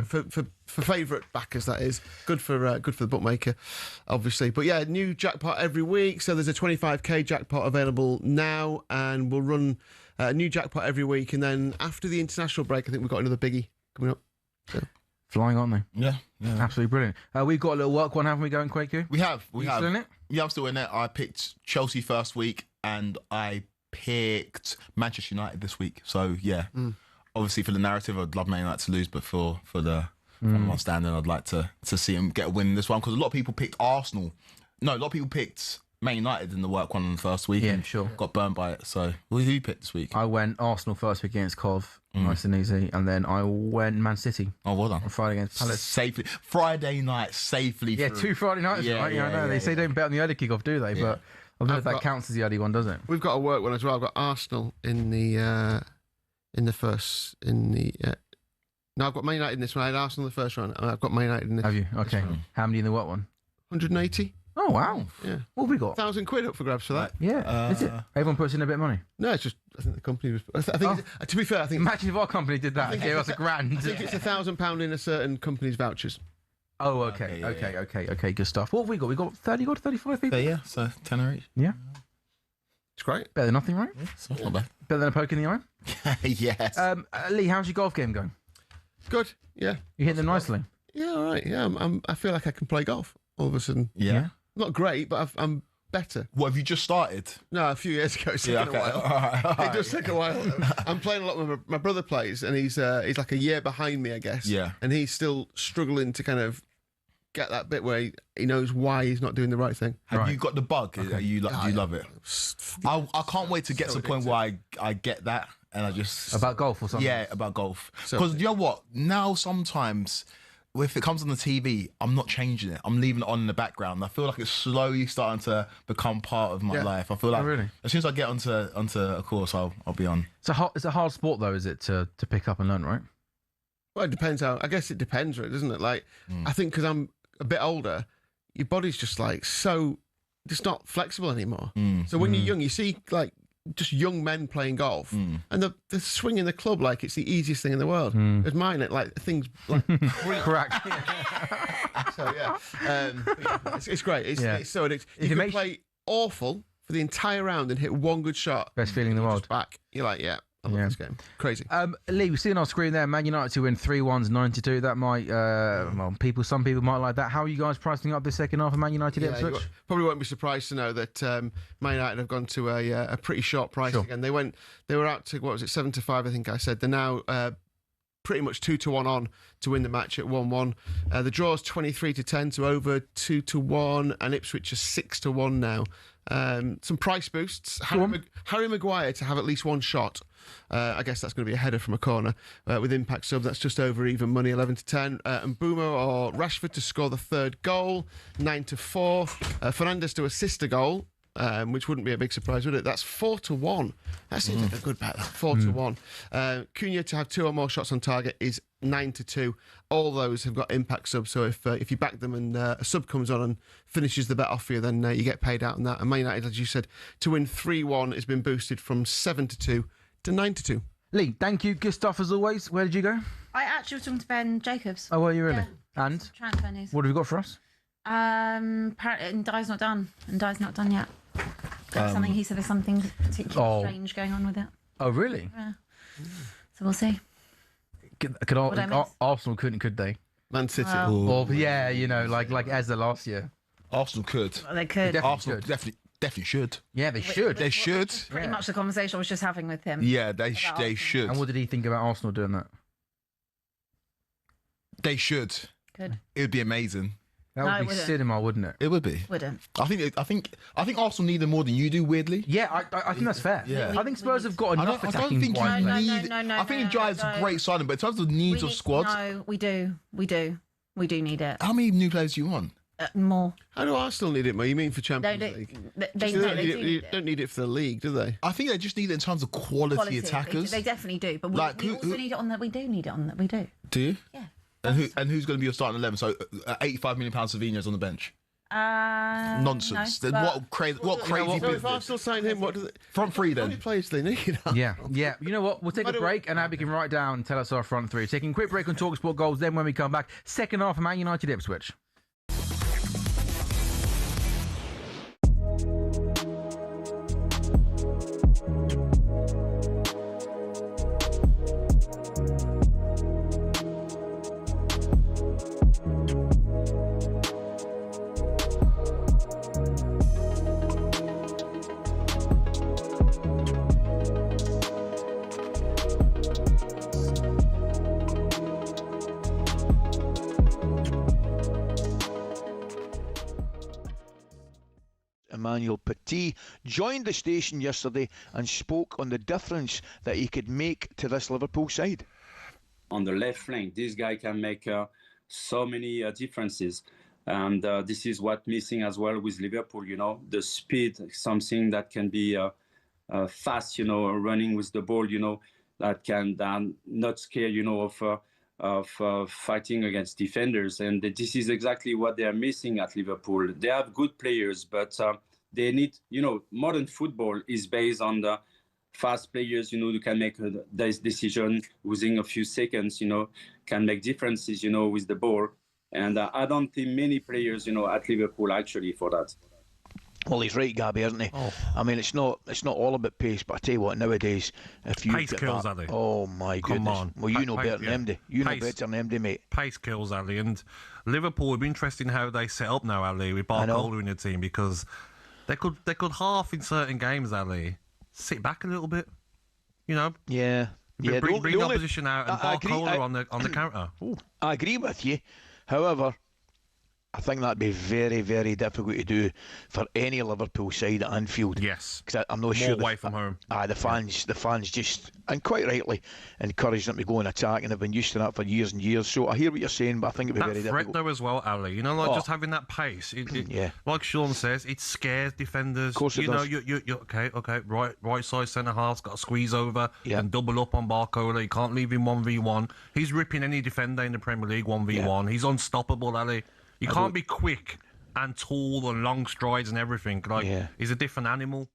for favourite backers. That is good for the bookmaker, obviously. But yeah, new jackpot every week. So there's a 25k jackpot available now, and we'll run a new jackpot every week. And then after the international break, I think we've got another biggie coming up. So. Flying, aren't they? Yeah. Absolutely brilliant. We've got a little work one, haven't we, going, Quaku? We have. You still in it? Yeah, I'm still in it. I picked Chelsea first week, and I picked Manchester United this week. So yeah, obviously for the narrative, I'd love Man United to lose, but for the one standing, I'd like to see them get a win in this one, because a lot of people picked Arsenal. No, a lot of people picked Man United in the work one on the first week. Yeah, sure. Got burned by it. So who you picked this week? I went Arsenal first week against Cov, nice and easy, and then I went Man City. Oh, well done. On Friday against Palace. Safely. Friday night, safely. Yeah, through. 2 Friday nights, right? Yeah, I know. They say don't bet on the early kick-off, do they? But I don't know if that counts as the early one, does it? We've got a work one as well. I've got Arsenal in the first. No, I've got Man United in this one. I had Arsenal in the first round, and I've got Man United in this. Have you? Okay. How many in the what one? 180. Oh, wow. Yeah. What have we got? £1,000 up for grabs for that. Yeah. Is it? Everyone puts in a bit of money. No, it's just, I think the company was. I think to be fair, I think. Imagine if our company did that and gave us £1,000. I think it's £1,000 in a certain company's vouchers. Oh, okay. Okay. Good stuff. What have we got? We got 30, 35 people? Yeah, so 10 or each. Yeah. It's great. Better than nothing, right? It's not bad. Better than a poke in the eye? Yes. Lee, how's your golf game going? Good. Yeah. You hit them nicely? Yeah, all right. Yeah, I feel like I can play golf all of a sudden. Yeah. Not great, but I'm better. What, have you just started? No, a few years ago. It's taken a while. All right. It does take a while. I'm playing a lot with my brother plays, and he's like a year behind me, I guess. Yeah. And he's still struggling to kind of get that bit where he knows why he's not doing the right thing. Have you got the bug? Do you love it? I can't wait to get to the point where I get that and I just... About golf or something? Yeah, about golf. Because you know what? Now sometimes... if it comes on the TV, I'm not changing it. I'm leaving it on in the background. I feel like it's slowly starting to become part of my life. I feel like as soon as I get onto a course, I'll be on. It's a hard sport though, is it, to pick up and learn, right? Well, it depends how. I guess it depends, right, doesn't it? Like, I think because I'm a bit older, your body's just like so, just not flexible anymore. So when you're young, you see like just young men playing golf, and they're swinging the club like it's the easiest thing in the world. As mine, it like things like crack. So it's great. It's so addictive. You can play awful for the entire round and hit one good shot. Best feeling in the world. Just back. You're like, I love this game. Crazy. Lee, we see on our screen there, Man United to win 3-1 92. That might, some people might like that. How are you guys pricing up the second half of Man United Ipswich? Probably won't be surprised to know that Man United have gone to a pretty sharp price again. They were out to, 7-5, I think I said. They're now pretty much 2-1 on to win the match at 1-1. The draw's 23-10 to over 2-1, and Ipswich are 6-1 now. Some price boosts. Harry Maguire to have at least one shot. I guess that's going to be a header from a corner with impact sub. That's just over even money, 11-10. And Boomer or Rashford to score the third goal, 9-4. Fernandes to assist a goal, which wouldn't be a big surprise, would it? That's 4-1. That seems like a good bet. 4-1. Cunha to have 2 or more shots on target is 9-2. All those have got impact subs. So if you back them and a sub comes on and finishes the bet off for you, then you get paid out on that. And Man United, as you said, to win 3-1 has been boosted from 7-2 to 9-2. Lee, thank you. Good stuff as always. Where did you go? I actually was talking to Ben Jacobs. Oh, were you really? Yeah. And Transfer news. what have you got for us? Apparently, Ndye's not done. Ndye's not done yet. Something he said there's something particularly strange going on with it. Oh, really? Yeah. So we'll see. Arsenal couldn't, could they? Man City. Or like Ezra last year. Arsenal could. Well, they could. Arsenal definitely should. Yeah, they should. They should. Pretty much the conversation I was just having with him. Yeah, they should. And what did he think about Arsenal doing that? They should. Good. It would be amazing. That would be cinema, wouldn't it? It would be. Wouldn't. I think Arsenal need them more than you do. Weirdly. Yeah, I think that's fair. Yeah. I think Spurs have got enough attacking. No. I think Ndye's a great signing, but in terms of needs of squad, no, we do need it. How many new players do you want? More. How do Arsenal need it more? You mean for Champions League? They don't need it for the league, do they? I think they just need it in terms of quality attackers. They definitely do, but we also need it on that. We do need it on that. We do. Do you? Yeah. And who's going to be your starting 11? So, £85 million Savino's on the bench. Nonsense. No, what crazy business? If Arsenal sign him, what does it? Front three then. How many players do they need? Yeah. You know what? We'll take a break and Abby can write down and tell us our front three. Taking a quick break on talkSPORT goals. Then when we come back, second half of Man United Ipswich. Emmanuel Petit joined the station yesterday and spoke on the difference that he could make to this Liverpool side. On the left flank, this guy can make so many differences. And this is what missing as well with Liverpool, the speed, something that can be fast, running with the ball, that can not scare, of fighting against defenders. And this is exactly what they are missing at Liverpool. They have good players, but they need, modern football is based on the fast players, who can make this decision within a few seconds, can make differences, with the ball. And I don't think many players, at Liverpool actually for that. Well, he's right, Gabby, isn't he? Oh. I mean, it's not all about pace, but I tell you what, nowadays, if you pace kills, Ali. Oh my goodness! Come on. Well, you know better than MD. You know better than MD, mate. Pace kills, Ali, and Liverpool would be interesting how they set up now, Ali, with Barcola in the team, because they could half in certain games, Ali, sit back a little bit, Yeah. Bring the opposition out and Barcola on the counter. Ooh. I agree with you. However, I think that'd be very, very difficult to do for any Liverpool side at Anfield. Yes, because I'm not more sure away from home. The fans just, and quite rightly, encourage them to go and attack, and they've been used to that for years and years. So I hear what you're saying, but I think it'd be that very threat difficult. though as well, Ali. You know, like just having that pace. Yeah. Like Sean says, it scares defenders. Of course it you know, does. you're okay. Right side centre half's got to squeeze over and double up on Barcola. You can't leave him 1v1. He's ripping any defender in the Premier League 1v1. He's unstoppable, Ali. You can't be quick and tall and long strides and everything. Like he's a different animal.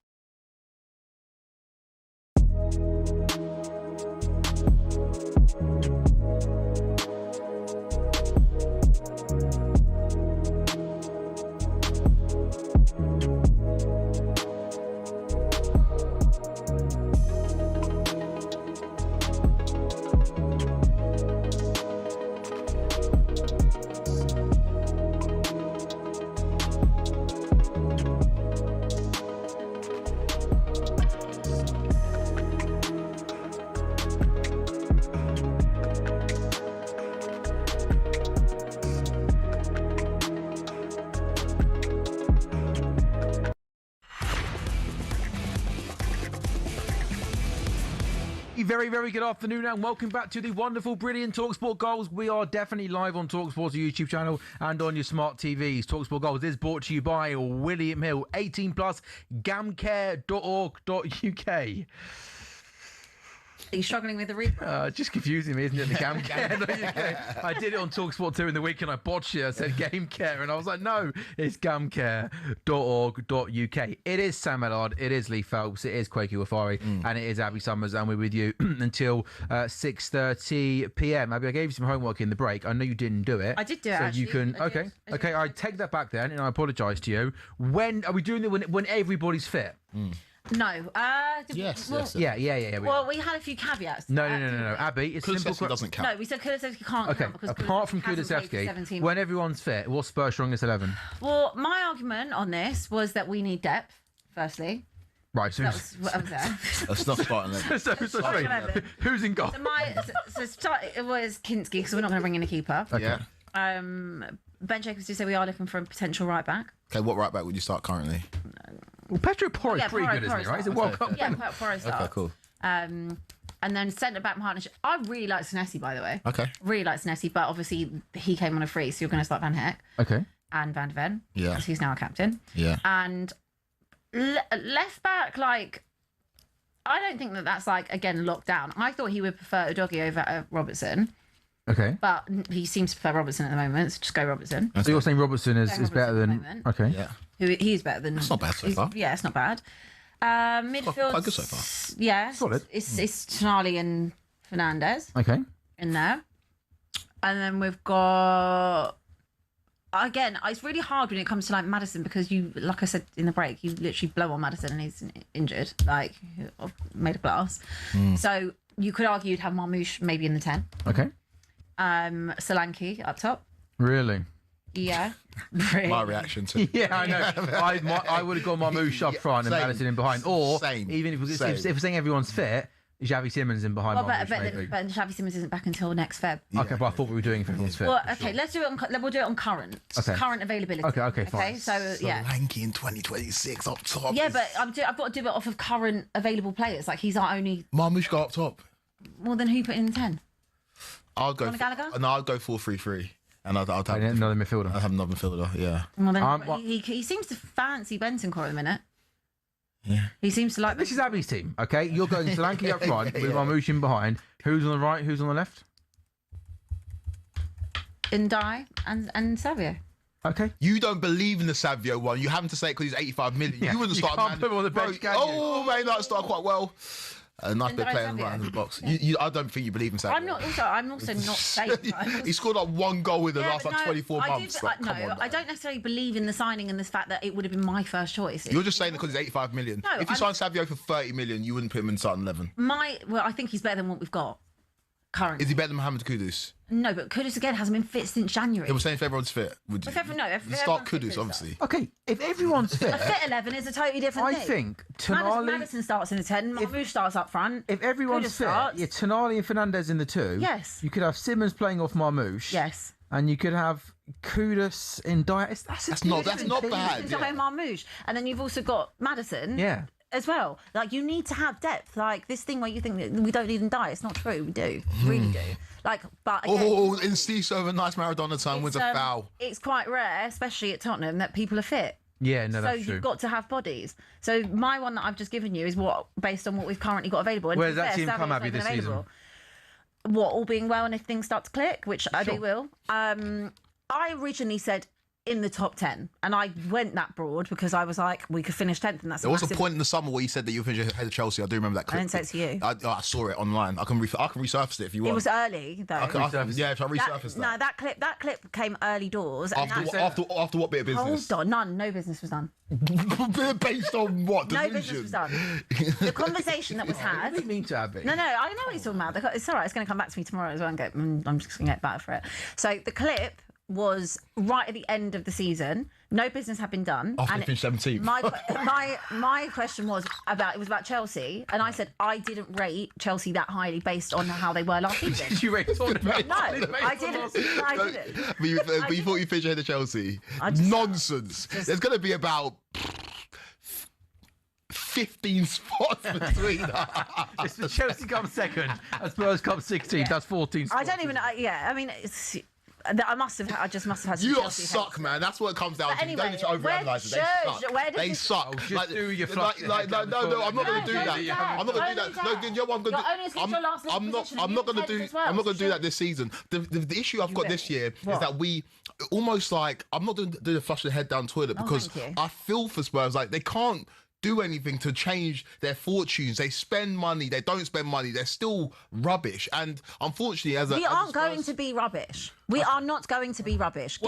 Very, very good afternoon and welcome back to the wonderful, brilliant talkSPORT Goals. We are definitely live on talkSPORT's YouTube channel and on your smart TVs. talkSPORT Goals is brought to you by William Hill, 18 plus, gamcare.org.uk. Are you struggling with the read? Just confusing me, isn't it? The gamcare. I did it on talkSPORT 2 in the week and I botched it. I said game care and I was like, no, it's gamcare.org.uk. It is Sam Ellard, it is Lee Phelps, it is Quakey Wafari, and it is Abby Summers, and we're with you until 6:30 p.m. Abby, I gave you some homework in the break. I know you didn't do it. I did do it, so actually. you can. Okay. I take that back then, and I apologise to you. When are we doing it? When everybody's fit? No. Yes. Yeah. Well, we had a few caveats. No. Abby, it's simple. Doesn't count. No, we said Kulusevski can't count because apart from hasn't played for Kulusevski, 17 when everyone's fit, what's Spurs' strongest 11? Well, my argument on this was that we need depth, firstly. Right, so That was what I was there. That's not starting then. so who's in goal? So it was Kinski because we're not going to bring in a keeper. Okay. Ben Jacobs did say we are looking for a potential right back. Okay, what right back would you start currently? Well, Pedro Porro is pretty good, isn't he? Right? He's a World Cup. Yeah, Porro start. Okay, cool. And then centre back partnership. I really like Senesi, by the way. Okay. Really like Senesi, but obviously he came on a free, so you're going to start Van Heck. Okay. And Van de Ven. Yeah. Because he's now a captain. Yeah. And left back, like, I don't think that's, like, again, locked down. I thought he would prefer Udogie over Robertson. Okay. But he seems to prefer Robertson at the moment, so just go Robertson. So you're saying Robertson is better than... Okay. Yeah. He's better than... It's not bad so far. Yeah, it's not bad. Midfield... Quite good so far. Yeah. Solid. It's Tonali and Fernandez Okay. in there. And then we've got... Again, it's really hard when it comes to like Maddison because you, like I said in the break, you literally blow on Maddison and he's injured, like made of glass. So you could argue you'd have Marmoush maybe in the 10. Okay. Solanke up top. Really? Yeah. Really. My reaction to Yeah, I know. I would have gone Marmoush up front and Same. Maddison in behind. Or Same. even if we're Same. saying everyone's fit, Xavi Simons in behind Well, Marmoush, but maybe. Xavi Simons isn't back until next Feb. Okay, but I thought we were doing if everyone's fit. Well, okay, let's do it on. We'll do it on current. Okay. Current availability. Okay, fine. Okay, so yeah. Solanke in 2026 up top. Yeah, but I've got to do it off of current available players. Like he's our only. Marmoush go up top. Well, then who put in the 10? I'll go. Conor Gallagher? No, I'll go 4-3-3, and I'll have another midfielder. I'll have another midfielder. Yeah. Well, then he seems to fancy Bentancur at the minute. Yeah. He seems to like. This is Abby's team, okay? You're going Solanke up front with Marmoush in behind. Who's on the right? Who's on the left? Ndai and Savio. Okay. You don't believe in the Savio one. You having to say it because he's 85 million. Yeah, You wouldn't you start. can't put him on the bench, can you? Oh, may not start quite well. A nice bit Ndai playing Savio. right in the box. I don't think you believe in Savio. I'm also not saying. He scored like one goal in the last but like 24 I months. did, Like, no, come on, I don't necessarily believe in the signing and the fact that it would have been my first choice. You're just saying that because he's 85 million. No, If you sign Savio for 30 million, you wouldn't put him in starting 11. I think he's better than what we've got currently. Is he better than Mohamed Kudus? No, but Kudus again hasn't been fit since January. It was saying if everyone's fit, would you? If everyone, You start Kudus, obviously. Okay, if everyone's fit, A fit 11 is a totally different I thing. think Tonali. Madison starts in the 10. Marmoush starts up front. If everyone's Kudus fit, starts. Tonali and Fernandez in the 2. Yes. You could have Simmons playing off Marmoush. Yes. and you could have Kudus in Diet. That's not bad. Yeah. Marmouche. And then you've also got Maddison. Yeah. As well, like you need to have depth. Like this thing where you think that we don't need them die. It's not true. We do, really do. Like, but again, in Steve over nice Maradona time wins a foul. It's quite rare, especially at Tottenham, that people are fit. Yeah, no, that's true. true. You've got to have bodies. So my one that I've just given you is what based on what we've currently got available. And where's that team come, Abby, this season? What, all being well, and if things start to click, which they will. I originally said in the top 10, and I went that broad because I was like, we could finish 10th, and that's there was a point in the summer where you said that you finished ahead of Chelsea. I do remember that clip. I didn't say it to you. I saw it online. I can resurface it if you want. It was early though. I resurfaced that. No, that clip came early doors. After what bit of business? Hold on, no business was done. Based on what? No business was done. The conversation that was had. What do you mean to Abby? No, I know what he's talking about. It's all right. It's going to come back to me tomorrow as well. I'm just going to get better for it. So the clip was right at the end of the season. No business had been done. After they finished 17th. My question was about Chelsea, and I said I didn't rate Chelsea that highly based on how they were last season. Did you rate Tottenham? No, I didn't. But you thought you finished ahead of Chelsea? Nonsense. There's going to be about 15 spots between us. It's the Chelsea come second, and Spurs come 16th. That's 14 spots. I don't even. I mean, I must have had some You lot Chelsea suck, heads. man. That's what it comes down to. Anyway, you don't need to overanalyze it. They suck. Just do your no, I'm not going to do that. I'm not going to do that. No, you know what I'm going to do? I'm not going to do that this season. The issue I've got this year is that we almost like, I'm not doing the flush the head down toilet because I feel for Spurs like they can't do anything to change their fortunes. They spend money, they don't spend money, they're still rubbish. And unfortunately, we aren't going to be rubbish. We are not going to be rubbish.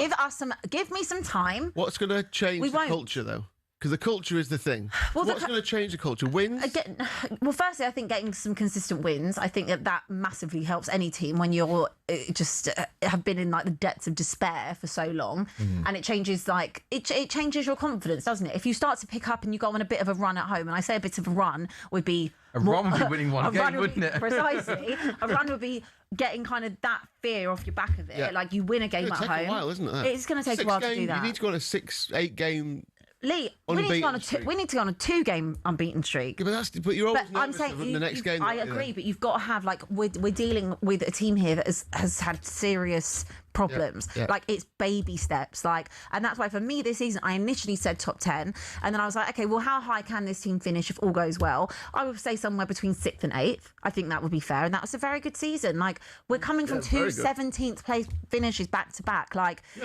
Give me some time. What's going to change the culture, though? Because the culture is the thing. Well, what's going to change the culture? Wins? Well, firstly, I think getting some consistent wins. I think that massively helps any team when you're just have been in like the depths of despair for so long, and it changes it changes your confidence, doesn't it? If you start to pick up and you go on a bit of a run at home, and I say a bit of a run would be run would be winning one game, wouldn't it? Precisely, a run would be getting kind of that fear off your back of it. Yeah. Like you win a game at home. It'll take a while, isn't it? It's going to take a while to do that. You need to go on a 6-8 game. Lee, we need to go on a 2-game unbeaten streak. Yeah, but you're always nervous I'm saying the next game. I agree, but you've got to have we're dealing with a team here that has had serious problems. Yeah. Like it's baby steps. And that's why for me this season I initially said top 10, and then I was like, okay, well how high can this team finish if all goes well? I would say somewhere between 6th and 8th. I think that would be fair, and that was a very good season. We're coming from 2 17th place finishes back to back.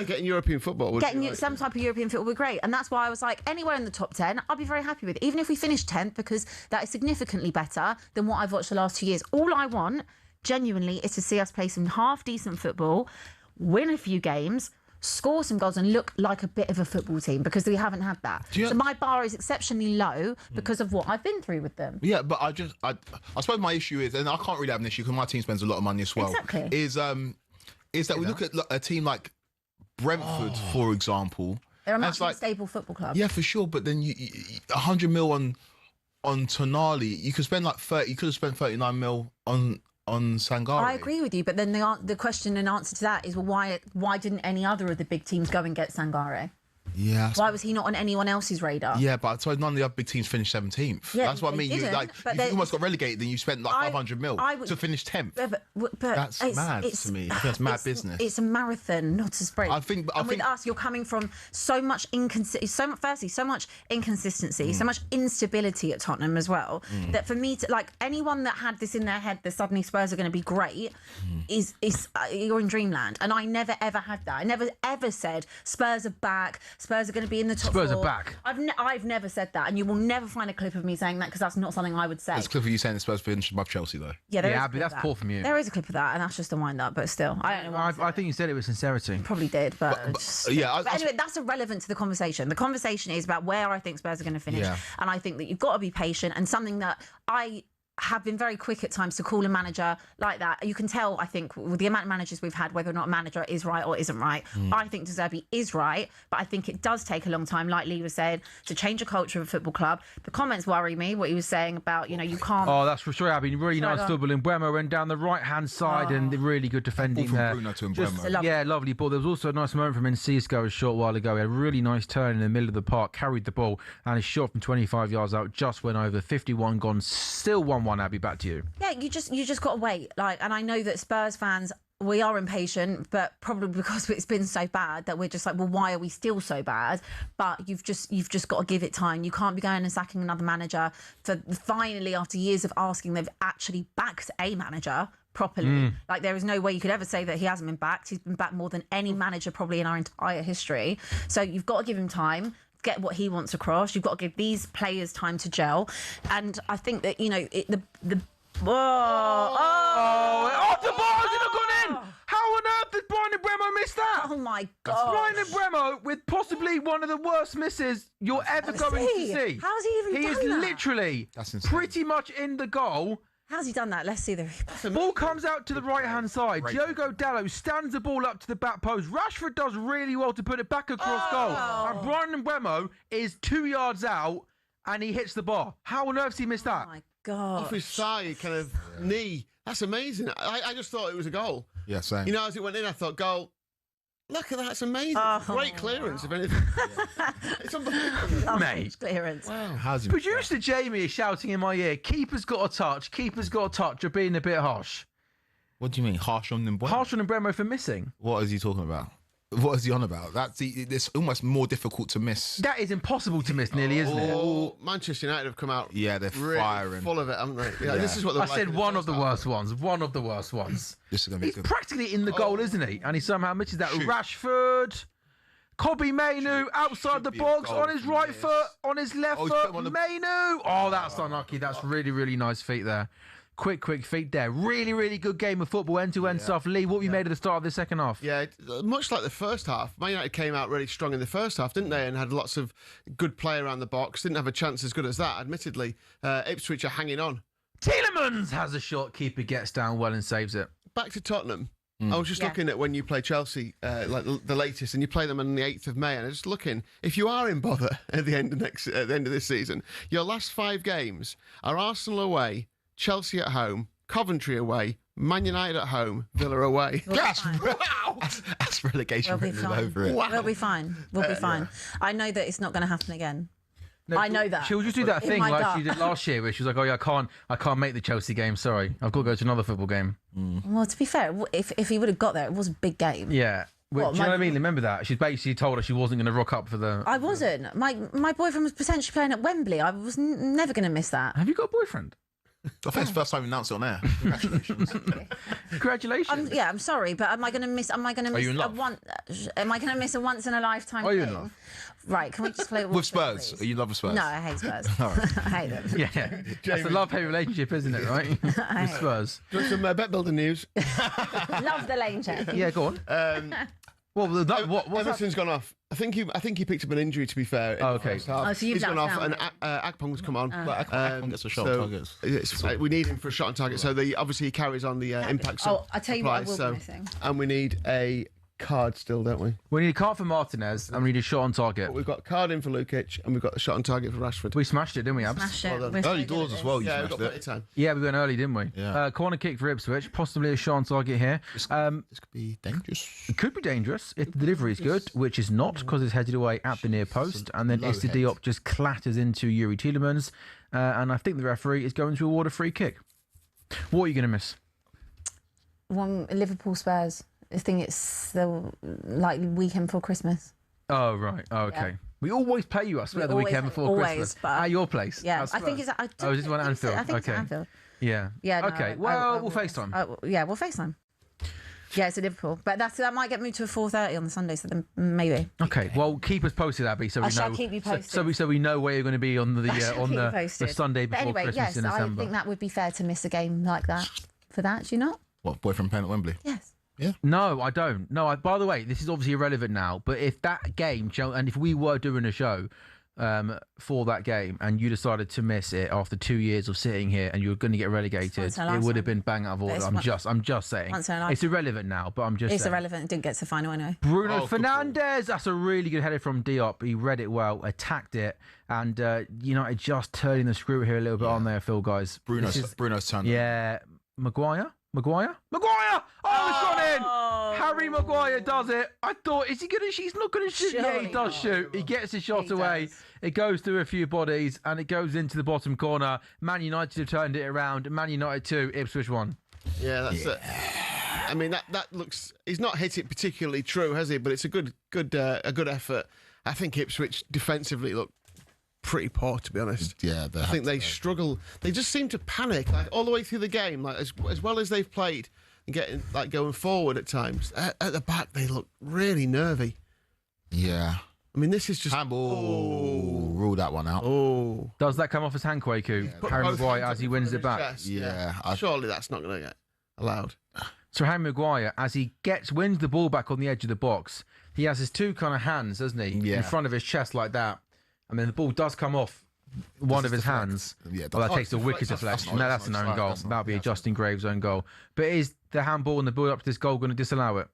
Getting European football. Some type of European football would be great, and that's why I was like, anywhere in the top 10, I'll be very happy with it. Even if we finish 10th, because that is significantly better than what I've watched the last 2 years. All I want, genuinely, is to see us play some half decent football, win a few games, score some goals, and look like a bit of a football team, because we haven't had that. So my bar is exceptionally low because of what I've been through with them. Yeah, but I suppose my issue is, and I can't really have an issue because my team spends a lot of money as well. Exactly. Is that we look at a team like Brentford, for example. They're a much more stable football club. Yeah, for sure. But then 100 mil on Tonali, you could spend 30. You could have spent 39 mil on Sangare. I agree with you, but then the question and answer to that is, well, why didn't any other of the big teams go and get Sangare? Yeah. Why was he not on anyone else's radar? Yeah, but I suppose none of the other big teams finished 17th. Yeah, that's what I mean. You almost got relegated, then you spent 500 mil to finish 10th. But that's mad to me. That's mad business. It's a marathon, not a sprint. I think with us, you're coming from so much inconsistency, so much instability at Tottenham as well. That for me, anyone that had this in their head that suddenly Spurs are going to be great is you're in dreamland. And I never ever had that. I never ever said Spurs are back. Spurs are going to be in the top 4. Spurs are back. I've never said that, and you will never find a clip of me saying that, because that's not something I would say. There's a clip of you saying the Spurs finished above Chelsea, though. Yeah, that's poor from you. There is a clip of that, and that's just a wind up. But still, I don't know. I think you said it with sincerity. Probably did, but anyway, that's irrelevant to the conversation. The conversation is about where I think Spurs are going to finish, and I think that you've got to be patient. And something that I have been very quick at times to call a manager like that. You can tell, I think, with the amount of managers we've had, whether or not a manager is right or isn't right. I think De Zerbi is right, but I think it does take a long time, like Lee was saying, to change a culture of a football club. The comments worry me, what he was saying about, you can't... Oh, that's for sure, Abby. Really nice football. And Mbeumo went down the right-hand side and really good defending there. Bruno to Mbeumo. Yeah, lovely ball. There was also a nice moment from Enciso a short while ago. He had a really nice turn in the middle of the park, carried the ball, and his shot from 25 yards out just went over. 51 gone, still 1-1, Abby. Back to you. Yeah, you just got to wait. And I know that Spurs fans, we are impatient, but probably because it's been so bad that we're just like, well, why are we still so bad? But you've just got to give it time. You can't be going and sacking another manager for finally, after years of asking, they've actually backed a manager properly. Like, there is no way you could ever say that he hasn't been backed. He's been backed more than any manager probably in our entire history. So you've got to give him time, get what he wants across. You've got to give these players time to gel. And I think that, the the the ball hasn't gone in! How on earth did Brian Mbeumo miss that? Oh my God! Brian Mbeumo with possibly one of the worst misses you're ever going to see. How's he even done that? He is literally pretty much in the goal. How's he done that? Let's see the replay. Ball comes out to the right-hand side. Diogo Dalot stands the ball up to the back post. Rashford does really well to put it back across goal. And Brian Mbeumo is 2 yards out and he hits the bar. How on earth has he missed that? Oh my God. Off his thigh, kind of knee. That's amazing. I just thought it was a goal. Yeah, same. As it went in, I thought, goal. Look at that. It's amazing. Great clearance, if anything. It's unbelievable. Mate. Clearance. Wow. How's he? Producer Jamie is shouting in my ear, keeper's got a touch, you're being a bit harsh. What do you mean, harsh on Mbeumo? Harsh on Mbeumo for missing. What is he talking about? What is he on about? It's almost more difficult to miss. That is impossible to miss nearly, isn't it? Oh, Manchester United have come out. Yeah, they're really firing. full of it, haven't they? Yeah. This is what I said one of the worst ones. One of the worst ones. This is going to be He's good. practically in the goal, isn't he? And he somehow misses that. Rashford, Kobe Mainu outside the box on his right foot, on his left foot. Mainu. Oh, that's unlucky. That's really, really nice feet there. Quick feet there. Really, really good game of football, end-to-end stuff. Lee, what have you made of the start of the second half? Yeah, much like the first half. Man United came out really strong in the first half, didn't they? And had lots of good play around the box. Didn't have a chance as good as that, admittedly. Ipswich are hanging on. Tielemans has a shot. Keeper gets down well and saves it. Back to Tottenham. I was just looking at when you play Chelsea, like the latest, and you play them on the 8th of May. And I was just looking, if you are in bother at the end of this season, your last 5 games are Arsenal away, Chelsea at home, Coventry away, Man United at home, Villa away. That's relegation written over it. We'll be fine. We'll be fine. I know that it's not going to happen again. No, I know that. She'll just do that In thing my like gut. she did last year, where she was like, "Oh yeah, I can't make the Chelsea game. Sorry, I've got to go to another football game." Well, to be fair, if he would have got there, it was a big game. Yeah. Do you know what I mean? Remember that? She's basically told her she wasn't going to rock up for the... I wasn't. My boyfriend was potentially playing at Wembley. I was never going to miss that. Have you got a boyfriend? I think it's the first time we announced it on air. Congratulations. I'm sorry, but am I going to miss? Am I going to miss you in a love? Am I going to miss a once in a lifetime? Are you in thing? love? Right? Can we just play With Spurs? please? Are you love Spurs? No, I hate Spurs. All right. I hate them. Yeah, that's a love-hate relationship, isn't it? Right? With Spurs. Do you want some bet building news? Love the lane check. Yeah, go on. What's Everton's gone off. I think he picked up an injury, to be fair. in the okay. first half. Oh, so you've He's gone knocked off, down. and Akpong's come on. Akpong gets a shot on target. We need him for a shot on target. So obviously he carries on the impact. I tell you what, I will be missing. And we need a card still, don't we? We need a card for Martinez, and we need a shot on target. But we've got a card in for Lukic, and we've got a shot on target for Rashford. We smashed it, didn't we, Abs? Smash it. Well We're so Early good doors at as well, this. you Yeah, we've smashed got plenty it. of time. Yeah, we went early, didn't we? Yeah. Corner kick for Ipswich, possibly a shot on target here. This could be dangerous. It could be dangerous if the delivery is good, which is not because it's headed away at the near post, and then Low Issa head. Diop just clatters into Yuri Tielemans, and I think the referee is going to award a free kick. What are you going to miss? One Liverpool Spurs. I think it's the weekend before Christmas. Oh right, oh, okay. Yeah. We always pay you, I swear, the always- weekend before always, Christmas but- at your place. Yeah, at I think Spurs. it's. Oh, is this one at Anfield? I think it's Okay. at Anfield. Yeah. Yeah. No, Okay. I Well, we'll will. FaceTime. Yeah, we'll FaceTime. Yeah, it's a Liverpool, but that might get moved to a 4:30 on the Sunday, so then maybe. Okay. Well, keep us posted, Abby, so we I know. shall keep you posted. So we know where you're going to be on the I shall on keep you the posted. Sunday But before anyway, Christmas yes, in I December. think that would be fair to miss a game like that for that. Do you not? What, boyfriend playing at Wembley? Yes. No, I don't. No, by the way, this is obviously irrelevant now, but if that game, and if we were doing a show, for that game, and you decided to miss it after 2 years of sitting here, and you were going to get relegated, Once in a it would lifetime. have been bang out of order. It's I'm just saying. Once in a lifetime. It's irrelevant now, but I'm just It's saying. irrelevant. It didn't get to the final anyway. Bruno Fernandes, that's a really good header from Diop. He read it well, attacked it, and United just turning the screw here a little bit on there, Phil, guys. Bruno's turn. Yeah, Maguire. Oh, it's gone in. Harry Maguire does it. I thought, is he gonna? He's not gonna shoot. Yeah, he does shoot. He gets a shot away. It goes through a few bodies and it goes into the bottom corner. Man United have turned it around. Man United 2, Ipswich 1. Yeah, that's it. I mean, that looks. He's not hit it particularly true, has he? But it's a good effort. I think Ipswich defensively look pretty poor, to be honest. Yeah, I think they struggle. They just seem to panic like all the way through the game, like as well as they've played and getting like going forward at times. At the back, they look really nervy. Yeah. I mean, this is just handball. Rule that one out. Oh, does that come off as hand Kwaku? Harry Maguire as he wins it back. Surely that's not going to get allowed. So Harry Maguire, as he wins the ball back on the edge of the box, he has his two kind of hands, doesn't he, in front of his chest like that. And then the ball does come off one of his hands. Yeah, well, that takes a wicked deflection. No, that's an own goal. That'll be a Justin Graves' own goal. But is the handball and the build up to this goal going to disallow it?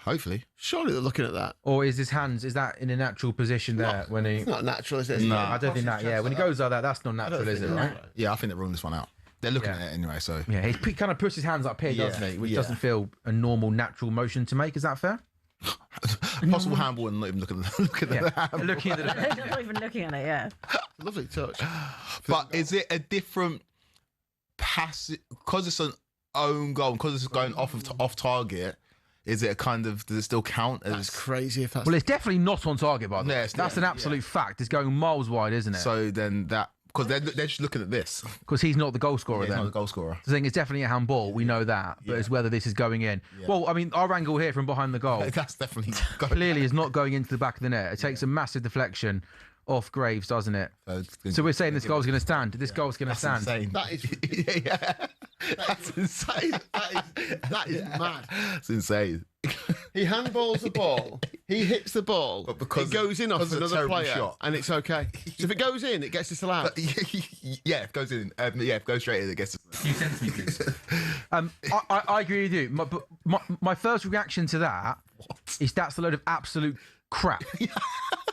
Hopefully. Surely they're looking at that. Or is his hands, is that in a natural position there when he... It's not natural, is it? No, I don't think that, when he goes like that, that's not natural, is it, right? Yeah, I think they're ruling this one out. They're looking at it anyway, so... Yeah, he kind of puts his hands up here, doesn't he? Which doesn't feel a normal, natural motion to make. Is that fair? Possible handball and not even looking at the handball. Looking at the Not even looking at it, yeah. Lovely touch. But is it a different pass? Because it's an own goal, because it's going off target, is it a kind of, does it still count as... That's crazy if that's... Well, it's definitely not on target, by the way. Yes, That's an absolute fact. It's going miles wide, isn't it? So then that... Because they're just looking at this. Because he's not the goal scorer He's then. not the goal scorer. The thing is definitely a handball. We know that. But it's whether this is going in. Yeah. Well, I mean, our angle here from behind the goal... That's definitely... clearly is not going into the back of the net. It takes a massive deflection off Graves, doesn't it? So we're saying this goal's going to stand. This goal's going to stand. Insane. That is... That's insane. That is mad. That's insane. He handballs the ball. He hits the ball. But because it goes in off it's a another terrible player, shot. and it's okay. So if it goes in, it gets disallowed. Yeah, it goes in. If it goes straight in, it gets... You send me, please. I agree with you. My first reaction to that is that's a load of absolute crap.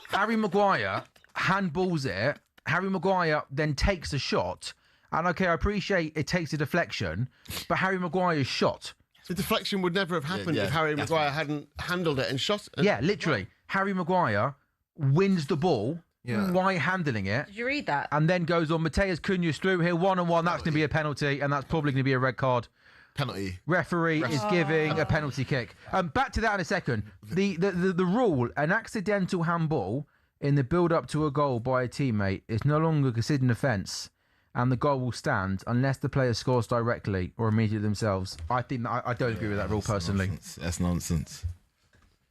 Harry Maguire handballs it. Harry Maguire then takes a shot. And okay, I appreciate it takes a deflection, but Harry Maguire's shot. The deflection would never have happened if Harry Maguire hadn't handled it and shot it. Yeah, literally. Harry Maguire wins the ball while handling it. Did you read that? And then goes on. Mateus Cunha's through here, 1-on-1. That's going to be a penalty, and that's probably going to be a red card. Penalty. Referee is giving a penalty kick. Back to that in a second. The rule, an accidental handball in the build-up to a goal by a teammate is no longer considered an offence, and the goal will stand unless the player scores directly or immediately themselves. I think I don't agree with that rule personally. That's nonsense.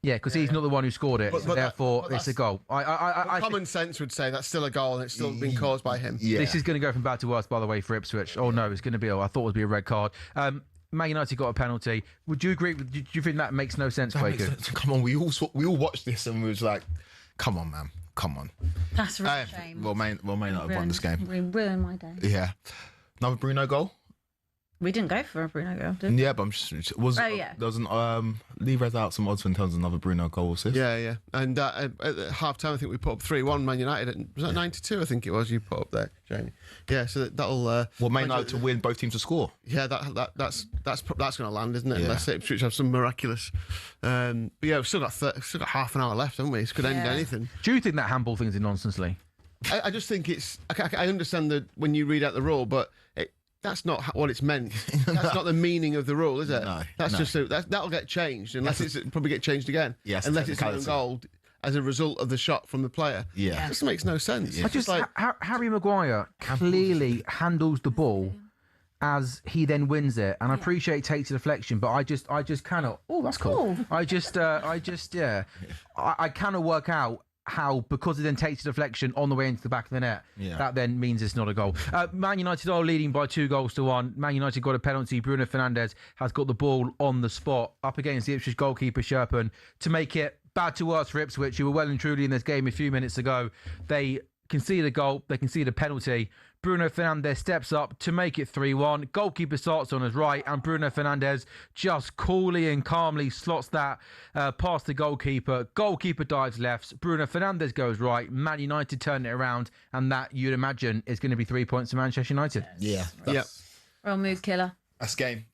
Yeah, because he's not the one who scored it, so therefore it's a goal. Common sense would say that's still a goal and it's still been caused by him. Yeah. This is going to go from bad to worse, by the way, for Ipswich. Oh no, it's going to be. I thought it would be a red card. Man United got a penalty. Would you agree? Do you think that makes no sense, Quaker? Come on, we all watched this and we was like, come on, man, come on. That's a real shame. Well, may not have won this game. Ruined my day. Yeah. Another Bruno goal. We didn't go for a Bruno goal, did we? Yeah, but I'm just there wasn't Lee read out some odds in terms of another Bruno goal assist. Yeah. And at half time, I think we put up 3-1 Man United. Was that 92? I think it was. You put up there, Jamie. Yeah, so that'll. Man United to win, both teams to score. Yeah, that's going to land, isn't it? Yeah. Unless Ipswich have some miraculous. But yeah, we've still got half an hour left, haven't we? It could end anything. Do you think that handball thing's nonsense, Lee? I just think it's. I understand that when you read out the rule, but that's not what it's meant. That's not the meaning of the rule, is it? No. That's just that'll get changed unless it's probably get changed again. Yes, unless it's an goal as a result of the shot from the player. Yeah, this makes no sense. Yeah. I just like Harry Maguire clearly handles the ball as he then wins it, and I appreciate it takes a deflection, but I just cannot. Oh, that's cool. I cannot work out how, because it then takes a deflection on the way into the back of the net, that then means it's not a goal. Man United are leading by 2-1. Man United got a penalty. Bruno Fernandes has got the ball on the spot up against the Ipswich goalkeeper Sherpen to make it bad to worse for Ipswich, who were well and truly in this game a few minutes ago. They concede a goal, they concede a penalty. Bruno Fernandes steps up to make it 3-1. Goalkeeper starts on his right, and Bruno Fernandes just coolly and calmly slots that past the goalkeeper. Goalkeeper dives left. Bruno Fernandes goes right. Man United turn it around, and that, you'd imagine, is going to be 3 points to Manchester United. Yeah. Real mood killer. That's game.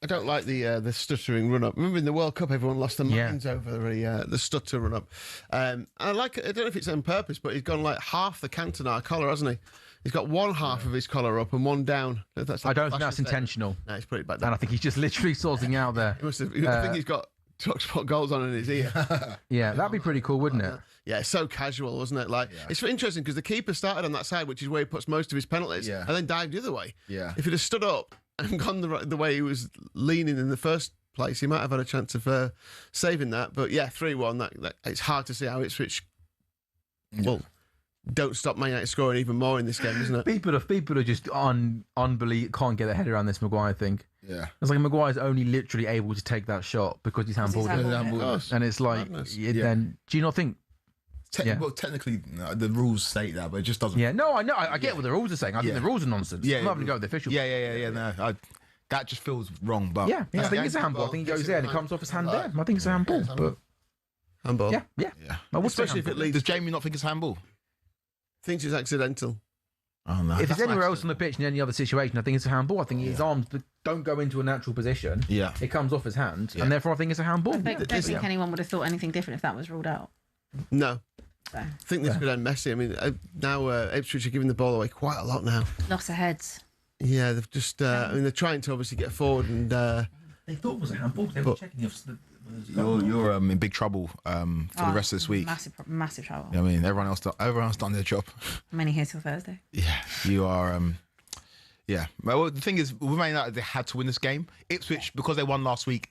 I don't like the stuttering run up. Remember in the World Cup, everyone lost their minds over the stutter run up. And I like it. I don't know if it's on purpose, but he's gone like half the Cantona collar, hasn't he? He's got one half of his collar up and one down. I don't think that's intentional. No, it's pretty bad. And I think he's just literally sorting out there. I think he's got talkSPORT goals on in his ear. Yeah, that'd be pretty cool, wouldn't it? Yeah, it's so casual, wasn't it? Like, it's interesting because the keeper started on that side, which is where he puts most of his penalties, and then dived the other way. Yeah. If he'd have stood up and gone the way he was leaning in the first place, he might have had a chance of saving that. But yeah, 3-1. That it's hard to see how Ipswich don't stop Man United scoring even more in this game, isn't it? People are just unbelievable. Can't get their head around this Maguire thing. Yeah, it's like Maguire's only literally able to take that shot because he's handballed it, and it's like, then do you not think? Well, technically, no, the rules state that, but it just doesn't. Yeah, no, I know. I get what the rules are saying. I think the rules are nonsense. I'm not going to go with the official. Yeah. No, that just feels wrong. But I think it's a handball. I think he goes there and it comes off his hand there. I think it's a handball. But handball. Yeah. Especially if it leads. Does Jamie not think it's handball? Thinks it's accidental. Oh, no, if it's anywhere else on the pitch in any other situation, I think it's a handball. I think his arms don't go into a natural position. Yeah, it comes off his hand, and therefore I think it's a handball. I don't think anyone would have thought anything different if that was ruled out. No. I think this could end messy. I mean, now Ipswich are giving the ball away quite a lot now. Lots of heads. Yeah, they've just. They're trying to obviously get forward, and they thought it was a handball. They were checking the. You're in big trouble for the rest of this week. Massive trouble. I mean, everyone else done their job. I'm only here till Thursday. Yeah, you are. Yeah. Well, the thing is, with Man United, they had to win this game. Ipswich, because they won last week,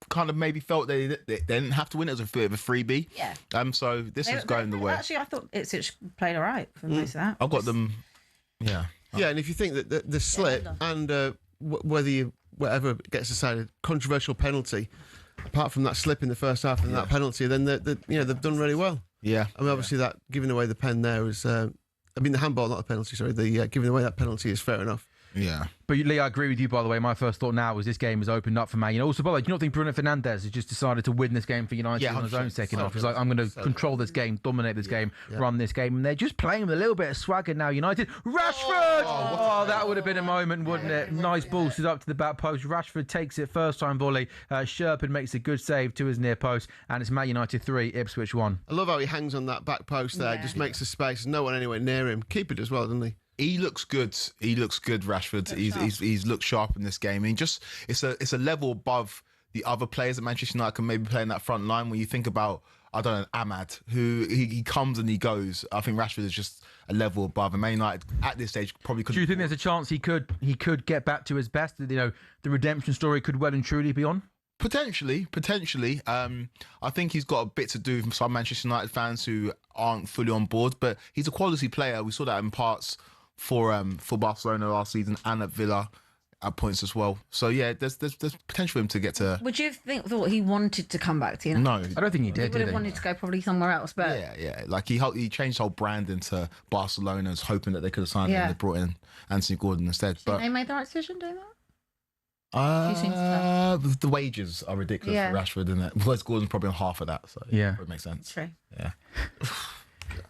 kind of maybe felt they didn't have to win. It was a bit of a freebie. Yeah. So this is going the way. Actually, I thought Ipswich played all right for most of that. I've got them. Yeah. Yeah, and if you think that the slip and whatever gets decided, controversial penalty. Apart from that slip in the first half and that penalty, then they've done really well. Yeah, I mean, obviously that giving away the pen there is, the handball, not the penalty. Sorry, the giving away that penalty is fair enough. Yeah. But Lee, I agree with you, by the way. My first thought now is this game has opened up for Man United. Also, by the way, do you not think Bruno Fernandes has just decided to win this game for United on his own second half? He's like, I'm going to control this game, dominate this game, run this game. And they're just playing with a little bit of swagger now, United. Rashford! Oh, that would have been a moment, wouldn't it? Nice ball stood up to the back post. Rashford takes it first time volley. Sherpin makes a good save to his near post. And it's Man United 3, Ipswich 1. I love how he hangs on that back post there. Just makes a space. No one anywhere near him. Keep it as well, doesn't he? He looks good. Rashford. He's looked sharp in this game. I mean, just it's a level above the other players that Manchester United can maybe play in that front line. When you think about, I don't know, Ahmad, who he comes and he goes. I think Rashford is just a level above. And Man United at this stage probably could. Do you think there's a chance he could get back to his best? The redemption story could well and truly be on. Potentially. I think he's got a bit to do with some Manchester United fans who aren't fully on board. But he's a quality player. We saw that in parts for Barcelona last season and at Villa at points as well. So yeah, there's potential for him to get to. Would you have thought he wanted to come back to United? No, I don't think he did. He would have wanted to go probably somewhere else, but yeah. Like he changed his whole brand into Barcelona, was hoping that they could have signed him and they brought in Anthony Gordon instead. But they made the right decision doing that. The wages are ridiculous for Rashford, isn't it? Whereas Gordon's probably on half of that, so it makes sense. True. Yeah.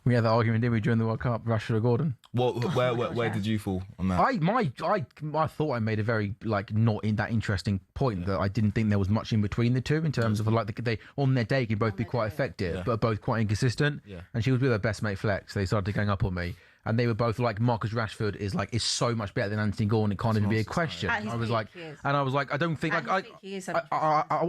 We had that argument, didn't we, during the World Cup, Rashford or Gordon? Well, where did you fall on that? I thought I made a very not in that interesting point that I didn't think there was much in between the two in terms of they on their day could both be quite effective, but both quite inconsistent. Yeah. And she was with her best mate Flex. They started to gang up on me. And they were both like, Marcus Rashford is so much better than Anthony Gordon. It can't even be a question. I was like, I don't think I'm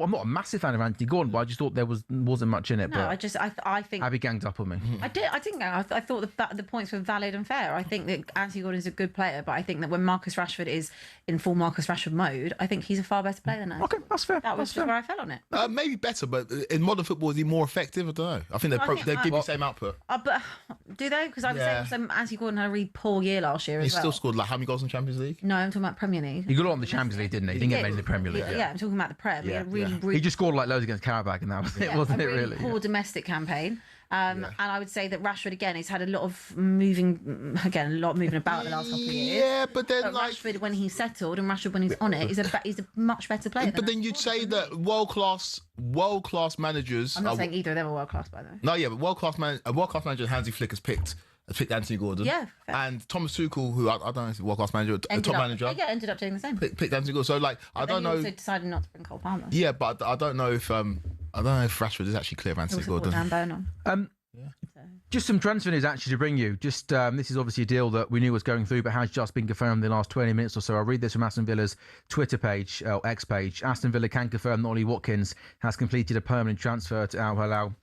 not a massive fan of Anthony Gordon, but I just thought there wasn't much in it. No, but I think Abby ganged up on me. I thought the points were valid and fair. I think that Anthony Gordon is a good player, but I think that when Marcus Rashford is in full Marcus Rashford mode, I think he's a far better player than us. Okay, that's fair. That was just where I fell on it. Maybe better, but in modern football, is he more effective? I don't know. I think they give you the same output. But do they? Because I was saying Anthony Gordon had a really poor year last year He as well. still scored like how many goals in Champions League? No, I'm talking about Premier League. He got on the Champions League, didn't he? He didn't get made in the Premier League. Yeah, I'm talking about the Prem. He had a really He just scored like loads against Karabakh, and that was it, wasn't a it? really Really? poor domestic campaign. And I would say that Rashford again has had a lot of moving about the last couple of years. Yeah, but then Rashford when he's settled and Rashford when he's on it, he's a much better player. But then you'd say that world class managers. I'm not saying either of them are world class, by the way. No, yeah, but world class manager Hansi Flick has picked Anthony Gordon. Yeah, fair. And Thomas Tuchel, who I don't know if he's a world class manager, top manager. Yeah, ended up doing the same. Picked Anthony Gordon. So like, I don't know. He also decided not to bring Cole Palmer. Yeah, but I don't know if Rashford is actually clear of Anthony Gordon. Dan Bone Just some transfer news actually to bring you. Just this is obviously a deal that we knew was going through, but has just been confirmed in the last 20 minutes or so. I'll read this from Aston Villa's Twitter page, or X page. Aston Villa can confirm that Ollie Watkins has completed a permanent transfer to Al Hilal.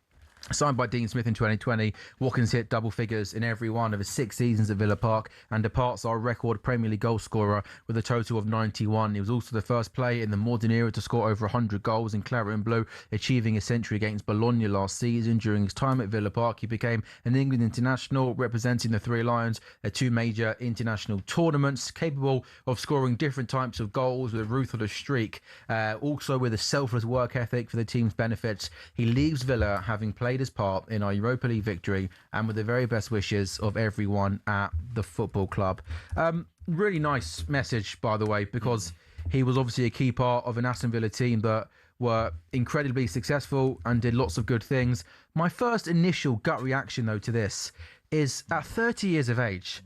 Signed by Dean Smith in 2020, Watkins hit double figures in every one of his 6 seasons at Villa Park and departs our record Premier League goal scorer with a total of 91. He was also the first player in the modern era to score over 100 goals in claret and blue, achieving a century against Bologna last season. During his time at Villa Park, he became an England international, representing the Three Lions at 2 major international tournaments, capable of scoring different types of goals with a ruthless streak, also with a selfless work ethic for the team's benefits. He leaves Villa having played his part in our Europa League victory and with the very best wishes of everyone at the football club. Really nice message, by the way, because he was obviously a key part of an Aston Villa team that were incredibly successful and did lots of good things. My first initial gut reaction, though, to this is at 30 years of age,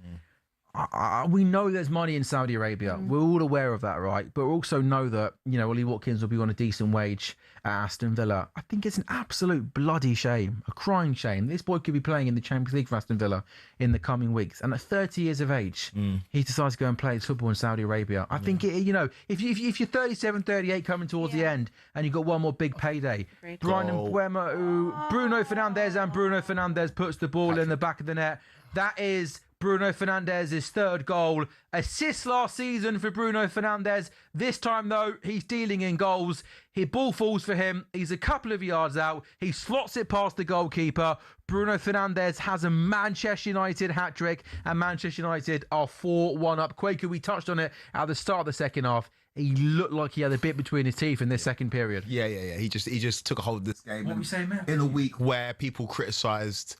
we know there's money in Saudi Arabia. We're all aware of that, right? But we also know that, Ollie Watkins will be on a decent wage at Aston Villa. I think it's an absolute bloody shame, a crying shame. This boy could be playing in the Champions League for Aston Villa in the coming weeks. And at 30 years of age, he decides to go and play his football in Saudi Arabia. I think, if you're 37, 38 coming towards the end and you've got one more big payday, Brian Mbeumo, Bruno Fernandes puts the ball in the back of the net. That is Bruno Fernandes' third goal. Assist last season for Bruno Fernandes. This time, though, he's dealing in goals. His ball falls for him. He's a couple of yards out. He slots it past the goalkeeper. Bruno Fernandes has a Manchester United hat-trick, and Manchester United are 4-1 up. Quaker, we touched on it at the start of the second half. He looked like he had a bit between his teeth in this second period. Yeah. He just took a hold of this game. What were you saying, Matt? In a week where people criticised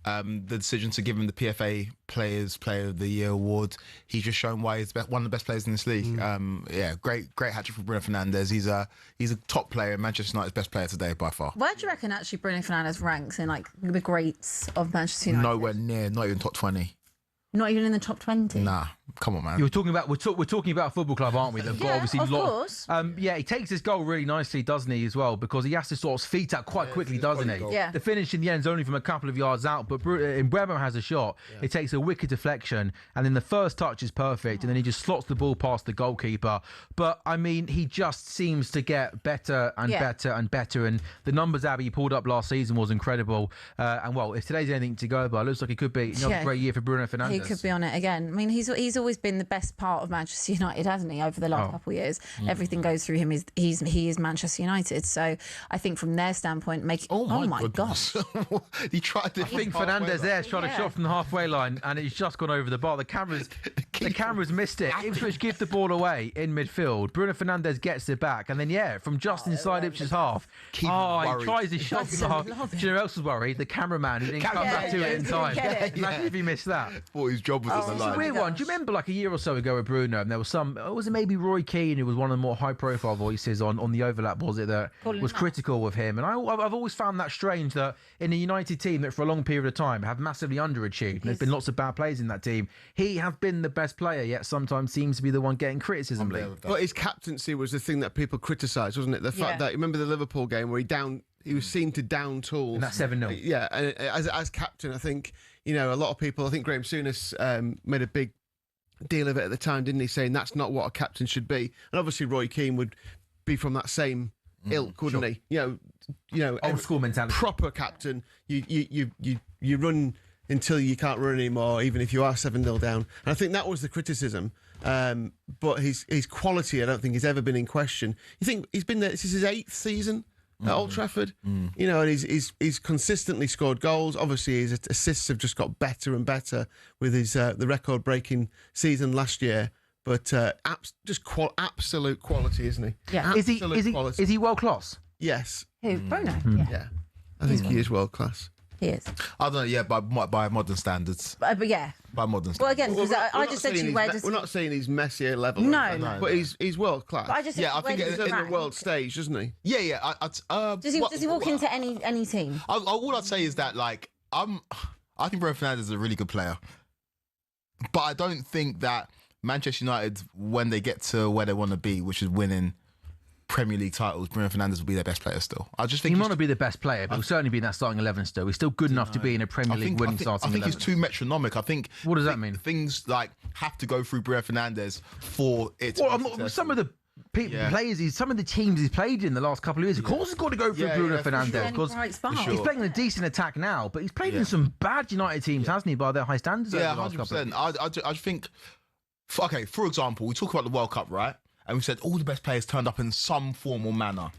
the decision to give him the PFA Player of the Year award, he's just shown why he's one of the best players in this league. Great hat-trick for Bruno Fernandes. He's a top player, Manchester United's best player today by far. Where do you reckon actually Bruno Fernandes ranks in like the greats of Manchester United? Nowhere near, not even top 20. Not even in the top 20. Nah, come on, man. We're talking about a football club, aren't we? They've got obviously of lot. Course. He takes his goal really nicely, doesn't he, as well? Because he has to sort of feet out quite quickly, doesn't he? Yeah. The finish in the end is only from a couple of yards out, but Mbeumo has a shot. It takes a wicked deflection, and then the first touch is perfect, and then he just slots the ball past the goalkeeper. But I mean, he just seems to get better and better and better. And the numbers Abby pulled up last season was incredible. And well, if today's anything to go by, it looks like it could be another great year for Bruno Fernandes. He could be on it again. I mean, he's always been the best part of Manchester United, hasn't he? Over the last couple of years, everything goes through him. He is Manchester United. So I think from their standpoint, oh my gosh, he tried to. I think Fernandes there shot a shot from the halfway line, and it's just gone over the bar. The cameras missed it. Ipswich give the ball away in midfield. Bruno Fernandes gets it back, and then from just inside Ipswich's half. He tries his shot from the half. Do you know who else was worried? The cameraman who didn't come back to it in time. Imagine if he missed that. Thought his job was on the line. It's a weird one. Do you remember like a year or so ago with Bruno, and there was was it maybe Roy Keane, who was one of the more high-profile voices on the overlap, was it, that was critical of him? And I've always found that strange that in a United team that for a long period of time have massively underachieved, there's been lots of bad players in that team. He has been the best player, yet sometimes seems to be the one getting criticism. Well, his captaincy was the thing that people criticised, wasn't it? The fact that, remember the Liverpool game where he was seen to down tools. And that's 7-0. Yeah, and as captain, I think, a lot of people, I think Graham Souness made a big deal of it at the time, didn't he, saying that's not what a captain should be. And obviously Roy Keane would be from that same ilk, wouldn't he? Old school mentality. Proper captain. You run until you can't run anymore, even if you are 7-0 down. And I think that was the criticism. But his quality, I don't think, has ever been in question. You think he's been there? This is his 8th season at Old Trafford. You know, and he's consistently scored goals. Obviously, his assists have just got better and better with his the record-breaking season last year. But absolute quality, isn't he? Yeah. Is Absolute he world class? Yes. Who? Bruno? Yeah. I think he is world class. He is. I don't know. Yeah, by modern standards. But yeah. By modern standards. Well, again, because We're I not just said to saying you, where he's does We're not saying he's Messi level. No, or anything, no. But he's world class. But I just said, I think where does in he the rank? world stage, doesn't he? Yeah. Does he walk into any team? All I'd say is that I think Bruno Fernandes is a really good player, but I don't think that Manchester United, when they get to where they want to be, which is winning Premier League titles, Bruno Fernandes will be their best player still. I just think he might not be the best player, but he'll certainly be in that starting 11 still. He's still good enough to be in a Premier League winning starting 11. I think he's too metronomic. I think. What does that mean? Things like have to go through Bruno Fernandes for it. Some of the players, some of the teams he's played in the last couple of years, of course, he's got to go through Bruno Fernandes because he's playing a decent attack now, but he's played in some bad United teams, hasn't he? By their high standards. Yeah, over the last 100%. couple of years. I think. Okay, for example, we talk about the World Cup, right? And we said all the best players turned up in some form or manner.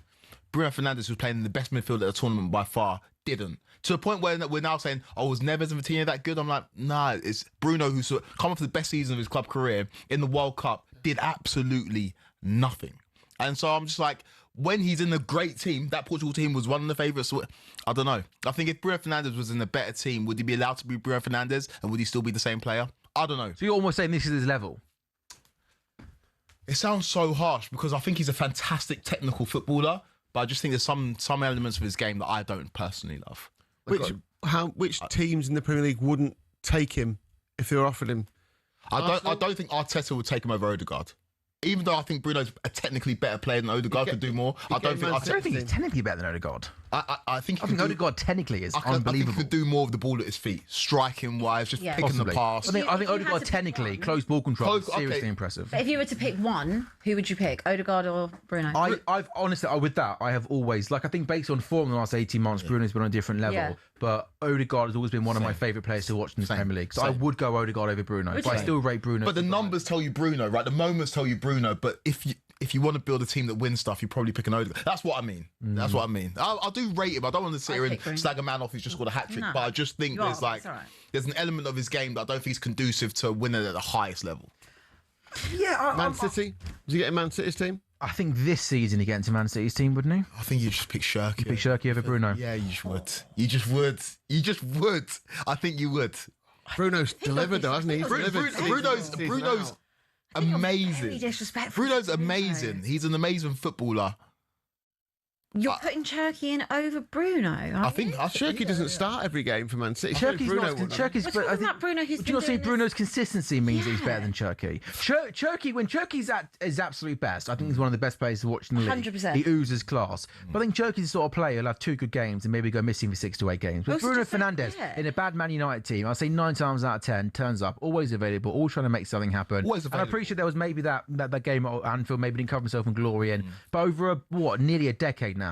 Bruno Fernandes, who's playing in the best midfield at the tournament by far, didn't. To the point where we're now saying, was Neves and Vitinha that good? I'm like, nah, it's Bruno who's come off the best season of his club career in the World Cup, did absolutely nothing. And so I'm just like, when he's in a great team, that Portugal team was one of the favourites. I don't know. I think if Bruno Fernandes was in a better team, would he be allowed to be Bruno Fernandes? And would he still be the same player? I don't know. So you're almost saying this is his level? It sounds so harsh because I think he's a fantastic technical footballer, but I just think there's some elements of his game that I don't personally love. Which teams in the Premier League wouldn't take him if they were offered him? I don't think Arteta would take him over Odegaard. Even though I think Bruno's a technically better player than Odegaard, could do more. I don't think he's technically better than Odegaard. I think Odegaard technically is unbelievable. I think he could do more of the ball at his feet, striking wise, just picking the pass. I think Odegaard technically, close ball control, is seriously impressive. But if you were to pick one, who would you pick? Odegaard or Bruno? I've honestly, with that, I have always, I think based on form in the last 18 months, Bruno's been on a different level. Yeah. But Odegaard has always been one of my favourite players to watch in the Premier League. So I would go Odegaard over Bruno. But I still rate Bruno. But the numbers tell you Bruno, right? The moments tell you Bruno. But if you want to build a team that wins stuff, you probably pick an Odegaard. That's what I mean. That's what I mean. I do rate him. I don't want to sit here and slag a man off who's just scored a hat trick. No. But I just think there's an element of his game that I don't think is conducive to winning at the highest level. Yeah, Man City. Was he getting Man City's team? I think this season he get into Man City's team, wouldn't he? I think you just pick Shirky. You pick Shirky over Bruno. Yeah, you just would. You just would. You just would. I think you would. Bruno's delivered though, hasn't he? Bruno's amazing. Very disrespectful. Bruno's amazing. He's an amazing footballer. You're putting Cherky in over Bruno. I think Cherky doesn't start every game for Man City. Cherky's We're talking about Bruno. Do you not think Bruno's consistency means that he's better than Cherky? Cherky, when Cherky's at his absolute best, I think he's one of the best players to watch in the league. 100%. He oozes class. But I think Cherky's the sort of player who'll have 2 good games and maybe go missing for 6 to 8 games. With Bruno Fernandes in a bad Man United team, I'll say 9 times out of 10 turns up, always available, always trying to make something happen. And I appreciate there was maybe that game at Anfield, maybe didn't cover himself in glory in, but over nearly a decade now,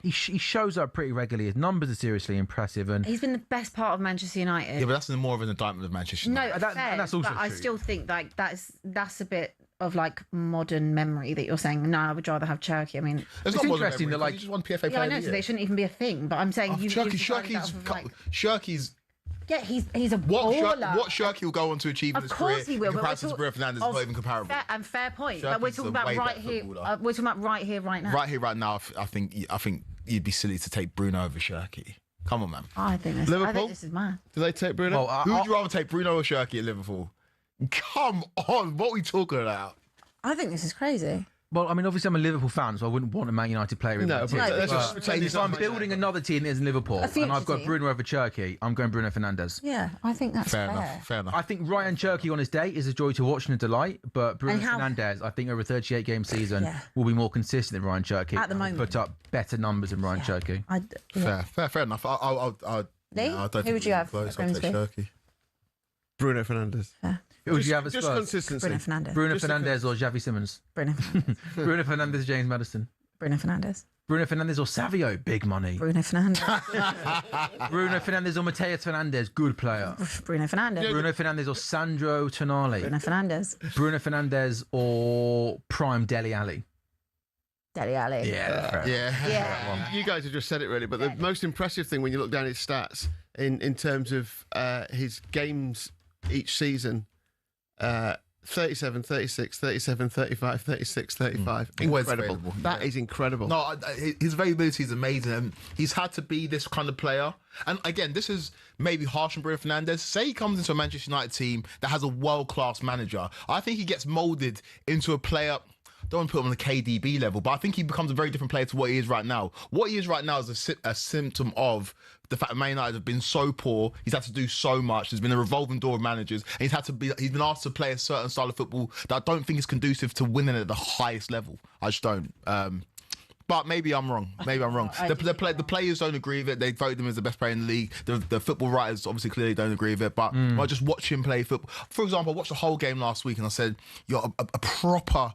he shows up pretty regularly. His numbers are seriously impressive, and he's been the best part of Manchester United. Yeah, but that's more of an indictment of Manchester United. No, and that's also but I true. still think that's a bit of modern memory that you're saying. No, I would rather have Cherky. I mean, it's not interesting that you just won PFA player. Yeah, I know, so they shouldn't even be a thing. But I'm saying Shirky's. Yeah, he's a baller. What Shirky will go on to achieve in his career? Of course he will. In comparison to Bruno Fernandes, is not even comparable. Fair point. Shirky's But we're talking about right here. We're talking about right here, right now. Right here, right now. I think you'd be silly to take Bruno over Shirky. Come on, man. I think this is mad. Do they take Bruno? Who would you rather take, Bruno or Shirky at Liverpool? Come on, what are we talking about? I think this is crazy. Well, I mean, obviously I'm a Liverpool fan, so I wouldn't want a Man United player in my team. If I'm building another team that isn't Liverpool, and I've got Bruno over Cherky, I'm going Bruno Fernandes. Yeah, I think that's fair. Fair enough. I think Ryan Cherky on his day is a joy to watch and a delight, but Bruno Fernandes, I think over a 38-game season, will be more consistent than Ryan Cherky. At the moment. Put up better numbers than Ryan Cherky. Fair enough. Lee, who would you have? I'll take Cherky. Bruno Fernandes. Who would you have as just first? Consistency. Bruno Fernandes. Bruno Fernandes or Xavi Simons? Bruno Fernandes. Bruno Fernandes, James Maddison. Bruno Fernandes. Bruno Fernandes or Savio? Big money. Bruno Fernandes. Bruno Fernandes or Mateus Fernandes? Good player. Bruno Fernandes. Bruno Fernandes or Sandro Tonali? Bruno Fernandes. Bruno Fernandes or Prime Dele Alli? Dele Alli. Yeah. You guys have just said it really, but the most impressive thing when you look down his stats in terms of his games each season, 37, 36, 37, 35, 36, 35. Incredible. That is incredible. No, his availability is amazing. And he's had to be this kind of player. And again, this is maybe harsh on Bruno Fernandes. Say he comes into a Manchester United team that has a world-class manager. I think he gets moulded into a player. Don't want to put him on the KDB level, but I think he becomes a very different player to what he is right now. What he is right now is a symptom of the fact that Man United have been so poor. He's had to do so much. There's been a revolving door of managers, and he's been asked to play a certain style of football that I don't think is conducive to winning at the highest level. I just don't. But maybe I'm wrong. The players don't agree with it. They vote him as the best player in the league. The football writers obviously clearly don't agree with it. But I just watch him play football. For example, I watched the whole game last week and I said, you're a proper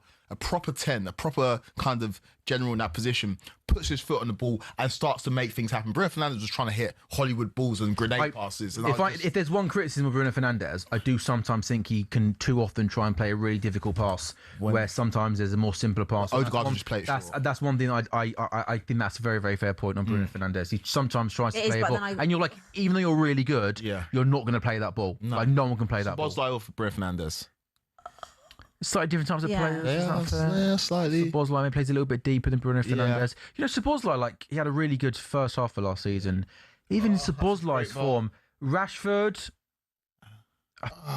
10, a proper kind of general in that position, puts his foot on the ball and starts to make things happen. Bruno Fernandes was trying to hit Hollywood balls and grenade passes. And if there's one criticism of Bruno Fernandes, I do sometimes think he can too often try and play a really difficult pass where sometimes there's a more simpler pass. Odegaard just play it short. That's one thing I think that's a very, very fair point on Bruno Fernandes. He sometimes tries to play a ball, and you're like, even though you're really good, you're not going to play that ball. No. Like, no one can play that ball. Bosley for Bruno Fernandes. Slightly different types of players. Yeah, slightly. Szoboszlai plays a little bit deeper than Bruno Fernandes. You know, Szoboszlai, like, he had a really good first half of last season. Even in Szoboszlai's form, Rashford.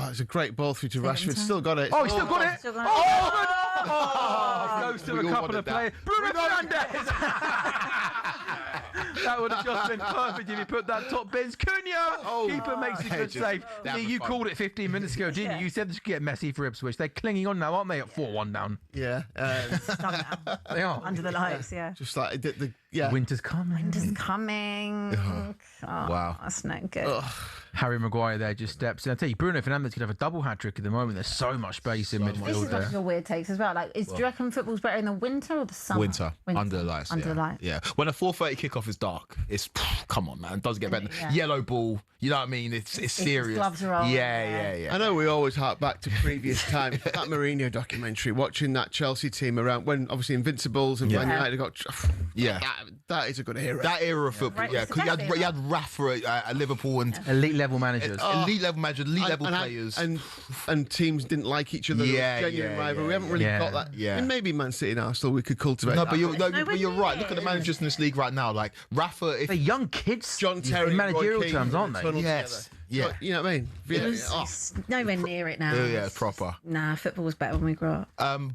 It's a great ball through to Rashford. Still got it. Oh, he still got it. Oh, goes to a couple of players. Bruno Fernandes. That would have just been perfect if you put that top bins. Cunha! Keeper makes a good save. You called it 15 minutes ago, didn't you? You said this could get messy for Ipswich. They're clinging on now, aren't they, at 4-1 down? Yeah. They are. Under the lights, yeah. Just like Winter's coming. Winter's coming. Wow. That's not good. Harry Maguire there just steps in. I tell you, Bruno Fernandes could have a double hat-trick at the moment. There's so much space in midfield This is there. one of your weird takes as well. Like, do you reckon football's better in the winter or the summer? Winter. Under the lights. Under the lights. Yeah. When a 4:30 kickoff is dark, it's come on, man. It doesn't get better. Yellow ball. You know what I mean? It's serious. Gloves are on. Yeah. I know we always hark back to previous times. That Mourinho documentary, watching that Chelsea team around when obviously Invincibles and Man United got. That is a good era. That era of football, because you had Rafa at Liverpool and elite level managers, elite level players, and teams didn't like each other. Genuine rivalry. We haven't really got that. Yeah. And maybe Man City and Arsenal we could cultivate. No, that. but you're right. Look at the managers in this league right now. Like Rafa, they're young kids. John Terry, in managerial terms, aren't they? Yes. Yeah. You know what I mean? It's nowhere near it now. Yeah, proper. Nah, football was better when we grew up.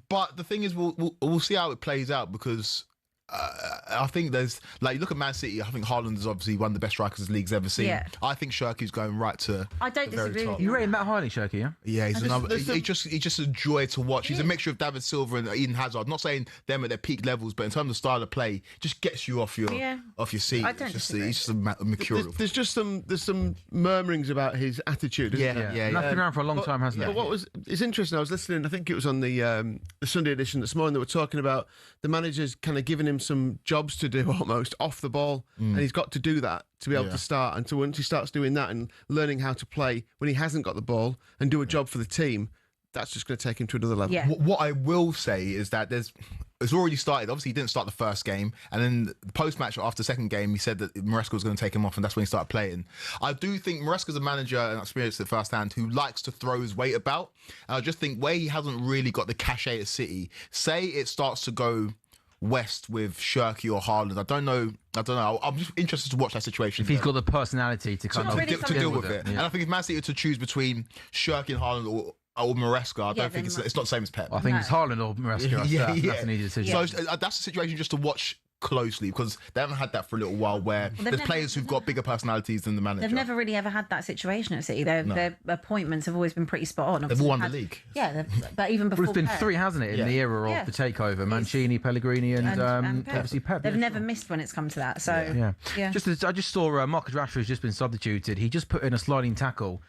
But the thing is, we'll see how it plays out because I think there's you look at Man City. I think Haaland is obviously one of the best strikers the league's ever seen. Yeah. I think Shirky's going right to. I don't the very disagree top. with you. You rate him that highly, Shirky, yeah? Yeah, he's another. He's just a joy to watch. He's a mixture of David Silva and Eden Hazard. Not saying them at their peak levels, but in terms of style of play, just gets you off your seat. I don't disagree. He's just a mercurial. There's some murmurings about his attitude. Isn't there? Nothing around for a long time, hasn't it? But it's interesting. I was listening. I think it was on the Sunday edition this morning. They were talking about the manager's kind of giving him some jobs to do almost off the ball, and he's got to do that to be able to start. And so once he starts doing that and learning how to play when he hasn't got the ball and do a job for the team, that's just going to take him to another level. Yeah. What I will say is that it's already started. Obviously, he didn't start the first game, and then post-match after the second game, he said that Maresca was going to take him off, and that's when he started playing. I do think Maresca's a manager, and I experienced it firsthand, who likes to throw his weight about. And I just think where he hasn't really got the cachet at City, say it starts to go west with Shirky or Haaland. I don't know. I'm just interested to watch that situation. If he's got the personality to kind of deal with it. And I think if Man City were to choose between Shirky and Haaland or Maresca, I don't think it's not the same as Pep. I think it's Haaland or Maresca. That's an easy decision. So that's a situation just to watch closely because they haven't had that for a little while where there's players who've got bigger personalities than the manager. They've never really ever had that situation at City. Their appointments have always been pretty spot on. They've all won the league. Yeah, but even before it's been three, hasn't it, in the era of the takeover? Mancini, Pellegrini, and obviously Pep. They've never missed when it's come to that. So I just saw Marcus Rashford has just been substituted. He just put in a sliding tackle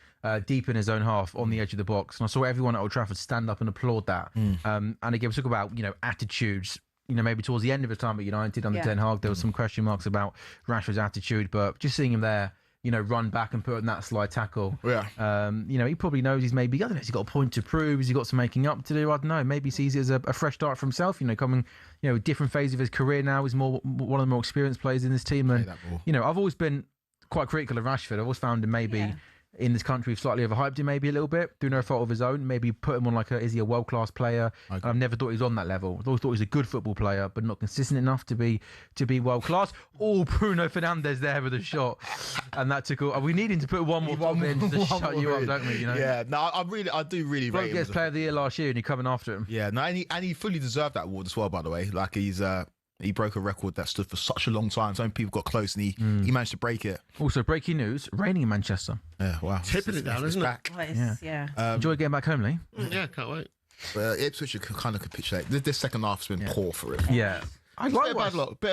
deep in his own half on the edge of the box, and I saw everyone at Old Trafford stand up and applaud that. And again, we talk about attitudes. Maybe towards the end of his time at United under Ten Hag, there was some question marks about Rashford's attitude, but just seeing him there, run back and put in that slide tackle. Yeah. He probably knows he's maybe, I don't know, he's got a point to prove. Has he got some making up to do? I don't know. Maybe he sees it as a fresh start for himself. Coming, a different phase of his career now. He's one of the more experienced players in this team. And I've always been quite critical of Rashford. I've always found him maybe. In this country, we've slightly overhyped him maybe a little bit through no fault of his own. Maybe put him on is he a world-class player? I've never thought he was on that level. I've always thought he's a good football player, but not consistent enough to be world-class. Bruno Fernandes there with a shot, and that took all. We need him to put one more in to shut you up, don't we? Yeah, no, I do really rate him. Gets Player of the Year last year, and you're coming after him. Yeah, no, and he fully deserved that award as well. By the way, he broke a record that stood for such a long time. So many people got close, and he managed to break it. Also, breaking news: raining in Manchester. Yeah, wow. Tipping it down, isn't it? Enjoy getting back home, Lee. Yeah, can't wait. Ipswich should kind of capitulate. This second half's been poor for it. Yeah. Bit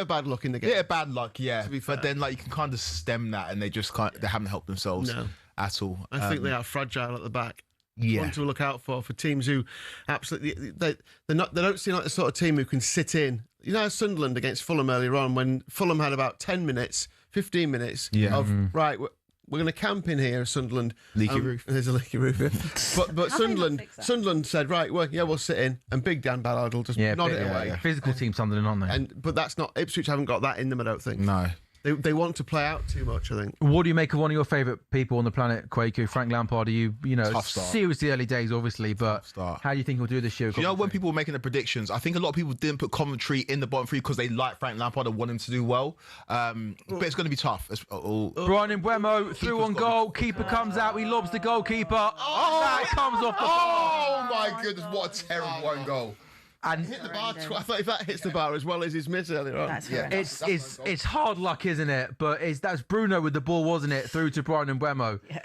of bad luck in the game. Bit of bad luck, yeah. But then, you can kind of stem that, and they just they haven't helped themselves at all. I think they are fragile at the back. Yeah. One to look out for teams who absolutely they don't seem like the sort of team who can sit in. Sunderland against Fulham earlier on, when Fulham had about 10 minutes, 15 minutes of right. We're going to camp in here, Sunderland. Leaky roof. There's a leaky roof. But Sunderland said, right, we'll sit in, and big Dan Ballard will just nod it away. Yeah. Physical team, Sunderland, aren't they? But that's not Ipswich. Haven't got that in them, I don't think. No. They want to play out too much, I think. What do you make of one of your favourite people on the planet, Kwaku, Frank Lampard? Are you seriously early days, obviously, but how do you think he'll do this year? When people were making the predictions, I think a lot of people didn't put commentary in the bottom three because they like Frank Lampard and want him to do well. But it's going to be tough. Brian Mbeumo through on goal. Keeper comes out. He lobs the goalkeeper. That comes off the bar. Oh my goodness! What a terrible own goal. And hit the bar. I thought if that hits the bar as well as his miss earlier on. It's hard luck, isn't it? But that's Bruno with the ball, wasn't it? Through to Brian Mbeumo. Yeah.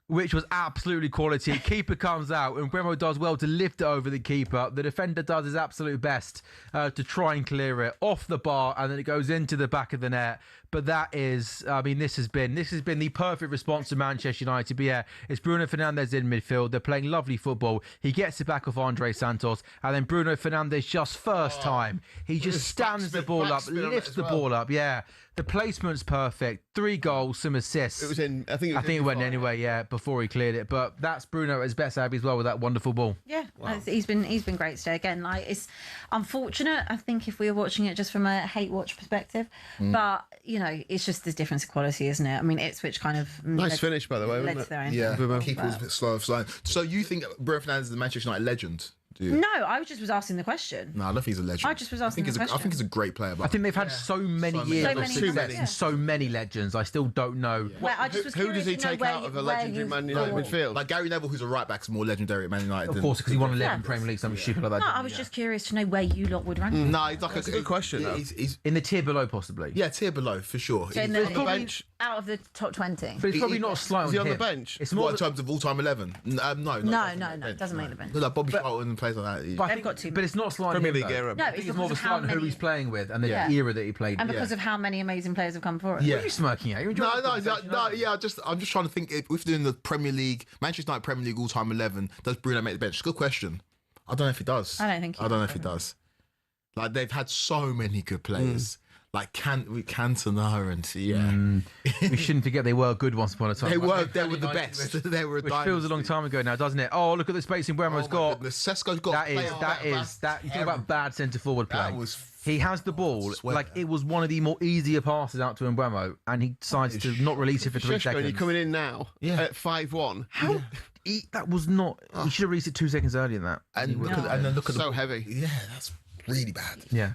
Which was absolutely quality. Keeper comes out, and Mbeumo does well to lift it over the keeper. The defender does his absolute best to try and clear it off the bar, and then it goes into the back of the net. But that is, this has been the perfect response to Manchester United. But yeah, it's Bruno Fernandes in midfield. They're playing lovely football. He gets it back off Andre Santos, and then Bruno Fernandes just first time. He just stands the ball up, lifts the ball up. Yeah, the placement's perfect. 3 goals, some assists. It was in. I think it went anyway. Yeah, before he cleared it. But that's Bruno at his best, Abby, as well, with that wonderful ball. Yeah, he's been great today. Again, it's unfortunate. I think if we were watching it just from a hate watch perspective, but it's just the difference of quality, isn't it? I mean, Ipswich kind of nice finish, by the way, wasn't it? Yeah, keeper was a bit slow of flying. So you think Bruno Fernandes is the Manchester United legend? No, I was asking the question. No, I don't think he's a legend. I just was asking the question. I think he's a great player. But I think they've had so many years of success and so many legends. I still don't know. Well, I just was who does he take out of a legendary Man United midfield? Like Gary Neville, who's a right back, is more legendary at Man United. Of course, because he won 11 Premier League, something stupid like that. No, I was just curious to know where you lot would rank him. No, it's like a good question. He's in the tier below, possibly. Yeah, tier below for sure. So on the bench, out of the top 20. But it's probably not a slight on him. Is he on the bench? It's more in terms of all-time 11. No, doesn't make the bench. Like Bobby Charlton and players like that. But it's not slight Premier League era. No, it's more of a slight on who he's playing with and the era that he played. And because of how many amazing players have come for it. What are you smirking at? No. Yeah, I'm just trying to think. If we're doing the Premier League, Manchester United Premier League all-time 11, does Bruno make the bench? Good question. I don't know if he does. I don't know if he does. Like they've had so many good players. Like Cantona and we shouldn't forget they were good once upon a time. They were the best. They were which feels a long time ago now, doesn't it? Oh, look at the spacing Mbeumo's got. Sesko's got. That you talk about bad centre forward play. He has the ball like it was one of the more easier passes out to Mbeumo, and he decides to not release it for 3 seconds. You're coming in now at 5-1. How? That was not. He should have released it 2 seconds earlier than that. And then look at so heavy. Yeah, that's really bad. Yeah.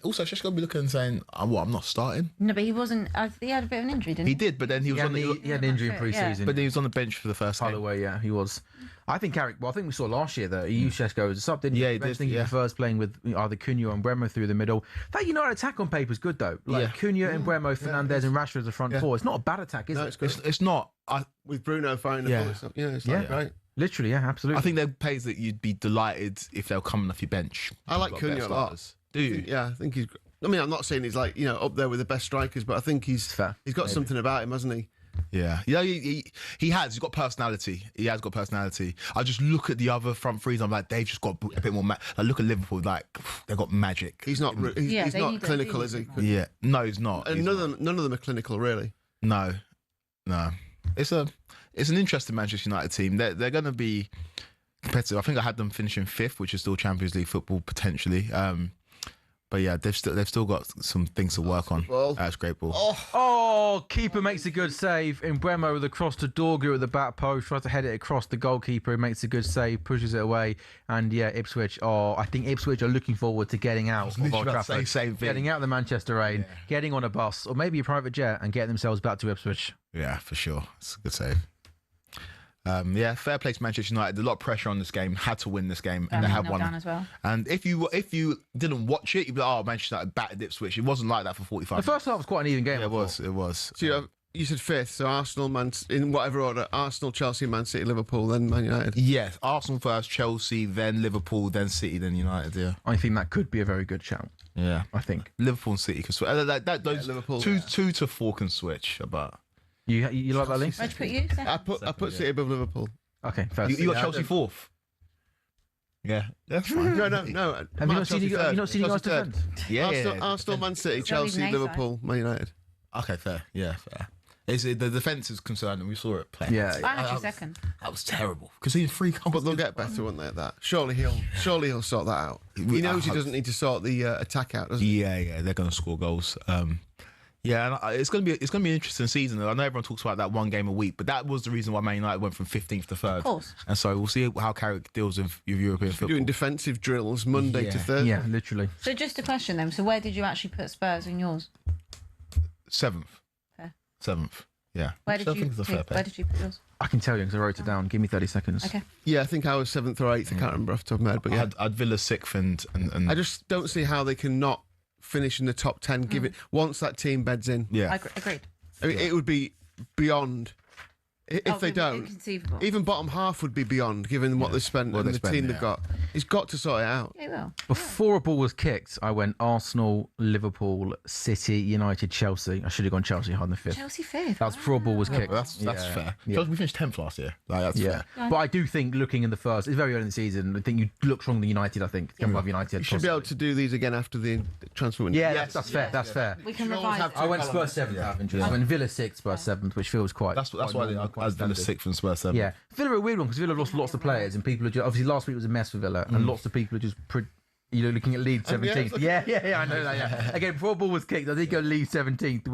Also, Sheshko will be looking and saying, I'm not starting. No, but he wasn't. He had a bit of an injury, didn't he? He did, but then he was he had an injury in pre-season. But he was on the bench for the first time. By the way, yeah, he was. I think I think we saw last year that he used Sheshko as a sub, didn't he? Yeah, he did. I think he prefers playing with either Cunha and Mbeumo through the middle. That United attack on paper is good, though. Cunha and Mbeumo, Fernandes and Rashford as the front four. It's not a bad attack, is it? It's not. With Bruno firing the ball. It's right. Literally, yeah, absolutely. I think they're players that you'd be delighted if they're coming off your bench. I like Cunha a lot. Do you? Yeah, I think he's. I mean, I'm not saying he's like up there with the best strikers, but I think he's got something about him, hasn't he? Yeah, he has. He's got personality. He has got personality. I just look at the other front threes. I'm like, they've just got a bit more. Like, look at Liverpool. Like, they've got magic. He's not. He's not clinical, is he? Yeah, no, he's not. And none of them are clinical, really. No. No, it's an interesting Manchester United team. They're going to be competitive. I think I had them finishing 5th, which is still Champions League football potentially. But yeah, they've still got some things to work on. That's great ball. Oh, keeper makes a good save. Mbeumo with a cross to Dorgu at the back post, tries to head it across the goalkeeper. He makes a good save, pushes it away, and yeah, Ipswich. Oh, I think Ipswich are looking forward to getting out of Old Trafford, getting out of the Manchester rain, getting on a bus or maybe a private jet, and getting themselves back to Ipswich. Yeah, for sure. It's a good save. Fair play to Manchester United. A lot of pressure on this game. Had to win this game, and they have won. As well. And if you didn't watch it, you'd be like, "Oh, Manchester United battered Ipswich." It wasn't like that for 45 The first half was quite an even game. Yeah, it was. So you said 5th, so Arsenal, in whatever order: Arsenal, Chelsea, Man City, Liverpool, then Man United. Yes, Arsenal first, Chelsea, then Liverpool, then City, then United. Yeah, I think that could be a very good shout. Yeah, I think Liverpool and City can switch. Those Liverpool, 2 to 4 can switch, but you like that, Lee? Where'd you put you? I put City above Liverpool. Okay, first. You got Chelsea 4th. Yeah, that's fine. No. Have you not seen you guys defend? Yeah, Arsenal, Man City, Chelsea, Liverpool, Man United. Okay, fair. Yeah, fair. The defence is concerned, and we saw it play. Yeah, I had you second. That was terrible because he's 3 goals. But they'll get better, won't they? At that. Surely he'll sort that out. He knows he doesn't need to sort the attack out, doesn't he? Yeah, they're going to score goals. Yeah, and it's going to be an interesting season. I know everyone talks about that one game a week, but that was the reason why Man United went from 15th to 3rd. Of course. And so we'll see how Carrick deals with European football. Doing defensive drills Monday to Thursday. Yeah, literally. So just a question then. So where did you actually put Spurs in yours? 7th. Fair. 7th. Yeah. Where did you put yours? I can tell you because I wrote it down. Give me 30 seconds. Okay. Yeah, I think I was 7th or 8th. I can't remember off the top of my head, but yeah. I'd Villa 6th and I just don't see how they can not finish in the top 10 given once that team beds in. Yeah. Agreed. I mean, it would be beyond if they don't. Inconceivable. Even bottom half would be beyond given what they spent and the team they've got. He's got to sort it out. Yeah, well. Before a ball was kicked, I went Arsenal, Liverpool, City, United, Chelsea. I should have gone Chelsea higher than 5th. Chelsea 5th. That was before a ball was kicked. That's fair. Yeah. We finished 10th last year. That's fair. But I do think looking in the first, it's very early in the season. I think you look stronger than United. I think above United. You should be able to do these again after the transfer window. Yeah, that's fair. That's fair. We can revise. I went Spurs 7th. I went Villa 6th, Spurs 7th, which feels quite. That's why I was Villa 6th and Spurs 7th. Yeah, Villa are a weird one because Villa lost lots of players and people are just, obviously last week was a mess for Villa and lots of people are just looking at Leeds 17th. Yeah, I know that. Yeah. Again, before ball was kicked, I did go Leeds 17th,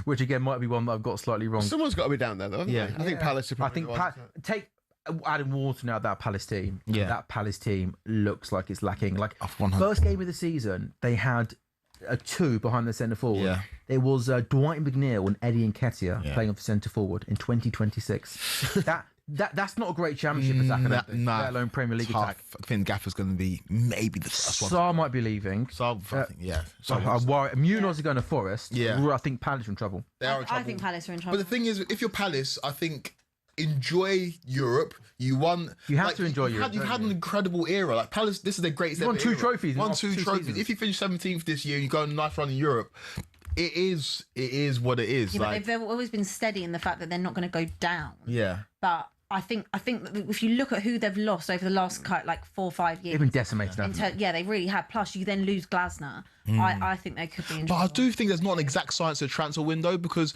which again might be one that I've got slightly wrong. Someone's got to be down there though. Haven't they? I think Palace are probably take Adam Wharton out of that Palace team. Yeah, that Palace team looks like it's lacking. Like 100. First game of the season, they had a 2 behind the centre forward. Yeah. There was Dwight McNeil and Eddie Nketiah playing off the centre forward in 2026. That's not a great championship attack, let alone Premier League attack. I think Gaffer's going to be maybe the first one. Sarr might be leaving. Sarr, I think, yeah. I worry. Munoz are going to Forest. Yeah. I think Palace are in trouble. They are in trouble. I think Palace are in trouble. But the thing is, if you're Palace, I think enjoy Europe. You won. You have to enjoy Europe. You've had an incredible era. Like Palace, this is their greatest. You won 2 era. trophies. Won 2 trophies. Seasons. If you finish 17th this year, you go on a nice run in Europe. It is what it is. Yeah, like, but they've always been steady in the fact that they're not going to go down. Yeah. But I think that if you look at who they've lost over the last 4 or 5 years, they've been decimated. They really have. Plus, you then lose Glasner. I think they could be in trouble. But I do think there's not an exact science to the transfer window because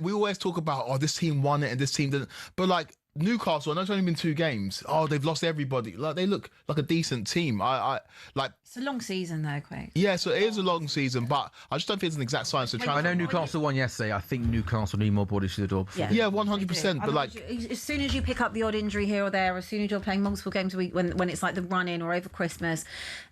we always talk about this team won it and this team didn't. But like Newcastle, I know it's only been 2 games. They've lost everybody. Like they look like a decent team. I like. It's a long season though, Craig. Yeah, so it is a long season, but I just don't think it's an exact science to transfer. I know Newcastle won yesterday. I think Newcastle need more bodies through the door. Yeah, 100%. But like, as soon as you pick up the odd injury here or there, as soon as you're playing multiple games a week, when it's like the run-in or over Christmas,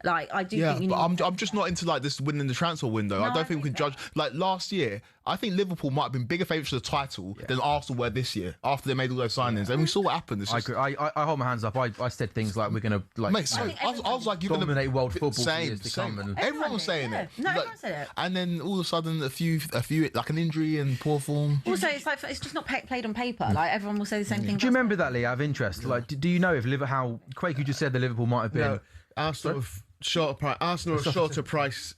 like I do. think you but need I'm just not into like this winning the transfer window. I don't think we can judge. Like last year, I think Liverpool might have been bigger favourites for the title than Arsenal were this year after they made all those signings, and we saw what happened. I agree. I hold my hands up. I said things like we're going to I was like, you're going to dominate world football for same, years to same. come. And Everyone was saying it. No, everyone said it. And then all of a sudden, a few like an injury and poor form. Also, it's just not played on paper. Like everyone will say the same thing. Do you remember that, Lee? Out of interest, like, do you know if how Craig? You just said that Liverpool might have been. No, Arsenal are shorter price. Arsenal are shorter price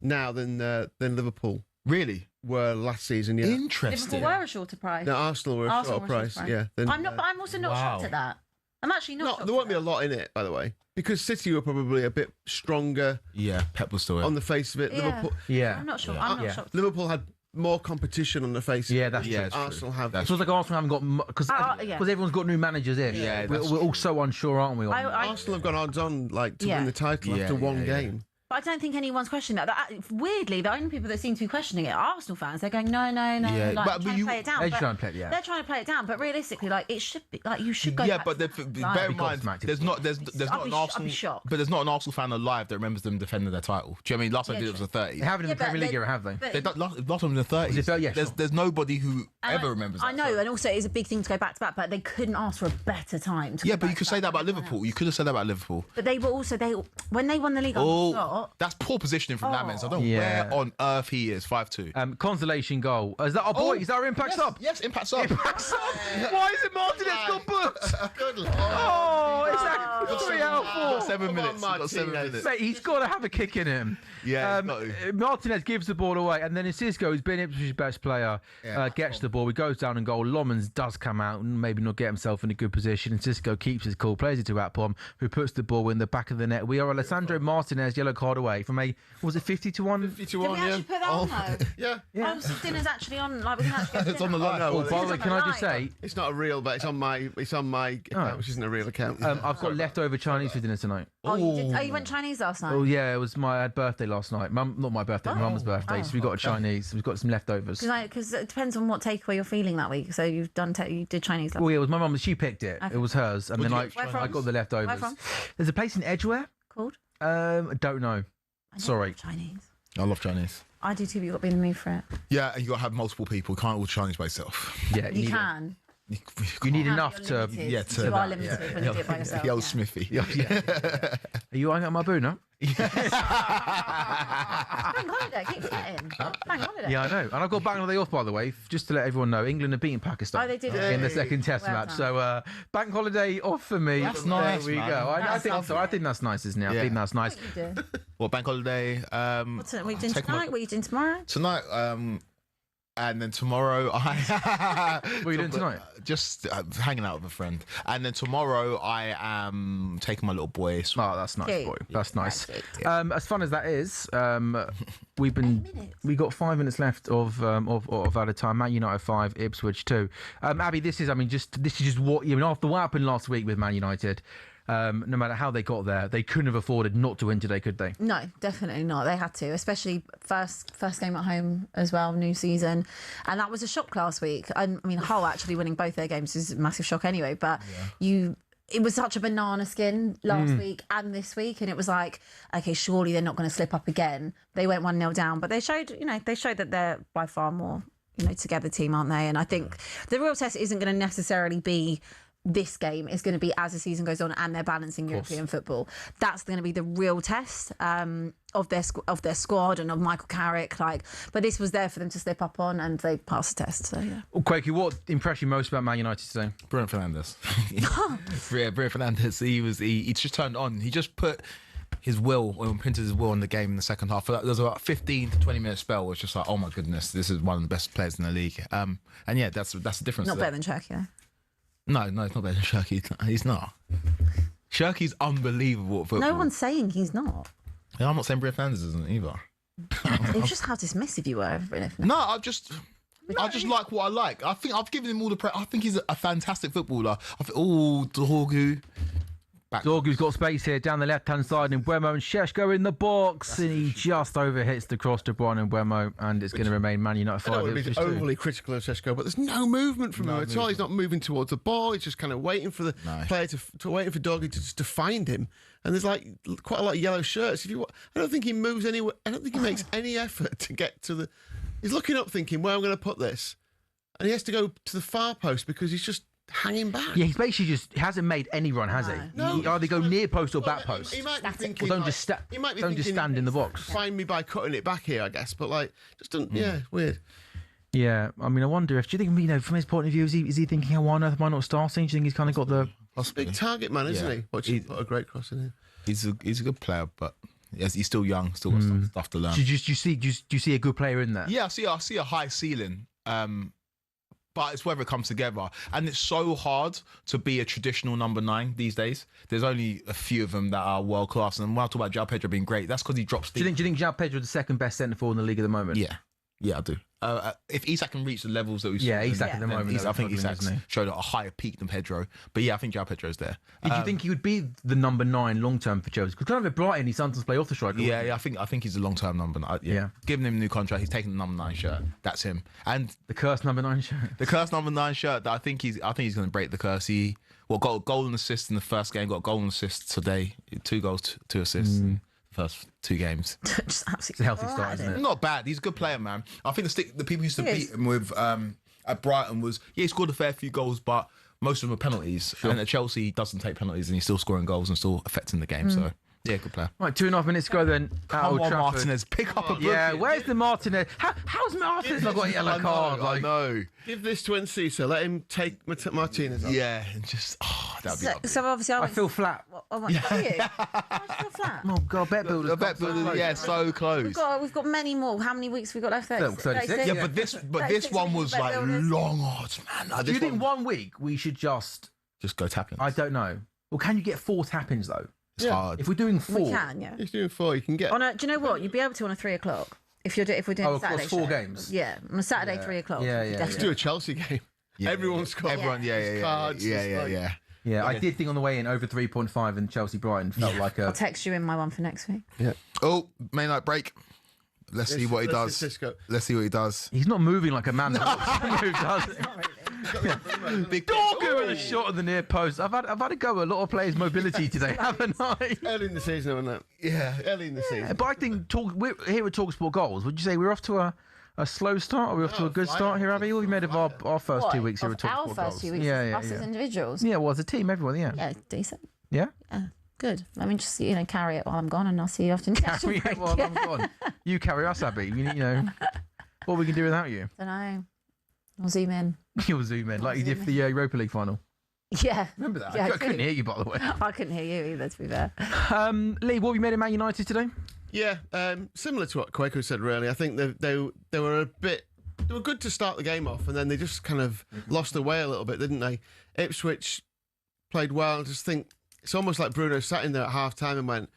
now than Liverpool. Really? Were last season? Yeah. Interesting. Liverpool were a shorter price. No, Arsenal were a shorter price. Yeah. I'm also not shocked at that. I'm actually not. There won't be a lot in it, by the way, because City were probably a bit stronger. Yeah, Pep was still in. On the face of it. Yeah. Liverpool. Yeah. I'm not sure. I'm not shocked. Liverpool had more competition on the face. Yeah, that's than true. Arsenal have. It feels like Arsenal haven't got because everyone's got new managers in. Yeah, we're all so unsure, aren't we? Arsenal have gone odds on to win the title after one game. But I don't think anyone's questioning that. Weirdly, the only people that seem to be questioning it are Arsenal fans. They're going, no, Yeah, like, trying to play it down. They're But trying to play it, yeah. They're trying to play it down, but realistically, like it should be, like you should go. Yeah, back but to bear in mind, there's not an Arsenal, shocked. but there's not an Arsenal fan alive that remembers them defending their title. Do you know what I mean? Last time they did it was the 30s. They haven't in the Premier League era, have they? They last time in the 30s. There's nobody who ever remembers that. I know, and also it's a big thing to go back to back, but they couldn't ask for a better time. Yeah, but you could say that about Liverpool. You could have said that about Liverpool. But they were also when they won the league. That's poor positioning from that man. So I don't know where on earth he is. 5-2. Consolation goal. Is that our boy? Is that our impact sub? Yes, impact sub. Why is it Martinez got booked? Good lord. Oh, it's that 3 out of 4. 7 minutes. He's got 7 minutes. Mate, he's got to have a kick in him. Yeah, Martinez gives the ball away, and then Cisco, who's been Ipswich's best player, gets the ball. He goes down and goal. Lomans does come out and maybe not get himself in a good position, and Cisco keeps his cool, plays it to Atpom, who puts the ball in the back of the net. We are Alessandro Martinez yellow card away from was it 50-1? 50-1, Did we actually put that on though? Yeah. Oh, so dinner's actually on. Like we can actually. It's on the line. Oh, by the way, can I just say it's not a real, but it's on my account, which isn't a real account. I've got leftover Chinese for dinner tonight. Oh, you did. Oh, you went Chinese last night. Oh yeah, it was my birthday last night. Not my birthday, my mum's birthday. So we got a Chinese. We've got some leftovers. Because it depends on what takeaway you're feeling that week. So you did Chinese. Well, yeah, it was my mum. She picked it. Okay. It was hers, and then I got the leftovers. Where from? There's a place in Edgware. Called? I don't know. Sorry. Chinese. I love Chinese. I do too, but you've got to be in the mood for it. Yeah, and you got to have multiple people. You can't all Chinese by yourself. Yeah, You can. You need enough You're to. limited. Yeah, You are limited when you do it by yourself. The old Smithy. Are you eyeing up my boo now? Bank holiday, keep forgetting. Bank holiday. Yeah, I know. And I've got bank holiday off, by the way, just to let everyone know. England have beaten Pakistan. Oh, they did. In the second test Well match. done. So bank holiday off for me. That's nice, There we man. go. I That's think so. I think that's nice, isn't it? I think that's nice. What you do? Well, bank holiday. What are you doing tonight? What are you doing tomorrow? Tonight, and then tomorrow, What are you doing tonight? Just hanging out with a friend. And then tomorrow, I am taking my little boy. Oh, that's nice, Cute. boy. That's nice. Cute. As fun as that is, we got 5 minutes left of added time. Man United 5, Ipswich 2. Abby, this is just what after what happened last week with Man United. No matter how they got there, they couldn't have afforded not to win today, could they? No, definitely not. They had to, especially first game at home as well, new season, and that was a shock last week. I mean, Hull actually winning both their games is a massive shock anyway. But it was such a banana skin last week and this week, and it was like, okay, surely they're not going to slip up again. They went 1-0 down, but they showed that they're by far more together team, aren't they? And I think the real test isn't going to necessarily be this game. Is going to be as the season goes on and they're balancing European football. That's going to be the real test of their squad and of Michael Carrick. But this was there for them to slip up on, and they passed the test. So yeah. Well, Quakey, what impressed you most about Man United today? Bruno Fernandes. Yeah, Bruno Fernandes. He just turned on. He just put his will, or imprinted his will on the game in the second half. There was about 15 to 20 minute spell where it's just like, oh my goodness, this is one of the best players in the league. And yeah, that's the difference. Not better than Turkey, though. No, it's not better than Shirky. He's not. Shirky's unbelievable at football. No one's saying he's not. Yeah, I'm not saying Bruno Fernandes isn't either. It's just how dismissive you were. No, I just like what I like. I think I've given him all the I think he's a fantastic footballer. Dorgu. Dorgu's got space here down the left-hand side, and Buemo and Šeško in the box, and he just overhits the cross to Brian and Buemo, and it's going to remain Man United 5. I don't want to be overly critical of Šeško, but there's no movement from him at all. He's not moving towards the ball. He's just kind of waiting for the player to waiting for Dorgu to find him. And there's like quite a lot of yellow shirts. I don't think he moves anywhere. I don't think he makes any effort to get to the. He's looking up, thinking, "Where am I going to put this?" And he has to go to the far post because he's just hanging back. Yeah, he's basically just hasn't made any run, has he? No, he either go near post or back post. He might be thinking, or don't just stand in the box. Find me by cutting it back here, I guess. But just don't. Yeah, weird. Yeah, I mean, I wonder if, do you think, from his point of view, is he thinking, why on earth am I not starting? Do you think he's kind of got the big target man, isn't he? Watch him put a great cross in here. He's a good player, but he's still young, still got stuff to learn. Do you see a good player in there? Yeah, I see a high ceiling. But it's whether it comes together. And it's so hard to be a traditional number 9 these days. There's only a few of them that are world class. And when I talk about João Pedro being great, that's because he drops deep. Do you think João Pedro is the second best centre forward in the league at the moment? Yeah. Yeah, I do. If Isak can reach the levels that we saw, Isak at the moment, I think isn't Isak's he? showed a higher peak than Pedro. But yeah, I think João Pedro's there. Did you think he would be the number 9 long term for Chelsea? Because kind of at Brighton, he sometimes play off the striker. Yeah, I think he's a long term number 9. Yeah. Giving him a new contract, he's taking the number 9 shirt. That's him. And the cursed number 9 shirt. The cursed number 9 shirt. I think he's going to break the curse. He got a goal and assist in the first game. Got a goal and assist today. 2 goals, 2 assists. In the first 2 games. Just absolutely it's a healthy start, isn't it? Not bad. He's a good player, man. I think the people who used to beat him with at Brighton was he scored a fair few goals, but most of them were penalties. Sure. And at Chelsea, he doesn't take penalties, and he's still scoring goals and still affecting the game. So yeah, good player. Right, 2.5 minutes to go then. Come on, Martinez, pick up a booking. Yeah, where's the Martinez? How's Martinez not got a yellow card? I know. Give this to Encisa. Let him take Martinez off. Yeah, and just that'd be lovely. So obviously, I feel flat. I went, you? I feel flat. Oh God, bet builders. Yeah, so close. We've got many more. How many weeks we got left? 36. Yeah, but this one was like long odds, man. Do you think 1 week we should just go tap-ins? I don't know. Well, can you get 4 tap-ins though? It's hard. If we're doing 4, we can. Yeah. If you're doing 4, you can get. Do you know what? You'd be able to on a 3 o'clock if we're doing Saturday. 4 show. games. Yeah, on a Saturday 3 o'clock. Yeah. Let's do a Chelsea game. Yeah, Everyone's got cards. Yeah. Yeah, I did think on the way in over 3.5 and Chelsea Brighton felt like a. I'll text you in my one for next week. Yeah. Oh, May night break. Let's see what he does. Let's see what he does. He's not moving like a man that moves, does he? Big Dorgu with a shot at the near post. I've had a go at a lot of players' mobility today, haven't I? Early in the season, wasn't it? Yeah, early in the season. But I think we're here at talkSPORT Goals. Would you say we're off to a slow start, or we're off to a good start here, Abby? What have you made of our first 2 weeks here at talkSPORT Our Goals? first 2 weeks, us as individuals. Yeah, well, as a team, everyone, yeah. Yeah, decent. Yeah? Yeah, good. I mean, just carry it while I'm gone, and I'll see you after Carry it while I'm gone. You carry us, Abby. What we can do without you? Don't know. I'll zoom in. You'll zoom in, like you did for the Europa League final. Yeah. Remember that? Yeah, I couldn't hear you, by the way. I couldn't hear you either, to be fair. Lee, what have you made of Man United today? Yeah, similar to what Quaker said, really. I think they were they were good to start the game off, and then they just kind of lost their way a little bit, didn't they? Ipswich played well. I just think it's almost like Bruno sat in there at half time and went,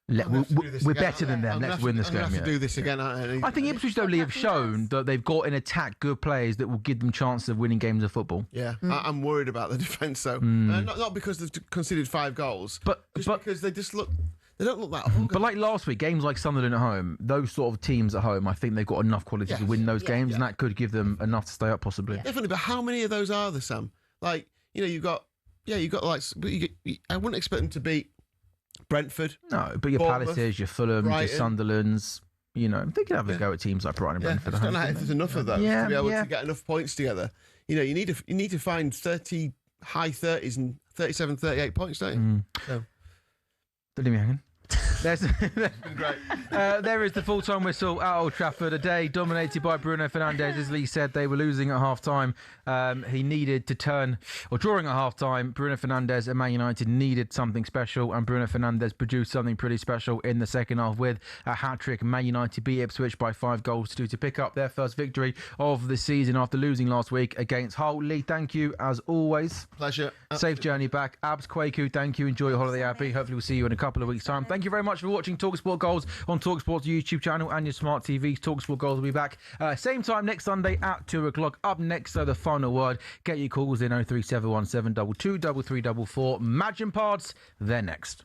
we're better than them. Let's win this game. I'm going to have to do this again. I think Ipswich, though, Lee, have shown that they've got in attack good players that will give them chances of winning games of football. Yeah, I'm worried about the defence, though. Not because they've conceded 5 goals, but because they just look. They don't look that hungry. But like last week, games like Sunderland at home, those sort of teams at home, I think they've got enough quality to win those games, and that could give them enough to stay up, possibly. Definitely, but how many of those are there, Sam? Like, you've got like, I wouldn't expect them to beat Brentford. No, but your Palaces, your Fulham, your Sunderlands, they can have a go at teams like Brighton and Brentford. I don't know if there's enough of those to be able to get enough points together. You need to find high 30s and 37, 38 points, don't you? So. Don't leave me hanging. There is the full-time whistle at Old Trafford. A day dominated by Bruno Fernandes. As Lee said, they were losing at half-time. He needed to drawing at half-time. Bruno Fernandes and Man United needed something special, and Bruno Fernandes produced something pretty special in the second half with a hat-trick. Man United beat Ipswich by 5 goals to 2 to pick up their first victory of the season after losing last week against Hull. Lee, thank you as always. Pleasure. Safe journey back. Abs, Kwaku, thank you. Enjoy your holiday, Abby. Hopefully we'll see you in a couple of weeks' time. Thank you very much for watching talkSPORT Goals on talkSPORT's YouTube channel and your smart TVs. talkSPORT Goals will be back same time next Sunday at 2 o'clock. Up next, the final word. Get your calls in 03717 22 3344. Imagine Pods, they're next.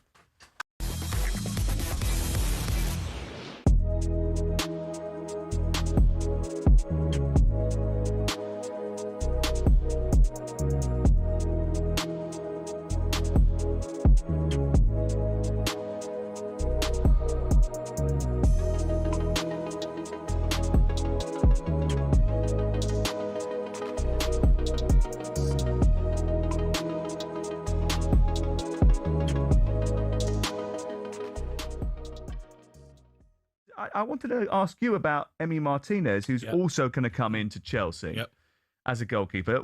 I wanted to ask you about Emi Martinez, who's also going to come into Chelsea as a goalkeeper.